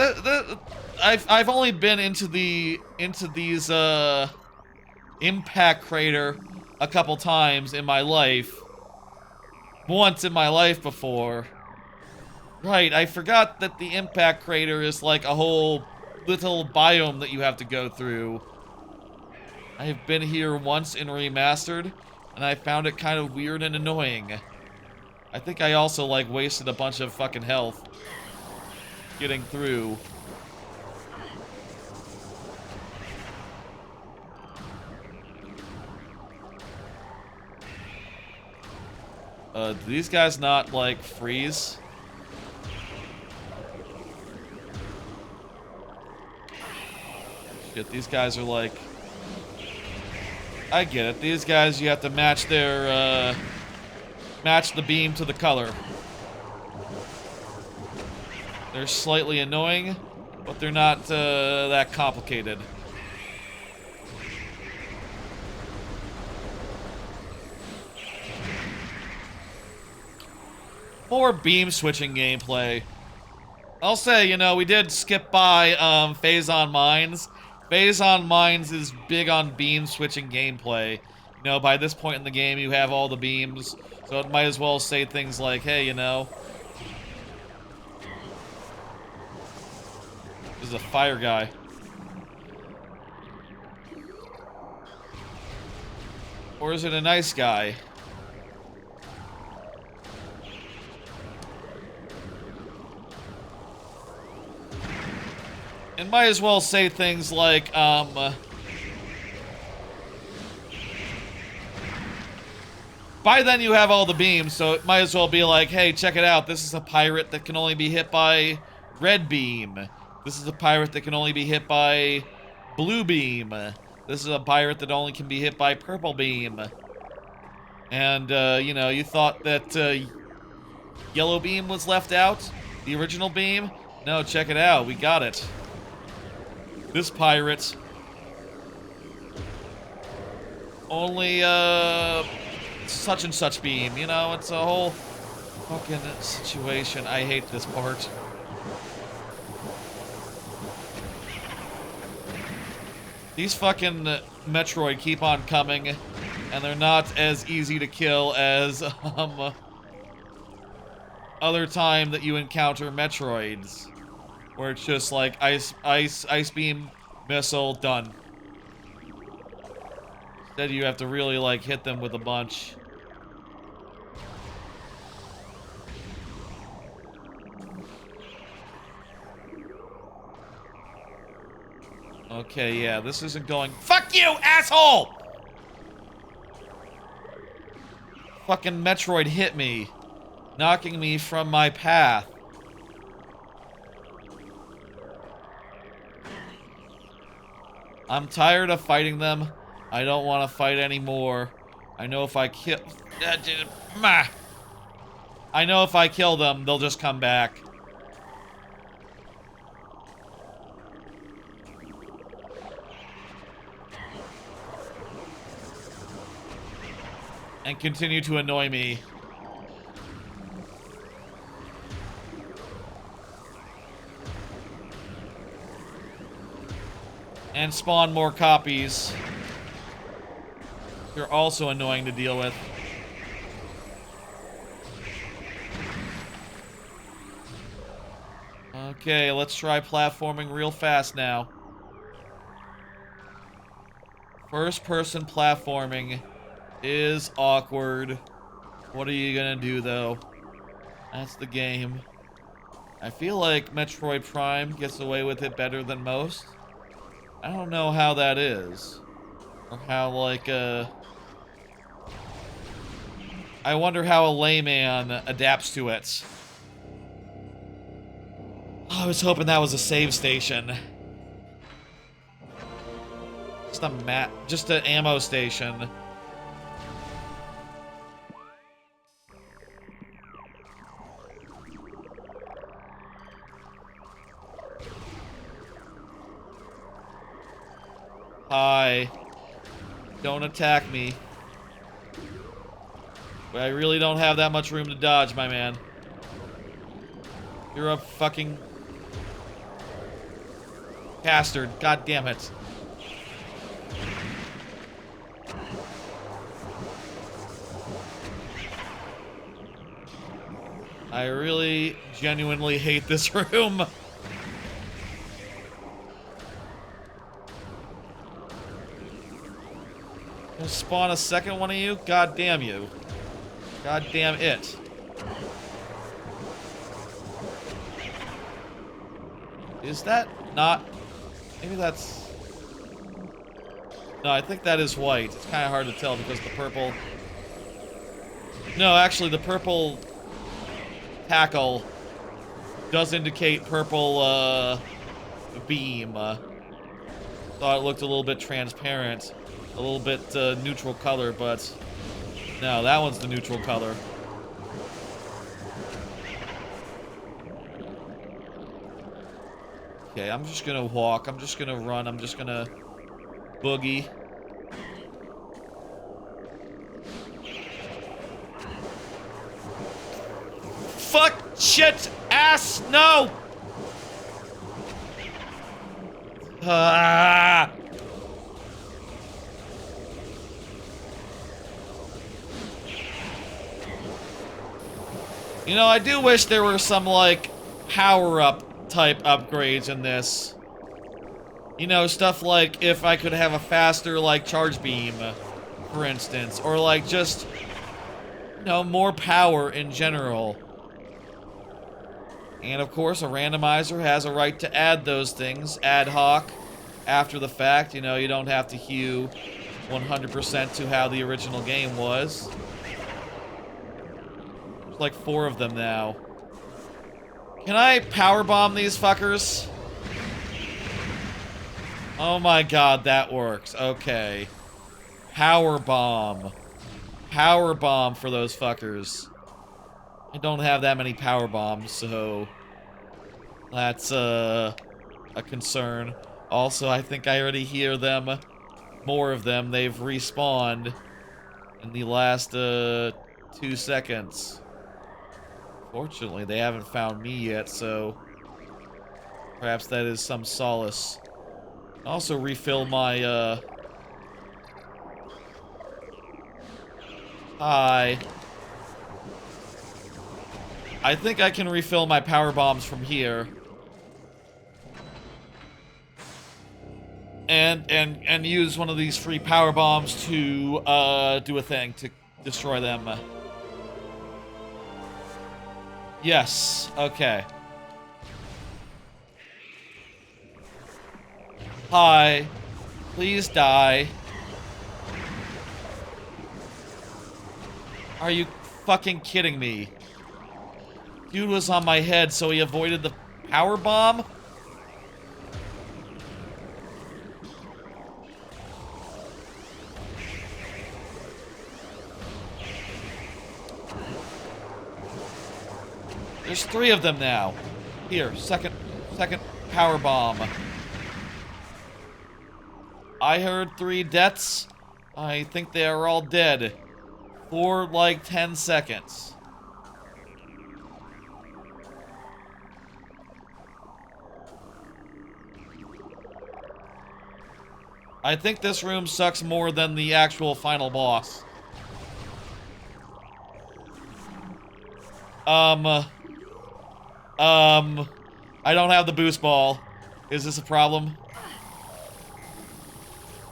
I've only been into these impact crater a couple times in my life. Once in my life before. Right, I forgot that the impact crater is like a whole little biome that you have to go through. I have been here once in Remastered, and I found it kind of weird and annoying. I think I also, like, wasted a bunch of fucking health getting through. Do these guys not, like, freeze? Shit, these guys are like... I get it. These guys, you have to match their, match the beam to the color. They're slightly annoying, but they're not, that complicated. More beam switching gameplay. I'll say, you know, we did skip by Phase on Mines. Phase on Mines is big on beam switching gameplay. You know, by this point in the game, you have all the beams, so it might as well say things like, hey, you know, this is a fire guy. Or is it a nice guy? It might as well say things like, by then you have all the beams, so it might as well be like, hey, check it out, this is a pirate that can only be hit by red beam. This is a pirate that can only be hit by blue beam. This is a pirate that only can be hit by purple beam. And, you know, you thought that, yellow beam was left out? The original beam? No, check it out, we got it. This pirate only, such and such beam, you know, it's a whole fucking situation. I hate this part. These fucking Metroid keep on coming, and they're not as easy to kill as, other time that you encounter Metroids. Where it's just like ice beam, missile, done. Instead you have to really like hit them with a bunch. Okay, yeah, this isn't going. Fuck you, asshole! Fucking Metroid hit me, knocking me from my path. I'm tired of fighting them. I don't want to fight anymore. I know if I kill... I know if I kill them, they'll just come back. And continue to annoy me. And spawn more copies. They're also annoying to deal with. Okay, let's try platforming real fast now. First-person platforming is awkward. What are you gonna do, though? That's the game. I feel like Metroid Prime gets away with it better than most. I don't know how that is. Or how, like, I wonder how a layman adapts to it. Oh, I was hoping that was a save station. Just an ammo station. Hi. Don't attack me. But I really don't have that much room to dodge, my man. You're a fucking bastard. God damn it. I really genuinely hate this room. Gonna spawn a second one of you? God damn you. God damn it. Is that not... Maybe that's... No, I think that is white. It's kind of hard to tell because the purple... No, actually, the purple tackle does indicate purple, beam. Thought it looked a little bit transparent. A little bit, neutral color, but... No, that one's the neutral color. Okay, I'm just gonna walk. I'm just gonna run. I'm just gonna boogie. Fuck, shit, ass, no! Ah! You know, I do wish there were some, like, power-up type upgrades in this. You know, stuff like if I could have a faster, like, charge beam, for instance. Or, like, just, you know, more power in general. And, of course, a randomizer has a right to add those things ad hoc after the fact. You know, you don't have to hew 100% to how the original game was. There's like 4 of them now. Can I powerbomb these fuckers? Oh my god, that works. Okay. Powerbomb. Powerbomb for those fuckers. I don't have that many power bombs, so that's a concern. Also, I think I already hear them. More of them. They've respawned in the last 2 seconds. Fortunately, they haven't found me yet, so perhaps that is some solace. Also refill my hi. I think I can refill my power bombs from here. And use one of these free power bombs to do a thing to destroy them. Yes, okay. Hi. Please die. Are you fucking kidding me? Dude was on my head, so he avoided the power bomb? There's 3 of them now. Here, second power bomb. I heard 3 deaths. I think they are all dead. For like 10 seconds. I think this room sucks more than the actual final boss. I don't have the boost ball. Is this a problem?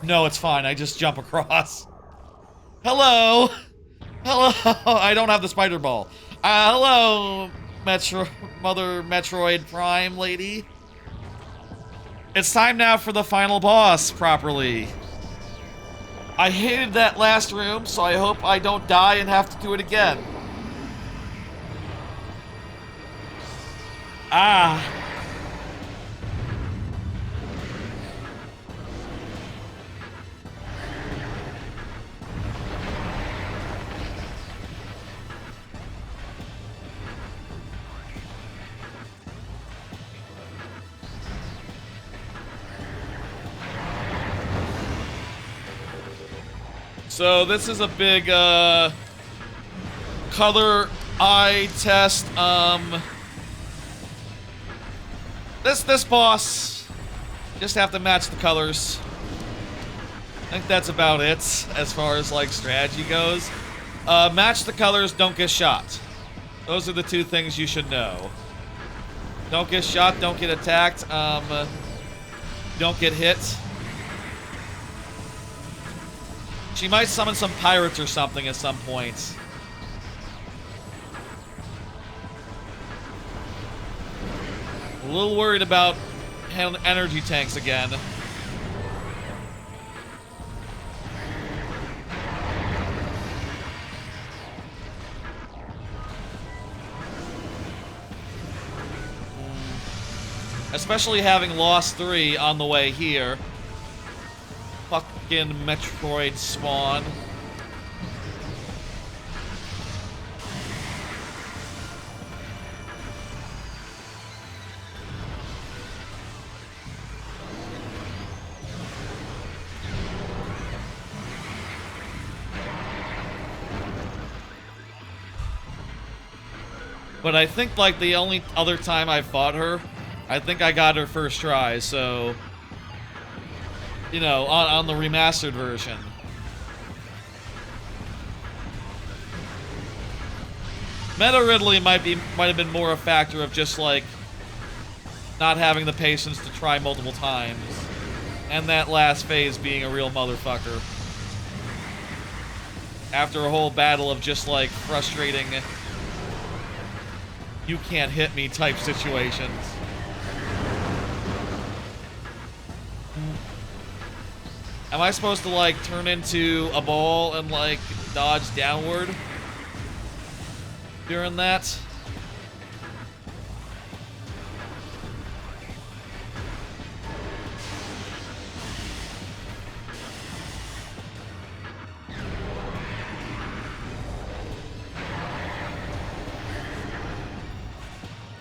No, it's fine. I just jump across. Hello! Hello! I don't have the spider ball. Hello, Mother Metroid Prime lady. It's time now for the final boss, properly. I hated that last room, so I hope I don't die and have to do it again. Ah. So this is a big color eye test. This boss just have to match the colors. I think that's about it as far as like strategy goes. Match the colors, don't get shot. Those are the 2 things you should know. Don't get shot, don't get attacked, don't get hit. She might summon some pirates or something at some point. A little worried about energy tanks again. Especially having lost 3 on the way here. Fucking Metroid spawn. But I think, like, the only other time I fought her, I think I got her first try, so you know, on the remastered version. Meta Ridley might have been more a factor of just like not having the patience to try multiple times, and that last phase being a real motherfucker. After a whole battle of just like frustrating, you can't hit me type situations. Am I supposed to like turn into a ball and like dodge downward during that?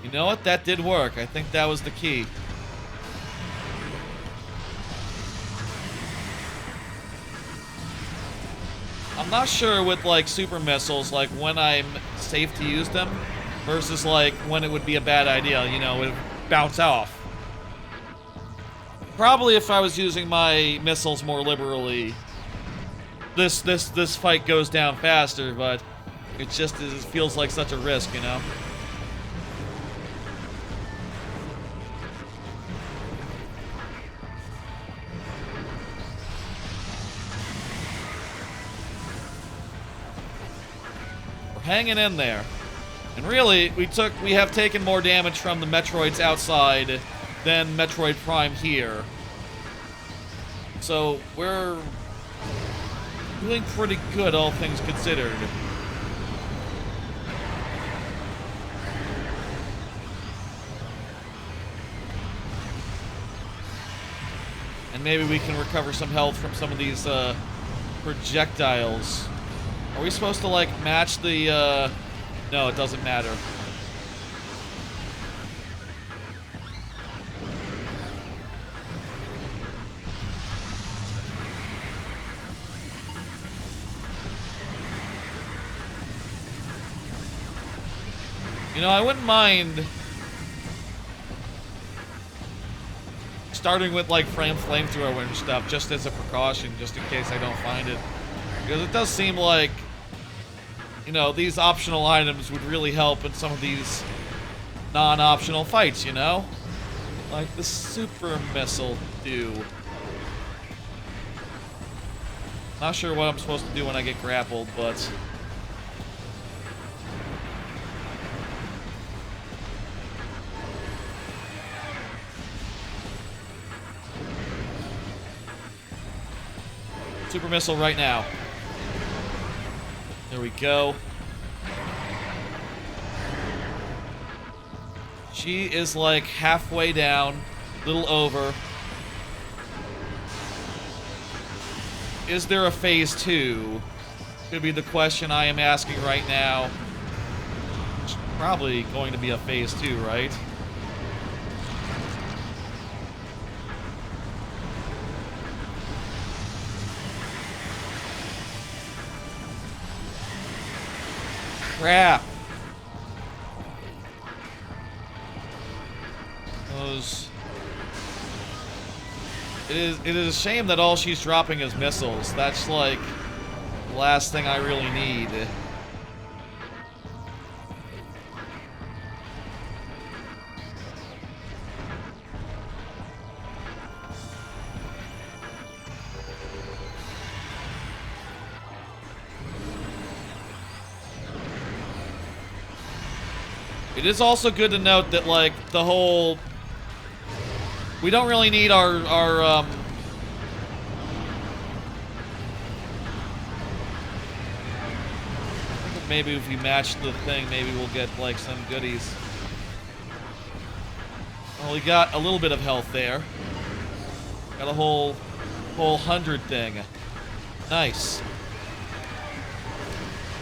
You know what? That did work. I think that was the key. I'm not sure with like super missiles, like when I'm safe to use them versus like when it would be a bad idea, you know, it would bounce off. Probably if I was using my missiles more liberally, this fight goes down faster, but it feels like such a risk, you know? Hanging in there. And really, we have taken more damage from the Metroids outside than Metroid Prime here. So we're doing pretty good, all things considered. And maybe we can recover some health from some of these projectiles. Are we supposed to, like, match the, No, it doesn't matter. You know, I wouldn't mind starting with, like, flamethrower and stuff, just as a precaution, just in case I don't find it. Because it does seem like, you know, these optional items would really help in some of these non-optional fights, you know? Like the super missile do. Not sure what I'm supposed to do when I get grappled, but... Super missile right now. There we go. She is like halfway down, little over. Is there a phase 2? Could be the question I am asking right now. It's probably going to be a phase 2, right? Crap. It is a shame that all she's dropping is missiles. That's like the last thing I really need. It is also good to note that, like, the whole... We don't really need our maybe if we match the thing, maybe we'll get, like, some goodies. Well, we got a little bit of health there. Got a whole 100 thing. Nice.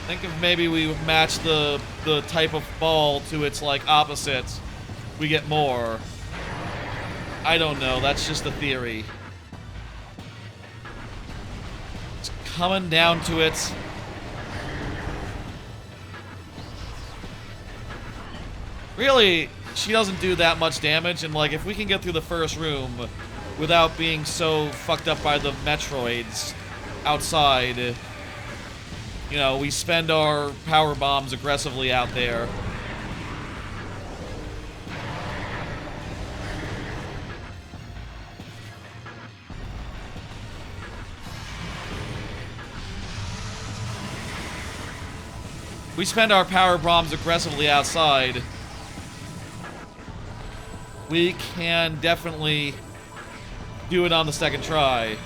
Think if maybe we match the type of ball to its, like, opposite, we get more. I don't know, that's just a theory. It's coming down to it. Really, she doesn't do that much damage, and, like, if we can get through the first room, without being so fucked up by the Metroids outside. You know, we spend our power bombs aggressively out there. We spend our power bombs aggressively outside. We can definitely do it on the second try.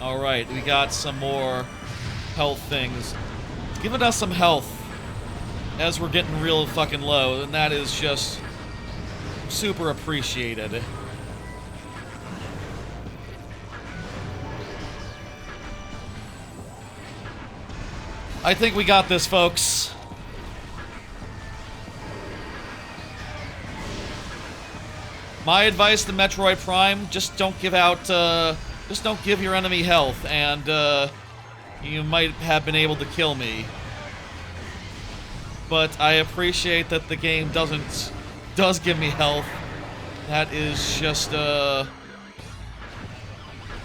Alright, we got some more health things. Giving us some health as we're getting real fucking low, and that is just super appreciated. I think we got this, folks. My advice to Metroid Prime, just don't give out, just don't give your enemy health, and, you might have been able to kill me. But I appreciate that the game does give me health. That is just,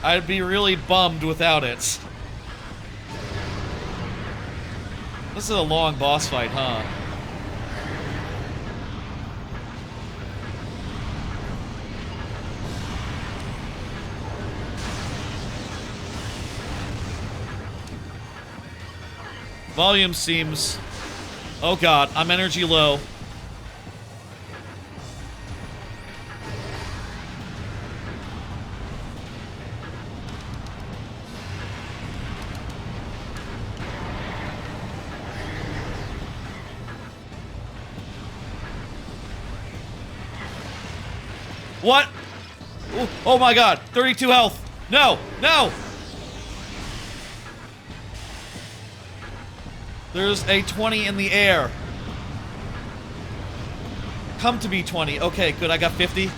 I'd be really bummed without it. This is a long boss fight, huh? Volume seems... Oh god, I'm energy low. What? Oh my god, 32 health. No, no! There's a 20 in the air. Come to me, 20. Okay, good, I got 50.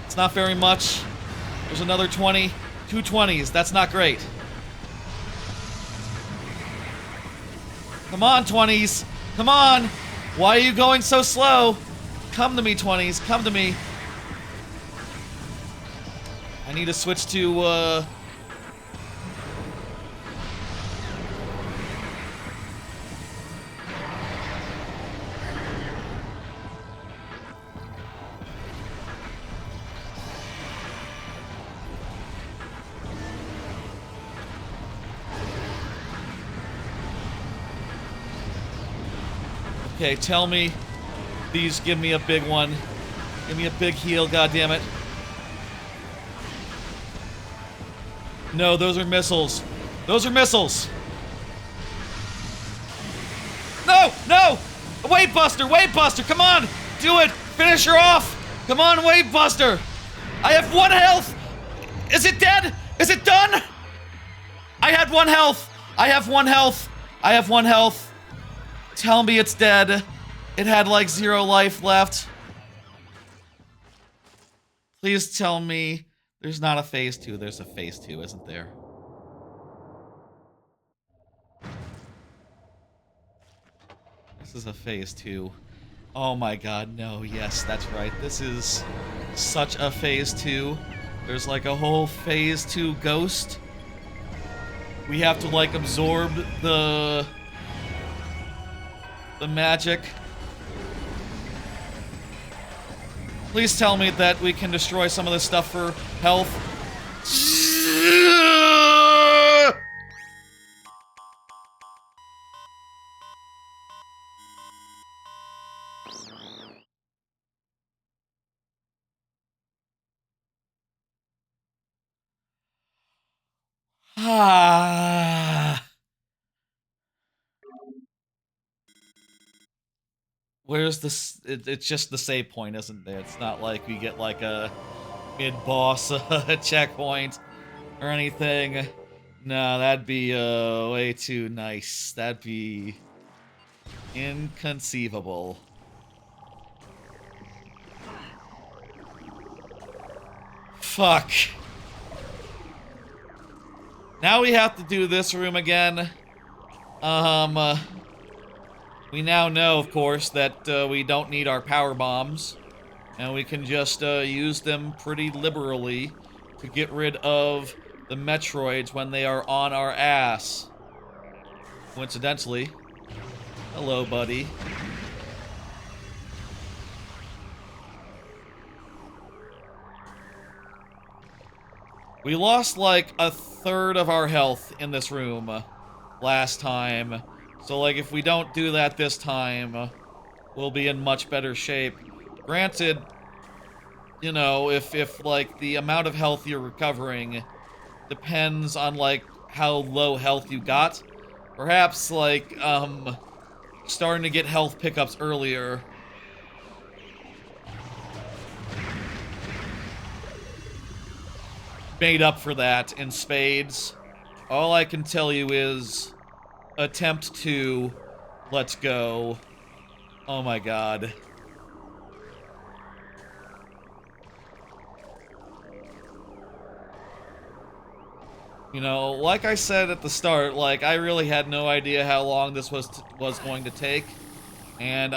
It's not very much. There's another 20. 2 20s, that's not great. Come on, 20s. Come on! Why are you going so slow? Come to me, 20s. Come to me. I need to switch to, Okay, tell me. Please give me a big one. Give me a big heal, goddammit. No, those are missiles. Those are missiles! No! No! Wave Buster! Wave Buster! Come on! Do it! Finish her off! Come on, Wave Buster! I have 1 health! Is it dead? Is it done? I had 1 health! I have 1 health! I have 1 health! Tell me it's dead. It had like 0 life left. Please tell me there's not a phase 2. There's a phase 2, isn't there? This is a phase 2. Oh my god, no. Yes, that's right. This is such a phase 2. There's like a whole phase 2 ghost. We have to like absorb the magic. Please tell me that we can destroy some of this stuff for health. Where's this? It's just the save point, isn't it? It's not like we get like a mid-boss checkpoint or anything. No, that'd be way too nice. That'd be inconceivable. Fuck. Now we have to do this room again. We now know, of course, that we don't need our power bombs. And we can just use them pretty liberally to get rid of the Metroids when they are on our ass. Coincidentally. Hello, buddy. We lost like a third of our health in this room last time. So like if we don't do that this time, we'll be in much better shape. Granted, you know, if like the amount of health you're recovering depends on like how low health you got, perhaps like starting to get health pickups earlier made up for that in spades. All I can tell you is attempt 2, let's go. Oh my god. You know, like I said at the start, like I really had no idea how long this was going to take, and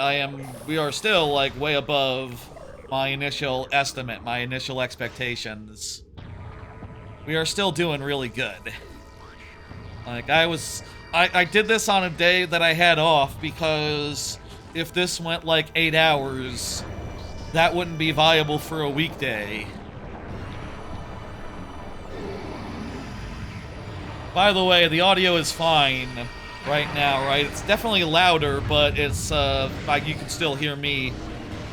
we are still like way above my initial estimate, my initial expectations. We are still doing really good. Like I did this on a day that I had off because if this went like 8 hours, that wouldn't be viable for a weekday. By the way, the audio is fine right now, right? It's definitely louder, but it's, like, you can still hear me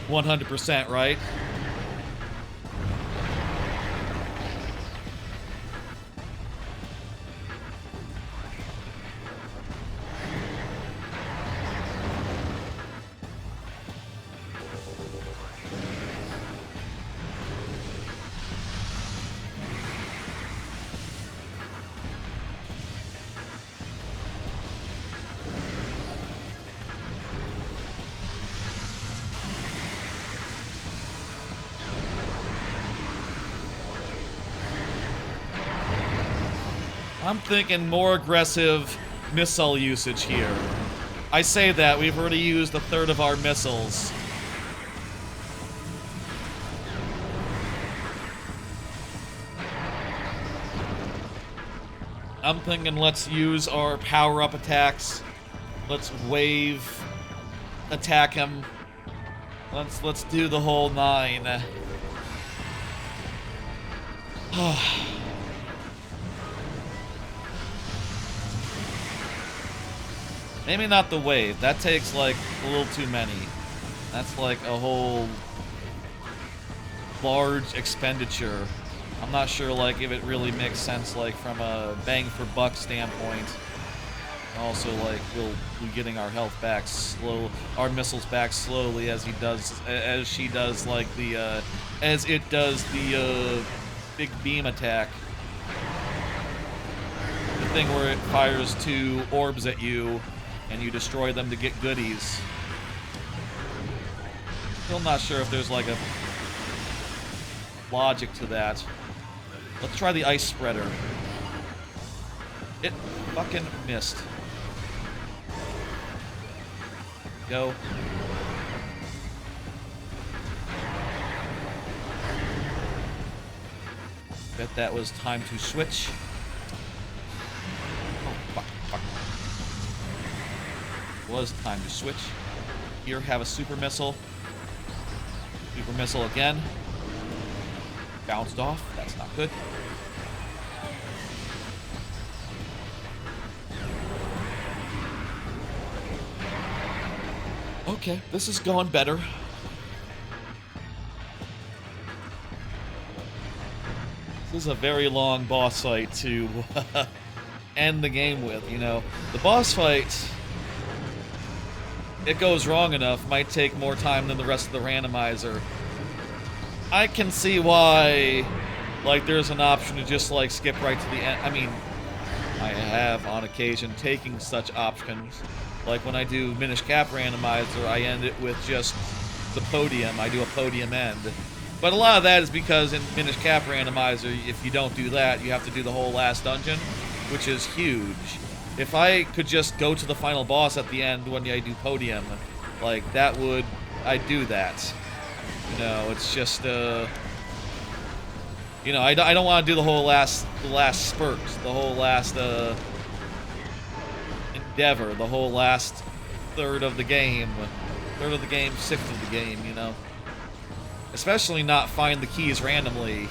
100%, right? I'm thinking more aggressive missile usage here. I say that, we've already used a third of our missiles. I'm thinking let's use our power-up attacks. Let's wave attack him. Let's do the whole 9. Maybe not the wave. That takes, like, a little too many. That's, like, a whole large expenditure. I'm not sure, like, if it really makes sense, like, from a bang-for-buck standpoint. Also, like, we'll be getting our health back our missiles back slowly as she does, like, as it does the, big beam attack. The thing where it fires 2 orbs at you, and you destroy them to get goodies. Still not sure if there's like a logic to that. Let's try the ice spreader. It fucking missed. Go. Bet that was time to switch. Was time to switch. Here, have a super missile. Super missile again. Bounced off. That's not good. Okay, this is going better. This is a very long boss fight to end the game with, you know. The boss fight, it goes wrong enough, might take more time than the rest of the randomizer. I can see why, like, there's an option to just, like, skip right to the end. I mean, I have, on occasion, taken such options. Like, when I do Minish Cap Randomizer, I end it with just the podium. I do a podium end. But a lot of that is because in Minish Cap Randomizer, if you don't do that, you have to do the whole last dungeon. which is huge. If I could just go to the final boss at the end when I do podium, like, that would... I'd do that. You know, it's just, you know, I don't want to do the last spurt, the whole last, endeavor, the whole last third of the game, sixth of the game, you know? Especially not find the keys randomly,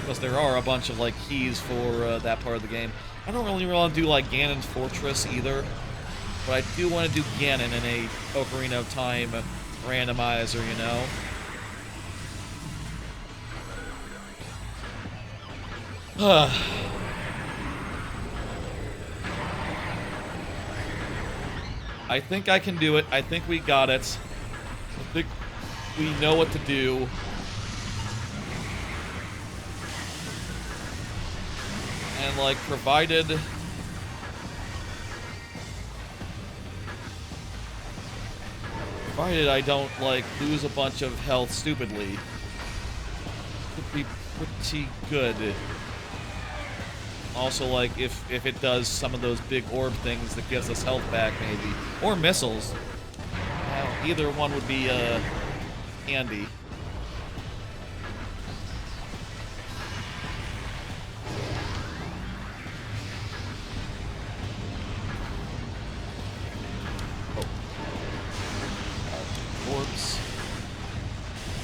because there are a bunch of, like, keys for, that part of the game. I don't really want to do, like, Ganon's Fortress either, but I do want to do Ganon in a Ocarina of Time randomizer, you know? I think I can do it. I think we got it. I think we know what to do. And, like, provided I don't, like, lose a bunch of health stupidly, could be pretty good. Also, like, if it does some of those big orb things that gives us health back, maybe. Or missiles. Either one would be, handy. Orbs.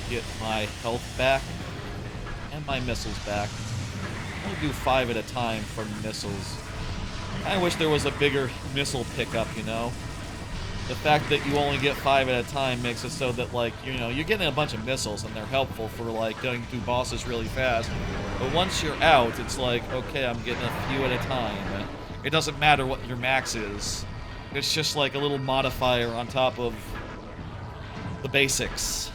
Get my health back. And my missiles back. I'll do 5 at a time for missiles. I wish there was a bigger missile pickup, you know? The fact that you only get 5 at a time makes it so that, like, you know, you're getting a bunch of missiles and they're helpful for, like, going through bosses really fast. But once you're out, it's like, okay, I'm getting a few at a time. It doesn't matter what your max is. It's just like a little modifier on top of the basics.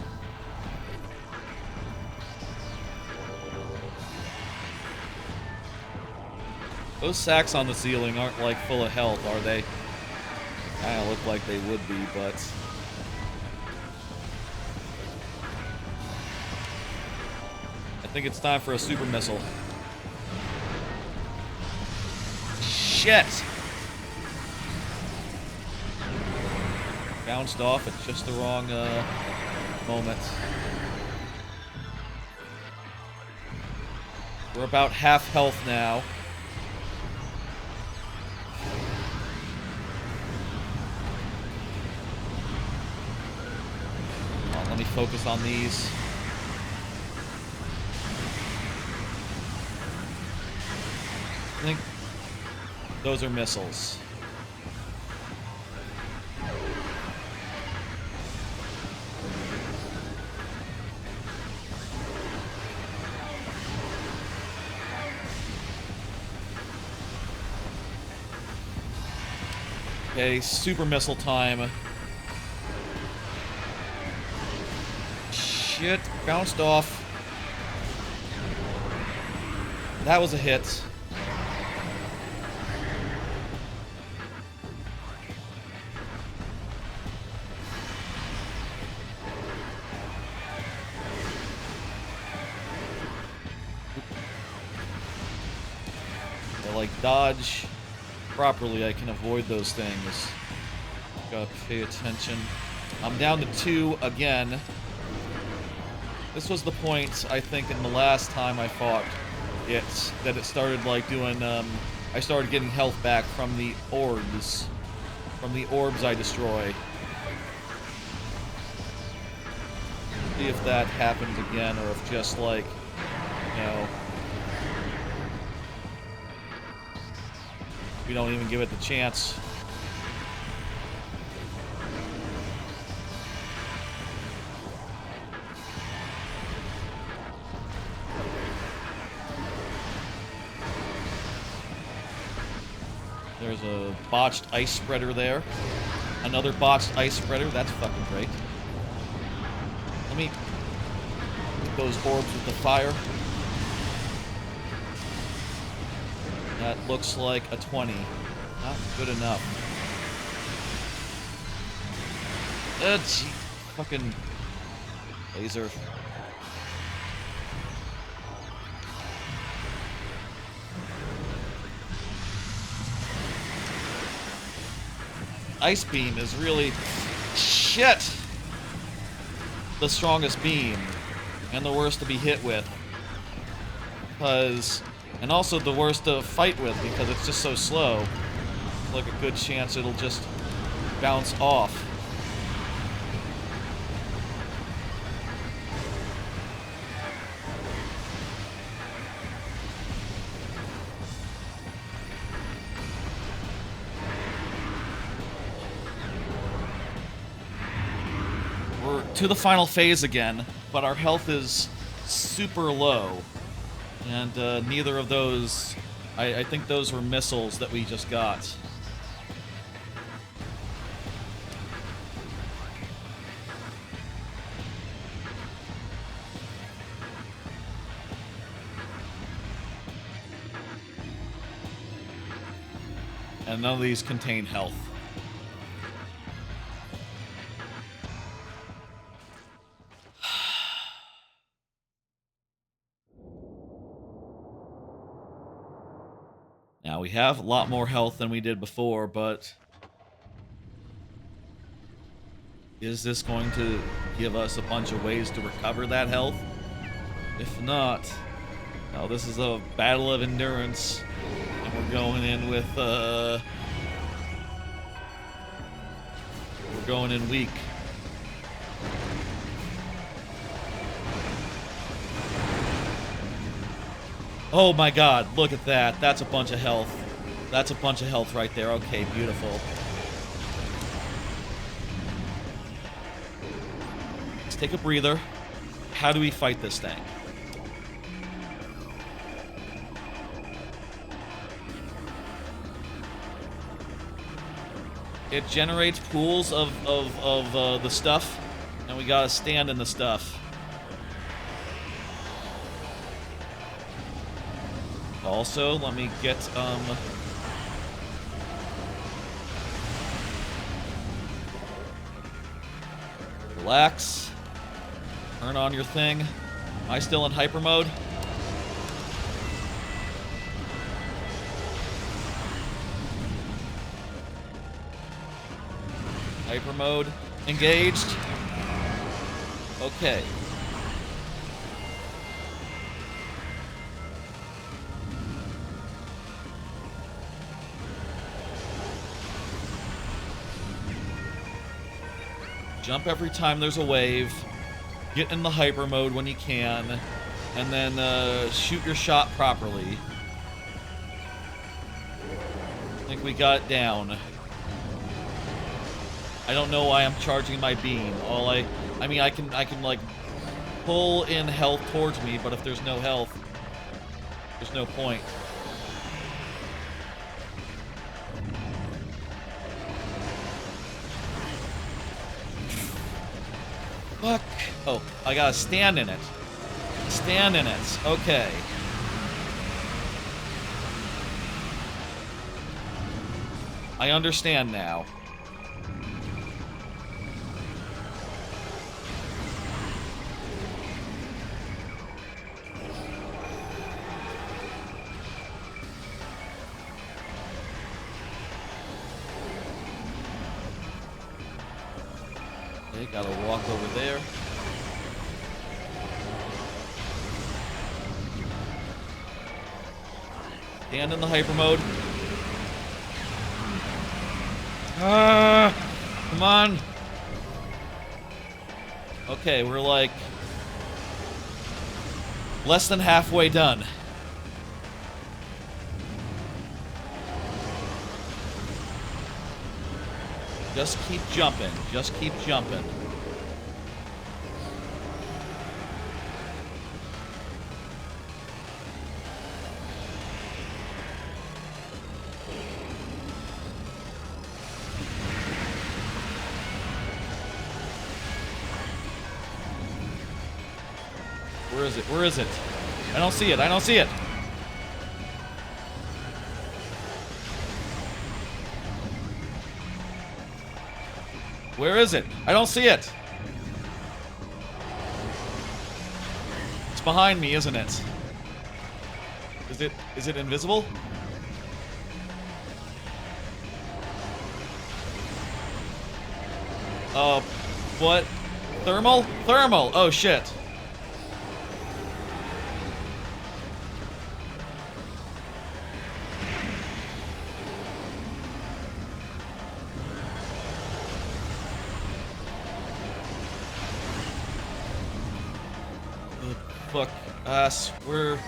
Those sacks on the ceiling aren't, like, full of health, are they? Kinda look like they would be, but... I think it's time for a super missile. Shit! Bounced off at just the wrong, moment. We're about half health now. Let me focus on these. I think those are missiles. Okay, super missile time. Shit, bounced off. That was a hit. I like dodge properly, I can avoid those things. Gotta pay attention. I'm down to 2 again. This was the point, I think, in the last time I fought it, that it started, like, doing, I started getting health back from the orbs. From the orbs I destroy. See if that happens again, or if just, like, you know... we don't even give it the chance. There's a botched ice spreader there. Another botched ice spreader. That's fucking great. Let me get those orbs with the fire. That looks like a 20. Not good enough. Gee. Fucking laser. Ice Beam is really shit the strongest beam and the worst to be hit with. And also the worst to fight with because it's just so slow. Like a good chance it'll just bounce off. We're to the final phase again, but our health is super low. And neither of those, I think those were missiles that we just got. And none of these contain health. Now, we have a lot more health than we did before, but is this going to give us a bunch of ways to recover that health? If not, no, this is a battle of endurance, and we're going in with, we're going in weak. Oh my god, look at that. That's a bunch of health. That's a bunch of health right there. Okay, beautiful. Let's take a breather. How do we fight this thing? It generates pools of the stuff, and we gotta stand in the stuff. Also, let me get, relax. Turn on your thing. Am I still in hyper mode? Hyper mode. Engaged. Okay. Jump every time there's a wave, get in the hyper mode when you can, and then shoot your shot properly. I think we got it down. I don't know why I'm charging my beam. I mean, I can like pull in health towards me, but if there's no health, there's no point. Fuck. Oh, I gotta stand in it. Stand in it. Okay. I understand now. Okay, gotta walk over there. Stand in the hyper mode. Come on. Okay, we're like less than halfway done. Just keep jumping. Just keep jumping. Where is it? Where is it? I don't see it. I don't see it. Where is it? I don't see it. It's behind me, isn't it? Is it invisible? What? Thermal? Thermal! Oh, shit. Fuck us. We're...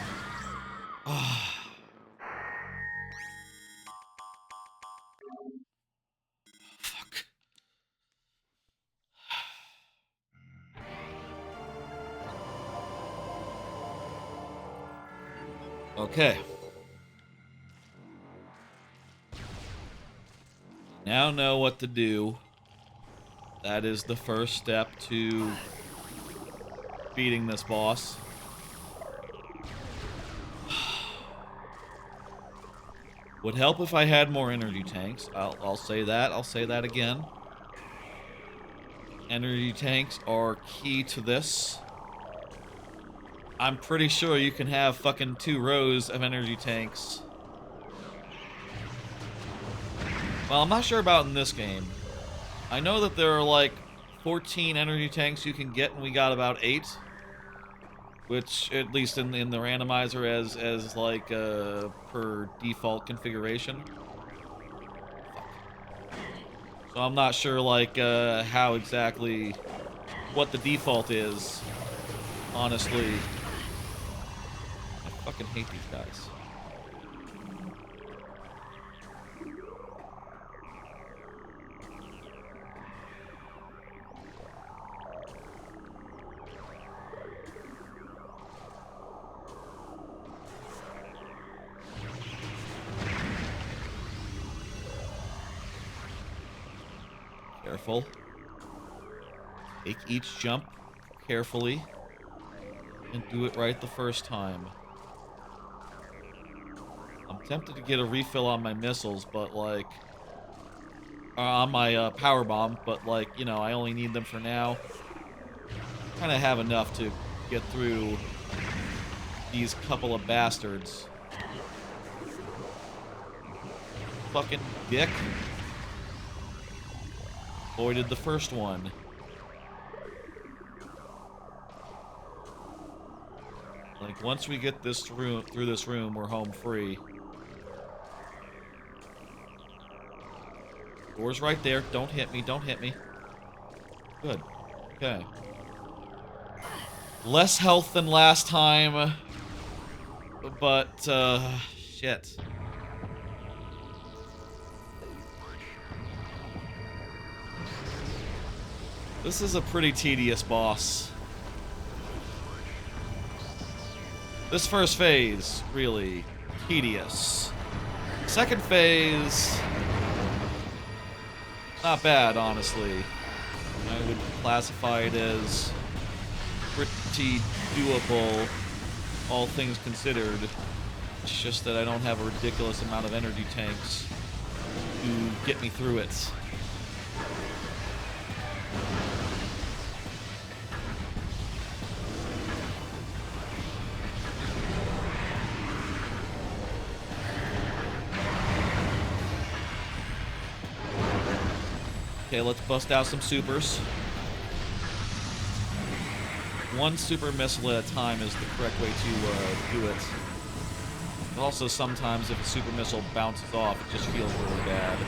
Fuck. Okay. Now know what to do. That is the first step to beating this boss. Would help if I had more energy tanks. I'll say that. I'll say that again. Energy tanks are key to this. I'm pretty sure you can have fucking 2 rows of energy tanks. Well, I'm not sure about in this game. I know that there are like 14 energy tanks you can get, and we got about 8. Which, at least in the randomizer, as like per default configuration. So I'm not sure like how exactly what the default is. Honestly, I fucking hate these guys. Careful. Take each jump carefully and do it right the first time. I'm tempted to get a refill on my missiles, but like on my power bomb, but like, you know, I only need them for now. Kind of have enough to get through these couple of bastards. Fucking dick. Avoided the first one. Like, once we get this room through this room, we're home free. Door's right there. Don't hit me. Don't hit me. Good. Okay. Less health than last time. But, shit. This is a pretty tedious boss. This first phase, really tedious. Second phase, not bad, honestly. I would classify it as pretty doable, all things considered. It's just that I don't have a ridiculous amount of energy tanks to get me through it. Okay, let's bust out some supers. One super missile at a time is the correct way to do it. But also, sometimes if a super missile bounces off, it just feels really bad.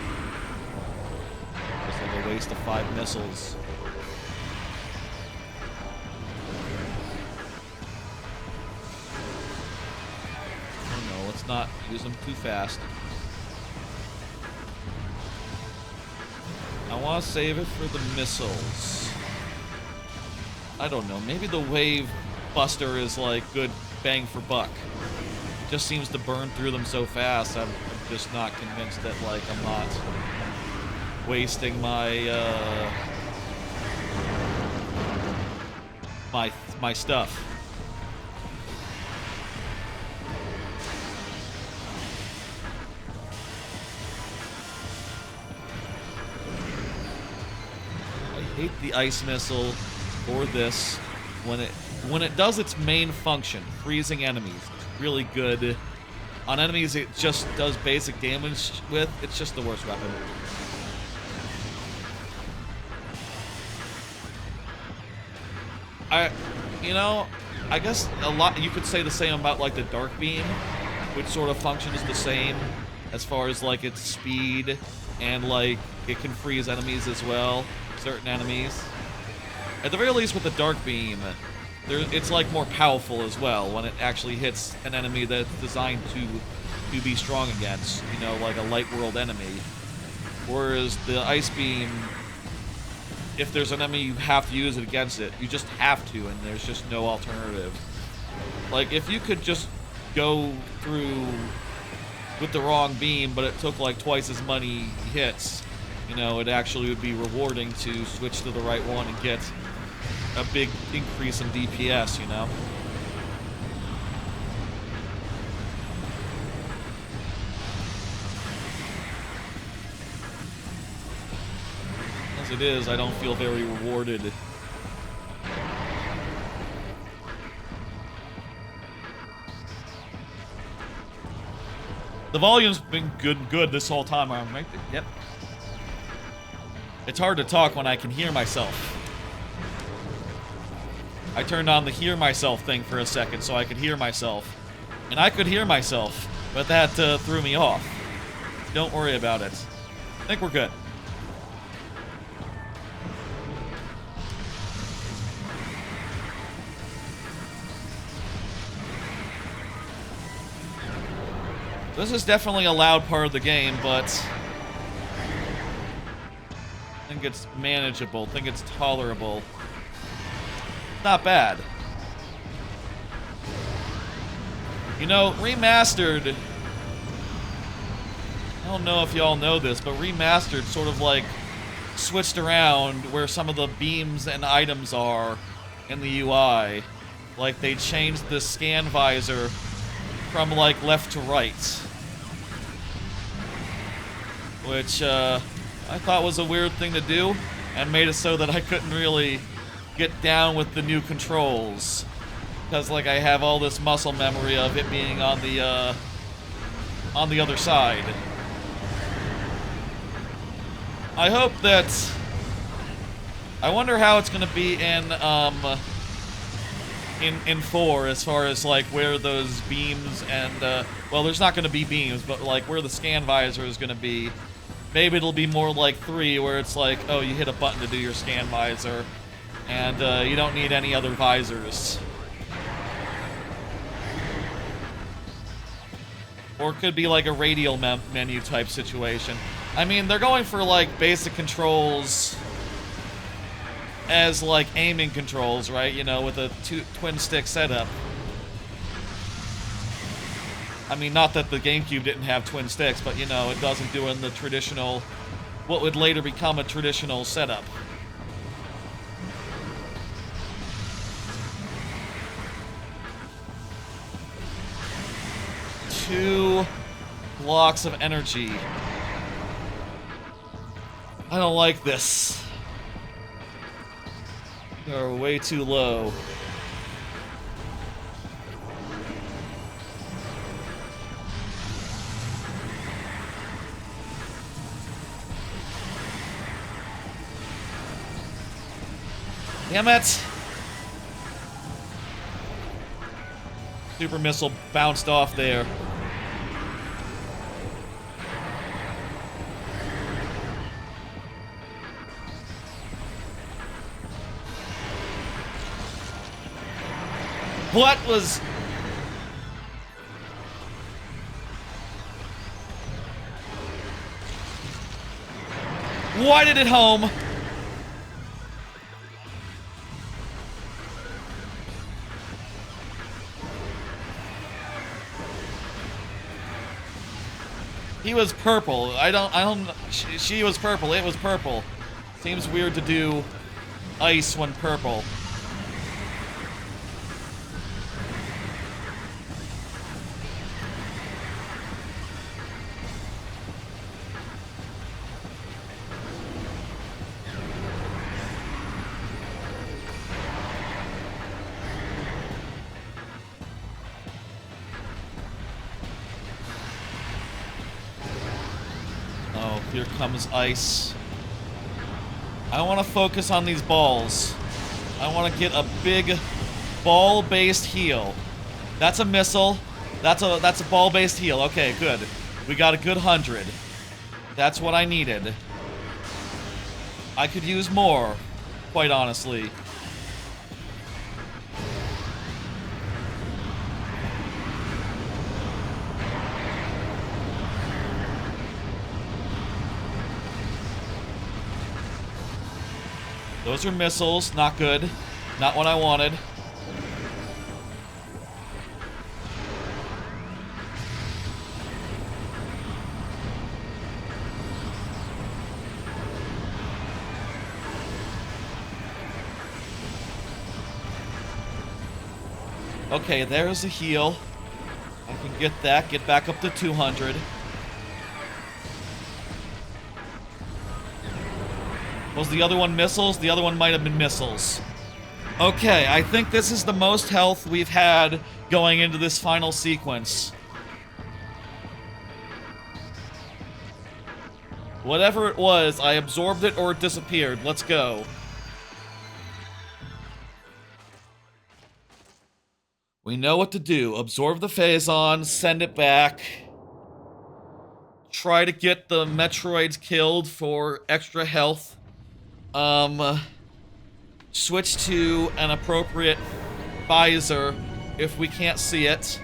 It's like a waste of 5 missiles. Oh no, let's not use them too fast. I want to save it for the missiles. I don't know, maybe the wave buster is like good bang for buck. It just seems to burn through them so fast, I'm just not convinced that like I'm not wasting my my stuff. I hate the ice missile or this when it does its main function, freezing enemies. It's really good. On enemies it just does basic damage with, it's just the worst weapon. You know, I guess a lot, you could say the same about like the dark beam, which sort of functions the same as far as like its speed and like it can freeze enemies as well, certain enemies. At the very least with the dark beam, it's like more powerful as well when it actually hits an enemy that's designed to be strong against, you know, like a light world enemy. Whereas the ice beam, if there's an enemy, you have to use it against it. You just have to, and there's just no alternative. Like, if you could just go through with the wrong beam, but it took like twice as many hits, you know, it actually would be rewarding to switch to the right one and get a big increase in DPS, you know? As it is, I don't feel very rewarded. The volume's been good this whole time. I'm right there. Yep. It's hard to talk when I can hear myself. I turned on the hear myself thing for a second so I could hear myself. And I could hear myself, but that threw me off. Don't worry about it. I think we're good. This is definitely a loud part of the game, but I think it's manageable. I think it's tolerable. Not bad. You know, Remastered, I don't know if y'all know this, but Remastered sort of like switched around where some of the beams and items are in the UI. Like they changed the scan visor from like left to right. Which I thought was a weird thing to do, and made it so that I couldn't really get down with the new controls, because like I have all this muscle memory of it being on the other side. I hope that. I wonder how it's gonna be in 4 as far as like where those beams and well, there's not gonna be beams, but like where the scan visor is gonna be. Maybe it'll be more like 3, where it's like, oh, you hit a button to do your scan visor, and you don't need any other visors. Or it could be like a radial menu type situation. I mean, they're going for like basic controls as like aiming controls, right? You know, with a twin stick setup. I mean, not that the GameCube didn't have twin sticks, but you know, it doesn't do it in the traditional, what would later become a traditional setup. Two blocks of energy. I don't like this. They're way too low. Damn it! Super missile bounced off there. What was... Why did it home? He was purple. I don't, she was purple. It was purple. Seems weird to do ice when purple. Here comes ice. I want to focus on these balls. I want to get a big ball-based heal. That's a missile. That's a ball-based heal. Okay, good. We got a good 100. That's what I needed. I could use more, quite honestly. Those are missiles, not good. Not what I wanted. Okay, there's a heal. I can get that, get back up to 200. Was the other one missiles? The other one might have been missiles. Okay, I think this is the most health we've had going into this final sequence. Whatever it was, I absorbed it or it disappeared. Let's go. We know what to do. Absorb the Phazon, send it back. Try to get the Metroids killed for extra health. Switch to an appropriate visor if we can't see it.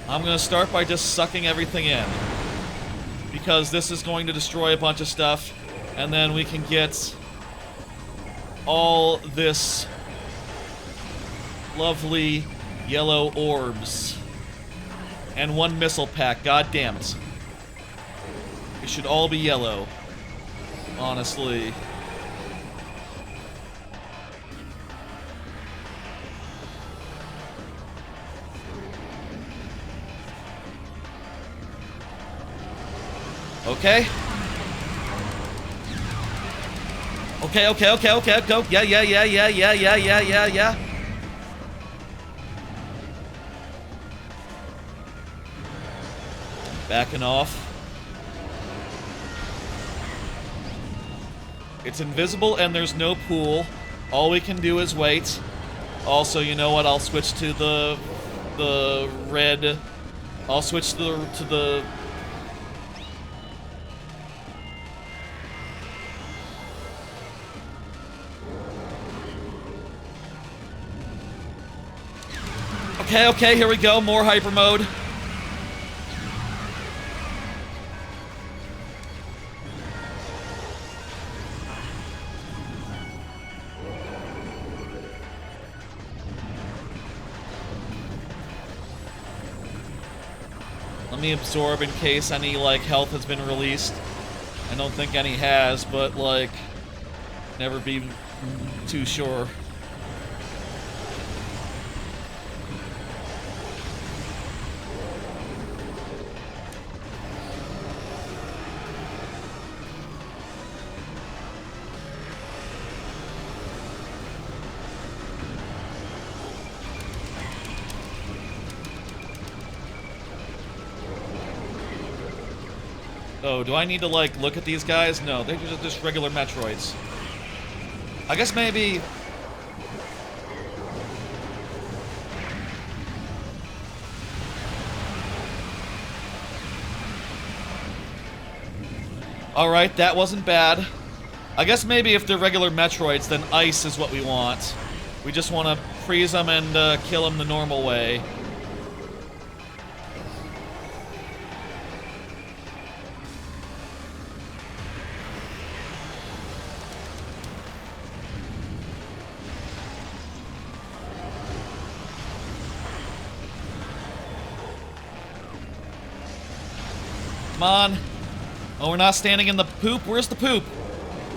I'm gonna start by just sucking everything in, because this is going to destroy a bunch of stuff, and then we can get all this lovely yellow orbs. And one missile pack, god damn it. It should all be yellow, honestly. Okay. Okay, go. Yeah. Backing off. It's invisible and there's no pool. All we can do is wait. Also, you know what? I'll switch to the red. I'll switch to the Okay, here we go. More hyper mode. Let me absorb in case any, like, health has been released. I don't think any has, but, like, never be too sure. Oh, do I need to, like, look at these guys? No, they're just regular Metroids. I guess maybe... Alright, that wasn't bad. I guess maybe if they're regular Metroids, then ice is what we want. We just want to freeze them and kill them the normal way. Come on. Oh, we're not standing in the poop? Where's the poop?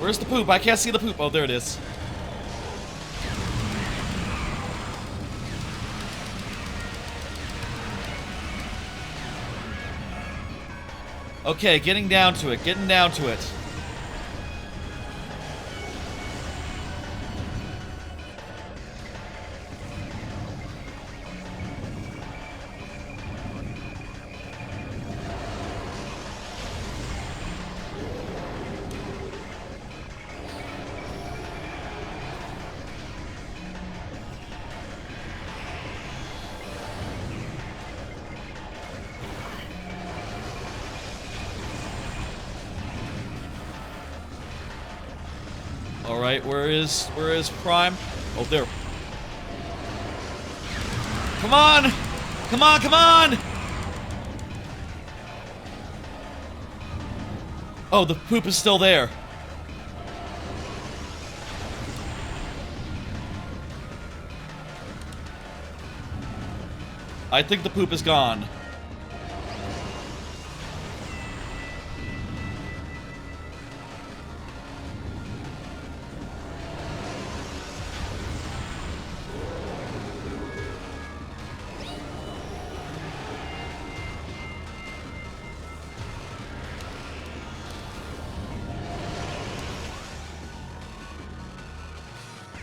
Where's the poop? I can't see the poop. Oh, there it is. Okay, getting down to it. Getting down to it. All right, where is Prime? Oh, there. Come on! Come on, come on! Oh, the poop is still there. I think the poop is gone.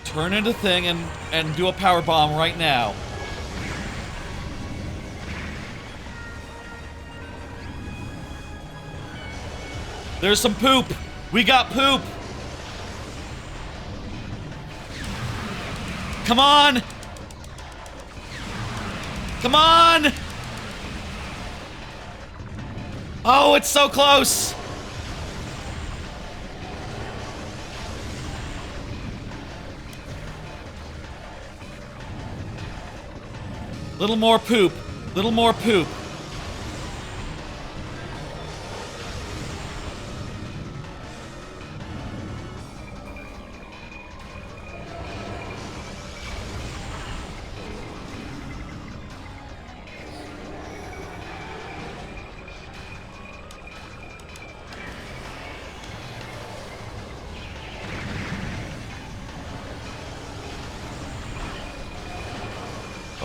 Turn into thing and do a power bomb right now. There's some poop. We got poop. Come on. Come on. Oh, it's so close. Little more poop. Little more poop.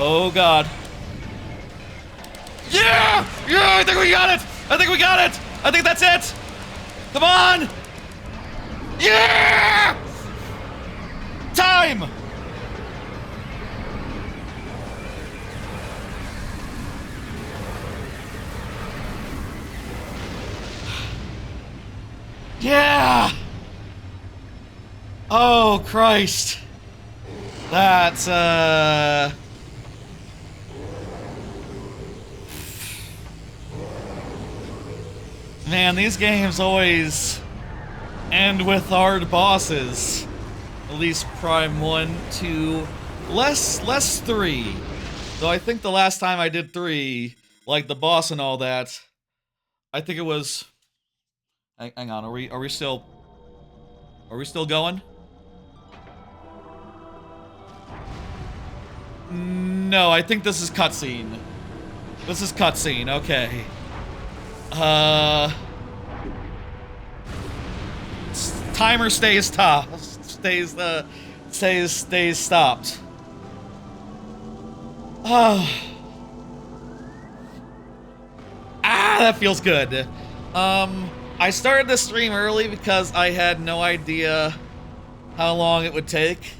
Oh, God. Yeah! Yeah, I think we got it! I think we got it! I think that's it! Come on! Yeah! Time! Yeah! Oh, Christ. That's, Man, these games always end with hard bosses. At least Prime 1, 2, less 3. Though I think the last time I did 3, like the boss and all that, I think it was... Hang on, are we still going? No, I think this is cutscene. This is cutscene, okay. Timer stays stopped. Stays stopped. Oh. That feels good. I started this stream early because I had no idea how long it would take.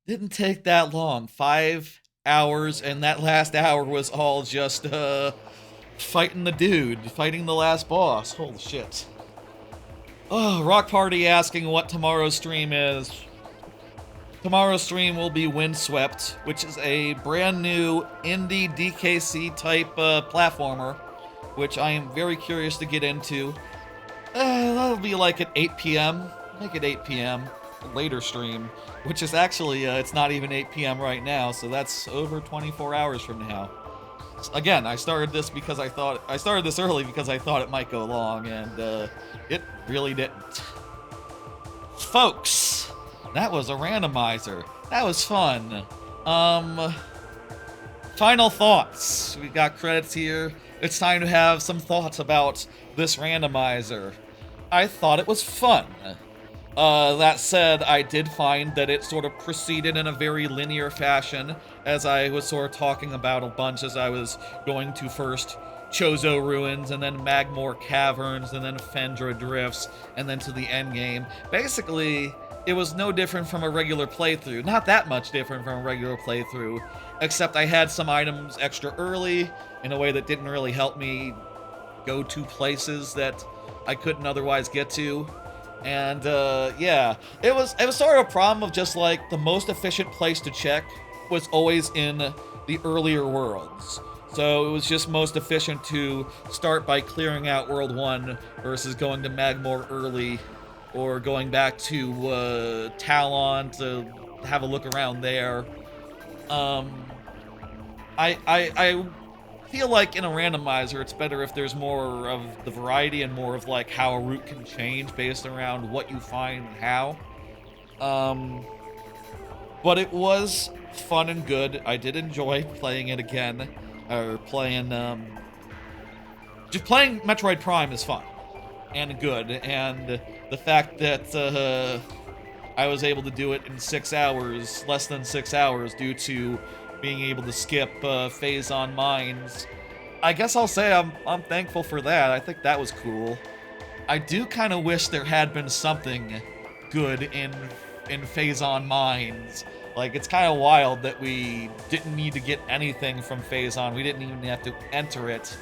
Didn't take that long. 5 hours, and that last hour was all just, fighting the dude, fighting the last boss. Holy shit. Oh, Rock Party asking what tomorrow's stream is. Tomorrow's stream will be Windswept, which is a brand new indie DKC type platformer, which I am very curious to get into. That'll be like at 8 p.m. Make it 8 p.m. Later stream, which is actually, it's not even 8 p.m. right now, so that's over 24 hours from now. Again, I started this early because I thought it might go long, and it really didn't. Folks, that was a randomizer. That was fun. Final thoughts. We got credits here. It's time to have some thoughts about this randomizer. I thought it was fun. That said, I did find that it sort of proceeded in a very linear fashion, as I was sort of talking about a bunch as I was going to first Chozo Ruins, and then Magmore Caverns, and then Fendra Drifts, and then to the end game. Basically, it was no different from a regular playthrough. Not that much different from a regular playthrough, except I had some items extra early in a way that didn't really help me go to places that I couldn't otherwise get to. And, yeah, it was sort of a problem of just, like, the most efficient place to check was always in the earlier worlds. So it was just most efficient to start by clearing out World 1 versus going to Magmore early or going back to Talon to have a look around there. I feel like in a randomizer, it's better if there's more of the variety and more of like how a route can change based around what you find and how. But it was fun and good. I did enjoy playing it again, or just playing Metroid Prime is fun and good, and the fact that I was able to do it in 6 hours, less than 6 hours, due to being able to skip phase on mines. I guess I'll say I'm thankful for that. I think that was cool. I do kind of wish there had been something good in phase on mines. Like, it's kind of wild that we didn't need to get anything from phase on. We didn't even have to enter it.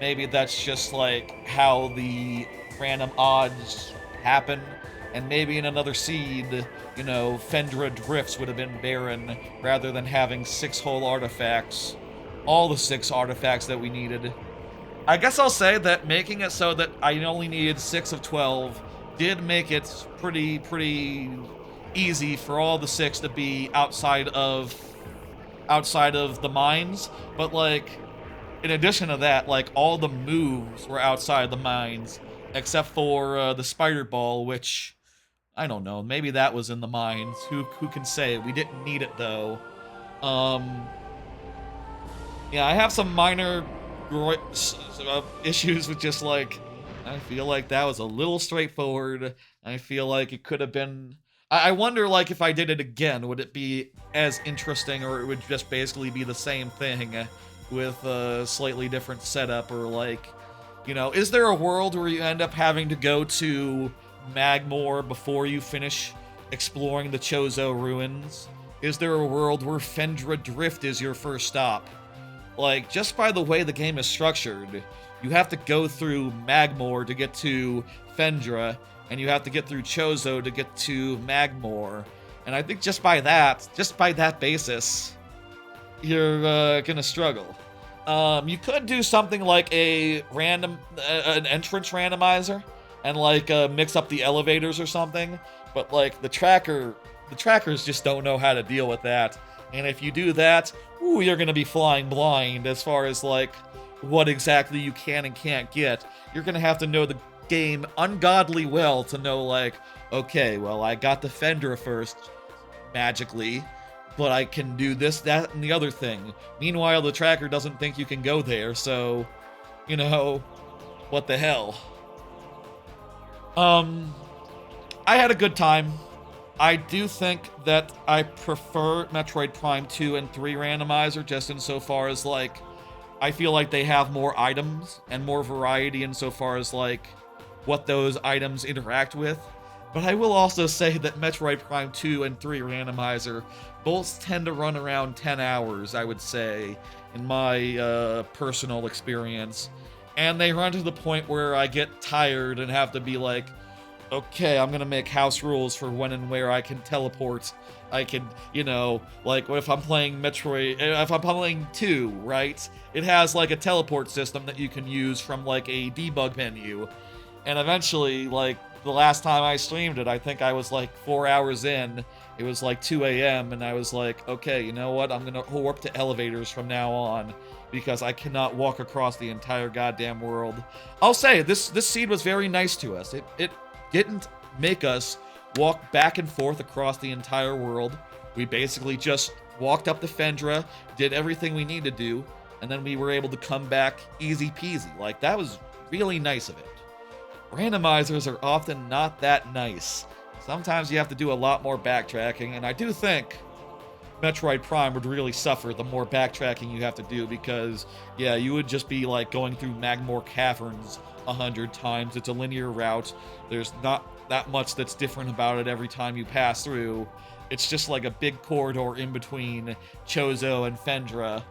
Maybe that's just like how the random odds happen. And maybe in another seed, you know, Fendra Drifts would have been barren rather than having 6 whole artifacts. All the 6 artifacts that we needed. I guess I'll say that making it so that I only needed 6 of 12 did make it pretty easy for all the 6 to be outside of the mines. But like, in addition to that, like, all the moves were outside the mines, except for the spider ball, which, I don't know, maybe that was in the mines. Who can say? We didn't need it, though. Yeah, I have some minor issues with just, like, I feel like that was a little straightforward. I feel like it could have been... I wonder, like, if I did it again, would it be as interesting, or it would just basically be the same thing with a slightly different setup, or, like, you know, is there a world where you end up having to go to Magmore before you finish exploring the Chozo ruins? Is there a world where Fendra Drift is your first stop? Like, just by the way the game is structured, you have to go through Magmore to get to Fendra, and you have to get through Chozo to get to Magmore. And I think just by that basis, you're gonna struggle. You could do something like an entrance randomizer, and like mix up the elevators or something, but like the trackers just don't know how to deal with that. And if you do that, ooh, you're gonna be flying blind as far as like what exactly you can and can't get. You're gonna have to know the game ungodly well to know, like, okay, well, I got the Fendra first magically, but I can do this, that, and the other thing. Meanwhile, the tracker doesn't think you can go there, so, you know, what the hell. I had a good time. I do think that I prefer Metroid Prime 2 and 3 Randomizer, just insofar as, like, I feel like they have more items and more variety insofar as, like, what those items interact with. But I will also say that Metroid Prime 2 and 3 Randomizer both tend to run around 10 hours, I would say, in my personal experience. And they run to the point where I get tired and have to be like, okay, I'm gonna make house rules for when and where I can teleport. I can, you know, like, if I'm playing Metroid, if I'm playing 2, right? It has, like, a teleport system that you can use from, like, a debug menu. And eventually, like, the last time I streamed it, I think I was, like, 4 hours in. It was, like, 2 a.m., and I was like, okay, you know what? I'm gonna warp to elevators from now on, because I cannot walk across the entire goddamn world. I'll say, this seed was very nice to us. It didn't make us walk back and forth across the entire world. We basically just walked up to Fendra, did everything we needed to do, and then we were able to come back easy peasy. Like, that was really nice of it. Randomizers are often not that nice. Sometimes you have to do a lot more backtracking, and I do think Metroid Prime would really suffer the more backtracking you have to do, because, yeah, you would just be, like, going through Magmore Caverns 100 times. It's a linear route. There's not that much that's different about it every time you pass through. It's just like a big corridor in between Chozo and Fendra,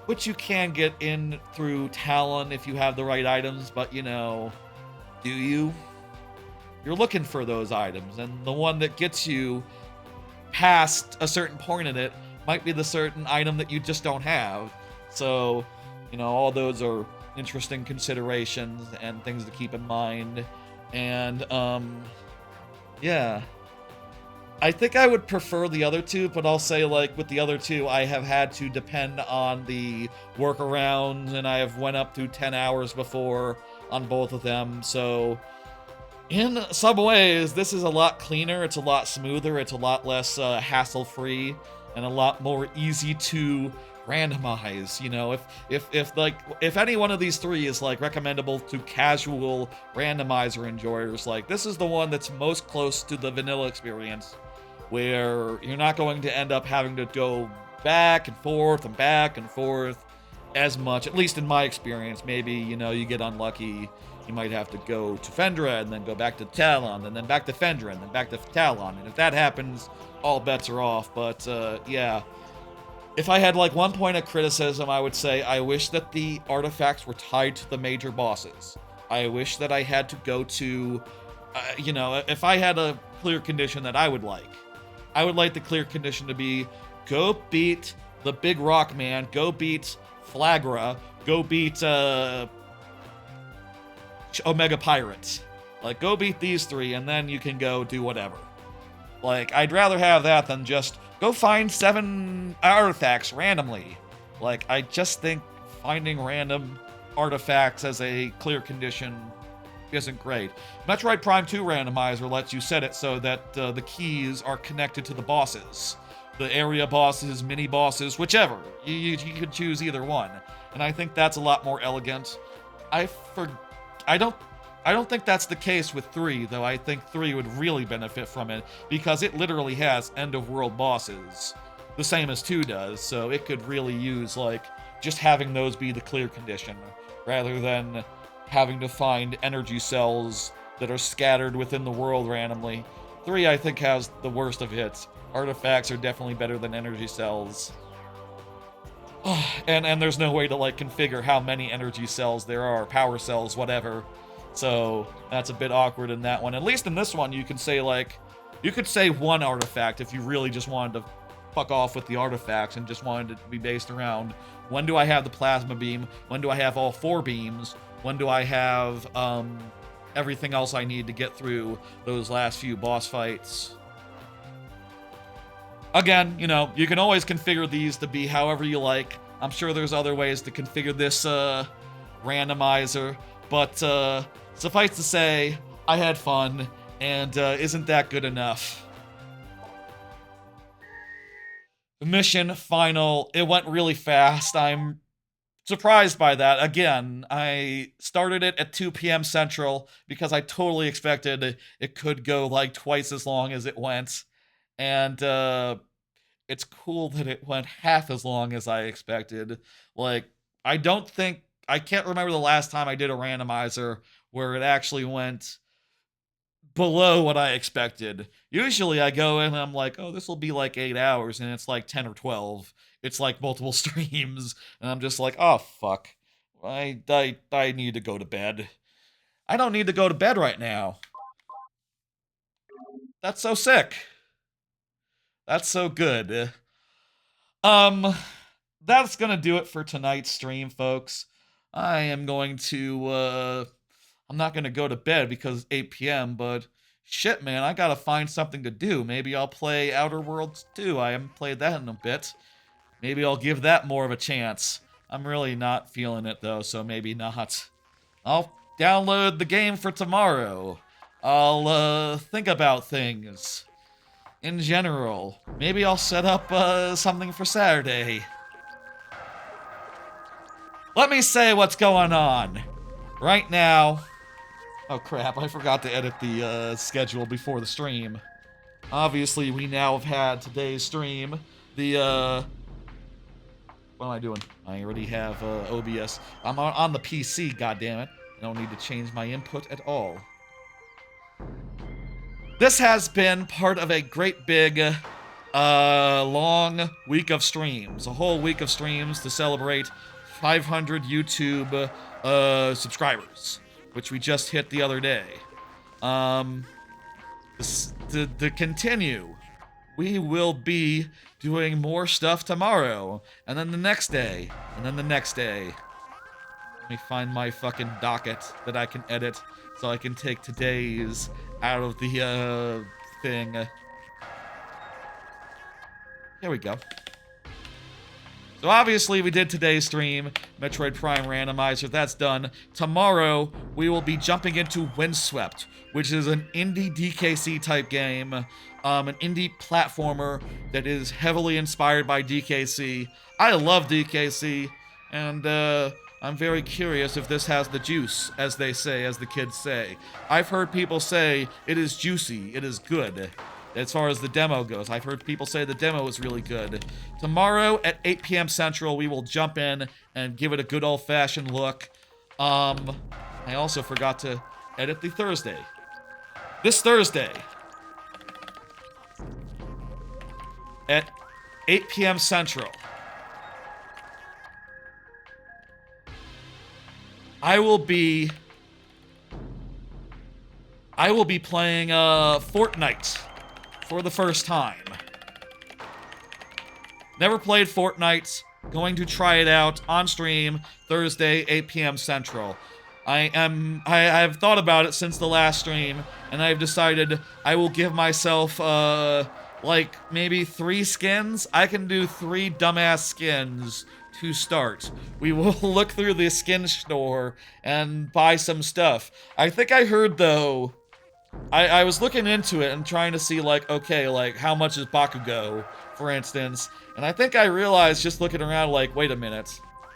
which you can get in through Talon if you have the right items, but, you know, do you? You're looking for those items, and the one that gets you past a certain point in it might be the certain item that you just don't have. So, you know, all those are interesting considerations and things to keep in mind. And, yeah. I think I would prefer the other two, but I'll say, like, with the other two, I have had to depend on the workarounds, and I have went up to 10 hours before on both of them, so in some ways, this is a lot cleaner, it's a lot smoother, it's a lot less hassle-free, and a lot more easy to randomize. You know, if any one of these three is like recommendable to casual randomizer enjoyers, like this is the one that's most close to the vanilla experience, where you're not going to end up having to go back and forth as much, at least in my experience. Maybe, you know, you get unlucky, you might have to go to Fendra and then go back to Talon and then back to Fendra and then back to Talon, and if that happens, all bets are off. But yeah, if I had like one point of criticism, I would say I wish that the artifacts were tied to the major bosses. I wish that I had to go to, you know, if I had a clear condition that I would like the clear condition to be, go beat the big rock man, go beat Flagra, go beat Omega Pirates. Like, go beat these three, and then you can go do whatever. Like, I'd rather have that than just go find 7 artifacts randomly. Like, I just think finding random artifacts as a clear condition isn't great. Metroid Prime 2 Randomizer lets you set it so that the keys are connected to the bosses. The area bosses, mini bosses, whichever. You could choose either one. And I think that's a lot more elegant. I don't think that's the case with 3, though. I think 3 would really benefit from it, because it literally has end-of-world bosses, the same as 2 does, so it could really use, like, just having those be the clear condition, rather than having to find energy cells that are scattered within the world randomly. 3, I think, has the worst of hits. Artifacts are definitely better than energy cells. And there's no way to, like, configure how many energy cells there are, power cells, whatever. So that's a bit awkward in that one. At least in this one, you can say, like, you could say 1 artifact if you really just wanted to fuck off with the artifacts and just wanted it to be based around, when do I have the plasma beam? When do I have all 4 beams? When do I have everything else I need to get through those last few boss fights? Again, you know, you can always configure these to be however you like. I'm sure there's other ways to configure this randomizer, but suffice to say, I had fun, and isn't that good enough? Mission final, it went really fast. I'm surprised by that. Again, I started it at 2 p.m. Central because I totally expected it could go like twice as long as it went. And it's cool that it went half as long as I expected. Like, I can't remember the last time I did a randomizer where it actually went below what I expected. Usually I go in and I'm like, oh, this will be like 8 hours, and it's like 10 or 12. It's like multiple streams, and I'm just like, oh, fuck. I need to go to bed. I don't need to go to bed right now. That's so sick. That's so good. That's gonna do it for tonight's stream, folks. I am going to, I'm not gonna go to bed because it's 8 p.m., but shit, man, I gotta find something to do. Maybe I'll play Outer Worlds 2. I haven't played that in a bit. Maybe I'll give that more of a chance. I'm really not feeling it, though, so maybe not. I'll download the game for tomorrow. I'll, think about things. In general. Maybe I'll set up, something for Saturday. Let me say what's going on. Right now... Oh crap, I forgot to edit the, schedule before the stream. Obviously, we now have had today's stream. The, what am I doing? I already have, OBS. I'm on the PC, goddammit. I don't need to change my input at all. This has been part of a great big, long week of streams. A whole week of streams to celebrate 500 YouTube, subscribers, which we just hit the other day. To continue, we will be doing more stuff tomorrow, and then the next day, and then the next day. me find my fucking docket that I can edit so I can take today's out of the, thing. There we go. So obviously we did today's stream, Metroid Prime Randomizer, that's done. Tomorrow, we will be jumping into Windswept, which is an indie DKC type game, an indie platformer that is heavily inspired by DKC. I love DKC, and I'm very curious if this has the juice, as they say, as the kids say. I've heard people say it is juicy, it is good. As far as the demo goes, I've heard people say the demo is really good. Tomorrow at 8 p.m. Central, we will jump in and give it a good old-fashioned look. I also forgot to edit the Thursday. This Thursday at 8 p.m. Central, I will be playing Fortnite for the first time. Never played Fortnite. Going to try it out on stream Thursday, 8 p.m. Central. I've thought about it since the last stream, and I've decided I will give myself like maybe 3 skins. I can do 3 dumbass skins to start. We will look through the skin store and buy some stuff. I think I heard though, I was looking into it and trying to see like, okay, like how much is Bakugo, for instance, and I think I realized just looking around like, wait a minute,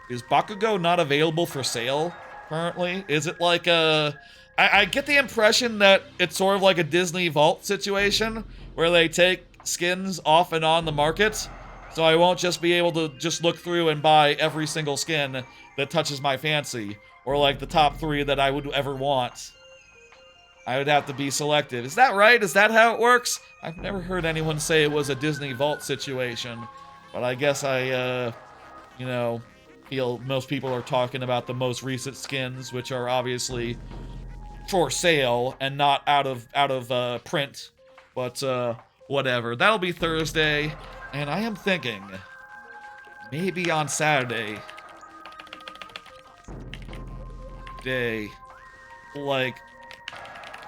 is Bakugo not available for sale currently? Is it like I get the impression that it's sort of like a Disney Vault situation where they take skins off and on the market, so I won't just be able to just look through and buy every single skin that touches my fancy, or like the top 3 that I would ever want. I would have to be selective. Is that right? Is that how it works? I've never heard anyone say it was a Disney Vault situation, but I guess I, you know, feel most people are talking about the most recent skins, which are obviously for sale and not out of print. But whatever. That'll be Thursday, and I am thinking maybe on Saturday, like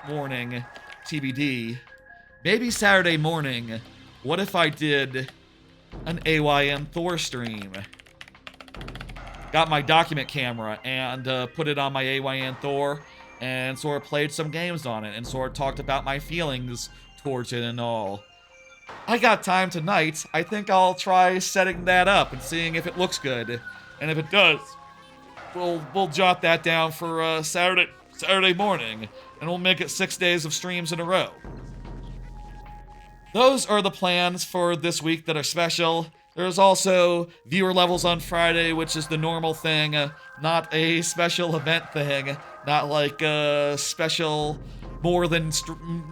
morning, TBD, maybe Saturday morning, what if I did an AYN Thor stream? Got my document camera and put it on my AYN Thor and sort of played some games on it and sort of talked about my feelings towards it and all. I got time tonight. I think I'll try setting that up and seeing if it looks good. And if it does, we'll jot that down for Saturday morning, and we'll make it 6 days of streams in a row. Those are the plans for this week that are special. There's also viewer levels on Friday, which is the normal thing, not a special event thing, not like a special more than...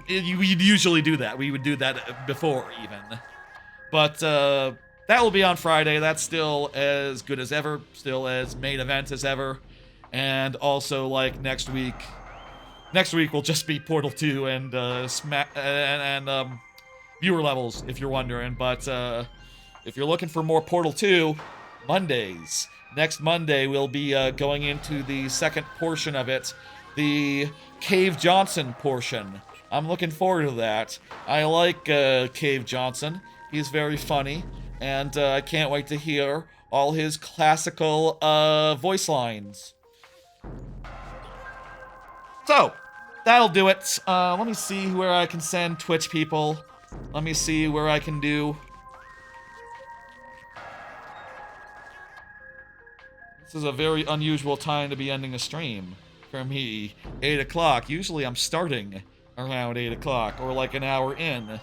We'd usually do that. We would do that before, even. But that will be on Friday. That's still as good as ever, still as main event as ever. And also, like, next week will just be Portal 2 and viewer levels, if you're wondering. But if you're looking for more Portal 2, Mondays. Next Monday, we'll be going into the second portion of it, the Cave Johnson portion. I'm looking forward to that. I like Cave Johnson. He's very funny, and I can't wait to hear all his classical voice lines. So, that'll do it. Let me see where I can send Twitch people. Let me see where I can do. This is a very unusual time to be ending a stream. For me, 8 o'clock. Usually I'm starting around 8 o'clock, or like an hour in.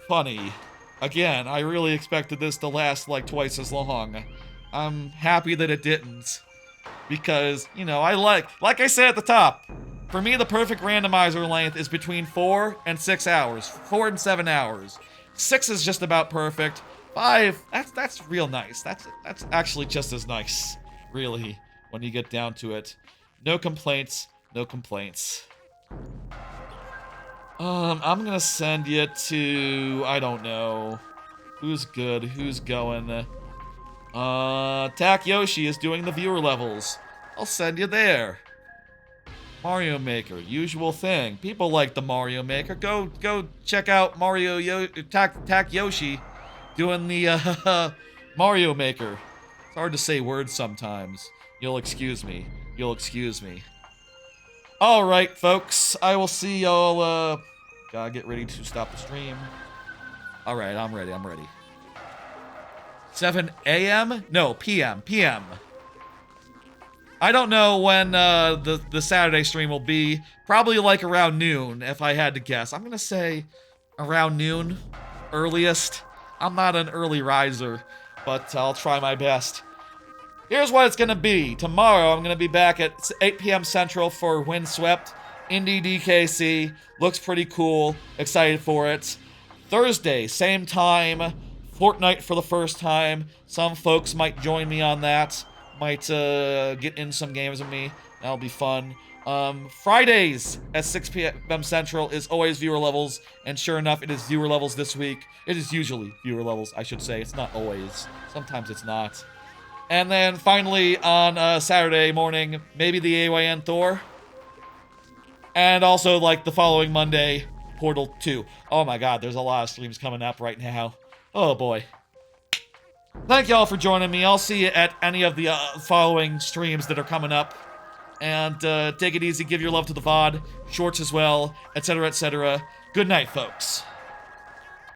Funny. Again, I really expected this to last like twice as long. I'm happy that it didn't. Because, you know, I like I said at the top, for me the perfect randomizer length is between 4 and 6 hours. 4 and 7 hours. 6 is just about perfect. 5, that's real nice. That's actually just as nice, really, when you get down to it. No complaints, no complaints. I'm gonna send you to, I don't know. Who's good? Who's going? Tak Yoshi is doing the viewer levels. I'll send you there. Mario Maker, usual thing. People like the Mario Maker. Go check out Tak Yoshi doing the Mario Maker. It's hard to say words sometimes. You'll excuse me. You'll excuse me. All right, folks. I will see y'all. Gotta get ready to stop the stream. All right, I'm ready. 7 a.m. No, p.m. I don't know when the Saturday stream will be. Probably like around noon, if I had to guess. I'm gonna say around noon, earliest. I'm not an early riser, but I'll try my best. Here's what it's gonna be. Tomorrow, I'm gonna be back at 8 p.m. Central for Windswept. Indie DKC. Looks pretty cool. Excited for it. Thursday, same time. Fortnite for the first time. Some folks might join me on that. Might get in some games with me. That'll be fun. Fridays at 6 p.m. Central is always viewer levels. And sure enough, it is viewer levels this week. It is usually viewer levels, I should say. It's not always. Sometimes it's not. And then finally on Saturday morning, maybe the AYN Thor. And also like the following Monday, Portal 2. Oh my god, there's a lot of streams coming up right now. Oh boy. Thank y'all for joining me. I'll see you at any of the following streams that are coming up. And take it easy, give your love to the VOD, shorts as well, etc., etc. Good night, folks.